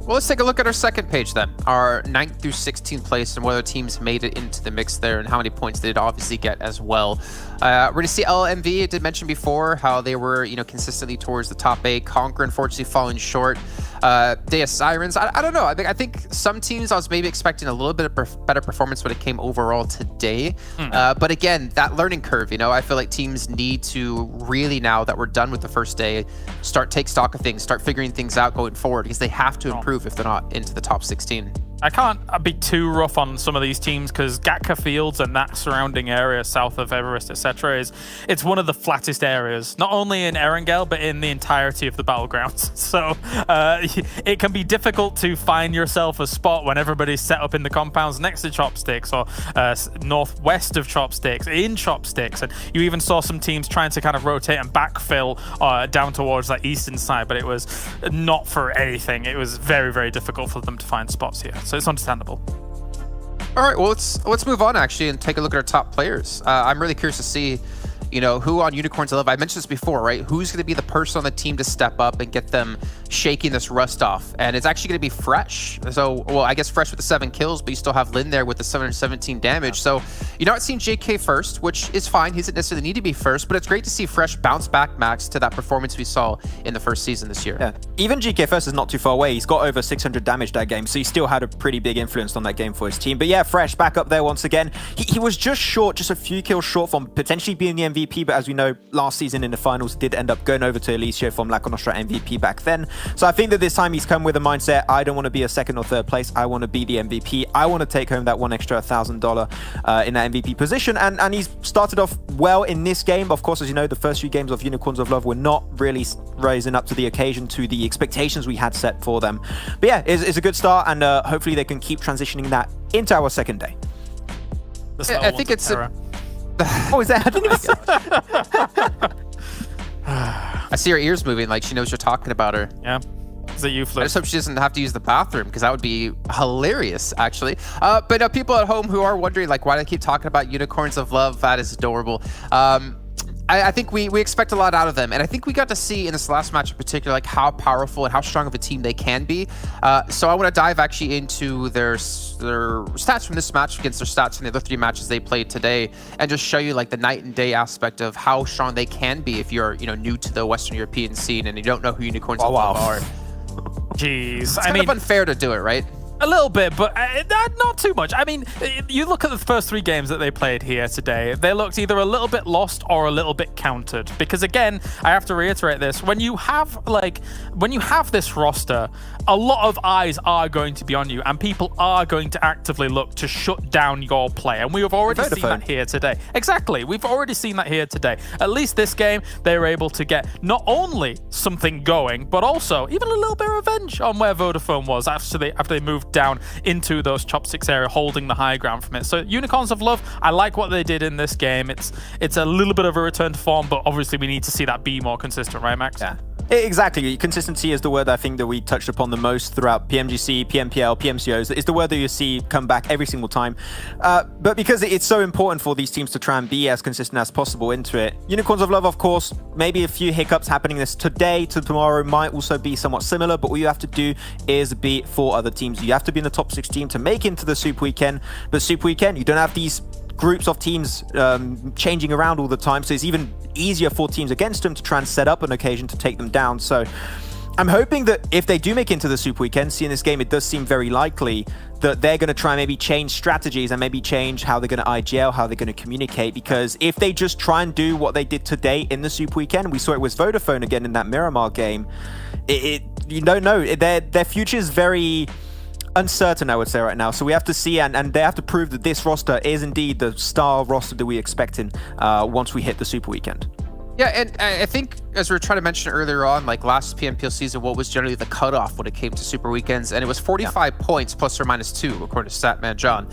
Well, let's take a look at our second page then. Our 9th through 16th place and whether teams made it into the mix there and how many points they did obviously get as well. We're going to see LMV, I did mention before how they were, consistently towards the top 8. Conqueror, unfortunately, falling short. Deus Sirens, I don't know. I think some teams I was maybe expecting a little bit of better performance when it came overall today. But again, that learning curve, I feel like teams need to really, now that we're done with the first day, take stock of things, start figuring things out going forward because they have to improve if they're not into the top 16. I can't be too rough on some of these teams because Gatka Fields and that surrounding area south of Everest, etc., it's one of the flattest areas, not only in Erangel but in the entirety of the battlegrounds. So it can be difficult to find yourself a spot when everybody's set up in the compounds next to Chopsticks or northwest of Chopsticks, in Chopsticks, and you even saw some teams trying to kind of rotate and backfill down towards that eastern side, but it was not for anything. It was very, very difficult for them to find spots here. So it's understandable. All right, well, let's move on actually and take a look at our top players. I'm really curious to see, who on Unicorns of Love, I mentioned this before, right? Who's going to be the person on the team to step up and get them shaking this rust off? And it's actually going to be Fresh. So, well, I guess Fresh with the 7 kills, but you still have Lin there with the 717 damage. So you're not seeing JK first, which is fine. He doesn't necessarily need to be first, but it's great to see Fresh bounce back, Max, to that performance we saw in the first season this year. Yeah, even GK first is not too far away. He's got over 600 damage that game, so he still had a pretty big influence on that game for his team. But yeah, Fresh back up there once again. He was just a few kills short from potentially being the MVP, but as we know, last season in the finals did end up going over to Alicia from La Nostra MVP back then. So I think that this time he's come with a mindset, I don't want to be a second or third place, I want to be the MVP. I want to take home that one extra $1,000 in that MVP position, and he's started off well in this game. Of course, as you know, the first few games of Unicorns of Love were not really rising up to the occasion, to the expectations we had set for them. But yeah, it's a good start, and hopefully they can keep transitioning that into our second day. I think it's Oh, is that? I didn't even I see her ears moving like she knows you're talking about her. Yeah. Is it you, Flip? I just hope she doesn't have to use the bathroom, because that would be hilarious, actually. But people at home who are wondering, like, why do I keep talking about Unicorns of Love? That is adorable. I think we expect a lot out of them, and I think we got to see in this last match in particular, like, how powerful and how strong of a team they can be. So I want to dive actually into their stats from this match against their stats from the other 3 matches they played today, and just show you like the night and day aspect of how strong they can be if you're new to the Western European scene and you don't know who Unicorns of Love are. Jeez, It's kind of unfair to do it, right? A little bit, but not too much. I mean, you look at the first 3 games that they played here today, they looked either a little bit lost or a little bit countered. Because again, I have to reiterate this, when you have this roster, a lot of eyes are going to be on you, and people are going to actively look to shut down your play. And we have already seen that here today. Exactly, we've already seen that here today. At least this game, they were able to get not only something going, but also even a little bit of revenge on where Vodafone was after they moved down into those Chopsticks area, holding the high ground from it. So Unicorns of Love, I like what they did in this game. It's a little bit of a return to form, but obviously we need to see that be more consistent, right, Max? Yeah. Exactly. Consistency is the word I think that we touched upon the most throughout PMGC, PMPL, PMCOs. It's the word that you see come back every single time. But because it's so important for these teams to try and be as consistent as possible into it. Unicorns of Love, of course, maybe a few hiccups happening this today to tomorrow might also be somewhat similar, but what you have to do is beat 4 other teams. You have to be in the top 16 to make into the Super Weekend. But Super Weekend, you don't have these groups of teams changing around all the time, so it's even easier for teams against them to try and set up an occasion to take them down. So I'm hoping that if they do make into the Super Weekend, seeing this game, it does seem very likely that they're going to try and maybe change strategies and maybe change how they're going to IGL, how they're going to communicate, because if they just try and do what they did today in the Super Weekend, we saw it with Vodafone again in that Miramar game, you don't know, their future is very uncertain, I would say, right now. So we have to see, and they have to prove that this roster is indeed the star roster that we expecting once we hit the Super Weekend. Yeah, and I think, as we were trying to mention earlier on, like last PMPL season, what was generally the cutoff when it came to Super Weekends, and it was 45 points plus or minus 2, according to Statman John.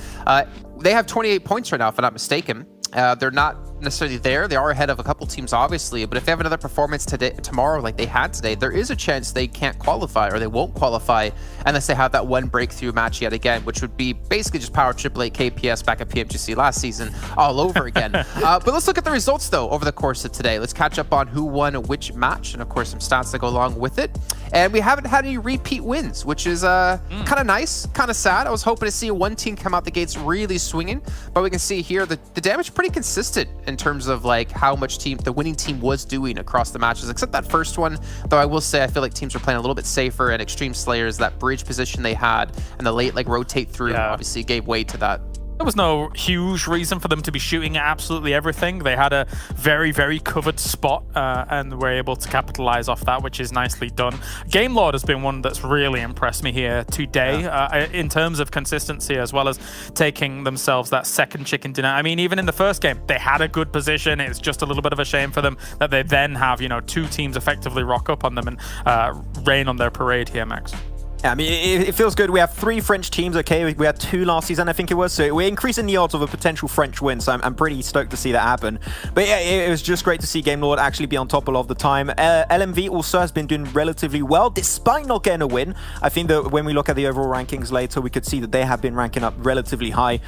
They have 28 points right now, if I'm not mistaken. They're not necessarily there. They are ahead of a couple teams, obviously, but if they have another performance tomorrow like they had today, there is a chance they can't qualify, or they won't qualify unless they have that one breakthrough match yet again, which would be basically just Power Triple 8 KPS back at PMGC last season all over again. But let's look at the results, though, over the course of today. Let's catch up on who won which match, and of course some stats that go along with it. And we haven't had any repeat wins, which is kind of nice, kind of sad. I was hoping to see one team come out the gates really swinging, but we can see here the damage pretty consistent in terms of like how much the winning team was doing across the matches, except that first one. Though I will say I feel like teams were playing a little bit safer, and Xtreme Slayers, that bridge position they had and the late like rotate through, obviously gave way to that. There was no huge reason for them to be shooting at absolutely everything. They had a very, very covered spot and were able to capitalize off that, which is nicely done. Game Lord has been one that's really impressed me here today in terms of consistency, as well as taking themselves that second chicken dinner. I mean, even in the first game, they had a good position. It's just a little bit of a shame for them that they then have, you know, two teams effectively rock up on them and rain on their parade here, Max. Yeah, I mean, it feels good. We have 3 French teams, okay? We had 2 last season, I think it was. So we're increasing the odds of a potential French win. So I'm pretty stoked to see that happen. But yeah, it was just great to see Game Lord actually be on top a lot of the time. LMV also has been doing relatively well, despite not getting a win. I think that when we look at the overall rankings later, we could see that they have been ranking up relatively high.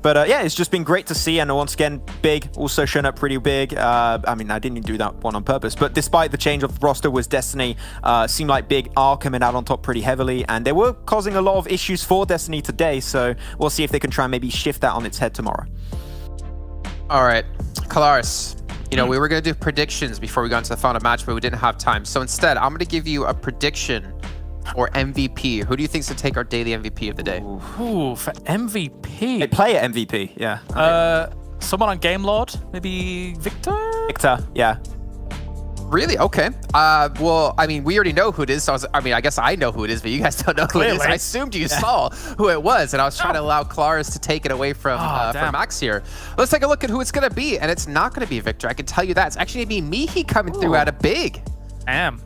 But yeah, it's just been great to see. And once again, Big also shown up pretty big. I mean, I didn't do that one on purpose. But despite the change of roster with Destiny, seemed like Big are coming out on top pretty heavily. And they were causing a lot of issues for Destiny today. So we'll see if they can try and maybe shift that on its head tomorrow. All right, Kalaris. You know, we were going to do predictions before we got into the final match, but we didn't have time. So instead, I'm going to give you a prediction or MVP. Who do you think's to take our daily MVP of the day? Ooh, for MVP. A player MVP, yeah. Someone on Game Lord, maybe Victor? Victor, yeah. Really? Okay. Well, I mean, we already know who it is. So I guess I know who it is, but you guys don't know who it is. I assumed you saw who it was, and I was trying to allow Claris to take it away from Max here. Let's take a look at who it's going to be, and it's not going to be Victor. I can tell you that. It's actually going to be Mihi coming through out of Big. Damn.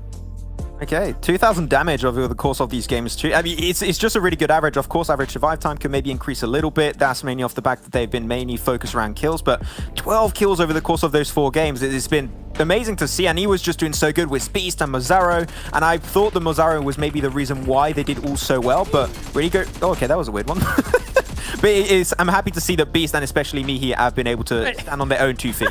Okay, 2,000 damage over the course of these games too. I mean, it's just a really good average. Of course, average survive time can maybe increase a little bit. That's mainly off the back that they've been mainly focused around kills, but 12 kills over the course of those 4 games. It's been amazing to see, and he was just doing so good with Beast and Mozaro, and I thought that Mozaro was maybe the reason why they did all so well, but really good. Oh, okay, that was a weird one. But I'm happy to see that Beast and especially Mihi have been able to stand on their own 2 feet.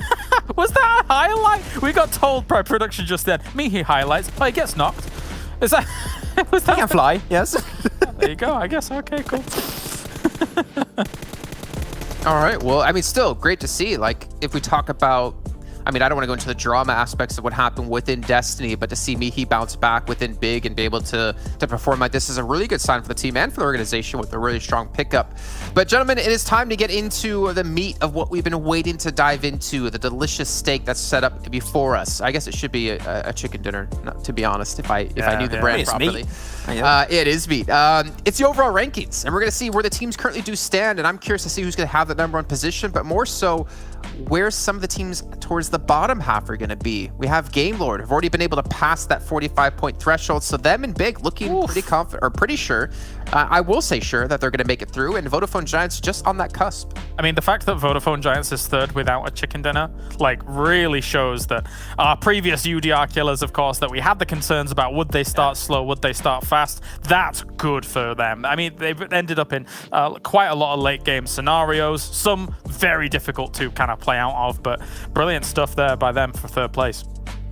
Was that a highlight? We got told by production just then, Mihi highlights, but he gets knocked. Is that... was that... He can fly, yes. There you go, I guess. Okay, cool. All right, well, I mean, still great to see. Like, if we talk about... I mean, I don't want to go into the drama aspects of what happened within Destiny, but to see Mihi bounce back within Big and be able to perform like this is a really good sign for the team and for the organization with a really strong pickup. But gentlemen, it is time to get into the meat of what we've been waiting to dive into, the delicious steak that's set up before us. I guess it should be a chicken dinner, to be honest, if I knew the brand properly. It is meat. It's the overall rankings, and we're going to see where the teams currently do stand, and I'm curious to see who's going to have the #1 position, but more so, where some of the teams towards the bottom half are going to be. We have Game Lord, have already been able to pass that 45-point threshold, so them and Big looking pretty confident, or pretty sure. I will say sure that they're going to make it through, and Vodafone Giants just on that cusp. I mean, the fact that Vodafone Giants is 3rd without a chicken dinner, like, really shows that our previous UDR killers, of course, that we had the concerns about would they start slow, would they start fast, that's good for them. I mean, they've ended up in quite a lot of late game scenarios, some very difficult to kind of play out of, but brilliant stuff there by them for 3rd place.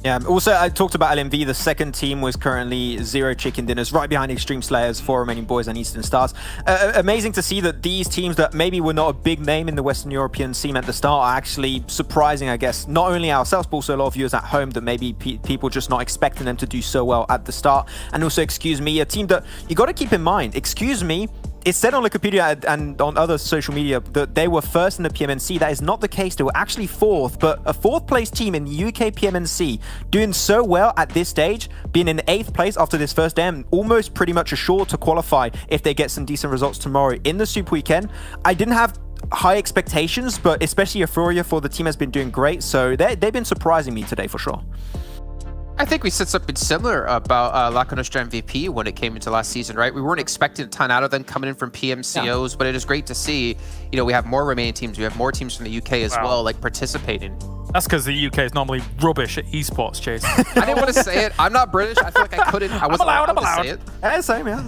Yeah, also I talked about LMV. The second team was currently 0 chicken dinners, right behind Extreme Slayers, 4 Romanian Boys and Eastern Stars. Amazing to see that these teams that maybe were not a big name in the Western European scene at the start are actually surprising, I guess, not only ourselves, but also a lot of viewers at home that maybe people just not expecting them to do so well at the start. And also, Excuse Me, a team that you got to keep in mind, Excuse Me, it's said on Wikipedia and on other social media that they were 1st in the PMNC. That is not the case. They were actually 4th, but a 4th place team in the UK PMNC doing so well at this stage, being in 8th place after this first day, and almost pretty much assured to qualify if they get some decent results tomorrow in the Super Weekend. I didn't have high expectations, but especially Euphoria for the team has been doing great, so they've been surprising me today for sure. I think we said something similar about La Nostra MVP when it came into last season, right? We weren't expecting a ton out of them coming in from PMCOs, but it is great to see, you know, we have more Romanian teams, we have more teams from the UK as well, like participating. That's because the UK is normally rubbish at esports, Chase. I didn't want to say it. I'm not British. I feel like I couldn't. I wasn't allowed to say it. Yeah, same, yeah.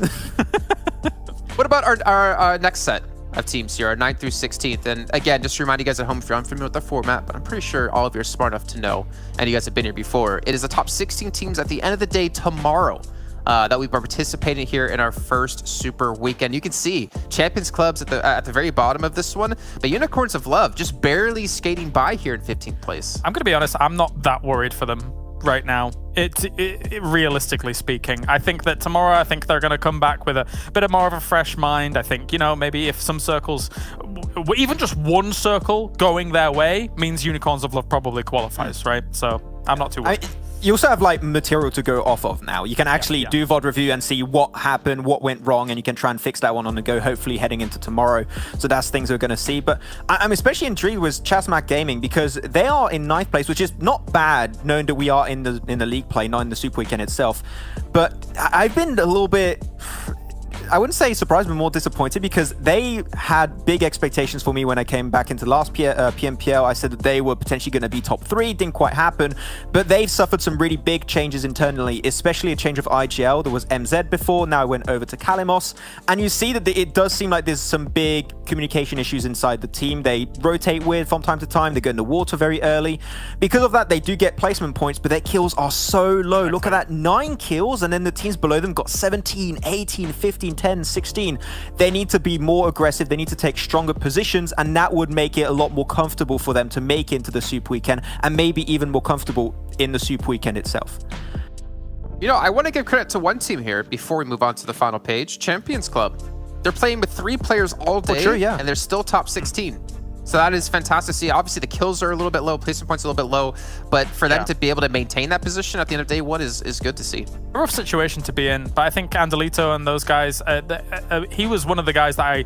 What about our next set of teams here, our 9th through 16th? And again, just to remind you guys at home, if you're unfamiliar with the format, but I'm pretty sure all of you are smart enough to know, and you guys have been here before, it is the top 16 teams at the end of the day tomorrow that we've been participating here in our first Super Weekend. You can see Champions Clubs at the very bottom of this one, but Unicorns of Love just barely skating by here in 15th place. I'm going to be honest, I'm not that worried for them. right now. Realistically speaking, I think that tomorrow, I think they're going to come back with a bit of more of a fresh mind. I think, you know, maybe if some circles, even just one circle going their way means Unicorns of Love probably qualifies, right? So I'm not too worried. You also have like material to go off of now. You can actually do VOD review and see what happened, what went wrong, and you can try and fix that one on the go, hopefully heading into tomorrow. So that's things we're going to see. But I'm especially intrigued with ChasMac Gaming because they are in 9th place, which is not bad, knowing that we are in the league play, not in the Super Weekend itself. But I've been a little bit, I wouldn't say surprised, but more disappointed because they had big expectations for me when I came back into last PMPL. I said that they were potentially going to be top 3, didn't quite happen, but they've suffered some really big changes internally, especially a change of IGL. There was MZ before, now it went over to Kalimos, and you see that it does seem like there's some big communication issues inside the team. They rotate weird from time to time, they go in the water very early. Because of that, they do get placement points, but their kills are so low. Look at that, 9 kills, and then the teams below them got 17, 18, 15, 10, 16. They need to be more aggressive. They need to take stronger positions, and that would make it a lot more comfortable for them to make into the Super Weekend, and maybe even more comfortable in the Super Weekend itself. You know, I want to give credit to one team here before we move on to the final page, Champions Club. They're playing with 3 players all day, and they're still top 16. So that is fantastic to see. Obviously, the kills are a little bit low, placement points a little bit low, but for them to be able to maintain that position at the end of day 1 is good to see. A rough situation to be in, but I think Angelito and those guys, he was one of the guys that I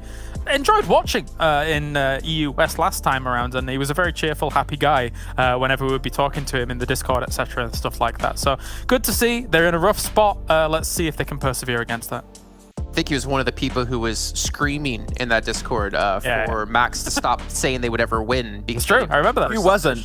enjoyed watching in EU West last time around, and he was a very cheerful, happy guy whenever we would be talking to him in the Discord, etc. and stuff like that. So good to see. They're in a rough spot. Let's see if they can persevere against that. I think he was one of the people who was screaming in that Discord for Max to stop saying they would ever win. It's true. I remember that. Who wasn't?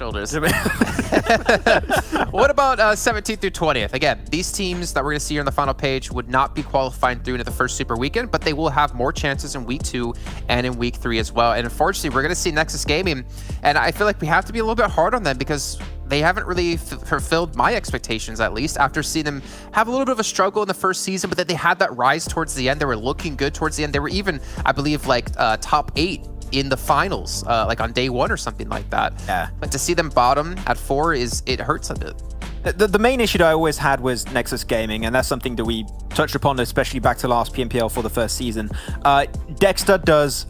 What about 17th through 20th? Again, these teams that we're going to see here on the final page would not be qualifying through into the first Super Weekend, but they will have more chances in Week 2 and in Week 3 as well. And unfortunately, we're going to see Nexus Gaming, and I feel like we have to be a little bit hard on them because they haven't really fulfilled my expectations, at least, after seeing them have a little bit of a struggle in the first season, but then they had that rise towards the end. They were looking good towards the end. They were even, I believe, like top 8 in the finals, like on day 1 or something like that. Yeah. But to see them bottom at 4 it hurts a bit. The main issue that I always had was Nexus Gaming, and that's something that we touched upon, especially back to last PMPL for the first season. Dexter does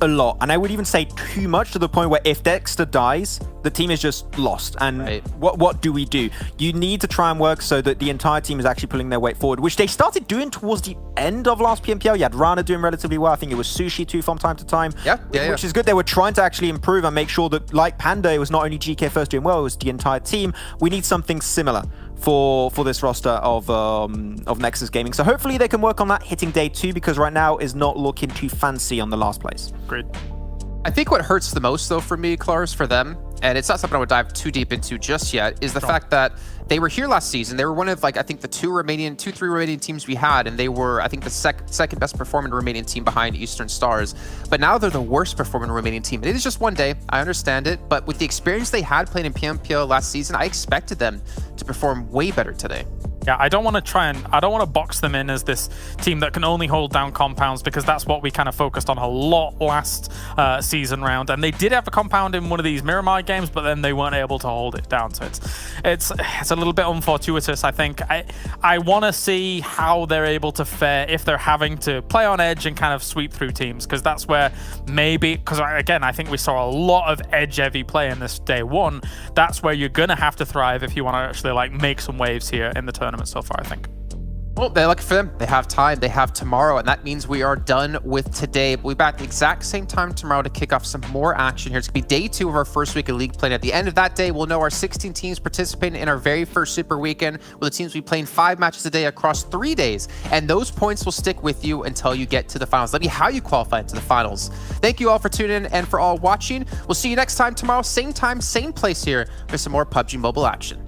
a lot, and I would even say too much, to the point where if Dexter dies, the team is just lost. And what do we do? You need to try and work so that the entire team is actually pulling their weight forward, which they started doing towards the end of last PMPL. You had Rana doing relatively well. I think it was Sushi too from time to time, which is good. They were trying to actually improve and make sure that, like Panda, it was not only GK first doing well, it was the entire team. We need something similar for this roster of Nexus Gaming. So hopefully they can work on that hitting day 2, because right now is not looking too fancy on the last place. Great. I think what hurts the most, though, for me, Clars, for them, and it's not something I would dive too deep into just yet, is the fact that they were here last season. They were one of, like, I think the 3 Romanian teams we had, and they were, I think, the second best performing Romanian team behind Eastern Stars. But now they're the worst performing Romanian team. It is just one day, I understand it, but with the experience they had playing in PMPL last season, I expected them to perform way better today. Yeah, I don't want to box them in as this team that can only hold down compounds, because that's what we kind of focused on a lot last season round. And they did have a compound in one of these Miramar games, but then they weren't able to hold it down. So it's a little bit unfortuitous, I think. I want to see how they're able to fare if they're having to play on edge and kind of sweep through teams, because that's where maybe, because again, I think we saw a lot of edge-heavy play in this day 1. That's where you're going to have to thrive if you want to actually like make some waves here in the tournament so far, I think. Well, they're lucky for them. They have time. They have tomorrow, and that means we are done with today. We'll be back the exact same time tomorrow to kick off some more action here. It's going to be day 2 of our first week of league play. And at the end of that day, we'll know our 16 teams participating in our very first Super Weekend, with the teams will be playing 5 matches a day across 3 days. And those points will stick with you until you get to the finals. Let me how you qualify into the finals. Thank you all for tuning in and for all watching. We'll see you next time tomorrow, same time, same place here for some more PUBG Mobile action.